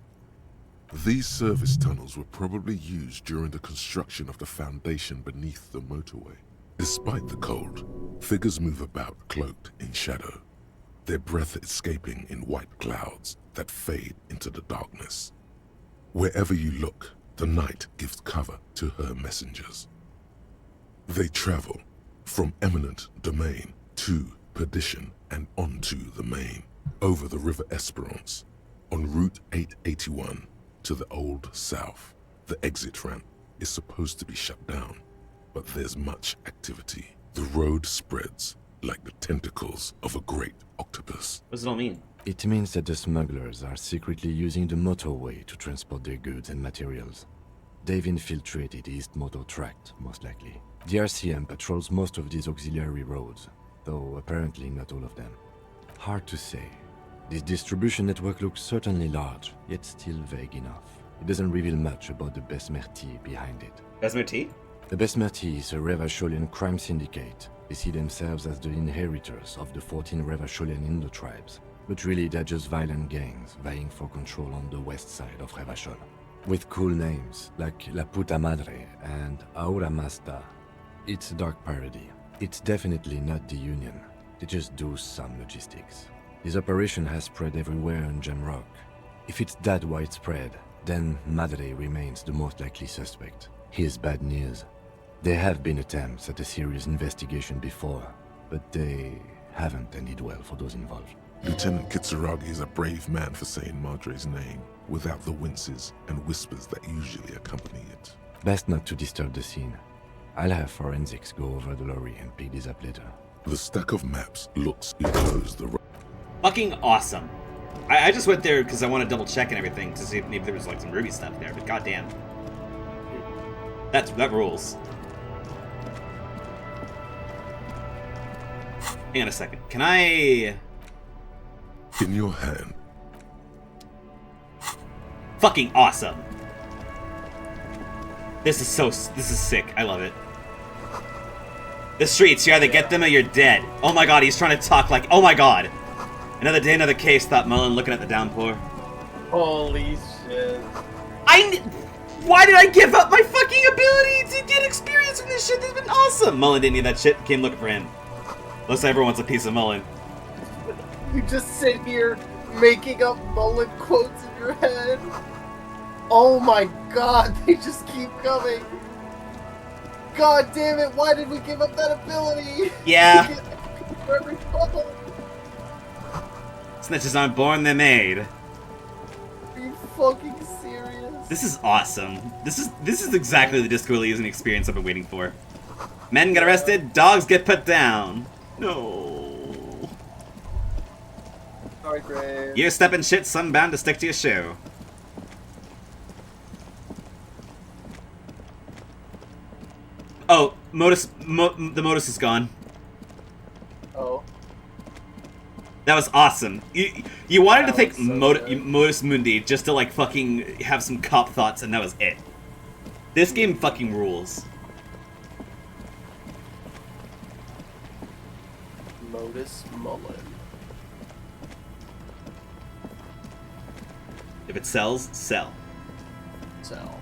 These service tunnels were probably used during the construction of the foundation beneath the motorway. Despite the cold, figures move about cloaked in shadow, their breath escaping in white clouds that fade into the darkness. Wherever you look, the night gives cover to her messengers. They travel from eminent domain to perdition and onto the main, over the River Esperance, on Route 881 to the Old South. The exit ramp is supposed to be shut down, but there's much activity. The road spreads like the tentacles of a great octopus. What does it all mean? It means that the smugglers are secretly using the motorway to transport their goods and materials. They've infiltrated East Motor Tract, most likely. The RCM patrols most of these auxiliary roads, though apparently not all of them. Hard to say. This distribution network looks certainly large, yet still vague enough. It doesn't reveal much about the Besmerti behind it. Besmerti? The Besmerti is a Revacholian crime syndicate. They see themselves as the inheritors of the 14 Revacholian Indo-tribes, but really they're just violent gangs vying for control on the west side of Revachol. With cool names like La Puta Madre and Aura Masta. It's a dark parody. It's definitely not the Union. They just do some logistics. This operation has spread everywhere in Jamrock. If it's that widespread, then Madre remains the most likely suspect. Here's bad news. There have been attempts at a serious investigation before, but they haven't ended well for those involved. Lieutenant Kitsuragi is a brave man for saying Madre's name, without the winces and whispers that usually accompany it. Best not to disturb the scene. I'll have forensics go over the lorry and pick this up later. The stack of maps looks enclosed the Fucking awesome. I just went there because I want to double check and everything to see if maybe there was like some Ruby stuff there, but goddamn. That rules. Hang on a second. Can I... In your hand. Fucking awesome. This is sick. I love it. The streets, you either get them or you're dead. Oh my god, he's trying to talk like, oh my god. Another day, another case, thought Mullen, looking at the downpour. Holy shit. Why did I give up my fucking ability to get experience from this shit? This has been awesome. Mullen didn't need that shit, came looking for him. Looks like everyone wants a piece of Mullen. You just sit here making up Mullen quotes in your head. Oh my god, they just keep coming. God damn it, why did we give up that ability? Yeah. For every bubble. Snitches aren't born, they're made. Are you fucking serious? This is awesome. This is exactly the Disco Elysium experience I've been waiting for. Men get arrested, dogs get put down. No. Sorry, Grave. You're stepping shit, some bound to stick to your shoe. Oh, the Modus is gone. Oh. That was awesome. You wanted to think Modus Mundi just to like fucking have some cop thoughts, and that was it. This game fucking rules. Modus Mullen. If it sells, sell. Sell.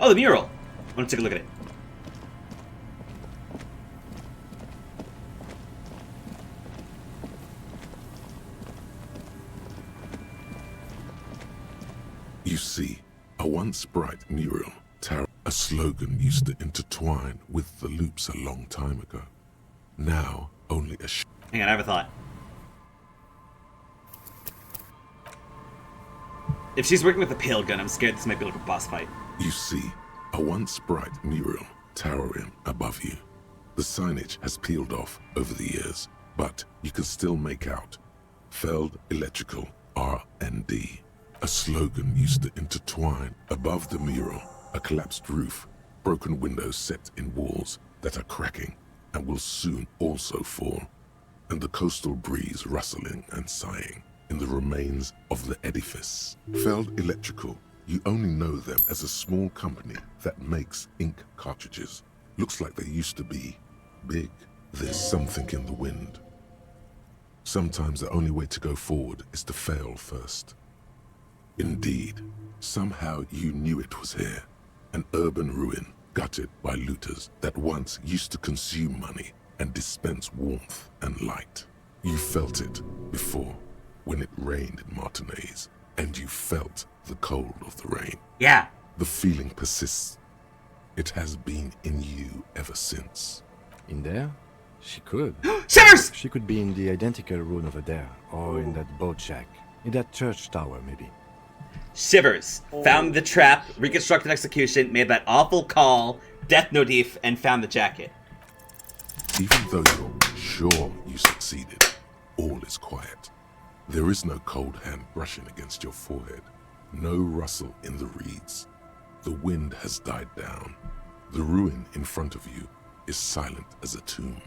Oh, the mural. I want to take a look at it. You see, a once bright mural tower, a slogan used to intertwine with the loops a long time ago. Now, only a Hang on, I have a thought. If she's working with a pale gun, I'm scared this might be like a boss fight. You see, a once bright mural towering above you. The signage has peeled off over the years, but you can still make out Feld Electrical R&D. A slogan used to intertwine above the mural, a collapsed roof, broken windows set in walls that are cracking and will soon also fall, and the coastal breeze rustling and sighing in the remains of the edifice. Feld Electrical, you only know them as a small company that makes ink cartridges. Looks like they used to be big. There's something in the wind. Sometimes the only way to go forward is to fail first. Indeed, somehow you knew it was here. An urban ruin gutted by looters that once used to consume money and dispense warmth and light. You felt it before when it rained in Martinez, and you felt the cold of the rain. Yeah. The feeling persists. It has been in you ever since. In there? She could. Shivers! She could be in the identical room over there, or in that boat shack, in that church tower, maybe. Shivers. Found the trap, reconstructed execution, made that awful call, death no def, and found the jacket. Even though you're sure you succeeded, all is quiet. There is no cold hand brushing against your forehead, no rustle in the reeds. The wind has died down. The ruin in front of you is silent as a tomb.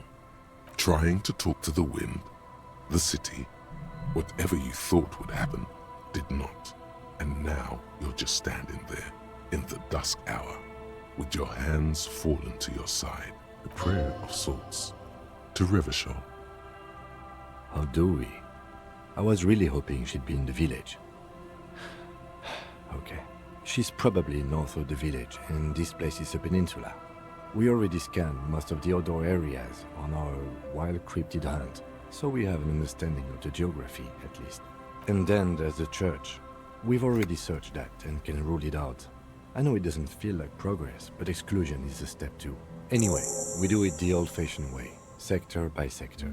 Trying to talk to the wind, the city, whatever you thought would happen, did not. And now you're just standing there in the dusk hour with your hands fallen to your side. A prayer of sorts to Riverdale. How do we? I was really hoping she'd be in the village. Okay. She's probably north of the village, and this place is a peninsula. We already scanned most of the outdoor areas on our wild cryptid hunt, so we have an understanding of the geography, at least. And then there's the church. We've already searched that and can rule it out. I know it doesn't feel like progress, but exclusion is a step too. Anyway, we do it the old-fashioned way, sector by sector.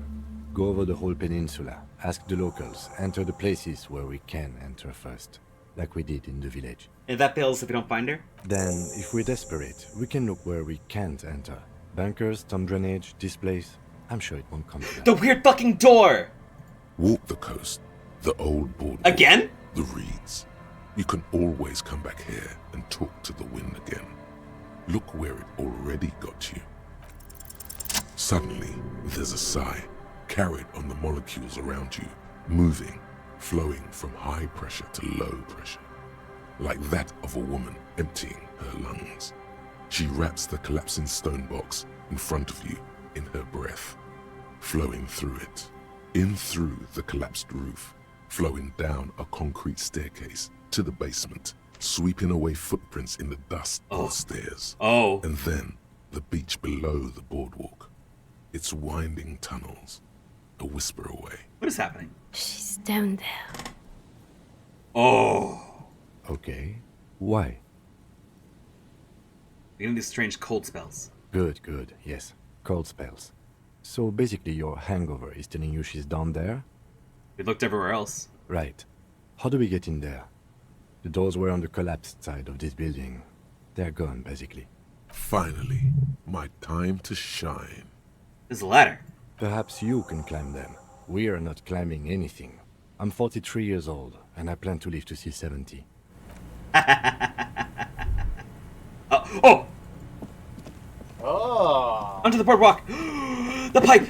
Go over the whole peninsula, ask the locals, enter the places where we can enter first, like we did in the village. And that fails if we don't find her? Then, if we're desperate, we can look where we can't enter. Bunkers, storm drainage, this place. I'm sure it won't come to that. The weird fucking door! Walk the coast, the old boardwalk. Again? The reeds. You can always come back here and talk to the wind again. Look where it already got you. Suddenly, there's a sigh, carried on the molecules around you, moving, flowing from high pressure to low pressure. like that of a woman emptying her lungs. She wraps the collapsing stone box in front of you in her breath, flowing through it, in through the collapsed roof, flowing down a concrete staircase to the basement, sweeping away footprints in the dust of the stairs. And then the beach below the boardwalk, its winding tunnels, a whisper away. What is happening? She's down there. Oh. Okay. Why? Getting these strange cold spells. Good, good. Yes. Cold spells. So basically your hangover is telling you she's down there? We looked everywhere else. Right. How do we get in there? The doors were on the collapsed side of this building. They're gone, basically. Finally, my time to shine. There's a ladder. Perhaps you can climb them. We are not climbing anything. I'm 43 years old, and I plan to live to see 70. Oh! Oh! Onto the boardwalk! The pipe!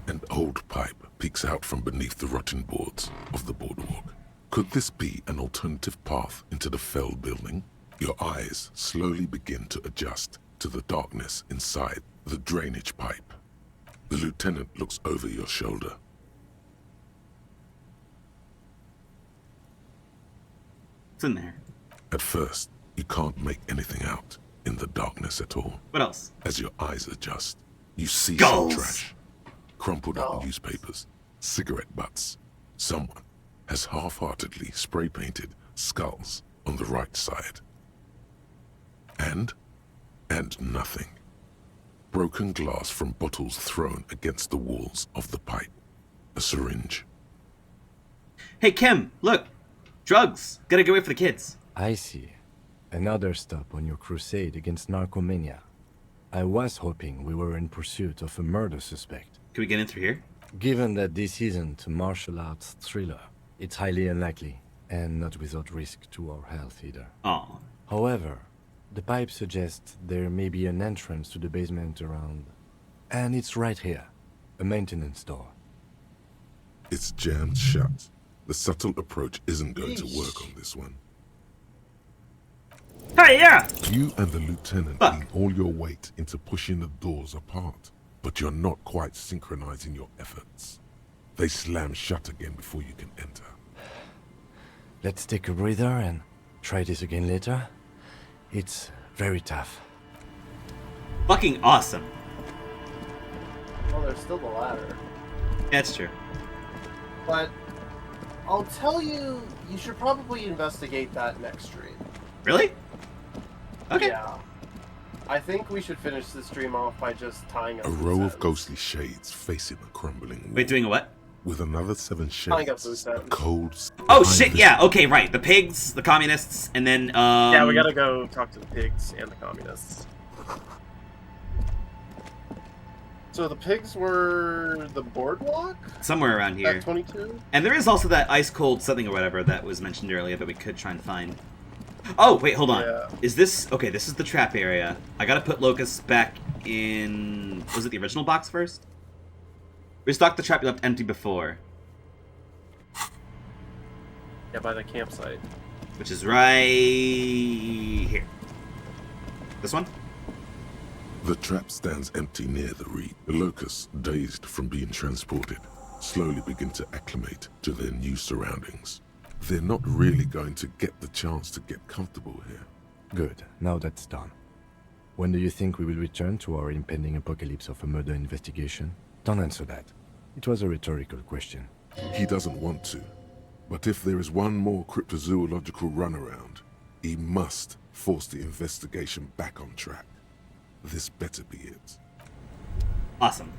An old pipe peeks out from beneath the rotten boards of the boardwalk. Could this be an alternative path into the felled building? Your eyes slowly begin to adjust to the darkness inside the drainage pipe. The lieutenant looks over your shoulder. What's in there? At first, you can't make anything out in the darkness at all. What else? As your eyes adjust, you see Skulls. some trash, crumpled up newspapers, cigarette butts. Someone has half-heartedly spray-painted skulls on the right side. And nothing. Broken glass from bottles thrown against the walls of the pipe. A syringe. Hey, Kim, look! Drugs! Gotta get away for the kids. I see. Another stop on your crusade against narcomania. I was hoping we were in pursuit of a murder suspect. Can we get in through here? Given that this isn't a martial arts thriller, it's highly unlikely, and not without risk to our health either. Oh. However, the pipe suggests there may be an entrance to the basement around... And it's right here. A maintenance door. It's jammed shut. The subtle approach isn't going to work on this one. Hey, yeah! You and the lieutenant lean all your weight into pushing the doors apart, but you're not quite synchronizing your efforts. They slam shut again before you can enter. Let's take a breather and try this again later. It's very tough. Fucking awesome. Well, there's still the ladder. That's true. But I'll tell you, you should probably investigate that next stream. Really? Okay. Yeah. I think we should finish this stream off by just tying up A loose row of ends. ghostly shades facing a crumbling wall. Wait, doing a what? With another 7 Tying up shades. loose ends. Cold. Oh shit, yeah, okay, right. The pigs, the communists, and then, Yeah, we gotta go talk to the pigs and the communists. So the pigs were the boardwalk? somewhere around here. At 22? And there is also that ice cold something or whatever that was mentioned earlier that we could try and find. Oh, wait, hold on. Yeah. Is this... Okay, this is the trap area. I gotta put locusts back in... Was it the original box first? Restock the trap you left empty before. Yeah, by the campsite. Which is right... here. This one? The trap stands empty near the reed. The locusts, dazed from being transported, slowly begin to acclimate to their new surroundings. They're not really going to get the chance to get comfortable here. Good, now that's done. When do you think we will return to our impending apocalypse of a murder investigation? Don't answer that. It was a rhetorical question. He doesn't want to, but if there is one more cryptozoological runaround, he must force the investigation back on track. This better be it. Awesome.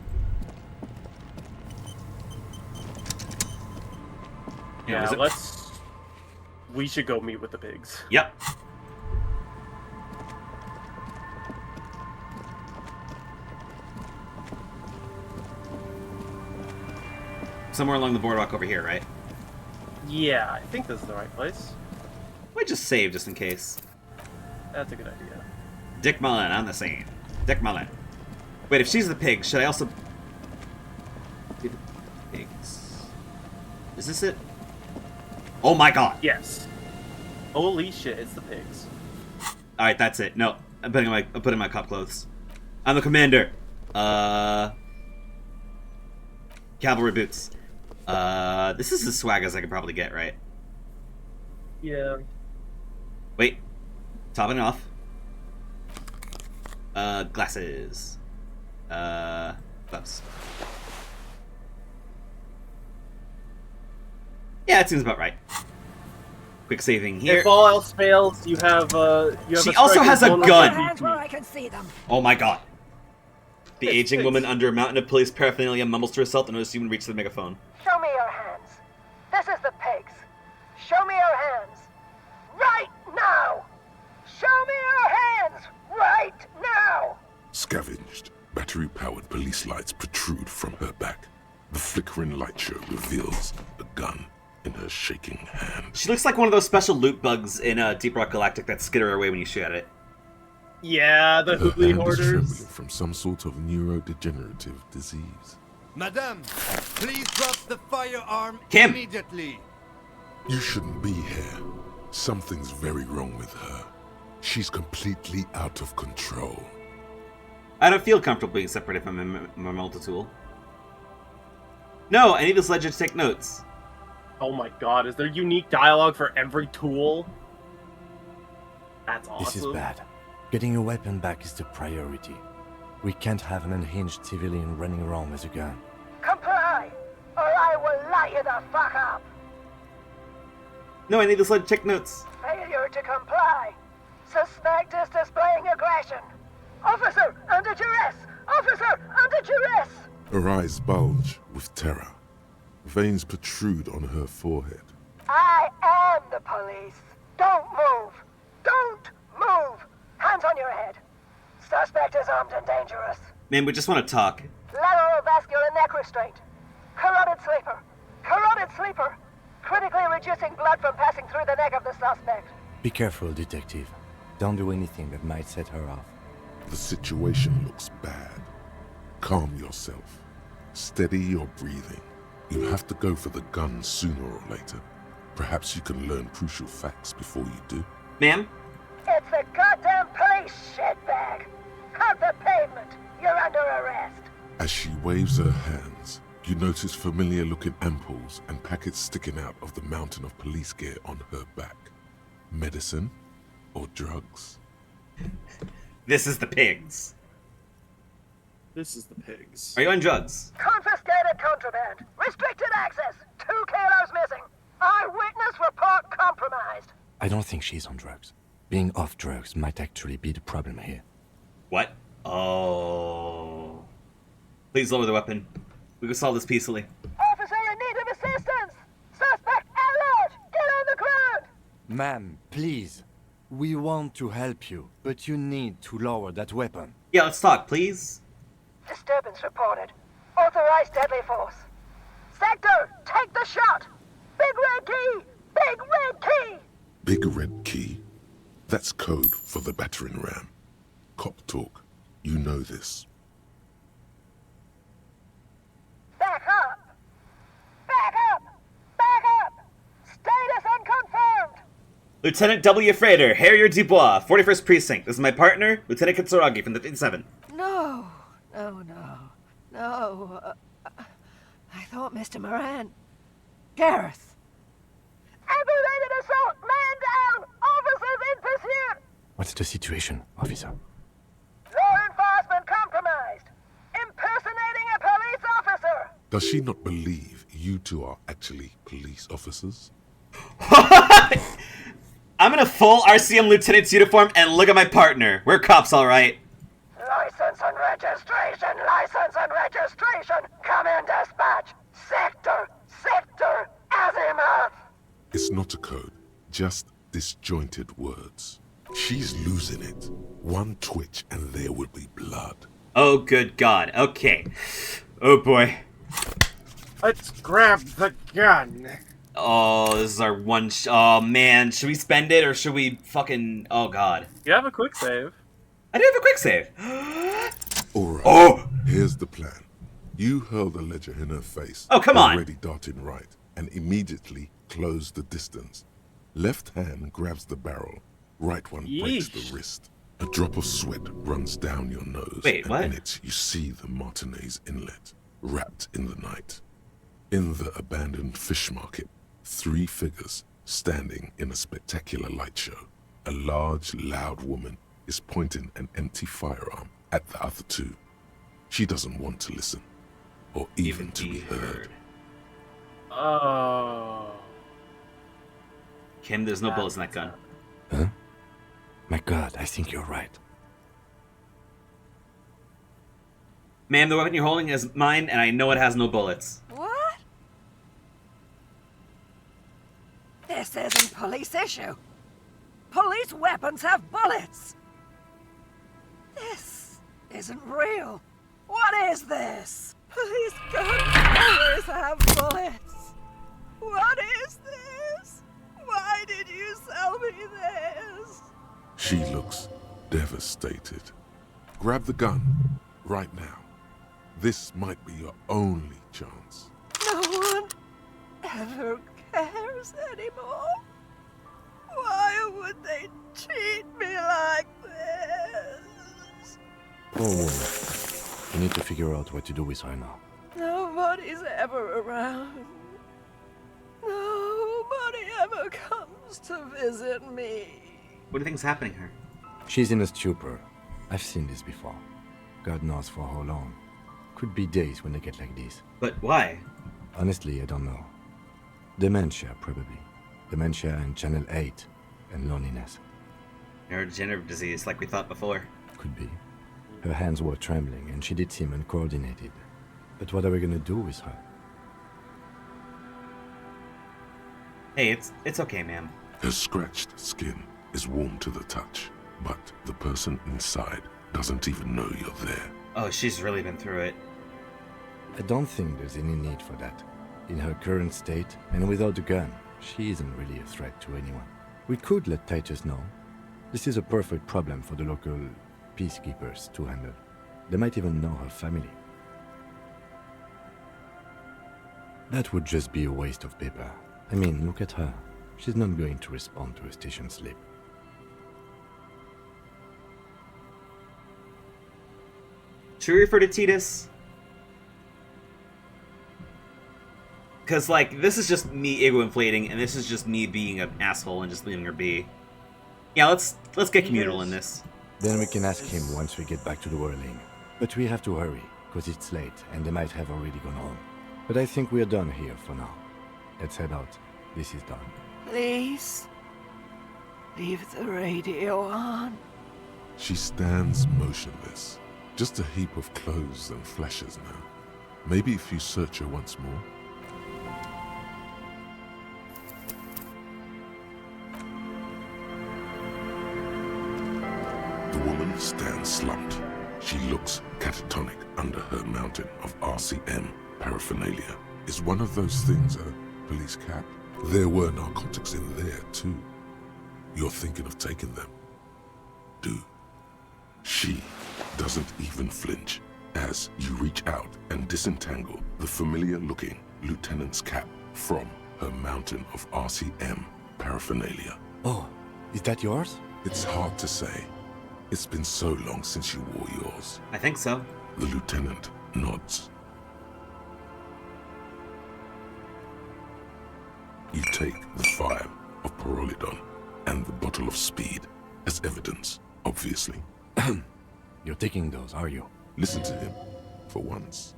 Yeah, was it- let's... We should go meet with the pigs. Yep. Somewhere along the boardwalk over here, right? Yeah, I think this is the right place. We just save just in case. That's a good idea. Dick Mullen on the scene. Dick Mullen. Wait, if she's the pig, should I also be the pigs? Is this it? Oh my god. Yes. Holy shit, it's the pigs. Alright, that's it. No, I'm putting my cop clothes. I'm the commander. Cavalry boots. This is as swag as I could probably get, right? Yeah. Wait. Topping it off. Glasses. Gloves. Yeah, it seems about right. Quick saving here. If all else fails, you have She also has a gun! Hands where I can see them. Oh my god. The aging woman under a mountain of police paraphernalia mumbles to herself and no human reaches the megaphone. Show me your hands. This is the pigs. Show me your hands. Right now! Show me your hands! Right now! Scavenged, battery-powered police lights protrude from her back. The flickering light show reveals a gun in her shaking hand. She looks like one of those special loot bugs in Deep Rock Galactic that skitter away when you shoot at it. Yeah, the Her Hoogly hand is Hoarders. trembling from some sort of neurodegenerative disease. Madame, please drop the firearm Kim. immediately. You shouldn't be here. Something's very wrong with her. She's completely out of control. I don't feel comfortable being separated from my multi-tool. No, I need this ledger to take notes. Oh my god, is there unique dialogue for every tool? That's awesome. This is bad. Getting your weapon back is the priority. We can't have an unhinged civilian running around with a gun. Comply, or I will light you the fuck up. No, I need this ledger to take notes. Failure to comply. Suspect is displaying aggression. Officer, under duress! Officer, under duress! Her eyes bulge with terror. Veins protrude on her forehead. I am the police. Don't move. Don't move. Hands on your head. Suspect is armed and dangerous. Man, we just want to talk. Lateral vascular neck restraint. Carotid sleeper. Carotid sleeper. Critically reducing blood from passing through the neck of the suspect. Be careful, detective. Don't do anything that might set her off. The situation looks bad. Calm yourself. Steady your breathing. You have to go for the gun sooner or later. Perhaps you can learn crucial facts before you do. Ma'am? It's the goddamn police, shitbag. Cut the pavement. You're under arrest. As she waves her hands, you notice familiar-looking ampoules and packets sticking out of the mountain of police gear on her back. Medicine or drugs? This is the pigs. This is the pigs. Are you on drugs? Confiscated contraband. Restricted access. 2 kilos missing. Eyewitness report compromised. I don't think she's on drugs. Being off drugs might actually be the problem here. What? Oh. Please lower the weapon. We can solve this peacefully. Officer in need of assistance. Suspect at large. Get on the ground. Ma'am, please. We want to help you, but you need to lower that weapon. Yeah, let's talk, please. Disturbance reported. Authorized deadly force. Sector, take the shot. Big red key. Big red key. Big red key? That's code for the battering ram. Cop talk. You know this. Back up. Back up. Back up. Status unconfirmed. Lieutenant W. Frater, Harrier Dubois, 41st Precinct. This is my partner, Lieutenant Kitsuragi from the 57th. No. I thought Mr. Moran. Gareth. Aggravated assault. Man down. Officers in pursuit. What's the situation, officer? Law enforcement compromised. Impersonating a police officer. Does she not believe you two are actually police officers? I'm in a full RCM lieutenant's uniform and look at my partner. We're cops, alright. License and registration. License and registration. Come in dispatch. Sector. Azimuth. It's not a code, just disjointed words. She's losing it. One twitch and there will be blood. Oh, good God. Okay. Oh, boy. Let's grab the gun. Oh, this is our one oh, man. Should we spend it or should we fucking... Oh, God. You have a quick save. I do have a quick save. Alright. Oh! Here's the plan. You hurl the ledger in her face. Oh, come on. Already darting right. and immediately close the distance. Left hand grabs the barrel, right one breaks the wrist. A drop of sweat runs down your nose. Wait, what? And in it, you see the Martinez Inlet, wrapped in the night. In the abandoned fish market, 3 figures standing in a spectacular light show. A large, loud woman is pointing an empty firearm at the other 2. She doesn't want to listen, or even to be heard. Oh. Kim, there's no bullets in that gun. Huh? My God, I think you're right. Ma'am, the weapon you're holding is mine, and I know it has no bullets. What? This isn't police issue. Police weapons have bullets. This isn't real. What is this? Police guns always have bullets. What is this? Why did you sell me this? She looks devastated. Grab the gun, right now. This might be your only chance. No one ever cares anymore. Why would they treat me like this? Poor woman. We need to figure out what to do with her now. Nobody's ever around. Nobody ever comes to visit me. What do you think's happening here? She's in a stupor. I've seen this before. God knows for how long. Could be days when they get like this. But why? Honestly, I don't know. Dementia, probably. Dementia and Channel 8, and loneliness. Neurodegenerative disease, like we thought before. Could be. Her hands were trembling, and she did seem uncoordinated. But what are we gonna do with her? Hey, it's okay, ma'am. Her scratched skin is warm to the touch, but the person inside doesn't even know you're there. Oh, she's really been through it. I don't think there's any need for that. In her current state, and without the gun, she isn't really a threat to anyone. We could let Titus know. This is a perfect problem for the local peacekeepers to handle. They might even know her family. That would just be a waste of paper. I mean, look at her. She's not going to respond to a station slip. Should we refer to Titus? Because, like, this is just me ego-inflating, and this is just me being an asshole and just leaving her be. Yeah, let's get communal in this. Then we can ask him once we get back to the whirling. But we have to hurry, because it's late, and they might have already gone home. But I think we're done here for now. Let's head out. This is done. Please, leave the radio on. She stands motionless. Just a heap of clothes and flashes now. Maybe if you search her once more. The woman stands slumped. She looks catatonic under her mountain of RCM paraphernalia. Is one of those things a police cap? There were narcotics in there too. You're thinking of taking them. Do. She doesn't even flinch as you reach out and disentangle the familiar-looking lieutenant's cap from her mountain of RCM paraphernalia. Oh, is that yours? It's hard to say. It's been so long since you wore yours. I think so. The lieutenant nods. You take the phial of Pyrrolidon and the bottle of speed as evidence, obviously. You're taking those, are you? Listen to him, for once.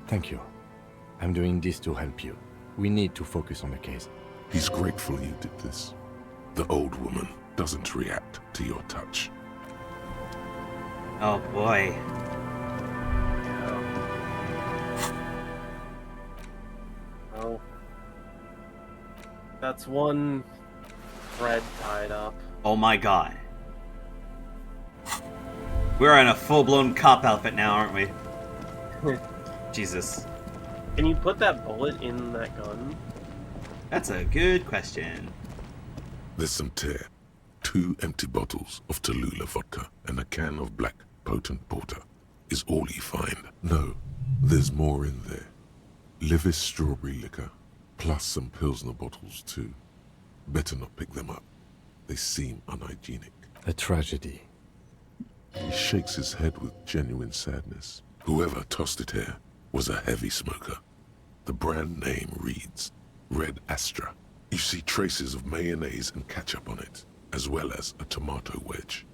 Thank you. I'm doing this to help you. We need to focus on the case. He's grateful you did this. The old woman doesn't react to your touch. Oh boy. Oh. That's one thread tied up. Oh my god. We're in a full-blown cop outfit now, aren't we? Jesus. Can you put that bullet in that gun? That's a good question. There's some tear. 2 empty bottles of Tallulah vodka and a can of black potent porter. is all you find. No, there's more in there. Livis strawberry liquor, plus some Pilsner bottles too. Better not pick them up. They seem unhygienic. A tragedy. He shakes his head with genuine sadness. Whoever tossed it here was a heavy smoker. The brand name reads Red Astra. You see traces of mayonnaise and ketchup on it, as well as a tomato wedge.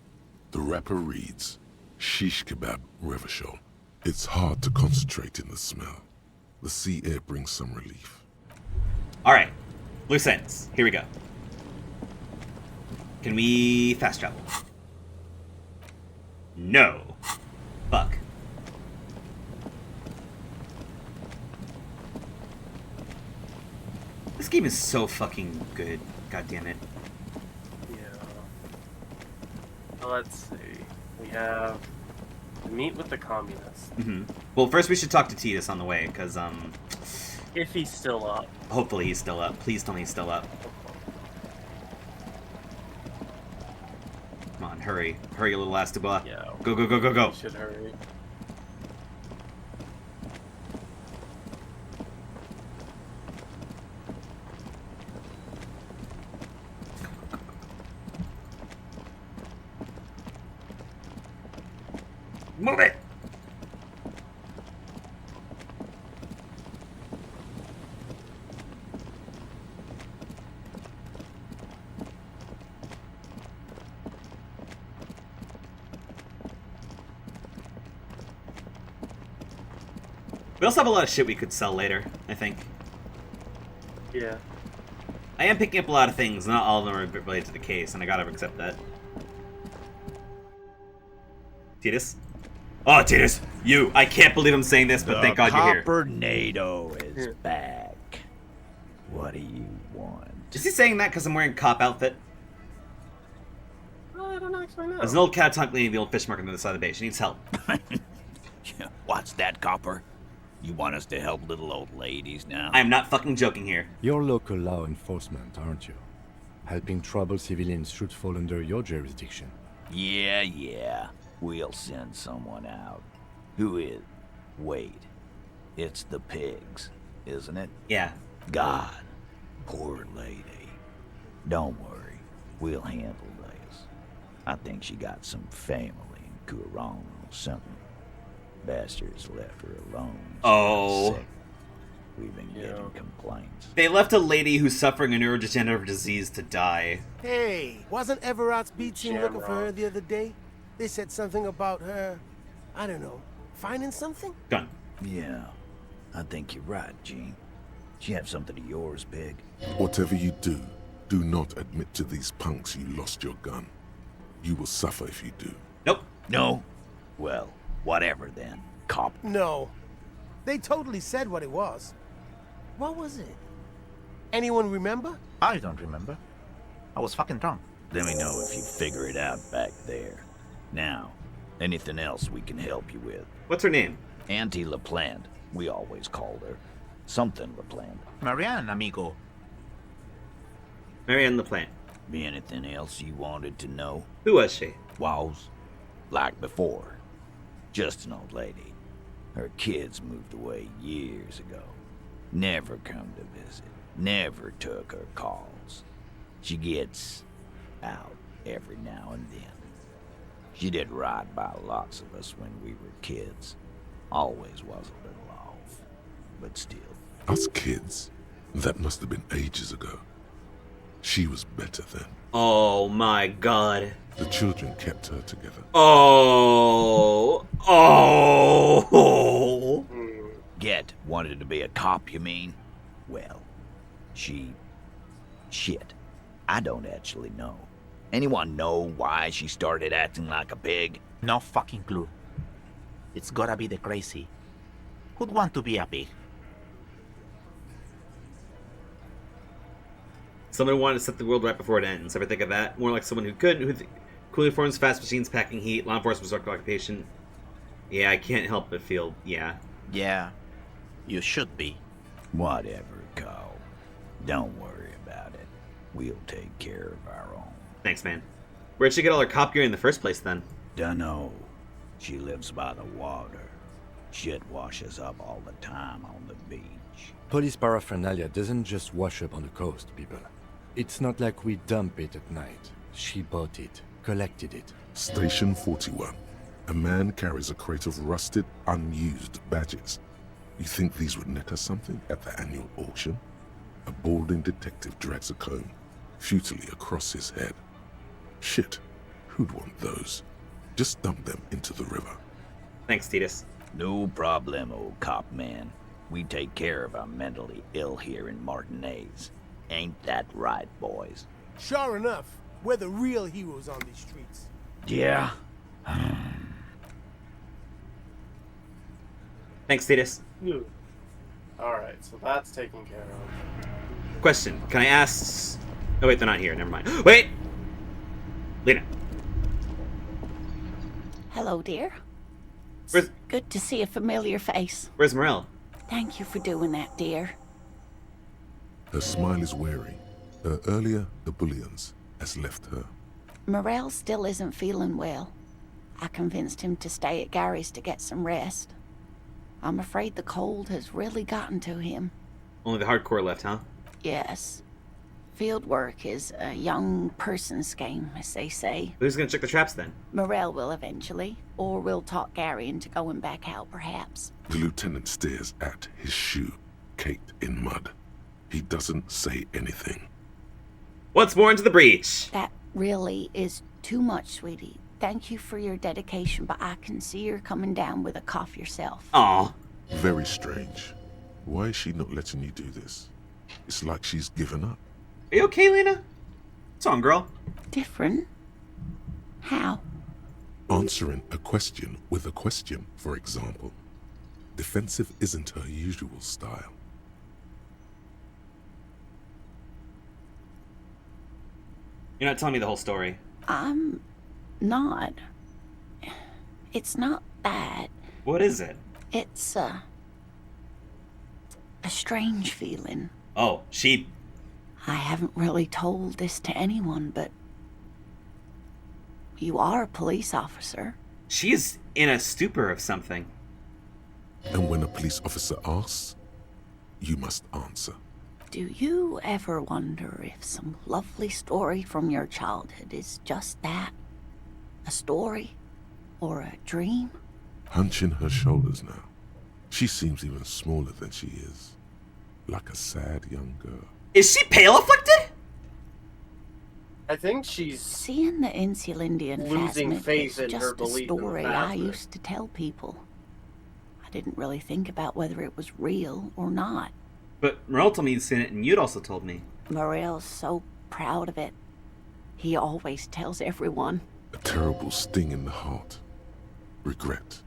The wrapper reads Shish Kebab Revachol. It's hard to concentrate in the smell. The sea air brings some relief. Alright. Loose ends. Here we go. Can we fast travel? No. Fuck. This game is so fucking good. God damn it. Yeah. Well, let's see. We have to meet with the communists. Well, first we should talk to Titus on the way, because, If he's still up. hopefully he's still up. Please tell me he's still up. Come on, hurry. Hurry, you little Astagua. Yeah. Go, go, go, go, go. We should hurry. Move it! We also have a lot of shit we could sell later, I think. Yeah. I am picking up a lot of things, not all of them are related to the case, and I gotta accept that. Titus? Oh, Titus! You! I can't believe I'm saying this, but thank God you're here. Copper-nado is back. What do you want? Is he saying that because I'm wearing a cop outfit? I don't actually know. There's an old catatonic lady in the old fish market on the other side of the bay. She needs help. What's that, Copper? You want us to help little old ladies now? I am not fucking joking here. You're local law enforcement, aren't you? Helping troubled civilians should fall under your jurisdiction. Yeah. We'll send someone out. Who is? Wait. It's the pigs, isn't it? Yeah. God. Poor lady. Don't worry. We'll handle this. I think she got some family in Kurong or something. Bastards left her alone. Oh. Sick. We've been getting complaints. They left a lady who's suffering a neurodegenerative disease to die. Hey, wasn't Everard's B team looking for her the other day? They said something about her, I don't know, finding something? Gun. Yeah, I think you're right, Gene. She have something of yours, Pig? Whatever you do, do not admit to these punks you lost your gun. You will suffer if you do. Nope. No? Well, whatever then, cop. No. They totally said what it was. What was it? Anyone remember? I don't remember. I was fucking drunk. Let me know if you figure it out back there. Now, anything else we can help you with? What's her name? Auntie LaPlante. We always called her. Something LaPlante. Marianne, amigo. Marianne LaPlante. Be anything else you wanted to know? Who was she? Was. Like before. Just an old lady. Her kids moved away years ago. Never come to visit. Never took her calls. She gets out every now and then. She did right by lots of us when we were kids. Always was a little off. But still. Us kids? That must have been ages ago. She was better then. Oh my God. The children kept her together. Oh. Get wanted to be a cop, you mean? Well, shit. I don't actually know. Anyone know why she started acting like a pig? No fucking clue. It's gotta be the crazy. Who'd want to be a pig? Someone who wanted to set the world right before it ends. Ever think of that? More like someone who could, cooling forms, fast machines, packing heat, law enforcement, social occupation. Yeah, I can't help but feel, yeah. Yeah, you should be. Whatever, Cole. Don't worry about it. We'll take care of our own. Thanks, man. Where'd she get all her cop gear in the first place, then? Dunno. She lives by the water. Shit washes up all the time on the beach. Police paraphernalia doesn't just wash up on the coast, people. It's not like we dump it at night. She bought it, collected it. Station 41. A man carries a crate of rusted, unused badges. You think these would net us something at the annual auction? A balding detective drags a comb futilely across his head. Shit, who'd want those? Just dump them into the river. Thanks, Titus. No problemo, cop man. We take care of our mentally ill here in Martinez. Ain't that right, boys? Sure enough, we're the real heroes on these streets. Yeah. Thanks, Titus. Alright, so that's taken care of. Question. Can I ask... Oh, wait, they're not here. Never mind. Wait! Lena. Hello, dear. Where's... Good to see a familiar face. Where's Morel? Thank you for doing that, dear. Her smile is wary. Her earlier ebullience has left her. Morel still isn't feeling well. I convinced him to stay at Gary's to get some rest. I'm afraid the cold has really gotten to him. Only the hardcore left, huh? Yes. Field work is a young person's game, as they say. Who's gonna check the traps then? Morel will eventually, or we'll talk Gary into going back out, perhaps. The lieutenant stares at his shoe, caked in mud. He doesn't say anything. Once more into the breach. That really is too much, sweetie. Thank you for your dedication, but I can see you're coming down with a cough yourself. Aw. Very strange. Why is she not letting you do this? It's like she's given up. Are you okay, Lena? What's on, girl? Different? How? Answering a question with a question, for example. Defensive isn't her usual style. You're not telling me the whole story. I'm not. It's not that. What is it? It's a strange feeling. Oh, she... I haven't really told this to anyone, but you are a police officer. She's in a stupor of something. And when a police officer asks, you must answer. Do you ever wonder if some lovely story from your childhood is just that? A story? Or a dream? Hunching her shoulders now. She seems even smaller than she is. Like a sad young girl. Is she pale afflicted? I think she's seeing the Insulindian losing phasmid faith is in just her a belief in the story I phasmid. used to tell people. I didn't really think about whether it was real or not. But Morel told me you'd seen it, and you'd also told me. Morel's so proud of it. He always tells everyone. A terrible sting in the heart. Regret.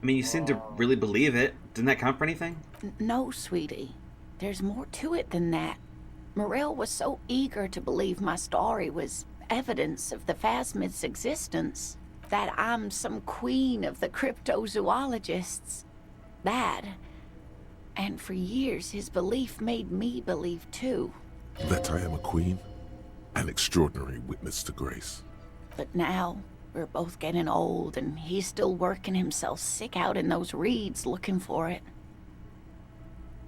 I mean, you seem to really believe it. Didn't that count for anything? No, sweetie. There's more to it than that. Morel was so eager to believe my story was evidence of the phasmid's existence that I'm some queen of the cryptozoologists. That, and for years his belief made me believe too. That I am a queen? An extraordinary witness to grace. But now, we're both getting old and he's still working himself sick out in those reeds looking for it.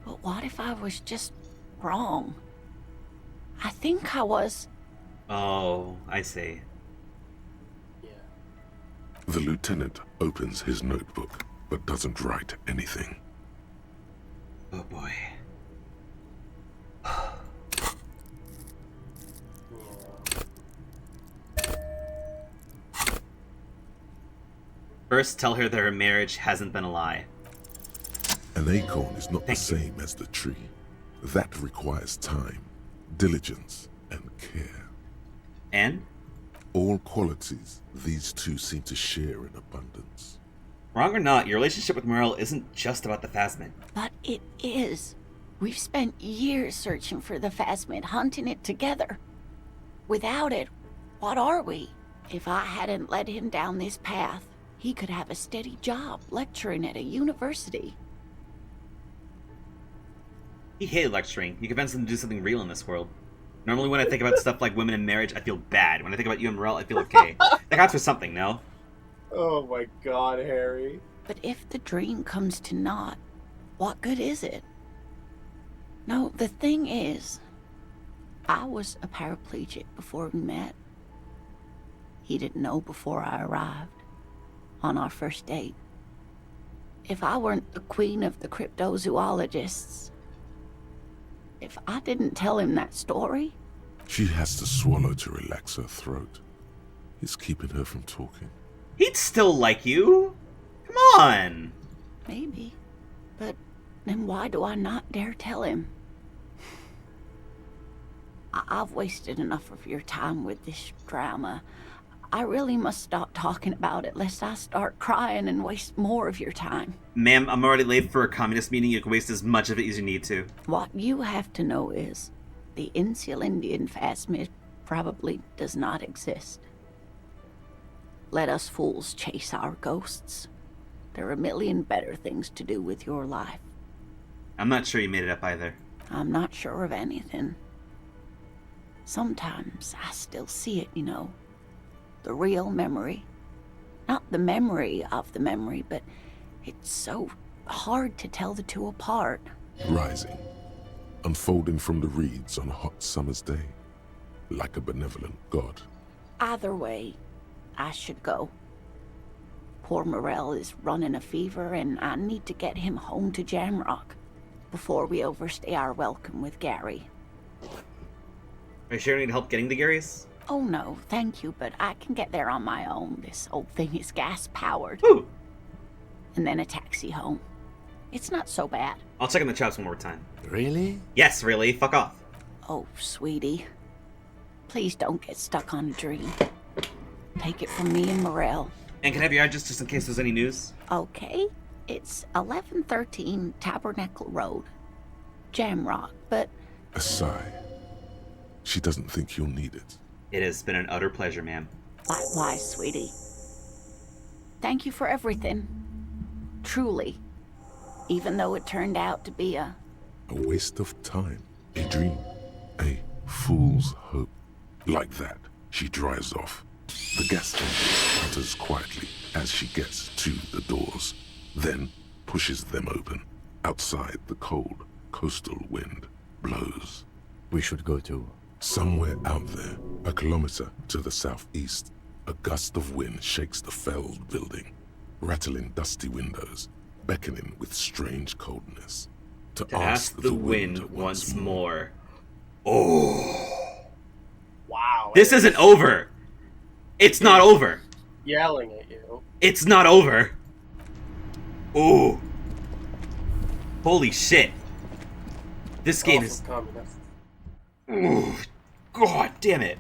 But what if I was just wrong? I think I was. Oh, I see. The lieutenant opens his notebook, but doesn't write anything. Oh boy. First, tell her that her marriage hasn't been a lie. An acorn is not the same as the tree. That requires time, diligence, and care. And? All qualities these two seem to share in abundance. Wrong or not, your relationship with Morel isn't just about the phasmid. But it is. We've spent years searching for the phasmid, hunting it together. Without it, what are we? If I hadn't led him down this path, he could have a steady job lecturing at a university. He hated lecturing. You convinced him to do something real in this world. Normally when I think about stuff like women in marriage, I feel bad. When I think about you and Morel, I feel okay. That counts for something, no? Oh my god, Harry. But if the dream comes to naught, what good is it? No, the thing is, I was a paraplegic before we met. He didn't know before I arrived, on our first date. If I weren't the queen of the cryptozoologists, if I didn't tell him that story... She has to swallow to relax her throat. He's keeping her from talking. He'd still like you. Come on. Maybe. But then why do I not dare tell him? I've wasted enough of your time with this drama. I really must stop talking about it lest I start crying and waste more of your time. Ma'am, I'm already late for a communist meeting. You can waste as much of it as you need to. What you have to know is the Insulindian phasmid probably does not exist. Let us fools chase our ghosts. There are a million better things to do with your life. I'm not sure you made it up either. I'm not sure of anything. Sometimes I still see it, you know. The real memory. Not the memory of the memory, but it's so hard to tell the two apart. Rising, unfolding from the reeds on a hot summer's day, like a benevolent god. Either way, I should go. Poor Morel is running a fever, and I need to get him home to Jamrock before we overstay our welcome with Gary. Are you sure you need help getting to Gary's? Oh no, thank you, but I can get there on my own. This old thing is gas-powered. Ooh. And then a taxi home. It's not so bad. I'll check in the traps one more time. Really? Yes, really. Fuck off. Oh, sweetie. Please don't get stuck on a dream. Take it from me and Morel. And can I have your address just in case there's any news? Okay. It's 1113 Tabernacle Road. Jamrock, but... A sigh. She doesn't think you'll need it. It has been an utter pleasure, ma'am. Likewise, sweetie. Thank you for everything. Truly. Even though it turned out to be a waste of time. A dream. A fool's hope. Like that, she drives off. The gas engine putters quietly as she gets to the doors, then pushes them open. Outside, the cold, coastal wind blows. We should go to... Somewhere out there, a kilometer to the southeast, a gust of wind shakes the felled building, rattling dusty windows, beckoning with strange coldness. To ask the wind once more. Oh. Wow. This isn't over. It's not over. Yelling at you. It's not over. Ooh. Holy shit. This game is... communist. Ooh. God damn it.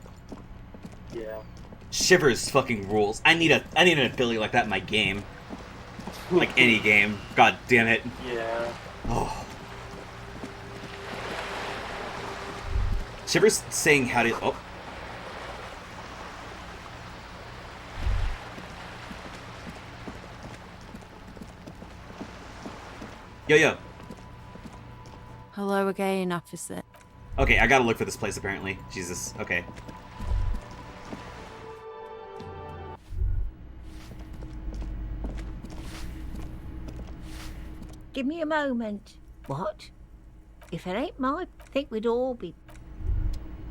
Yeah. Shivers fucking rules. I need an ability like that in my game. Like any game. God damn it. Yeah. Oh. Shivers saying how to... Oh. Yo. Hello again, officer. Okay, I gotta look for this place apparently. Jesus, okay. Give me a moment. What? If it ain't my, I think we'd all be...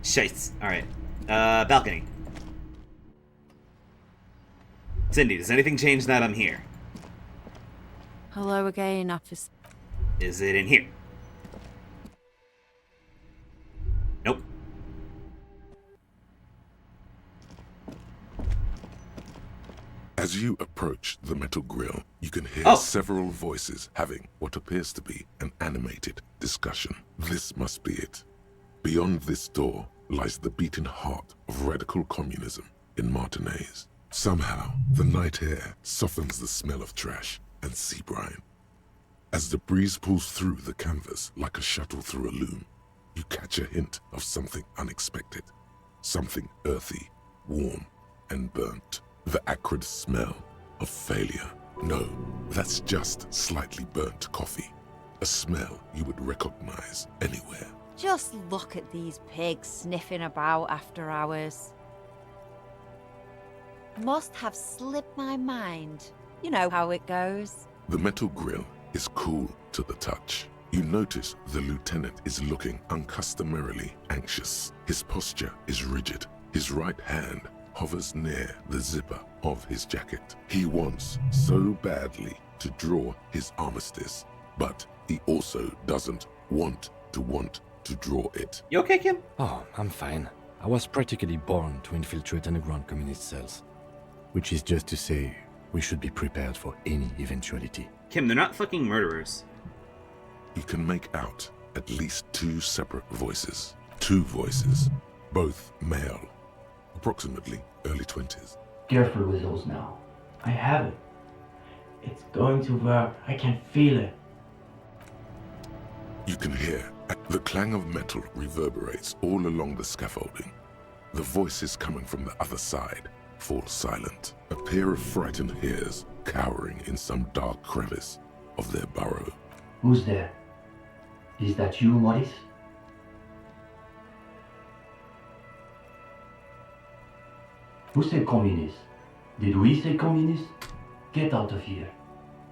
Shites. Alright. Balcony. Cindy, does anything change that I'm here? Hello again, officer. Is it in here? Nope. As you approach the metal grille, you can hear several voices having what appears to be an animated discussion. This must be it. Beyond this door lies the beating heart of radical communism in Martinez. Somehow, the night air softens the smell of trash and sea brine. As the breeze pulls through the canvas like a shuttle through a loom, you catch a hint of something unexpected. Something earthy, warm, and burnt. The acrid smell of failure. No, that's just slightly burnt coffee. A smell you would recognize anywhere. Just look at these pigs sniffing about after hours. Must have slipped my mind. You know how it goes. The metal grill is cool to the touch. You notice the lieutenant is looking uncustomarily anxious. His posture is rigid. His right hand hovers near the zipper of his jacket. He wants so badly to draw his armistice, but he also doesn't want to draw it. You okay, Kim? Oh, I'm fine. I was practically born to infiltrate underground communist cells. Which is just to say, we should be prepared for any eventuality. Kim, they're not fucking murderers. You can make out at least 2 separate voices. 2 voices, both male, approximately early 20s. Careful with those now. I have it. It's going to work. I can feel it. You can hear the clang of metal reverberates all along the scaffolding. The voices coming from the other side fall silent. A pair of frightened hares cowering in some dark crevice of their burrow. Who's there? Is that you, Maurice? Who said communist? Did we say communist? Get out of here.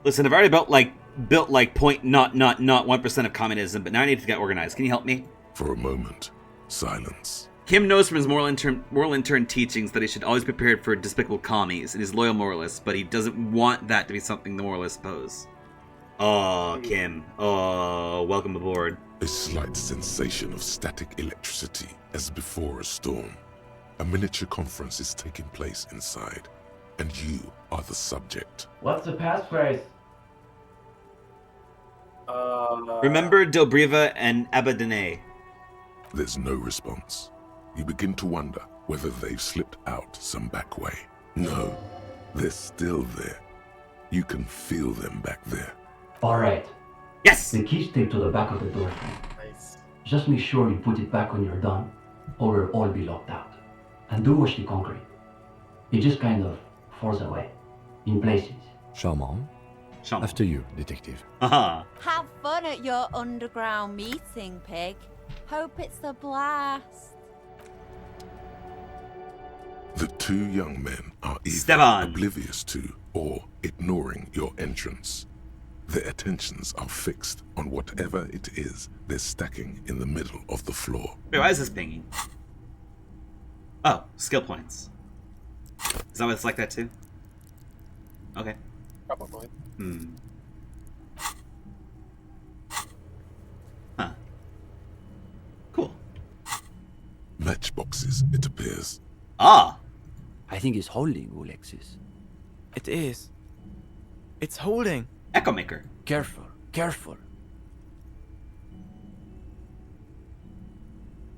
Listen, I've already built like 0.1% of communism, but now I need to get organized. Can you help me? For a moment, silence. Kim knows from his moral intern teachings that he should always be prepared for despicable commies, and he's a loyal moralist, but he doesn't want that to be something the moralists pose. Oh, Kim. Oh, welcome aboard. A slight sensation of static electricity as before a storm. A miniature conference is taking place inside, and you are the subject. What's the passphrase? Remember Dobriva and Abaddon. There's no response. You begin to wonder whether they've slipped out some back way. No, they're still there. You can feel them back there. Alright. Yes! The key's taped to the back of the door. Nice. Just make sure you put it back when you're done, or we'll all be locked out. And do watch the concrete. It just kind of falls away. In places. Charmant. After you, detective. Uh-huh. Have fun at your underground meeting, pig. Hope it's a blast. The 2 young men are either Esteban. oblivious to or ignoring your entrance. Their attentions are fixed on whatever it is they're stacking in the middle of the floor. Wait, why is this pinging? Oh, skill points. Is that what it's like that too? Okay. Probably. Huh. Cool. Matchboxes, it appears. Ah! I think it's holding, Alexis. It is. It's holding. Echo Maker. Careful, careful.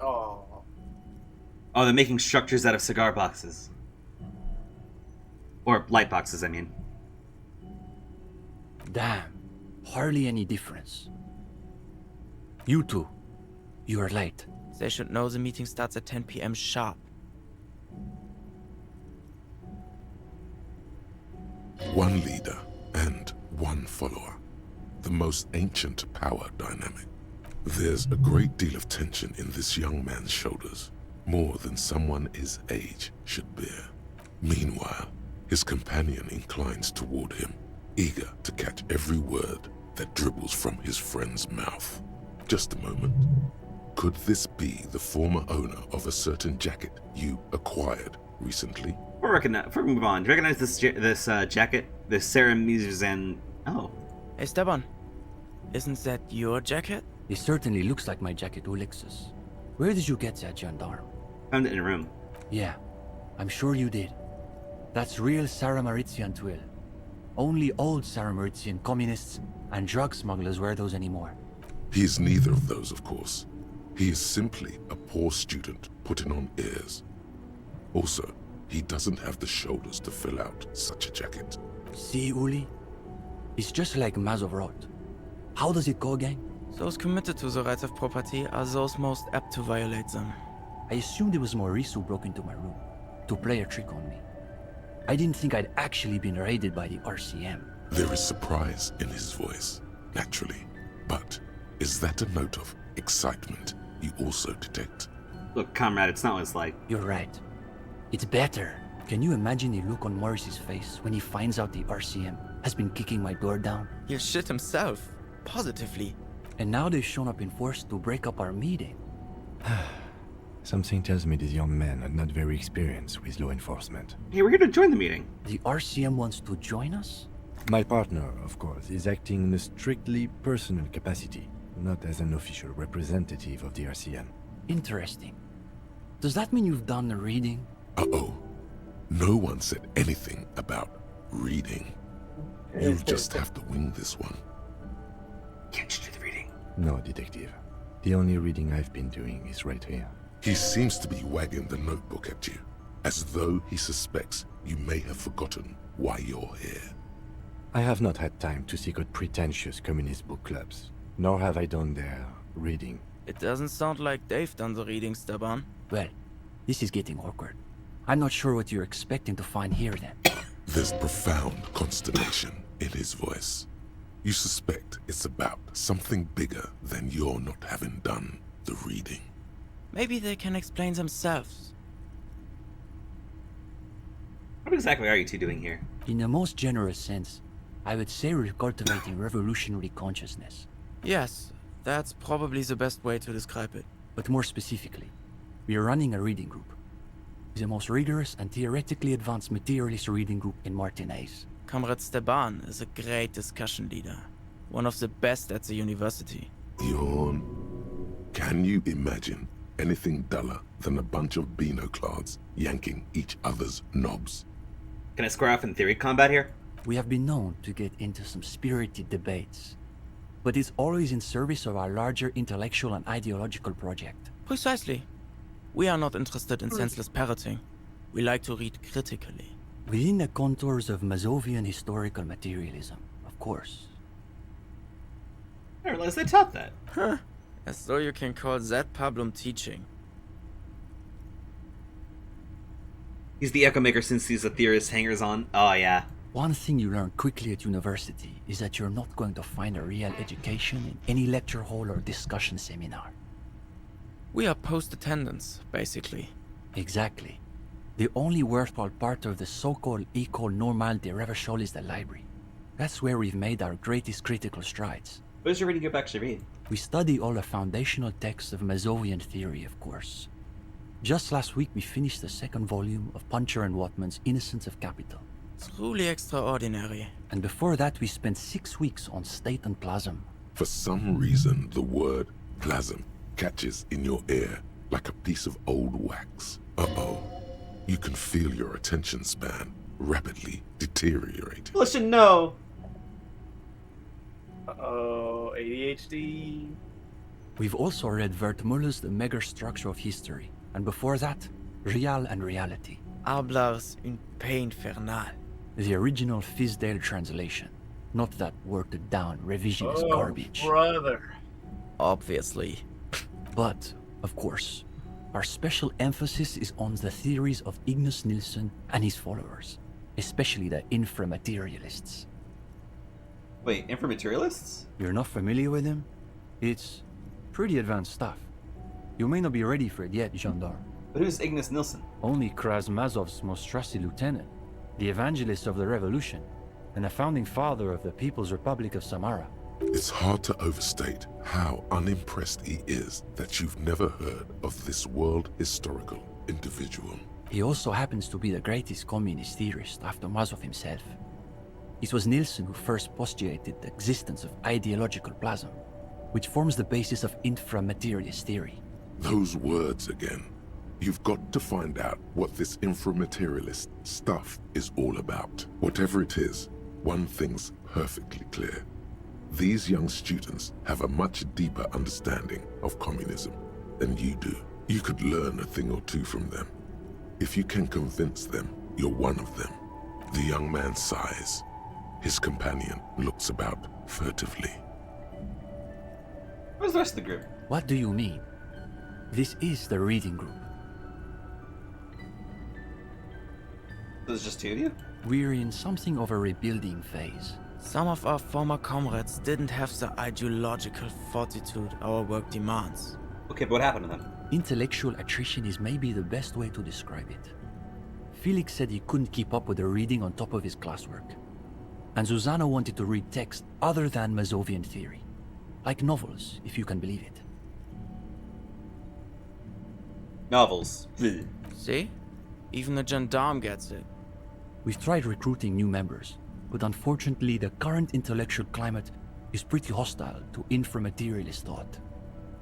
Oh. Oh, they're making structures out of cigar boxes. Or light boxes, I mean. Damn. Hardly any difference. You two. You are late. They should know the meeting starts at 10 p.m. sharp. One leader and one follower. The most ancient power dynamic. There's a great deal of tension in this young man's shoulders. More than someone his age should bear. Meanwhile, his companion inclines toward him, eager to catch every word that dribbles from his friend's mouth. Just a moment. Could this be the former owner of a certain jacket you acquired recently? Before we move on, do you recognize this jacket? This Sarah Muzan. Oh. Esteban, isn't that your jacket? It certainly looks like my jacket, Alexis. Where did you get that, gendarme? Found it in a room. Yeah, I'm sure you did. That's real Sarah Maritzian twill. Only old Sarah Maritzian communists and drug smugglers wear those anymore. He is neither of those, of course. He is simply a poor student putting on airs. Also, he doesn't have the shoulders to fill out such a jacket. See, Uli? It's just like Mazovrot. How does it go, gang? Those committed to the rights of property are those most apt to violate them. I assumed it was Maurice who broke into my room to play a trick on me. I didn't think I'd actually been raided by the RCM. There is surprise in his voice, naturally. But is that a note of excitement you also detect. Look, comrade, it's not what it's like. You're right. It's better. Can you imagine the look on Morris's face when he finds out the RCM has been kicking my door down? He'll shit himself. Positively. And now they've shown up in force to break up our meeting. Something tells me these young men are not very experienced with law enforcement. Hey, we're here to join the meeting. The RCM wants to join us? My partner, of course, is acting in a strictly personal capacity, not as an official representative of the RCM. Interesting. Does that mean you've done the reading? Uh-oh. No one said anything about reading. You'll just have to wing this one. Can't you do the reading? No, detective. The only reading I've been doing is right here. He seems to be wagging the notebook at you, as though he suspects you may have forgotten why you're here. I have not had time to seek out pretentious communist book clubs, nor have I done their reading. It doesn't sound like they've done the reading, Staban. Well, this is getting awkward. I'm not sure what you're expecting to find here then. There's profound consternation in his voice. You suspect it's about something bigger than your not having done the reading. Maybe they can explain themselves. What exactly are you two doing here? In the most generous sense, I would say we're cultivating revolutionary consciousness. Yes, that's probably the best way to describe it. But more specifically, we are running a reading group. It's the most rigorous and theoretically advanced materialist reading group in Martinaise. Comrade Staban is a great discussion leader. One of the best at the university. Yawn. Can you imagine anything duller than a bunch of Beano-clads yanking each other's knobs? Can I square off in theory combat here? We have been known to get into some spirited debates, but it's always in service of our larger intellectual and ideological project. Precisely. We are not interested in senseless parroting. We like to read critically. Within the contours of Mazovian historical materialism, of course. I realized they taught that. Huh. As though you can call that problem teaching. He's the echo maker since he's a theorist hangers-on. Oh, yeah. One thing you learn quickly at university is that you're not going to find a real education in any lecture hall or discussion seminar. We are post-attendance, basically. Exactly. The only worthwhile part of the so-called École Normale de Recherche is the library. That's where we've made our greatest critical strides. What is your reading group actually read? We study all the foundational texts of Mazovian theory, of course. Just last week we finished the second volume of Puncher and Watman's Innocence of Capital. Truly extraordinary. And before that we spent 6 weeks on State and Plasm. For some reason, the word plasm catches in your ear like a piece of old wax. Uh-oh. You can feel your attention span rapidly deteriorate. Listen, no. Uh-oh, ADHD. We've also read Wertmüller's The Megastructure of History, and before that, Real and Reality. Ablar's Une Paix Infernale. The original Fisdale translation, not that watered-down revisionist garbage. Brother. Obviously. But, of course, our special emphasis is on the theories of Ignace Nilsson and his followers, especially the inframaterialists. Wait, inframaterialists? You're not familiar with him? It's pretty advanced stuff. You may not be ready for it yet, gendarme. But who's Ignace Nilsson? Only Krasmazov's most trusted lieutenant, the evangelist of the revolution, and the founding father of the People's Republic of Samara. It's hard to overstate how unimpressed he is that you've never heard of this world historical individual. He also happens to be the greatest communist theorist after Mazov himself. It was Nilsson who first postulated the existence of ideological plasm, which forms the basis of inframaterialist theory. Those words again. You've got to find out what this inframaterialist stuff is all about. Whatever it is, one thing's perfectly clear. These young students have a much deeper understanding of communism than you do. You could learn a thing or two from them. If you can convince them you're one of them. The young man sighs. His companion looks about furtively. Where's the rest of the group? What do you mean? This is the reading group. There's just two of you? We're in something of a rebuilding phase. Some of our former comrades didn't have the ideological fortitude our work demands. Okay, but what happened to them? Intellectual attrition is maybe the best way to describe it. Felix said he couldn't keep up with the reading on top of his classwork. And Susanna wanted to read text other than Mazovian theory. Like novels, if you can believe it. Novels. See? Even the gendarme gets it. We've tried recruiting new members, but unfortunately the current intellectual climate is pretty hostile to inframaterialist thought.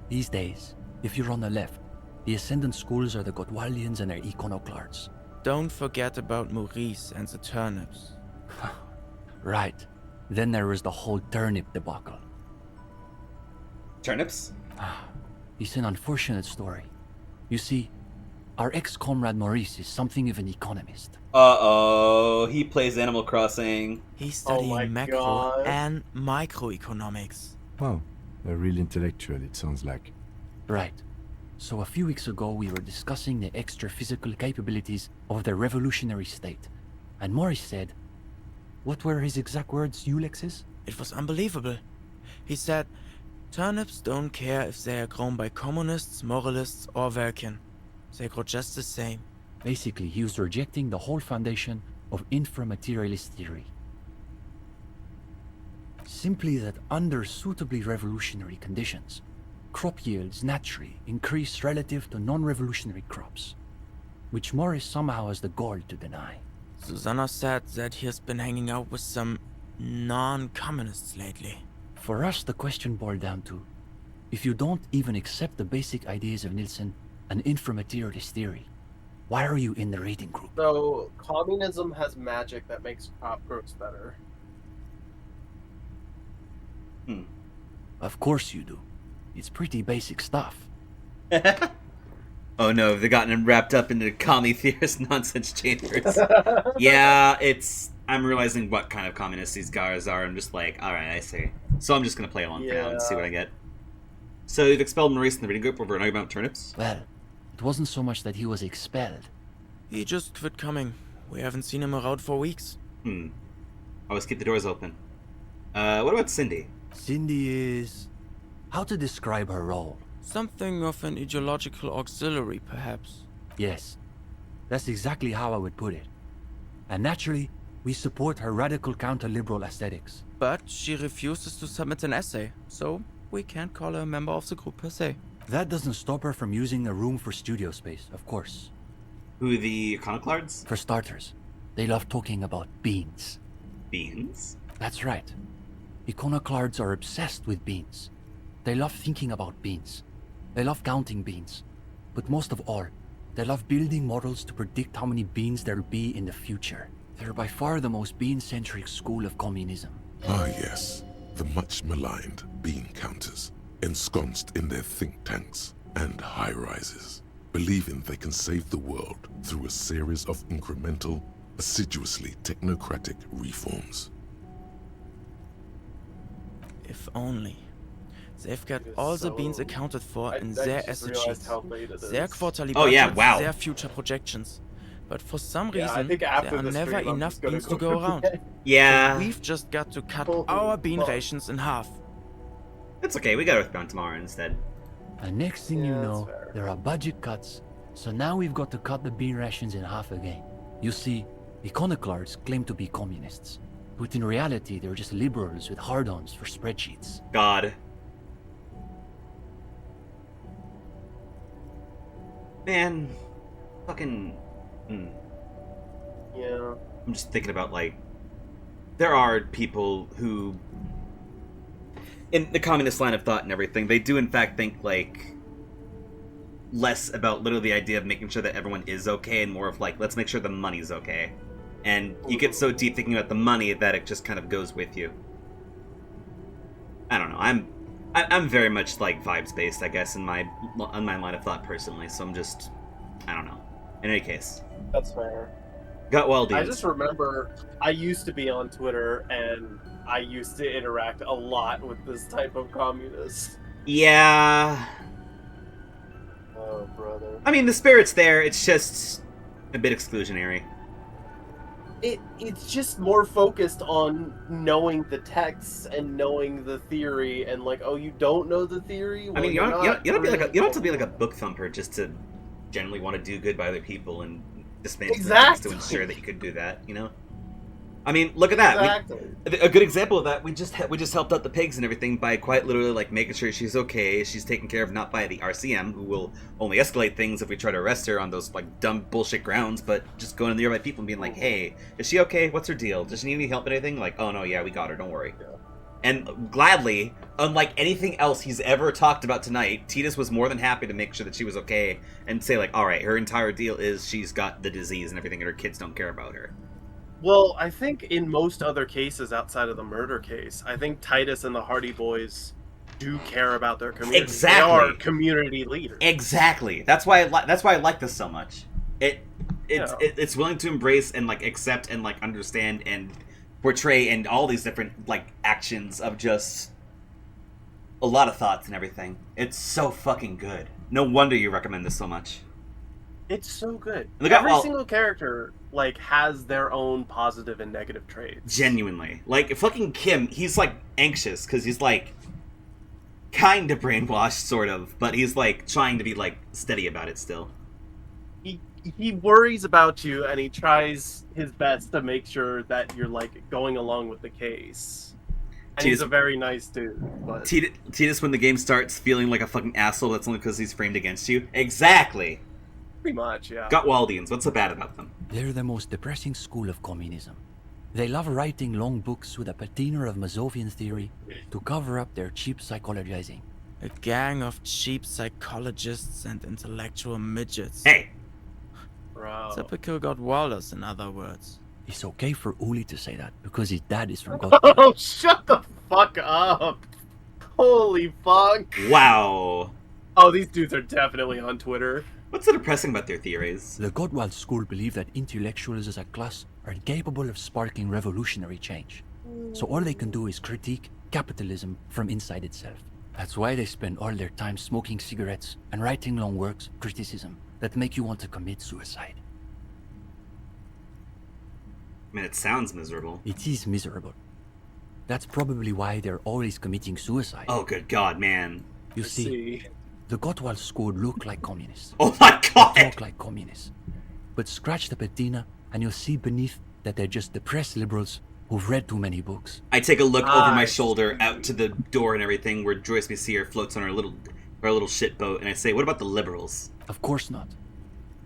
These days, if you're on the left, the Ascendant schools are the Godwaldians and their iconoclasts. Don't forget about Maurice and the turnips. Right. Then there was the whole turnip debacle. Turnips? It's an unfortunate story. You see, our ex-comrade Maurice is something of an economist. Uh-oh, he plays Animal Crossing. He's studying macro and microeconomics. Wow, a real intellectual, it sounds like. Right. So a few weeks ago we were discussing the extra physical capabilities of the revolutionary state. And Maurice said, what were his exact words, Ulex's? It was unbelievable. He said, turnips don't care if they are grown by communists, moralists, or Vulcan. They grow just the same. Basically, he was rejecting the whole foundation of inframaterialist theory. Simply that under suitably revolutionary conditions, crop yields naturally increase relative to non-revolutionary crops, which Morris somehow has the gall to deny. Susanna said that he has been hanging out with some non-communists lately. For us, the question boiled down to, if you don't even accept the basic ideas of Nielsen and inframaterialist theory, why are you in the reading group? So, communism has magic that makes crop growth better. Of course you do. It's pretty basic stuff. Oh no, they've gotten wrapped up into commie theorist nonsense chambers. Yeah, I'm realizing what kind of communists these guys are. I'm just like, alright, I see. So I'm just gonna play along for now and see what I get. So you've expelled Maurice in the reading group over an argument about turnips? Well, it wasn't so much that he was expelled. He just quit coming. We haven't seen him around for weeks. Always keep the doors open. What about Cindy? Cindy is... how to describe her role? Something of an ideological auxiliary, perhaps. Yes, that's exactly how I would put it. And naturally, we support her radical counter-liberal aesthetics. But she refuses to submit an essay, so we can't call her a member of the group per se. That doesn't stop her from using the room for studio space, of course. Who, the iconoclasts? For starters, they love talking about beans. Beans? That's right. Iconoclasts are obsessed with beans. They love thinking about beans. They love counting beans. But most of all, they love building models to predict how many beans there'll be in the future. They're by far the most bean-centric school of communism. Ah yes, the much maligned bean counters, ensconced in their think tanks and high-rises, believing they can save the world through a series of incremental, assiduously technocratic reforms. If only. They've got all the beans accounted for in their asset sheets, their quarterly budgets, their future projections. But for some reason, there are never enough beans to go around. Yeah. So we've just got to cut our bean rations in half. It's okay, we got Earthbound tomorrow instead. And next thing you know, there are budget cuts, so now we've got to cut the bean rations in half again. You see, iconoclasts claim to be communists, but in reality they're just liberals with hard-ons for spreadsheets. God. Man, fucking... Yeah. I'm just thinking about, like, there are people who, in the communist line of thought and everything, they do in fact think, like, less about literally the idea of making sure that everyone is okay and more of, like, let's make sure the money's okay. And you get so deep thinking about the money that it just kind of goes with you. I don't know, I'm very much, like, vibes-based, I guess, on my line of thought personally, so I'm just, I don't know. In any case. That's fair. Got well, dudes. I just remember I used to be on Twitter, and I used to interact a lot with this type of communist. Yeah. Oh, brother. I mean, the spirit's there, it's just a bit exclusionary. it's just more focused on knowing the texts and knowing the theory, and like, oh, you don't know the theory? Well, I mean, you don't really have to be like a book thumper just to generally want to do good by other people and dismantle things Exactly. to ensure that you could do that. You know. I mean, look at that. Exactly. A good example of that, we just helped out the pigs and everything by quite literally like making sure she's okay. She's taken care of not by the RCM, who will only escalate things if we try to arrest her on those like dumb bullshit grounds, but just going to the nearby people and being like, "Hey, is she okay? What's her deal? Does she need any help with anything?" Like, "Oh no, yeah, we got her. Don't worry." Yeah. And gladly, unlike anything else he's ever talked about tonight, Titus was more than happy to make sure that she was okay and say like, "All right, her entire deal is she's got the disease and everything, and her kids don't care about her." Well, I think in most other cases outside of the murder case, I think Titus and the Hardy Boys do care about their community. Exactly. They are community leaders. Exactly. That's why I like this so much. It's willing to embrace and like accept and like understand and portray and all these different like actions of just a lot of thoughts and everything. It's so fucking good. No wonder you recommend this so much. It's so good. Every single character like has their own positive and negative traits. Genuinely. Like fucking Kim, he's like anxious because he's like kind of brainwashed sort of, but he's like trying to be like steady about it still. He worries about you and he tries his best to make sure that you're like going along with the case. And he's a very nice dude. But Titus, when the game starts feeling like a fucking asshole, that's only because he's framed against you. Exactly. Pretty much, yeah. Gotwaldians, what's so bad about them? They're the most depressing school of communism. They love writing long books with a patina of Mazovian theory to cover up their cheap psychologizing. A gang of cheap psychologists and intellectual midgets. Hey! Bro. Typical Gotwalders, in other words. It's okay for Uli to say that, because his dad is from Gotwald. Oh, shut the fuck up! Holy fuck! Wow. Oh, these dudes are definitely on Twitter. What's so depressing about their theories? The Gotwald school believe that intellectuals as a class are incapable of sparking revolutionary change. So all they can do is critique capitalism from inside itself. That's why they spend all their time smoking cigarettes and writing long works of criticism that make you want to commit suicide. I mean, it sounds miserable. It is miserable. That's probably why they're always committing suicide. Oh, good God, man. You see, the Gotwald school look like communists. Oh my God! They talk like communists. But scratch the patina and you'll see beneath that they're just depressed liberals who've read too many books. I take a look over my shoulder out to the door and everything where Joyce Messier floats on her little shit boat, and I say, what about the liberals? Of course not.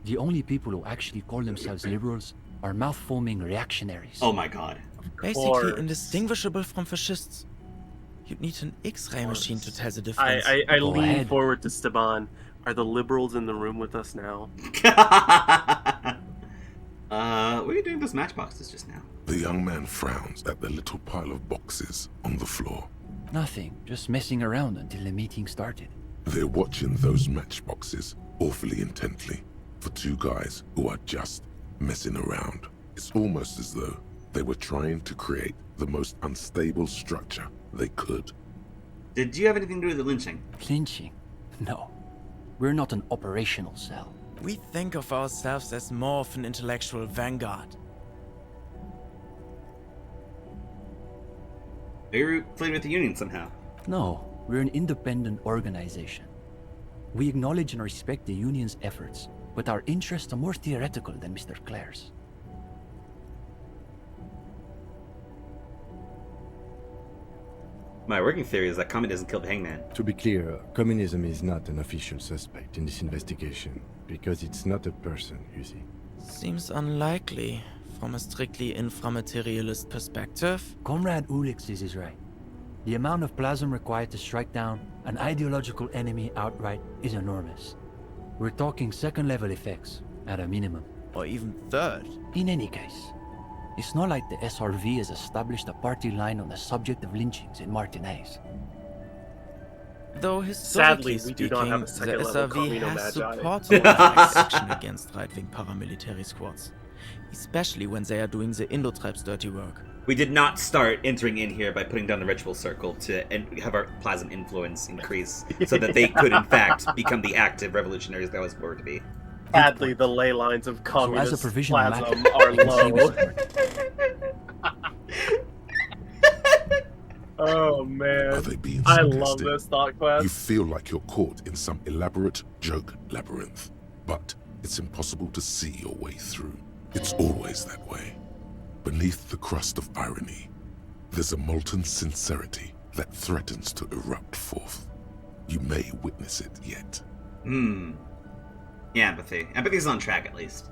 The only people who actually call themselves liberals are mouth-foaming reactionaries. Oh my God. Basically indistinguishable from fascists. You'd need an X-ray machine to tell the difference. I lean forward to Steban. Are the liberals in the room with us now? What are you doing with those matchboxes just now? The young man frowns at the little pile of boxes on the floor. Nothing, just messing around until the meeting started. They're watching those matchboxes awfully intently for two guys who are just messing around. It's almost as though they were trying to create the most unstable structure they could. Did you have anything to do with the lynching? Lynching? No. We're not an operational cell. We think of ourselves as more of an intellectual vanguard. Are you playing with the Union somehow? No, we're an independent organization. We acknowledge and respect the Union's efforts, but our interests are more theoretical than Mr. Clare's. My working theory is that communism killed Hangman. To be clear, communism is not an official suspect in this investigation, because it's not a person, you see. Seems unlikely, from a strictly inframaterialist perspective. Comrade Ulix is right. The amount of plasm required to strike down an ideological enemy outright is enormous. We're talking second-level effects, at a minimum. Or even third. In any case, it's not like the SRV has established a party line on the subject of lynchings in Martinez. Though historically Sadly, we do not have a speaking, the second-level SRV commune has magi. supported action against right-wing paramilitary squads, especially when they are doing the Indo-Tribes' dirty work. We did not start entering in here by putting down the ritual circle to have our plasm influence increase so that they could, in fact, become the active revolutionaries that was were to be. Sadly, the ley lines of So as a communist provisional Plasm matter, are we can see low. what's Oh man, Are they being I love sarcastic? this thought You quest. feel like you're caught in some elaborate joke labyrinth, but it's impossible to see your way through. It's always that way. Beneath the crust of irony, there's a molten sincerity that threatens to erupt forth. You may witness it yet. Yeah, empathy. Empathy's on track, at least.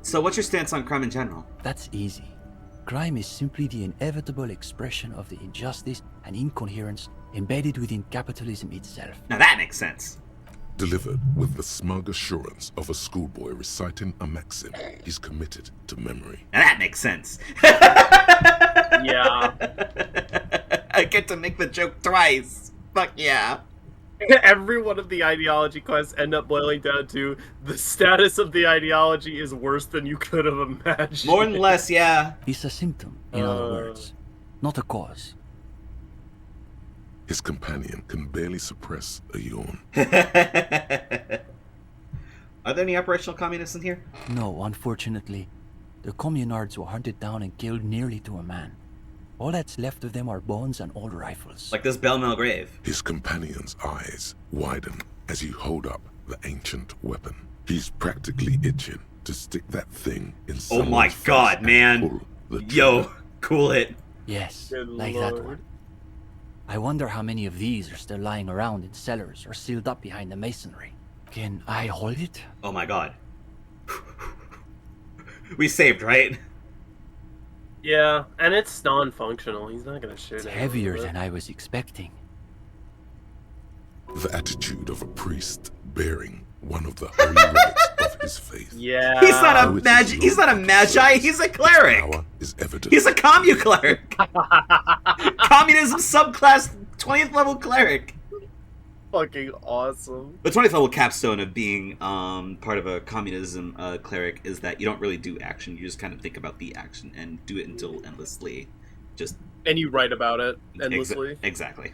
So what's your stance on crime in general? That's easy. Crime is simply the inevitable expression of the injustice and incoherence embedded within capitalism itself. Now that makes sense. Delivered with the smug assurance of a schoolboy reciting a maxim he's committed to memory. Now that makes sense. Yeah. I get to make the joke twice. Fuck yeah. Every one of the ideology quests end up boiling down to the status of the ideology is worse than you could have imagined. More than less, yeah. It's a symptom, in other words, not a cause. His companion can barely suppress a yawn. Are there any operational communists in here? No, unfortunately. The communards were hunted down and killed nearly to a man. All that's left of them are bones and old rifles. Like this Belmel grave. His companion's eyes widen as you hold up the ancient weapon. He's practically itching to stick that thing in Oh someone's my face god, and man. pull the Yo, trigger. cool it. Yes, Good like lord. that one. I wonder how many of these are still lying around in cellars or sealed up behind the masonry. Can I hold it? Oh my god. We saved, right? Yeah, and it's non-functional. He's not gonna shoot It's it. heavier than I was expecting. The attitude of a priest bearing one of the holy relics of his faith. Yeah. He's not a Though it is magi. He's not a not magi. He's a cleric. Power is evident. He's a commu cleric. Communism subclass 20th level cleric. Fucking awesome. The 20th level capstone of being part of a communism cleric is that you don't really do action. You just kind of think about the action and do it until endlessly. And you write about it endlessly. Exactly.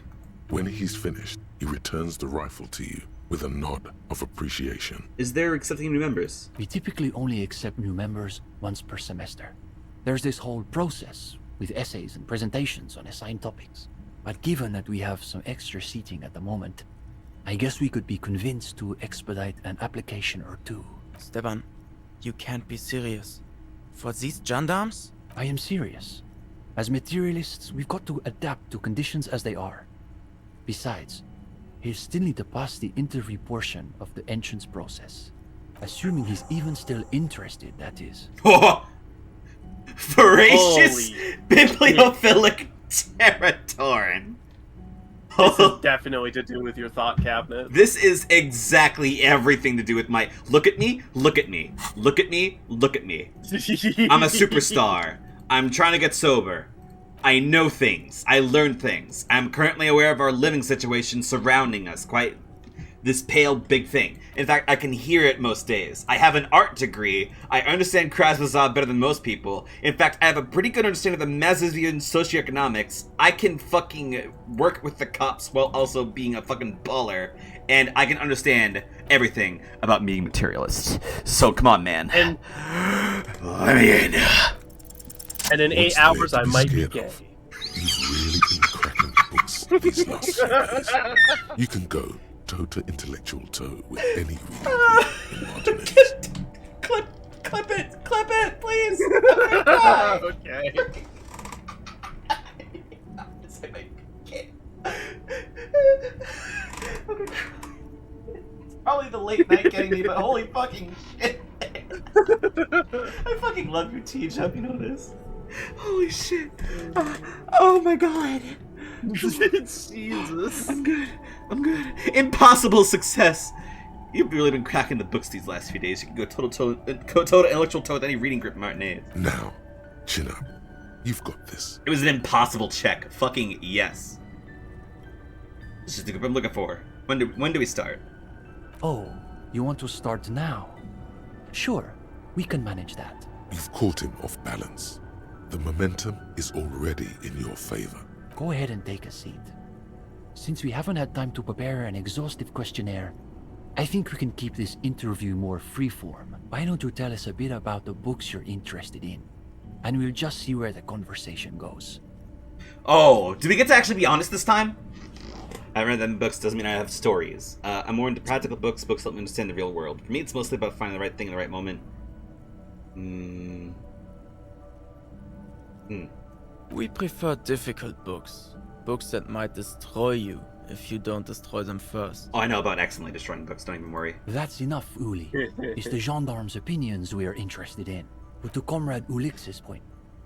When he's finished, he returns the rifle to you with a nod of appreciation. Is there accepting new members? We typically only accept new members once per semester. There's this whole process with essays and presentations on assigned topics. But given that we have some extra seating at the moment, I guess we could be convinced to expedite an application or two. Stepan, you can't be serious. For these gendarmes? I am serious. As materialists, we've got to adapt to conditions as they are. Besides, he'll still need to pass the interview portion of the entrance process. Assuming he's even still interested, that is. Voracious bibliophilic Territorin. This is definitely to do with your thought cabinet. This is exactly everything to do with my look at me, look at me, look at me, look at me. I'm a superstar. I'm trying to get sober. I know things. I learn things. I'm currently aware of our living situation surrounding us. Quite this pale big thing. In fact, I can hear it most days. I have an art degree. I understand Krasnozov better than most people. In fact, I have a pretty good understanding of the Mazovian socioeconomics. I can fucking work with the cops while also being a fucking baller. And I can understand everything about being materialist. So come on, man. And let me in. And in 8 hours, I might be gay. You've really been cracking the books these last few days. You can go toe to intellectual toe with any reading in Martinez. Clip it, please. Okay. It's probably the late night getting me, but holy fucking shit. I fucking love your T-Jump, you know this? Holy shit. Oh my god. Jesus. I'm good. Impossible success. You've really been cracking the books these last few days. You can go toe to intellectual toe with any reading grip Martinez. Now, chin up. You've got this. It was an impossible check. Fucking yes. This is the group I'm looking for. When do we start? Oh, you want to start now? Sure, we can manage that. You've caught him off balance. The momentum is already in your favor. Go ahead and take a seat. Since we haven't had time to prepare an exhaustive questionnaire, I think we can keep this interview more freeform. Why don't you tell us a bit about the books you're interested in? And we'll just see where the conversation goes. Oh, do we get to actually be honest this time? I read them books doesn't mean I have stories. I'm more into practical books that let me understand the real world. For me, it's mostly about finding the right thing in the right moment. We prefer difficult books. Books that might destroy you if you don't destroy them first. Oh, I know about excellently destroying books, don't even worry. That's enough, Uli. It's the gendarme's opinions we are interested in. But to Comrade Ulix's point,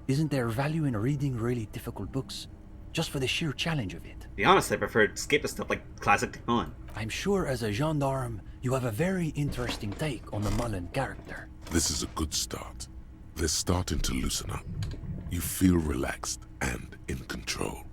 isn't there value in reading really difficult books? Just for the sheer challenge of it. To be honest, I prefer escapist stuff like classic Commune. I'm sure as a gendarme, you have a very interesting take on the Mullen character. This is a good start. They're starting to loosen up. You feel relaxed and in control.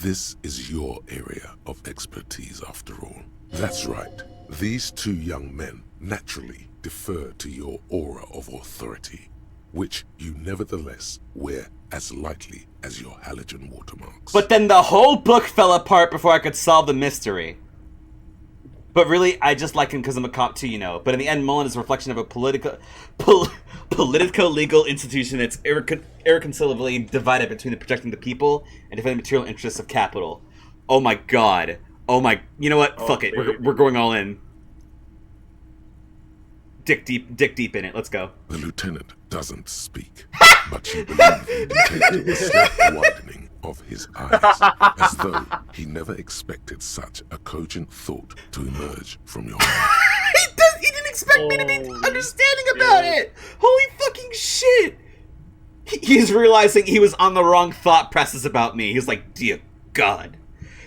This is your area of expertise after all. That's right. These two young men naturally defer to your aura of authority, which you nevertheless wear as lightly as your halogen watermarks. But then the whole book fell apart before I could solve the mystery. But really, I just like him because I'm a cop too, you know. But in the end, Mullen is a reflection of a politico-legal institution that's irreconcilably divided between protecting the people and defending material interests of capital. Oh my god. Oh my... You know what? Fuck it. We're going all in. Dick deep in it. Let's go. The lieutenant doesn't speak, but you believe he detected the slight widening of his eyes, as though he never expected such a cogent thought to emerge from your mouth. He didn't expect me to be understanding about it! Holy fucking shit! He's realizing he was on the wrong thought process about me. He's like, dear God,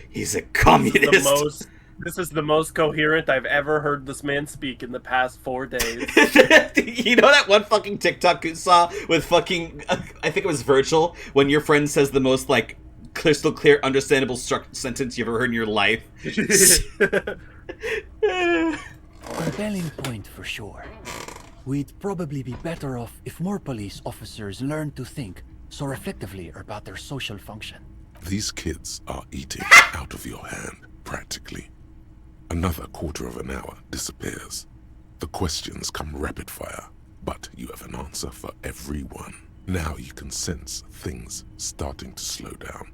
he's a communist. This is the most coherent I've ever heard this man speak in the past 4 days. You know that one fucking TikTok you saw with fucking, I think it was Virgil, when your friend says the most, like, crystal clear, understandable sentence you've ever heard in your life? Compelling point for sure. We'd probably be better off if more police officers learned to think so reflectively about their social function. These kids are eating out of your hand, practically. Another quarter of an hour disappears. The questions come rapid fire, but you have an answer for every one. Now you can sense things starting to slow down.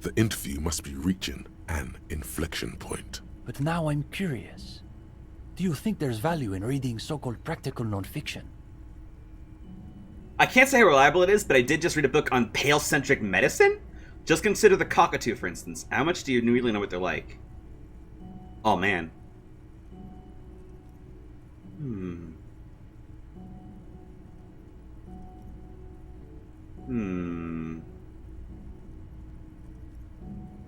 The interview must be reaching an inflection point. But now I'm curious. Do you think there's value in reading so-called practical non-fiction? I can't say how reliable it is, but I did just read a book on pale-centric medicine. Just consider the cockatoo, for instance. How much do you really know what they're like? Oh, man.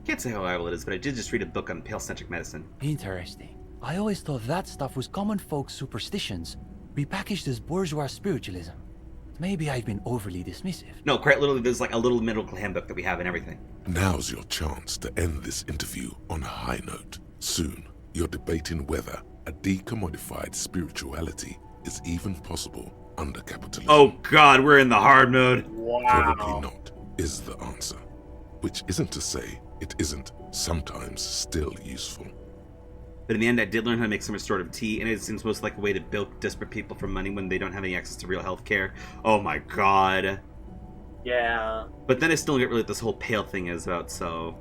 Can't say how reliable it is, but I did just read a book on pale-centric medicine. Interesting. I always thought that stuff was common folk superstitions, repackaged as bourgeois spiritualism. Maybe I've been overly dismissive. No, quite literally, there's like a little medical handbook that we have and everything. Now's your chance to end this interview on a high note. Soon, you're debating whether a decommodified spirituality is even possible under capitalism. Oh god, we're in the hard mode. Probably not, is the answer. Which isn't to say it isn't sometimes still useful. But in the end, I did learn how to make some restorative tea, and it seems most like a way to bilk desperate people for money when they don't have any access to real health care. Oh my god. Yeah. But then I still get really what this whole pale thing is about, so...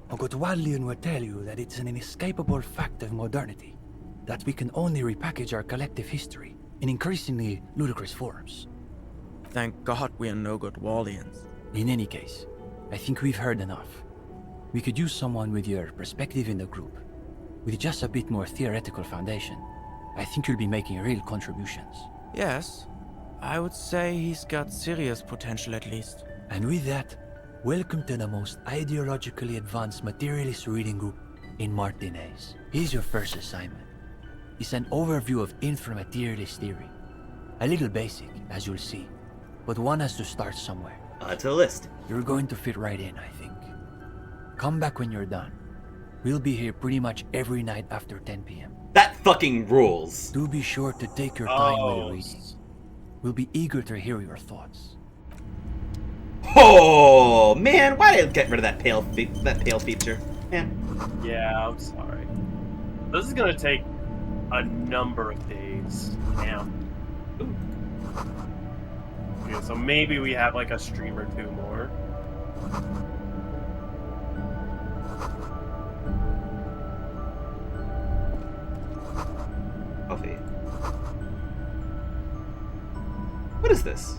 Ogotwalian will tell you that it's an inescapable fact of modernity, that we can only repackage our collective history in increasingly ludicrous forms. Thank God we are no good Wallians. In any case, I think we've heard enough. We could use someone with your perspective in the group. With just a bit more theoretical foundation, I think you'll be making real contributions. Yes, I would say he's got serious potential at least. And with that, welcome to the most ideologically advanced materialist reading group in Martinez. Here's your first assignment. It's an overview of inframaterialist theory. A little basic, as you'll see, but one has to start somewhere. To the list. You're going to fit right in, I think. Come back when you're done. We'll be here pretty much every night after 10 p.m. That fucking rules. Do be sure to take your time with the reading. We'll be eager to hear your thoughts. Oh man, why did I get rid of that pale feature? Man. Yeah, I'm sorry. This is gonna take a number of days. Damn. Okay, so maybe we have like a stream or two more. Coffee. What is this?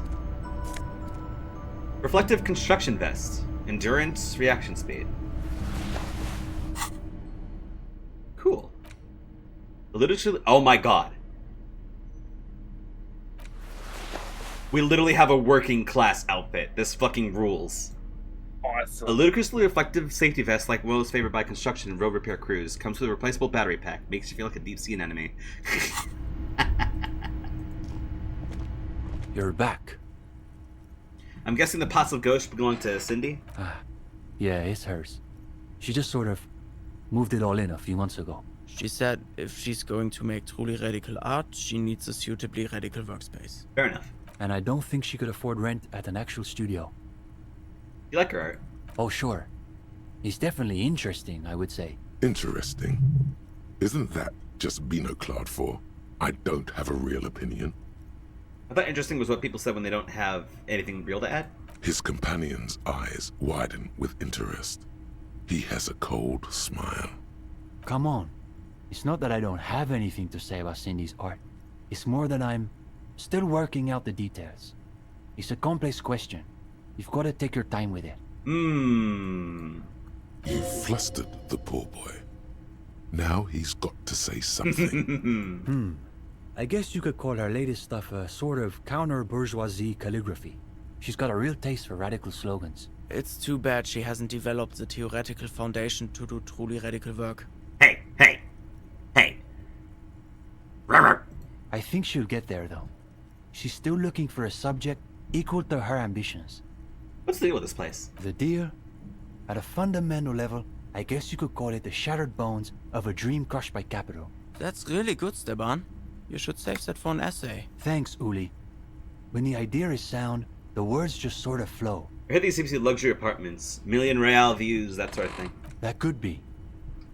Reflective construction vest. Endurance, reaction speed. Cool. Literally, oh my god. We literally have a working class outfit. This fucking rules. Awesome. A ludicrously reflective safety vest like most favored by construction and road repair crews. Comes with a replaceable battery pack. Makes you feel like a deep sea anemone. You're back. I'm guessing the pots of ghost belong to Cindy? Yeah, it's hers. She just sort of moved it all in a few months ago. She said if she's going to make truly radical art, she needs a suitably radical workspace. Fair enough. And I don't think she could afford rent at an actual studio. You like her art? Oh, sure. It's definitely interesting, I would say. Interesting? Isn't that just binoclad for I don't have a real opinion? I thought interesting was what people said when they don't have anything real to add. His companion's eyes widen with interest. He has a cold smile. Come on. It's not that I don't have anything to say about Cindy's art. It's more that I'm still working out the details. It's a complex question. You've got to take your time with it. You flustered the poor boy. Now he's got to say something. I guess you could call her latest stuff a sort of counter-bourgeoisie calligraphy. She's got a real taste for radical slogans. It's too bad she hasn't developed the theoretical foundation to do truly radical work. Hey! I think she'll get there, though. She's still looking for a subject equal to her ambitions. What's the deal with this place? The deal? At a fundamental level, I guess you could call it the shattered bones of a dream crushed by capital. That's really good, Steban. You should save that for an essay. Thanks, Uli. When the idea is sound, the words just sort of flow. I heard these seem to be luxury apartments. Million real views, that sort of thing. That could be.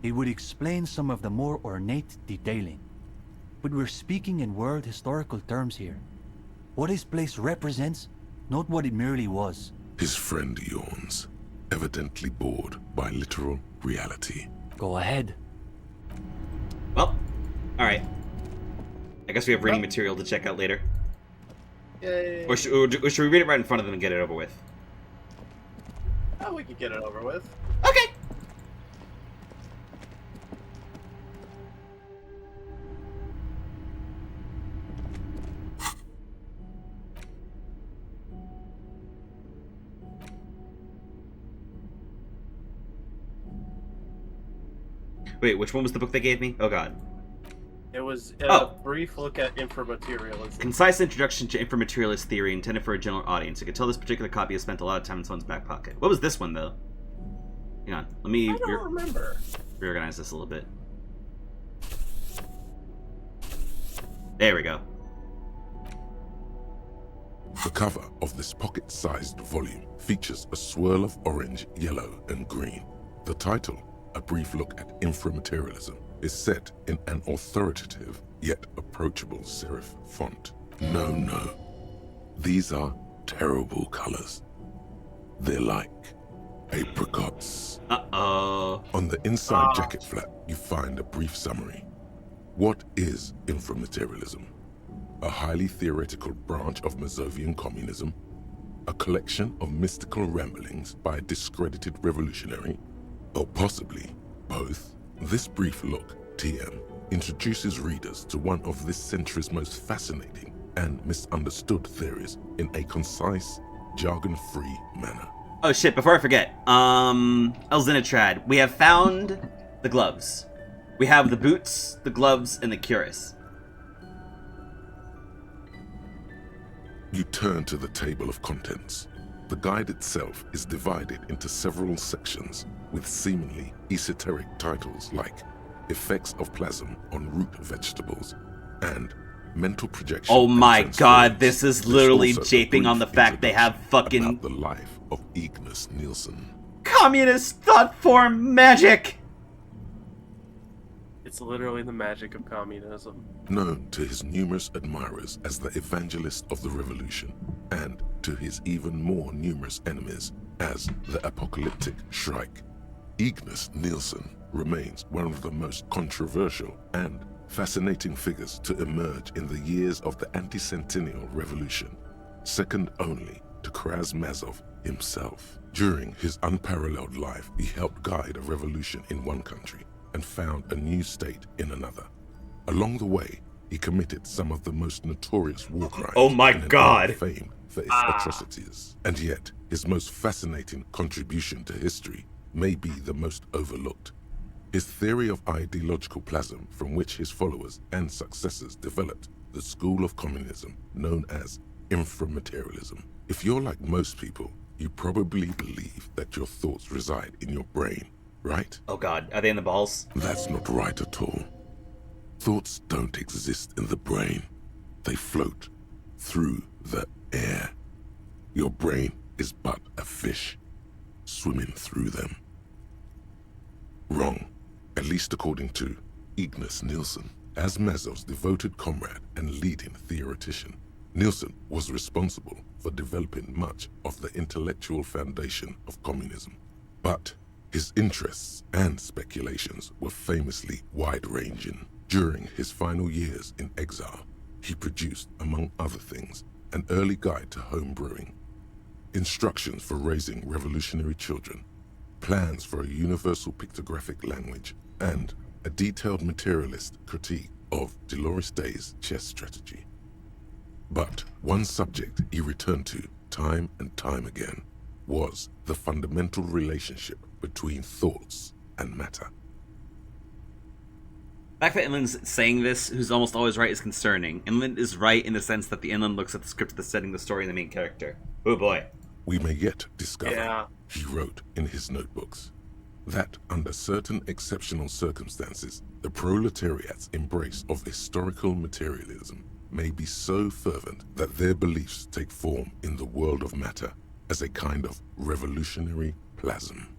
It would explain some of the more ornate detailing. But we're speaking in world historical terms here. What his place represents, not what it merely was. His friend yawns, evidently bored by literal reality. Go ahead. Well, alright. I guess we have reading material to check out later. Yay. Or should we read it right in front of them and get it over with? Oh, we could get it over with. Okay. Wait, which one was the book they gave me? Oh god. It was a brief look at inframaterialism. Concise introduction to inframaterialist theory intended for a general audience. You can tell this particular copy has spent a lot of time in someone's back pocket. What was this one, though? Hang on. Let me I don't remember. Reorganize this a little bit. There we go. The cover of this pocket-sized volume features a swirl of orange, yellow, and green. The title, A Brief Look at Inframaterialism, is set in an authoritative yet approachable serif font. No. These are terrible colors. They're like apricots. Uh-oh. On the inside jacket flap, you find a brief summary. What is inframaterialism? A highly theoretical branch of Mazovian communism? A collection of mystical ramblings by a discredited revolutionary? Or possibly both? This brief look, TM, introduces readers to one of this century's most fascinating and misunderstood theories in a concise, jargon-free manner. Oh shit, before I forget, Elzinitrad, we have found the gloves. We have the boots, the gloves, and the cuirass. You turn to the table of contents. The guide itself is divided into several sections with seemingly esoteric titles like Effects of Plasm on Root Vegetables and Mental Projection. Oh my god, this is literally japing on the fact they have fucking the life of Ignis Nielsen. Communist thought form magic! It's literally the magic of communism. Known to his numerous admirers as the evangelist of the revolution, and to his even more numerous enemies as the apocalyptic Shrike, Ignis Nielsen remains one of the most controversial and fascinating figures to emerge in the years of the anti-centennial revolution, second only to Karamazov himself. During his unparalleled life, he helped guide a revolution in one country and found a new state in another. Along the way, he committed some of the most notorious war crimes. Oh my God! Famed for its atrocities. And yet, his most fascinating contribution to history may be the most overlooked. His theory of ideological plasm, from which his followers and successors developed the school of communism known as inframaterialism. If you're like most people, you probably believe that your thoughts reside in your brain, right? Oh God, are they in the balls? That's not right at all. Thoughts don't exist in the brain. They float through the air. Your brain is but a fish, swimming through them. Wrong, at least according to Ignis Nielsen. As Mazov's devoted comrade and leading theoretician, Nielsen was responsible for developing much of the intellectual foundation of communism. But his interests and speculations were famously wide-ranging. During his final years in exile, he produced, among other things, an early guide to home brewing, instructions for raising revolutionary children, plans for a universal pictographic language, and a detailed materialist critique of Dolores Day's chess strategy. But one subject he returned to time and time again was the fundamental relationship between thoughts and matter. The fact that Inland's saying this, who's almost always right, is concerning. Inland is right in the sense that the Inland looks at the script that's setting the story and the main character. Oh boy. We may yet discover, he wrote in his notebooks, that under certain exceptional circumstances, the proletariat's embrace of historical materialism may be so fervent that their beliefs take form in the world of matter as a kind of revolutionary plasm.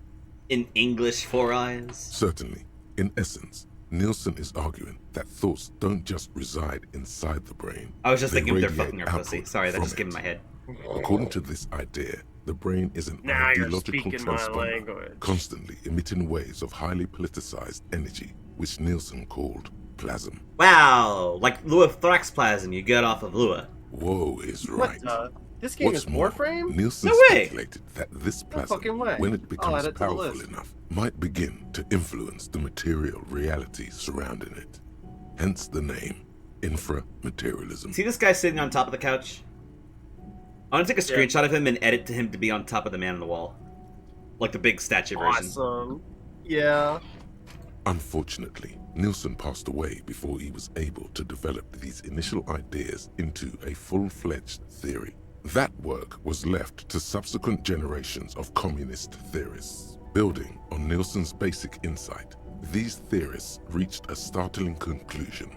In English, Four Eyes? Certainly. In essence, Nielsen is arguing that thoughts don't just reside inside the brain. I was just thinking they're fucking radiate her pussy. outward Sorry, that from just came in it. my head. According to this idea, the brain is an Now you're ideological speaking my transponder, language. constantly emitting waves of highly politicized energy, which Nielsen called plasm. Wow, like Lua Thrax plasm you get off of Lua. Whoa is right. This game What's is more, Warframe? Nielsen No way! speculated that this No plasm, fucking way. when it I'll becomes add it to the powerful list. enough, might begin to influence the material reality surrounding it. Hence the name, inframaterialism. See this guy sitting on top of the couch? I want to take a screenshot of him and edit to him to be on top of the man on the wall. Like the big statue version. Awesome. Yeah. Unfortunately, Nielsen passed away before he was able to develop these initial ideas into a full-fledged theory. That work was left to subsequent generations of communist theorists. Building on Nielsen's basic insight, these theorists reached a startling conclusion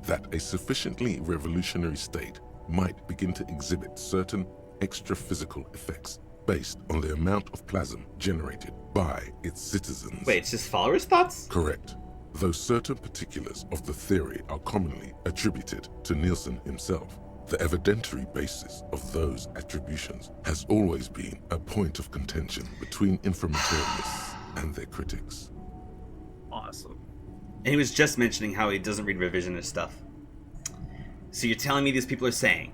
that a sufficiently revolutionary state might begin to exhibit certain extra-physical effects based on the amount of plasm generated by its citizens. Wait, it's just followers' thoughts? Correct. Though certain particulars of the theory are commonly attributed to Nielsen himself, the evidentiary basis of those attributions has always been a point of contention between inframaterialists and their critics. Awesome. And he was just mentioning how he doesn't read revisionist stuff. So you're telling me these people are saying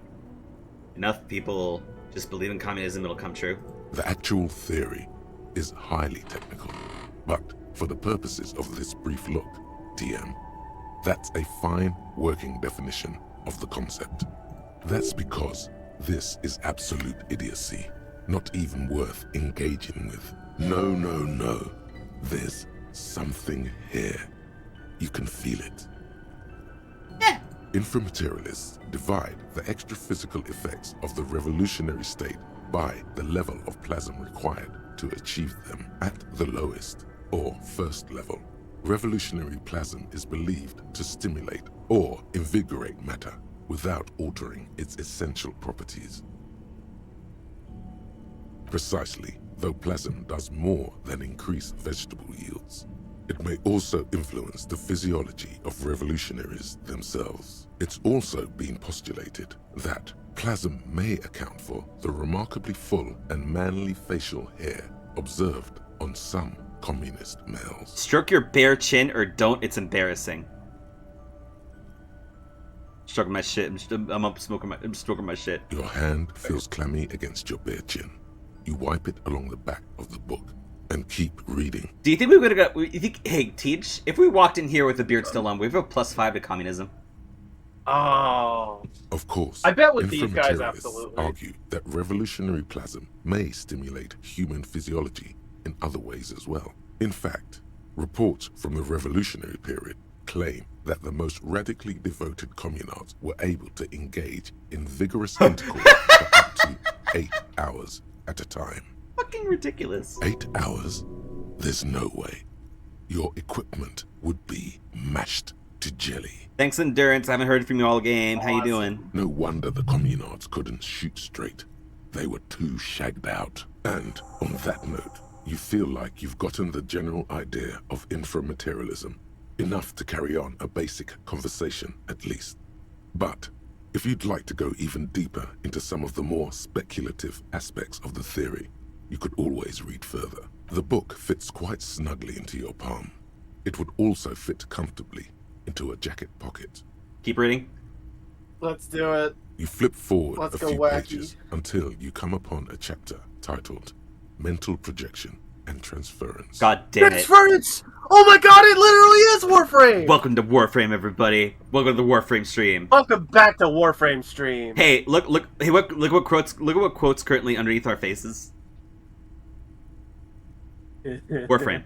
enough people just believe in communism, it'll come true? The actual theory is highly technical, but for the purposes of this brief look, TM, that's a fine working definition of the concept. That's because this is absolute idiocy, not even worth engaging with. No. There's something here. You can feel it. Inframaterialists divide the extra-physical effects of the revolutionary state by the level of plasm required to achieve them. At the lowest, or first level, revolutionary plasm is believed to stimulate or invigorate matter without altering its essential properties. Precisely, though plasm does more than increase vegetable yields. It may also influence the physiology of revolutionaries themselves. It's also been postulated that plasm may account for the remarkably full and manly facial hair observed on some communist males. Stroke your bare chin or don't, it's embarrassing. Stroking my shit. I'm stroking my shit. Your hand feels clammy against your bare chin. You wipe it along the back of the book and keep reading. Do you think we would have got... You think, hey, Teach, if we walked in here with the beard still on, we have a +5 to communism. Oh. Of course, I bet with these guys, absolutely. Argue that revolutionary plasm may stimulate human physiology in other ways as well. In fact, reports from the revolutionary period claim that the most radically devoted communards were able to engage in vigorous intercourse for up to 8 hours at a time. Fucking ridiculous. 8 hours? There's no way. Your equipment would be mashed to jelly. Thanks, Endurance. I haven't heard from you all game. How you doing? No wonder the communards couldn't shoot straight. They were too shagged out. And on that note, you feel like you've gotten the general idea of inframaterialism, enough to carry on a basic conversation at least. But if you'd like to go even deeper into some of the more speculative aspects of the theory, you could always read further. The book fits quite snugly into your palm. It would also fit comfortably into a jacket pocket. Keep reading. Let's do it. You flip forward Let's a go few wacky. pages until you come upon a chapter titled Mental Projection and Transference. God damn it. Transference! Oh my god, it literally is Warframe! Welcome to Warframe, everybody. Welcome to the Warframe stream. Welcome back to Warframe stream. Hey, look! Hey, look what quotes currently underneath our faces. Warframe.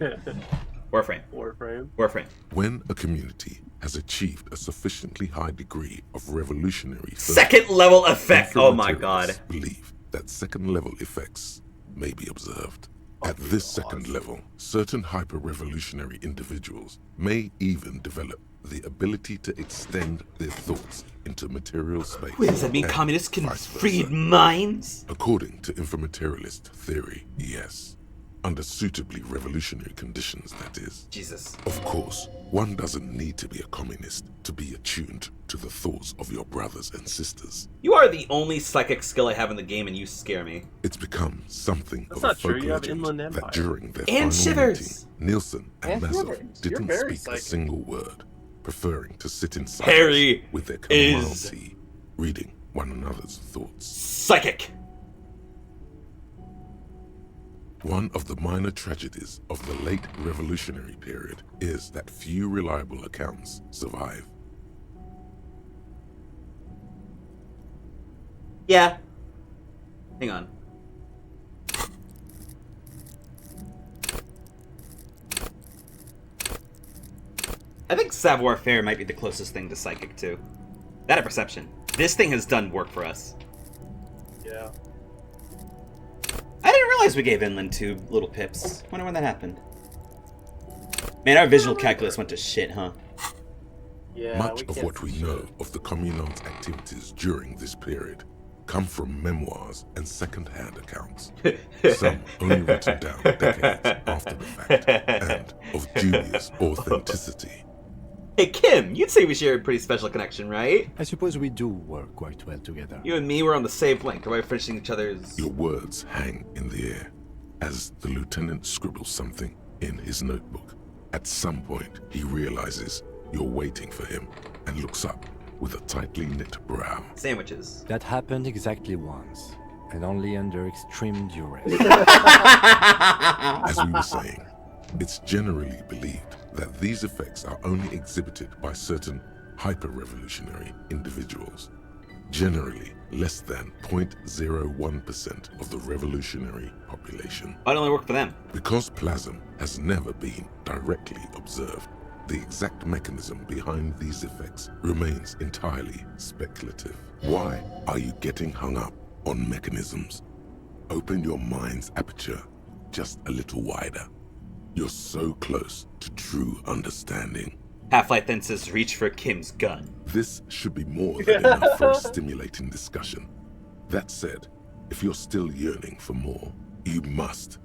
Warframe. Warframe. Warframe. When a community has achieved a sufficiently high degree of revolutionary second level effect. Oh my god. Believe that second level effects may be observed. At this second level, certain hyper-revolutionary individuals may even develop the ability to extend their thoughts into material space. Wait, does that mean communists can read minds? According to inframaterialist theory, yes. Under suitably revolutionary conditions, that is. Jesus. Of course, one doesn't need to be a communist to be attuned to the thoughts of your brothers and sisters. You are the only psychic skill I have in the game, and you scare me. It's become something That's of a not true. folk You have legend Inland Empire. that during their And final Shivers. meeting, Nielsen and And Mazov Shivers. didn't You're very speak psychic. a single word, preferring to sit in silence Harry with their is chamomile tea, reading one another's thoughts. Psychic. One of the minor tragedies of the late revolutionary period is that few reliable accounts survive. Yeah. Hang on. I think savoir-faire might be the closest thing to psychic, too. That and perception. This thing has done work for us. Yeah. I didn't realize we gave Inland 2 little pips. Wonder when that happened. Man, our visual calculus went to shit, huh? Yeah, Much of what we know of the communard's activities during this period come from memoirs and second-hand accounts. Some only written down decades after the fact, and of dubious authenticity. Hey, Kim, you'd say we share a pretty special connection, right? I suppose we do work quite well together. You and me were on the same blink. We're finishing each other's... Your words hang in the air as the lieutenant scribbles something in his notebook. At some point, he realizes you're waiting for him and looks up with a tightly knit brow. Sandwiches. That happened exactly once, and only under extreme duress. As we were saying, it's generally believed that these effects are only exhibited by certain hyper-revolutionary individuals. Generally, less than 0.01% of the revolutionary population. Why don't they work for them? Because plasm has never been directly observed, the exact mechanism behind these effects remains entirely speculative. Why are you getting hung up on mechanisms? Open your mind's aperture just a little wider. You're so close to true understanding. Half-Life then says reach for Kim's gun. This should be more than enough for a stimulating discussion. That said, if you're still yearning for more, You must.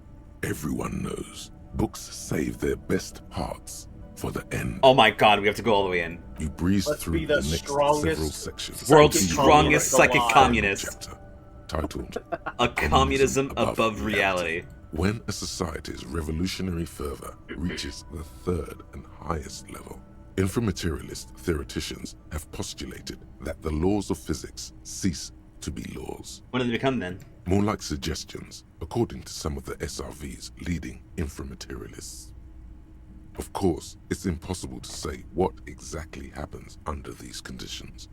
Everyone knows. Books save their best parts for the end. Oh my god, we have to go all the way in. You breeze Let's through be the the next strongest several sections. World's until you strongest arrive psychic at the communist. final chapter, titled A communism above reality. When a society's revolutionary fervor reaches the third and highest level, inframaterialist theoreticians have postulated that the laws of physics cease to be laws. What do they become then? More like suggestions, according to some of the SRV's leading inframaterialists. Of course, it's impossible to say what exactly happens under these conditions.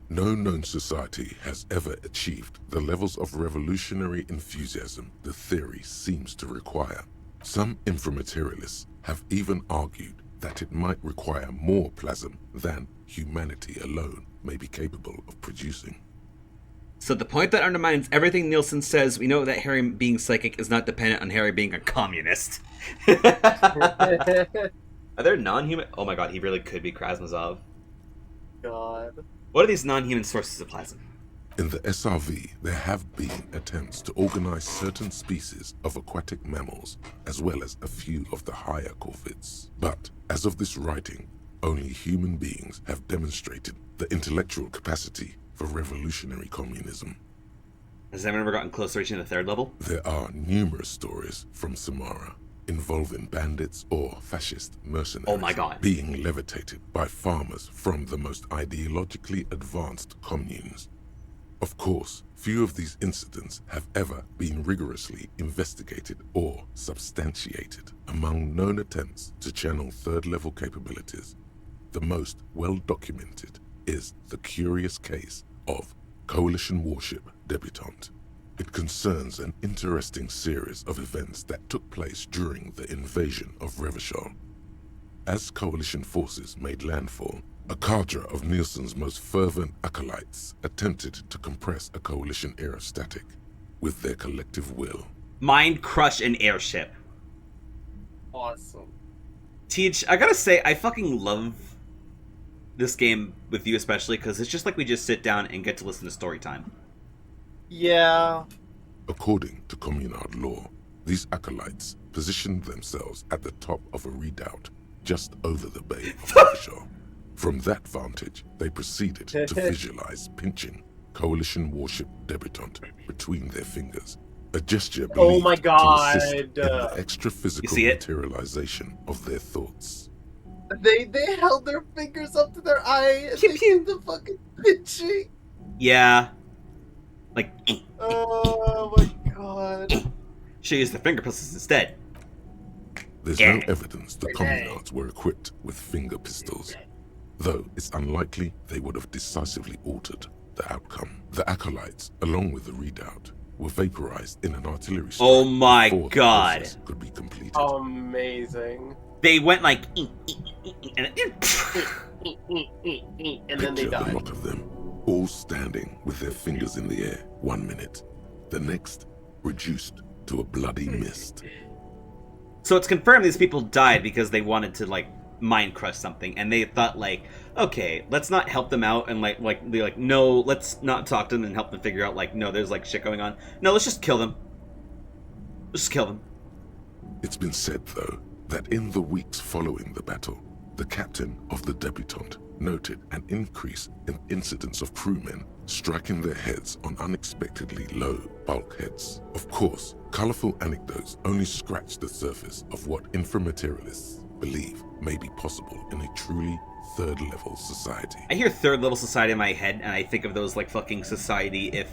No known society has ever achieved the levels of revolutionary enthusiasm the theory seems to require. Some inframaterialists have even argued that it might require more plasm than humanity alone may be capable of producing. So the point that undermines everything Nielsen says, we know that Harry being psychic is not dependent on Harry being a communist. Are there non-human... Oh my god, he really could be Krasnozov. God. What are these non-human sources of plasm? In the SRV, there have been attempts to organize certain species of aquatic mammals, as well as a few of the higher corvids. But, as of this writing, only human beings have demonstrated the intellectual capacity for revolutionary communism. Has anyone ever gotten close to reaching the 3rd level? There are numerous stories from Samara involving bandits or fascist mercenaries being levitated by farmers from the most ideologically advanced communes. Of course, few of these incidents have ever been rigorously investigated or substantiated. Among known attempts to channel 3rd-level capabilities, the most well-documented is the curious case of Coalition warship Debutante. It concerns an interesting series of events that took place during the invasion of Revachol. As Coalition forces made landfall, a cadre of Nielsen's most fervent acolytes attempted to compress a Coalition aerostatic with their collective will. Mind crush an airship. Awesome. Teach, I gotta say, I fucking love this game with you especially, because it's just like we just sit down and get to listen to story time. Yeah. According to communard law, these acolytes positioned themselves at the top of a redoubt just over the bay of Revachol. From that vantage, they proceeded to visualize pinching Coalition warship Debutante between their fingers, a gesture believed to assist in the extra-physical materialization of their thoughts. They held their fingers up to their eye and they did the fucking pinching. Yeah. Like, oh my god. She used the finger pistols instead. There's no evidence the communards were equipped with finger pistols, though it's unlikely they would have decisively altered the outcome. The acolytes, along with the redoubt, were vaporized in an artillery strike. Oh my before god. the process could be completed. Amazing. They went like and then they Picture died. a lot of them, all standing with their fingers in the air 1 minute, the next reduced to a bloody mist. So it's confirmed these people died because they wanted to like mind crush something, and they thought like, okay, let's not help them out, and they're like, no, let's not talk to them and help them figure out like, no, there's like shit going on. No, let's just kill them. Let's just kill them. It's been said, though, that in the weeks following the battle, the captain of the Debutante noted an increase in incidents of crewmen striking their heads on unexpectedly low bulkheads. Of course, colorful anecdotes only scratch the surface of what inframaterialists believe may be possible in a truly 3rd-level society. I hear 3rd-level society in my head, and I think of those like fucking society if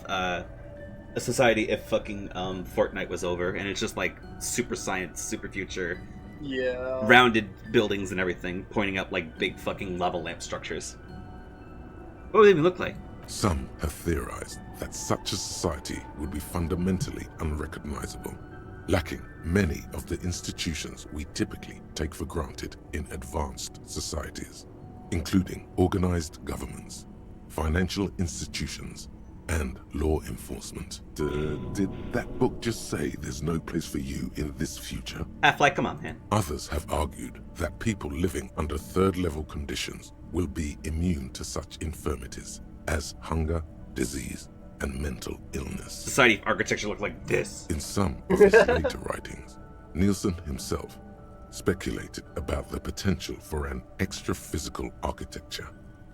fucking Fortnite was over, and it's just like super science, super future. Yeah. Rounded buildings and everything, pointing up like big fucking lava lamp structures. What would they even look like? Some have theorized that such a society would be fundamentally unrecognizable, lacking many of the institutions we typically take for granted in advanced societies, including organized governments, financial institutions, and law enforcement. Did that book just say there's no place for you in this future? Half-Life, come on, man. Others have argued that people living under 3rd-level conditions will be immune to such infirmities as hunger, disease, and mental illness. Society architecture looked like this. In some of his later writings, Nielsen himself speculated about the potential for an extra-physical architecture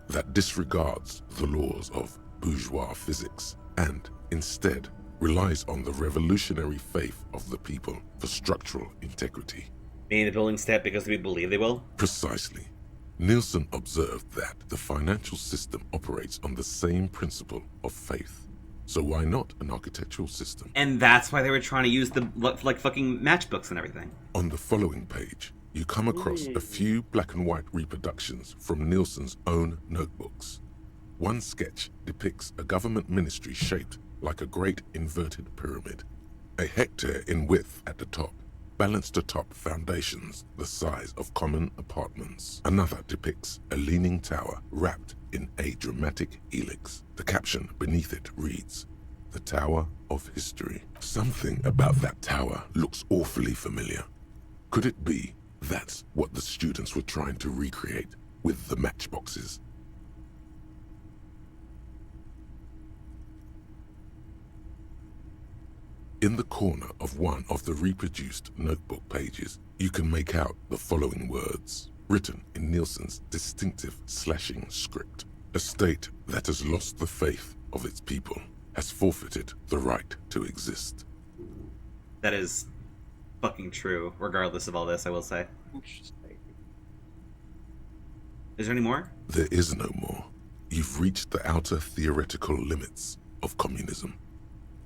that disregards the laws of bourgeois physics and instead relies on the revolutionary faith of the people for structural integrity. Meaning the buildings step because we believe they will? Precisely. Nielsen observed that the financial system operates on the same principle of faith. So why not an architectural system? And that's why they were trying to use the like fucking matchbooks and everything. On the following page, you come across a few black and white reproductions from Nielsen's own notebooks. One sketch depicts a government ministry shaped like a great inverted pyramid, a hectare in width at the top, balanced atop foundations the size of common apartments. Another depicts a leaning tower wrapped in a dramatic helix. The caption beneath it reads, "The Tower of History." Something about that tower looks awfully familiar. Could it be that's what the students were trying to recreate with the matchboxes? In the corner of one of the reproduced notebook pages, you can make out the following words, written in Nielsen's distinctive slashing script. A state that has lost the faith of its people has forfeited the right to exist. That is fucking true, regardless of all this, I will say. Interesting. Is there any more? There is no more. You've reached the outer theoretical limits of communism,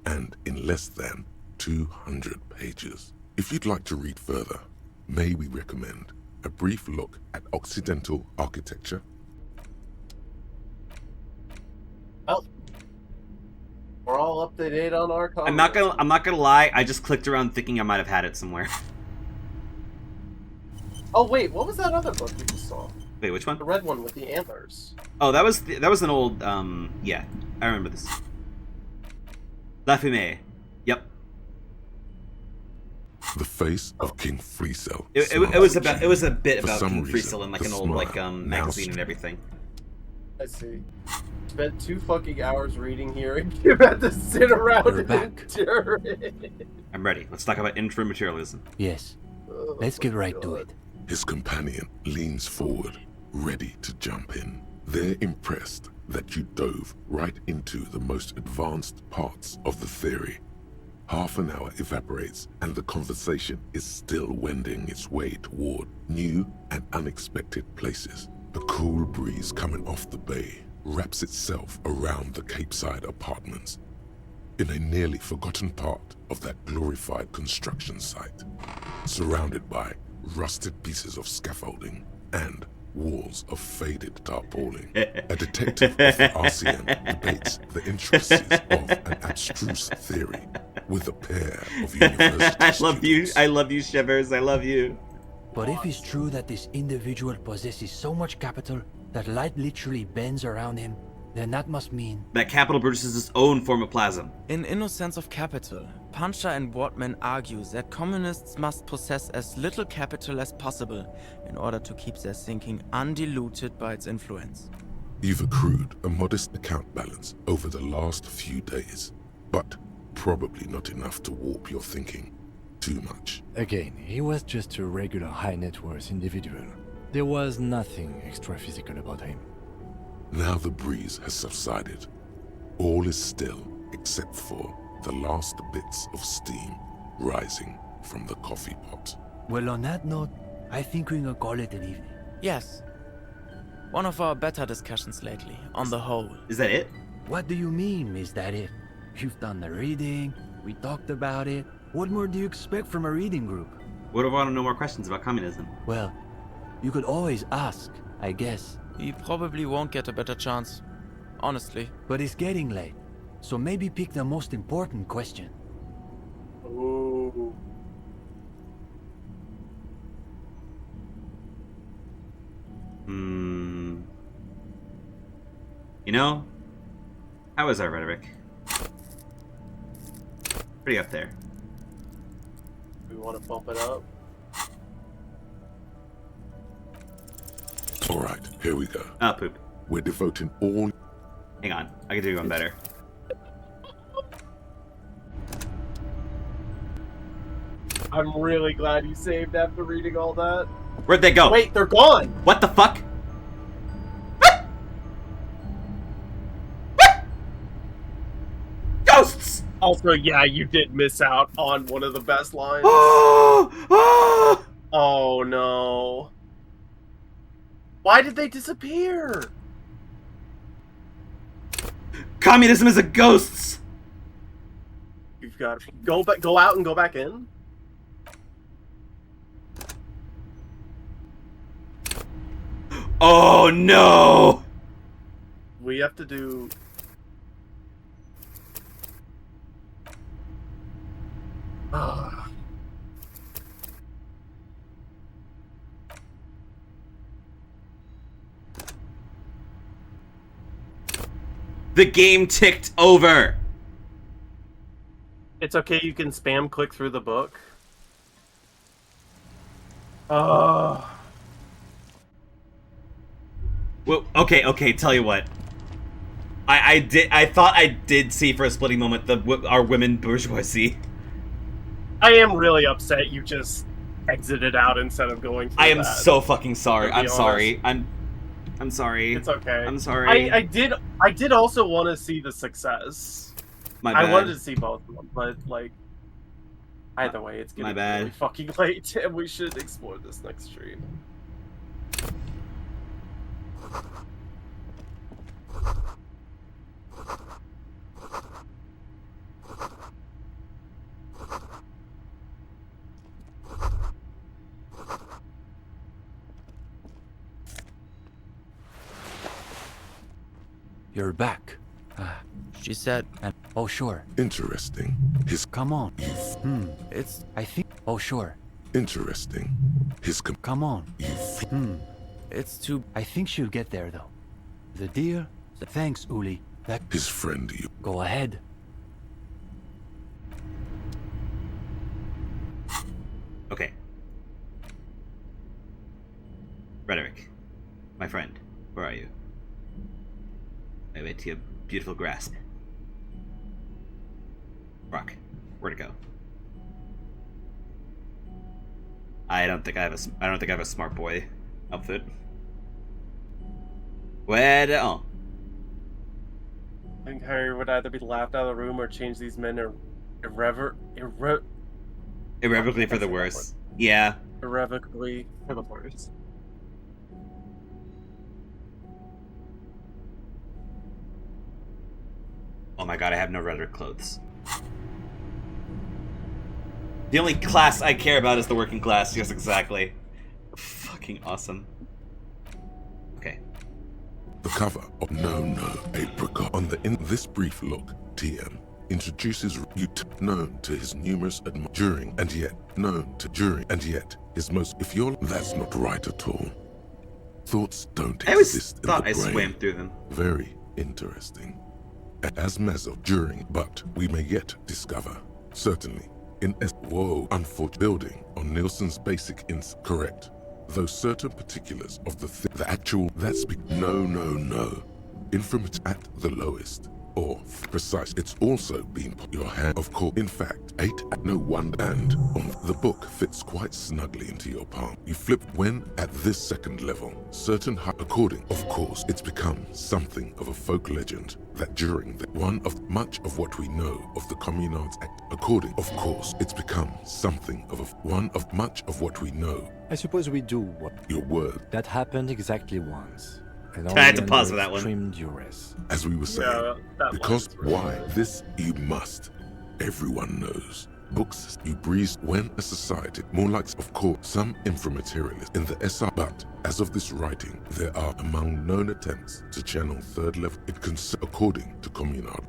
and in less than 200 pages. If you'd like to read further, may we recommend a brief look at Occidental architecture? Oh, we're all up to date on our comments. I'm not gonna lie. I just clicked around thinking I might have had it somewhere. Oh wait, what was that other book we just saw? Wait, which one? The red one with the antlers. Oh, that was an old. Yeah, I remember this. La Fumée. Yep. The face of King Freesell. It was a bit about King Freesell in like an old magazine and everything. I see. Spent 2 fucking hours reading here and you had to sit around and endure it. I'm ready. Let's talk about inframaterialism. Yes. Let's get right to it. His companion leans forward, ready to jump in. They're impressed that you dove right into the most advanced parts of the theory. Half an hour evaporates and the conversation is still wending its way toward new and unexpected places. The cool breeze coming off the bay wraps itself around the Capeside apartments in a nearly forgotten part of that glorified construction site, surrounded by rusted pieces of scaffolding and walls of faded tarpaulin. A detective of the RCM debates the intricacies of an abstruse theory with a pair of university I love you, Shivers. I love you. But if it's true that this individual possesses so much capital that light literally bends around him, then that must mean that capital produces its own form of plasm. In Innocence of Capital, Puncher and Wortman argue that communists must possess as little capital as possible in order to keep their thinking undiluted by its influence. You've accrued a modest account balance over the last few days, but probably not enough to warp your thinking too much. Again, he was just a regular high net worth individual. There was nothing extra physical about him. Now the breeze has subsided. All is still except for the last bits of steam rising from the coffee pot. Well, on that note, I think we can call it an evening. Yes. One of our better discussions lately, on the whole. Is that it? What do you mean, is that it? You've done the reading, we talked about it. What more do you expect from a reading group? What if I want to know more questions about communism? Well, you could always ask, I guess. We probably won't get a better chance. Honestly. But it's getting late, so maybe pick the most important question. Ooh. You know, how is our rhetoric? Pretty up there. We want to bump it up? Alright, here we go. Ah, poop. We're devoting all... Hang on, I can do one better. I'm really glad you saved after reading all that. Where'd they go? Wait, they're gone! What the fuck? Ghosts! Also, yeah, you did miss out on one of the best lines. Oh no. Why did they disappear? Communism is a ghosts! You've got to go out and go back in? Oh no! We have to do... The game ticked over! It's okay, you can spam click through the book. Well, okay, tell you what. I thought I did see for a splitting moment our women bourgeoisie. I am really upset you just exited out instead of going through I am that, so fucking sorry. I'm honest. sorry. I'm sorry. It's okay. I'm sorry. I did also want to see the success. My bad. I wanted to see both of them, but like either way, it's getting really fucking late, and we should explore this next stream. You're back. She said, oh sure. Interesting. Come on. It's, I think, oh sure. Interesting. Come on. It's too, I think she'll get there though. The deer, thanks Uli. His friend you. Go ahead. Okay. Rhetoric. My friend, where are you? I wait to your beautiful grasp. Rock, where to go? I don't think I have a smart boy outfit. Where to? Oh. I think Harry would either be laughed out of the room or change these men Irrevocably for the worse. Yeah. Irrevocably for the worse. Oh my god, I have no rhetoric clothes. The only class I care about is the working class. Yes, exactly. Fucking awesome. Okay. The cover of No Apricot on in this brief look, TM introduces you known to his numerous during and yet his most. If you're that's not right at all. Thoughts don't exist in the brain. I swam through them. Very interesting. As meso during, but we may yet discover. Certainly, in unfortunate building on Nielsen's basic correct. Though certain particulars of the actual no. Infamous at the lowest. Or precise, it's also been put your hand of course. In fact, 8 at no one and on the book fits quite snugly into your palm. You flip when at this second level, certain according, of course, it's become something of a folk legend that during the one of much of what we know of the Communards Act, according, of course, it's become something of one of much of what we know. I suppose we do what your word. That happened exactly once. I had to pause for that one. Extreme duress. As we were saying, because why this you must. Everyone knows. Books you breeze when a society, more like of course some inframaterialist in the SR, but as of this writing, there are among known attempts to channel 3rd level according to Communard.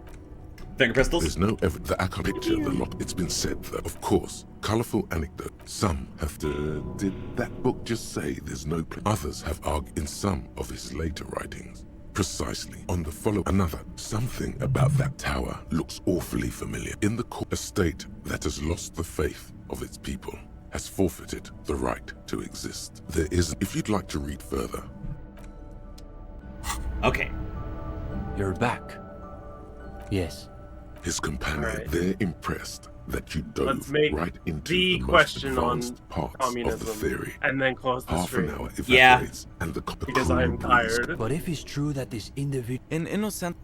Finger pistols? There's no evidence that I can picture the lot. It's been said that, of course, colourful anecdote. Some have to. Did that book just say there's no place? Others have argued in some of his later writings. Precisely on the follow another. Something about that tower looks awfully familiar. In the a state that has lost the faith of its people, has forfeited the right to exist. There is, if you'd like to read further. Okay. You're back. Yes. His companion, they're impressed. that you dove Let's make right into the most question on advanced parts of the communism theory. and then close the Half an stream. hour evaporates and the Because I'm tired. But if it's true that this individual... In innocent...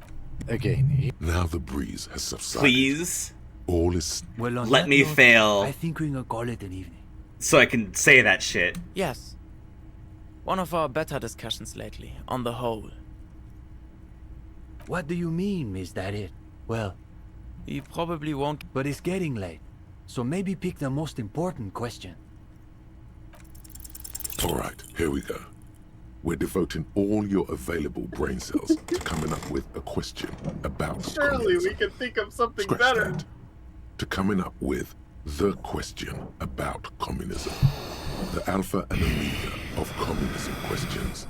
Again, now the breeze has subsided. Please, all is... Well, on let that me note, fail. I think we can call it an evening. So I can say that shit. Yes. One of our better discussions lately, on the whole. What do you mean, is that it? Well... He probably won't... But it's getting late. So maybe pick the most important question. Alright, here we go. We're devoting all your available brain cells to coming up with a question about Surely communism. we can think of something Scratch better. that. To coming up with the question about communism. The alpha and omega of communism questions.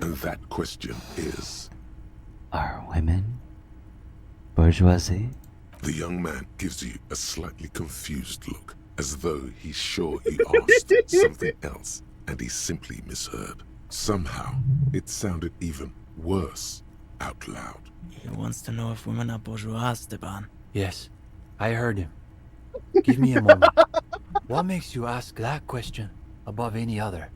And that question is... Are women bourgeoisie? The young man gives you a slightly confused look, as though he's sure you asked something else and he simply misheard. Somehow, it sounded even worse out loud. He wants to know if women are bourgeois, Esteban. Yes, I heard him. Give me a moment. What makes you ask that question above any other?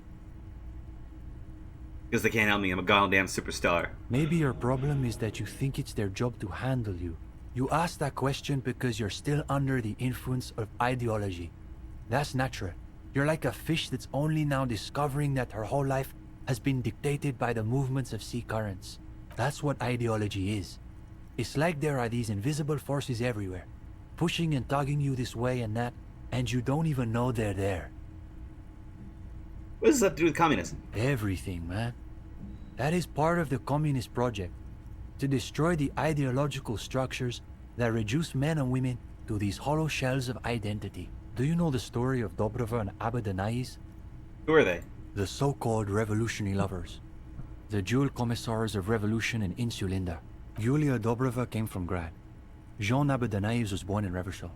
Because they can't help me, I'm a goddamn superstar. Maybe your problem is that you think it's their job to handle you. You ask that question because you're still under the influence of ideology. That's natural. You're like a fish that's only now discovering that her whole life has been dictated by the movements of sea currents. That's what ideology is. It's like there are these invisible forces everywhere, pushing and tugging you this way and that, and you don't even know they're there. What does that do with communism? Everything, man. That is part of the communist project. To destroy the ideological structures that reduce men and women to these hollow shells of identity. Do you know the story of Dobrova and Abadanais? Who are they? The so-called revolutionary lovers. The dual commissars of revolution in Insulinda. Yulia Dobrova came from Grad. Jean Abadanais was born in Reversal.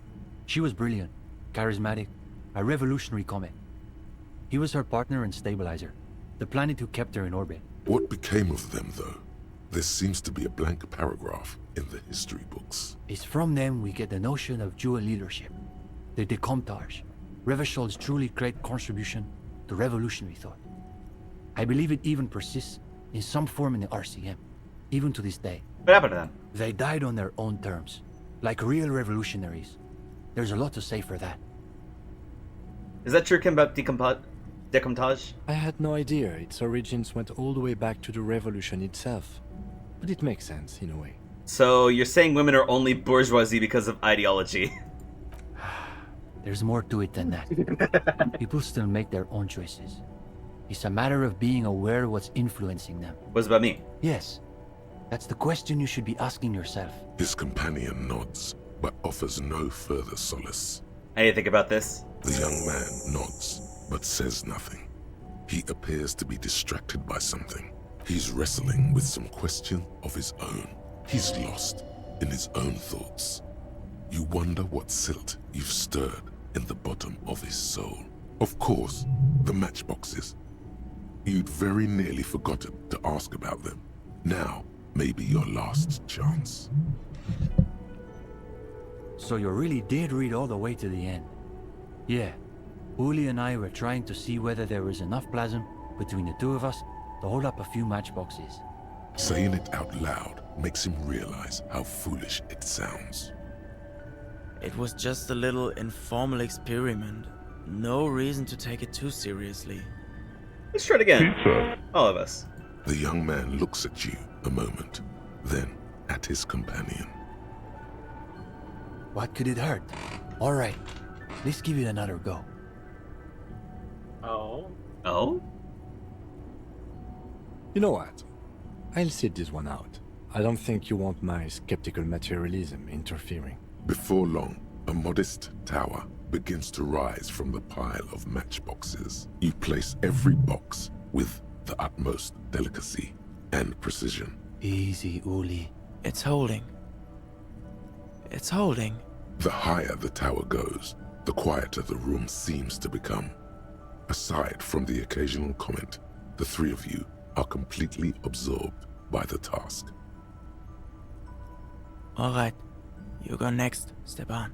She was brilliant, charismatic, a revolutionary comet. He was her partner and stabilizer, the planet who kept her in orbit. What became of them, though? There seems to be a blank paragraph in the history books. It's from them we get the notion of dual leadership, the Decomptage, Reversol's truly great contribution to revolutionary thought. I believe it even persists in some form in the RCM, even to this day. What happened to them? They died on their own terms, like real revolutionaries. There's a lot to say for that. Is that true, Kim, about Decomptage? I had no idea its origins went all the way back to the revolution itself. But it makes sense, in a way. So you're saying women are only bourgeoisie because of ideology? There's more to it than that. People still make their own choices. It's a matter of being aware of what's influencing them. What's about me? Yes. That's the question you should be asking yourself. His companion nods, but offers no further solace. I need to think about this. The young man nods, but says nothing. He appears to be distracted by something. He's wrestling with some question of his own. He's lost in his own thoughts. You wonder what silt you've stirred in the bottom of his soul. Of course, the matchboxes. You'd very nearly forgotten to ask about them. Now may be your last chance. So you really did read all the way to the end. Yeah, Uli and I were trying to see whether there was enough plasm between the two of us to hold up a few matchboxes. Saying it out loud makes him realize how foolish it sounds. It was just a little informal experiment. No reason to take it too seriously. Let's try it again. All of us. The young man looks at you a moment, then at his companion. What could it hurt? All right, let's give it another go. Oh? Oh? You know what? I'll sit this one out. I don't think you want my skeptical materialism interfering. Before long, a modest tower begins to rise from the pile of matchboxes. You place every box with the utmost delicacy and precision. Easy, Uli. It's holding. It's holding. The higher the tower goes, the quieter the room seems to become. Aside from the occasional comment, the three of you are completely absorbed by the task. All right, you go next, Stepan.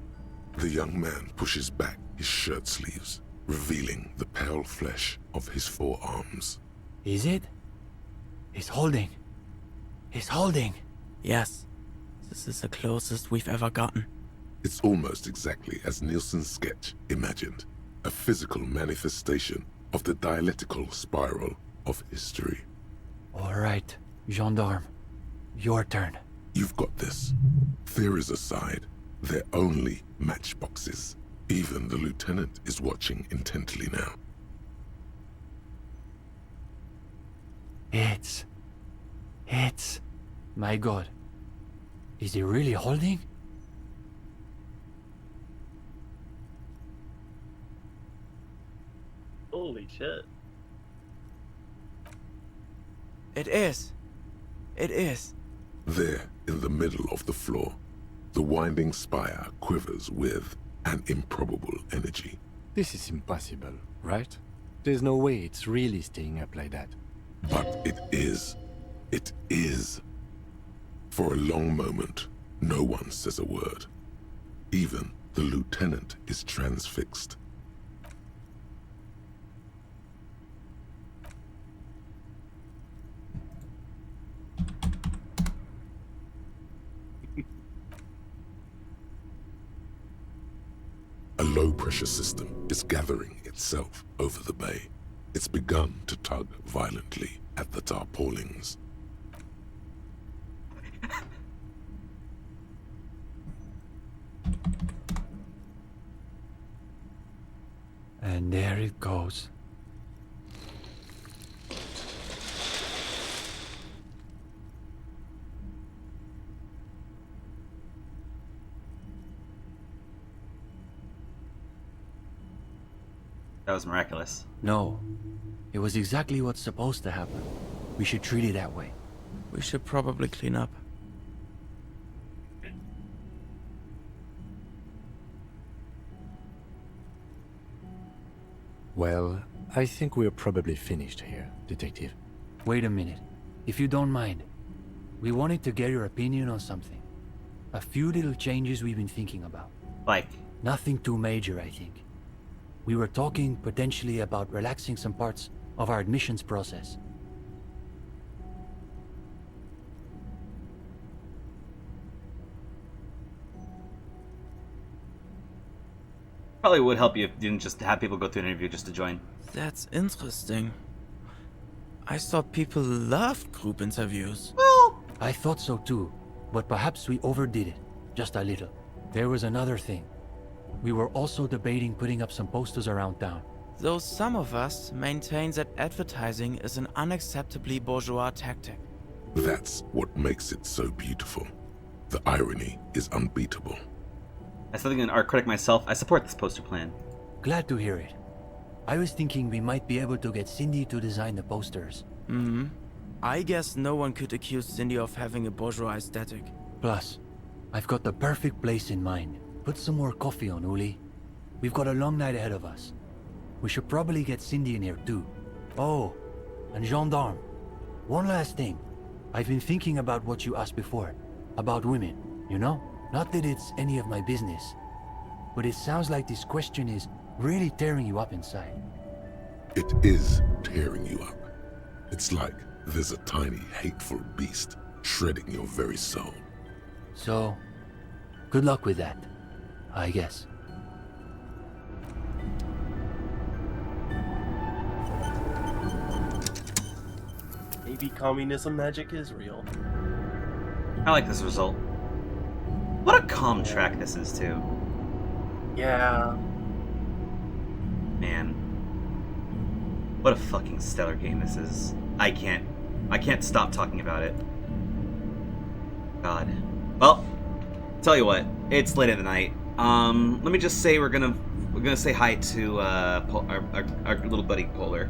The young man pushes back his shirt sleeves, revealing the pale flesh of his forearms. Is it? He's holding. He's holding. Yes. This is the closest we've ever gotten. It's almost exactly as Nielsen's sketch imagined. A physical manifestation of the dialectical spiral of history. All right, gendarme. Your turn. You've got this. Theories aside, they're only matchboxes. Even the lieutenant is watching intently now. It's... My God. Is he really holding? Holy shit. It is. It is. There, in the middle of the floor, the winding spire quivers with an improbable energy. This is impossible, right? There's no way it's really staying up like that. But it is. It is. For a long moment, no one says a word. Even the lieutenant is transfixed. A low-pressure system is gathering itself over the bay. It's begun to tug violently at the tarpaulins. And there it goes. That was miraculous. No. It was exactly what's supposed to happen. We should treat it that way. We should probably clean up. Well, I think we're probably finished here, Detective. Wait a minute. If you don't mind, we wanted to get your opinion on something. A few little changes we've been thinking about. Like? Nothing too major, I think. We were talking potentially about relaxing some parts of our admissions process. Probably would help you if you didn't just have people go through an interview just to join. That's interesting. I thought people loved group interviews. Well, I thought so too, but perhaps we overdid it, just a little. There was another thing. We were also debating putting up some posters around town. Though some of us maintain that advertising is an unacceptably bourgeois tactic. That's what makes it so beautiful. The irony is unbeatable. As something an art critic myself, I support this poster plan. Glad to hear it. I was thinking we might be able to get Cindy to design the posters. I guess no one could accuse Cindy of having a bourgeois aesthetic. Plus, I've got the perfect place in mind. Put some more coffee on, Uli. We've got a long night ahead of us. We should probably get Cindy in here too. Oh, and gendarme. One last thing. I've been thinking about what you asked before. About women, you know? Not that it's any of my business. But it sounds like this question is really tearing you up inside. It is tearing you up. It's like there's a tiny, hateful beast shredding your very soul. So, good luck with that, I guess. Maybe communism magic is real. I like this result. What a calm track this is, too. Yeah. Man. What a fucking stellar game this is. I can't stop talking about it. God. Well, tell you what, it's late at the night. Let me just say we're gonna say hi to our little buddy Polar.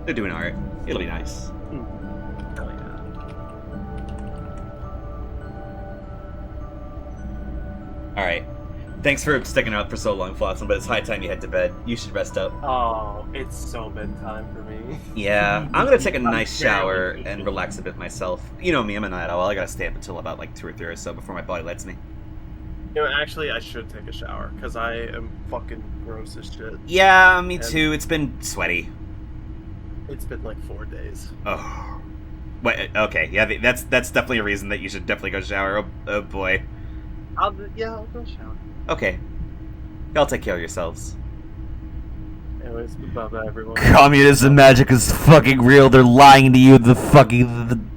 They're doing art. It'll be nice. Hell yeah. Alright. Thanks for sticking out for so long, Flotsam, but it's high time you head to bed. You should rest up. Oh, it's so bedtime for me. Yeah, I'm gonna take a nice shower and relax a bit myself. You know me, I'm a night owl. I gotta stay up until about like 2 or 3 or so before my body lets me. You know, actually, I should take a shower because I am fucking gross as shit. Yeah, me too. It's been sweaty. It's been like 4 days. Oh. Wait, okay, yeah, that's definitely a reason that you should definitely go shower. Oh boy. I'll go shower. Okay. Y'all take care of yourselves. Anyways, bye-bye, everyone. Communism magic is fucking real. They're lying to you. The fucking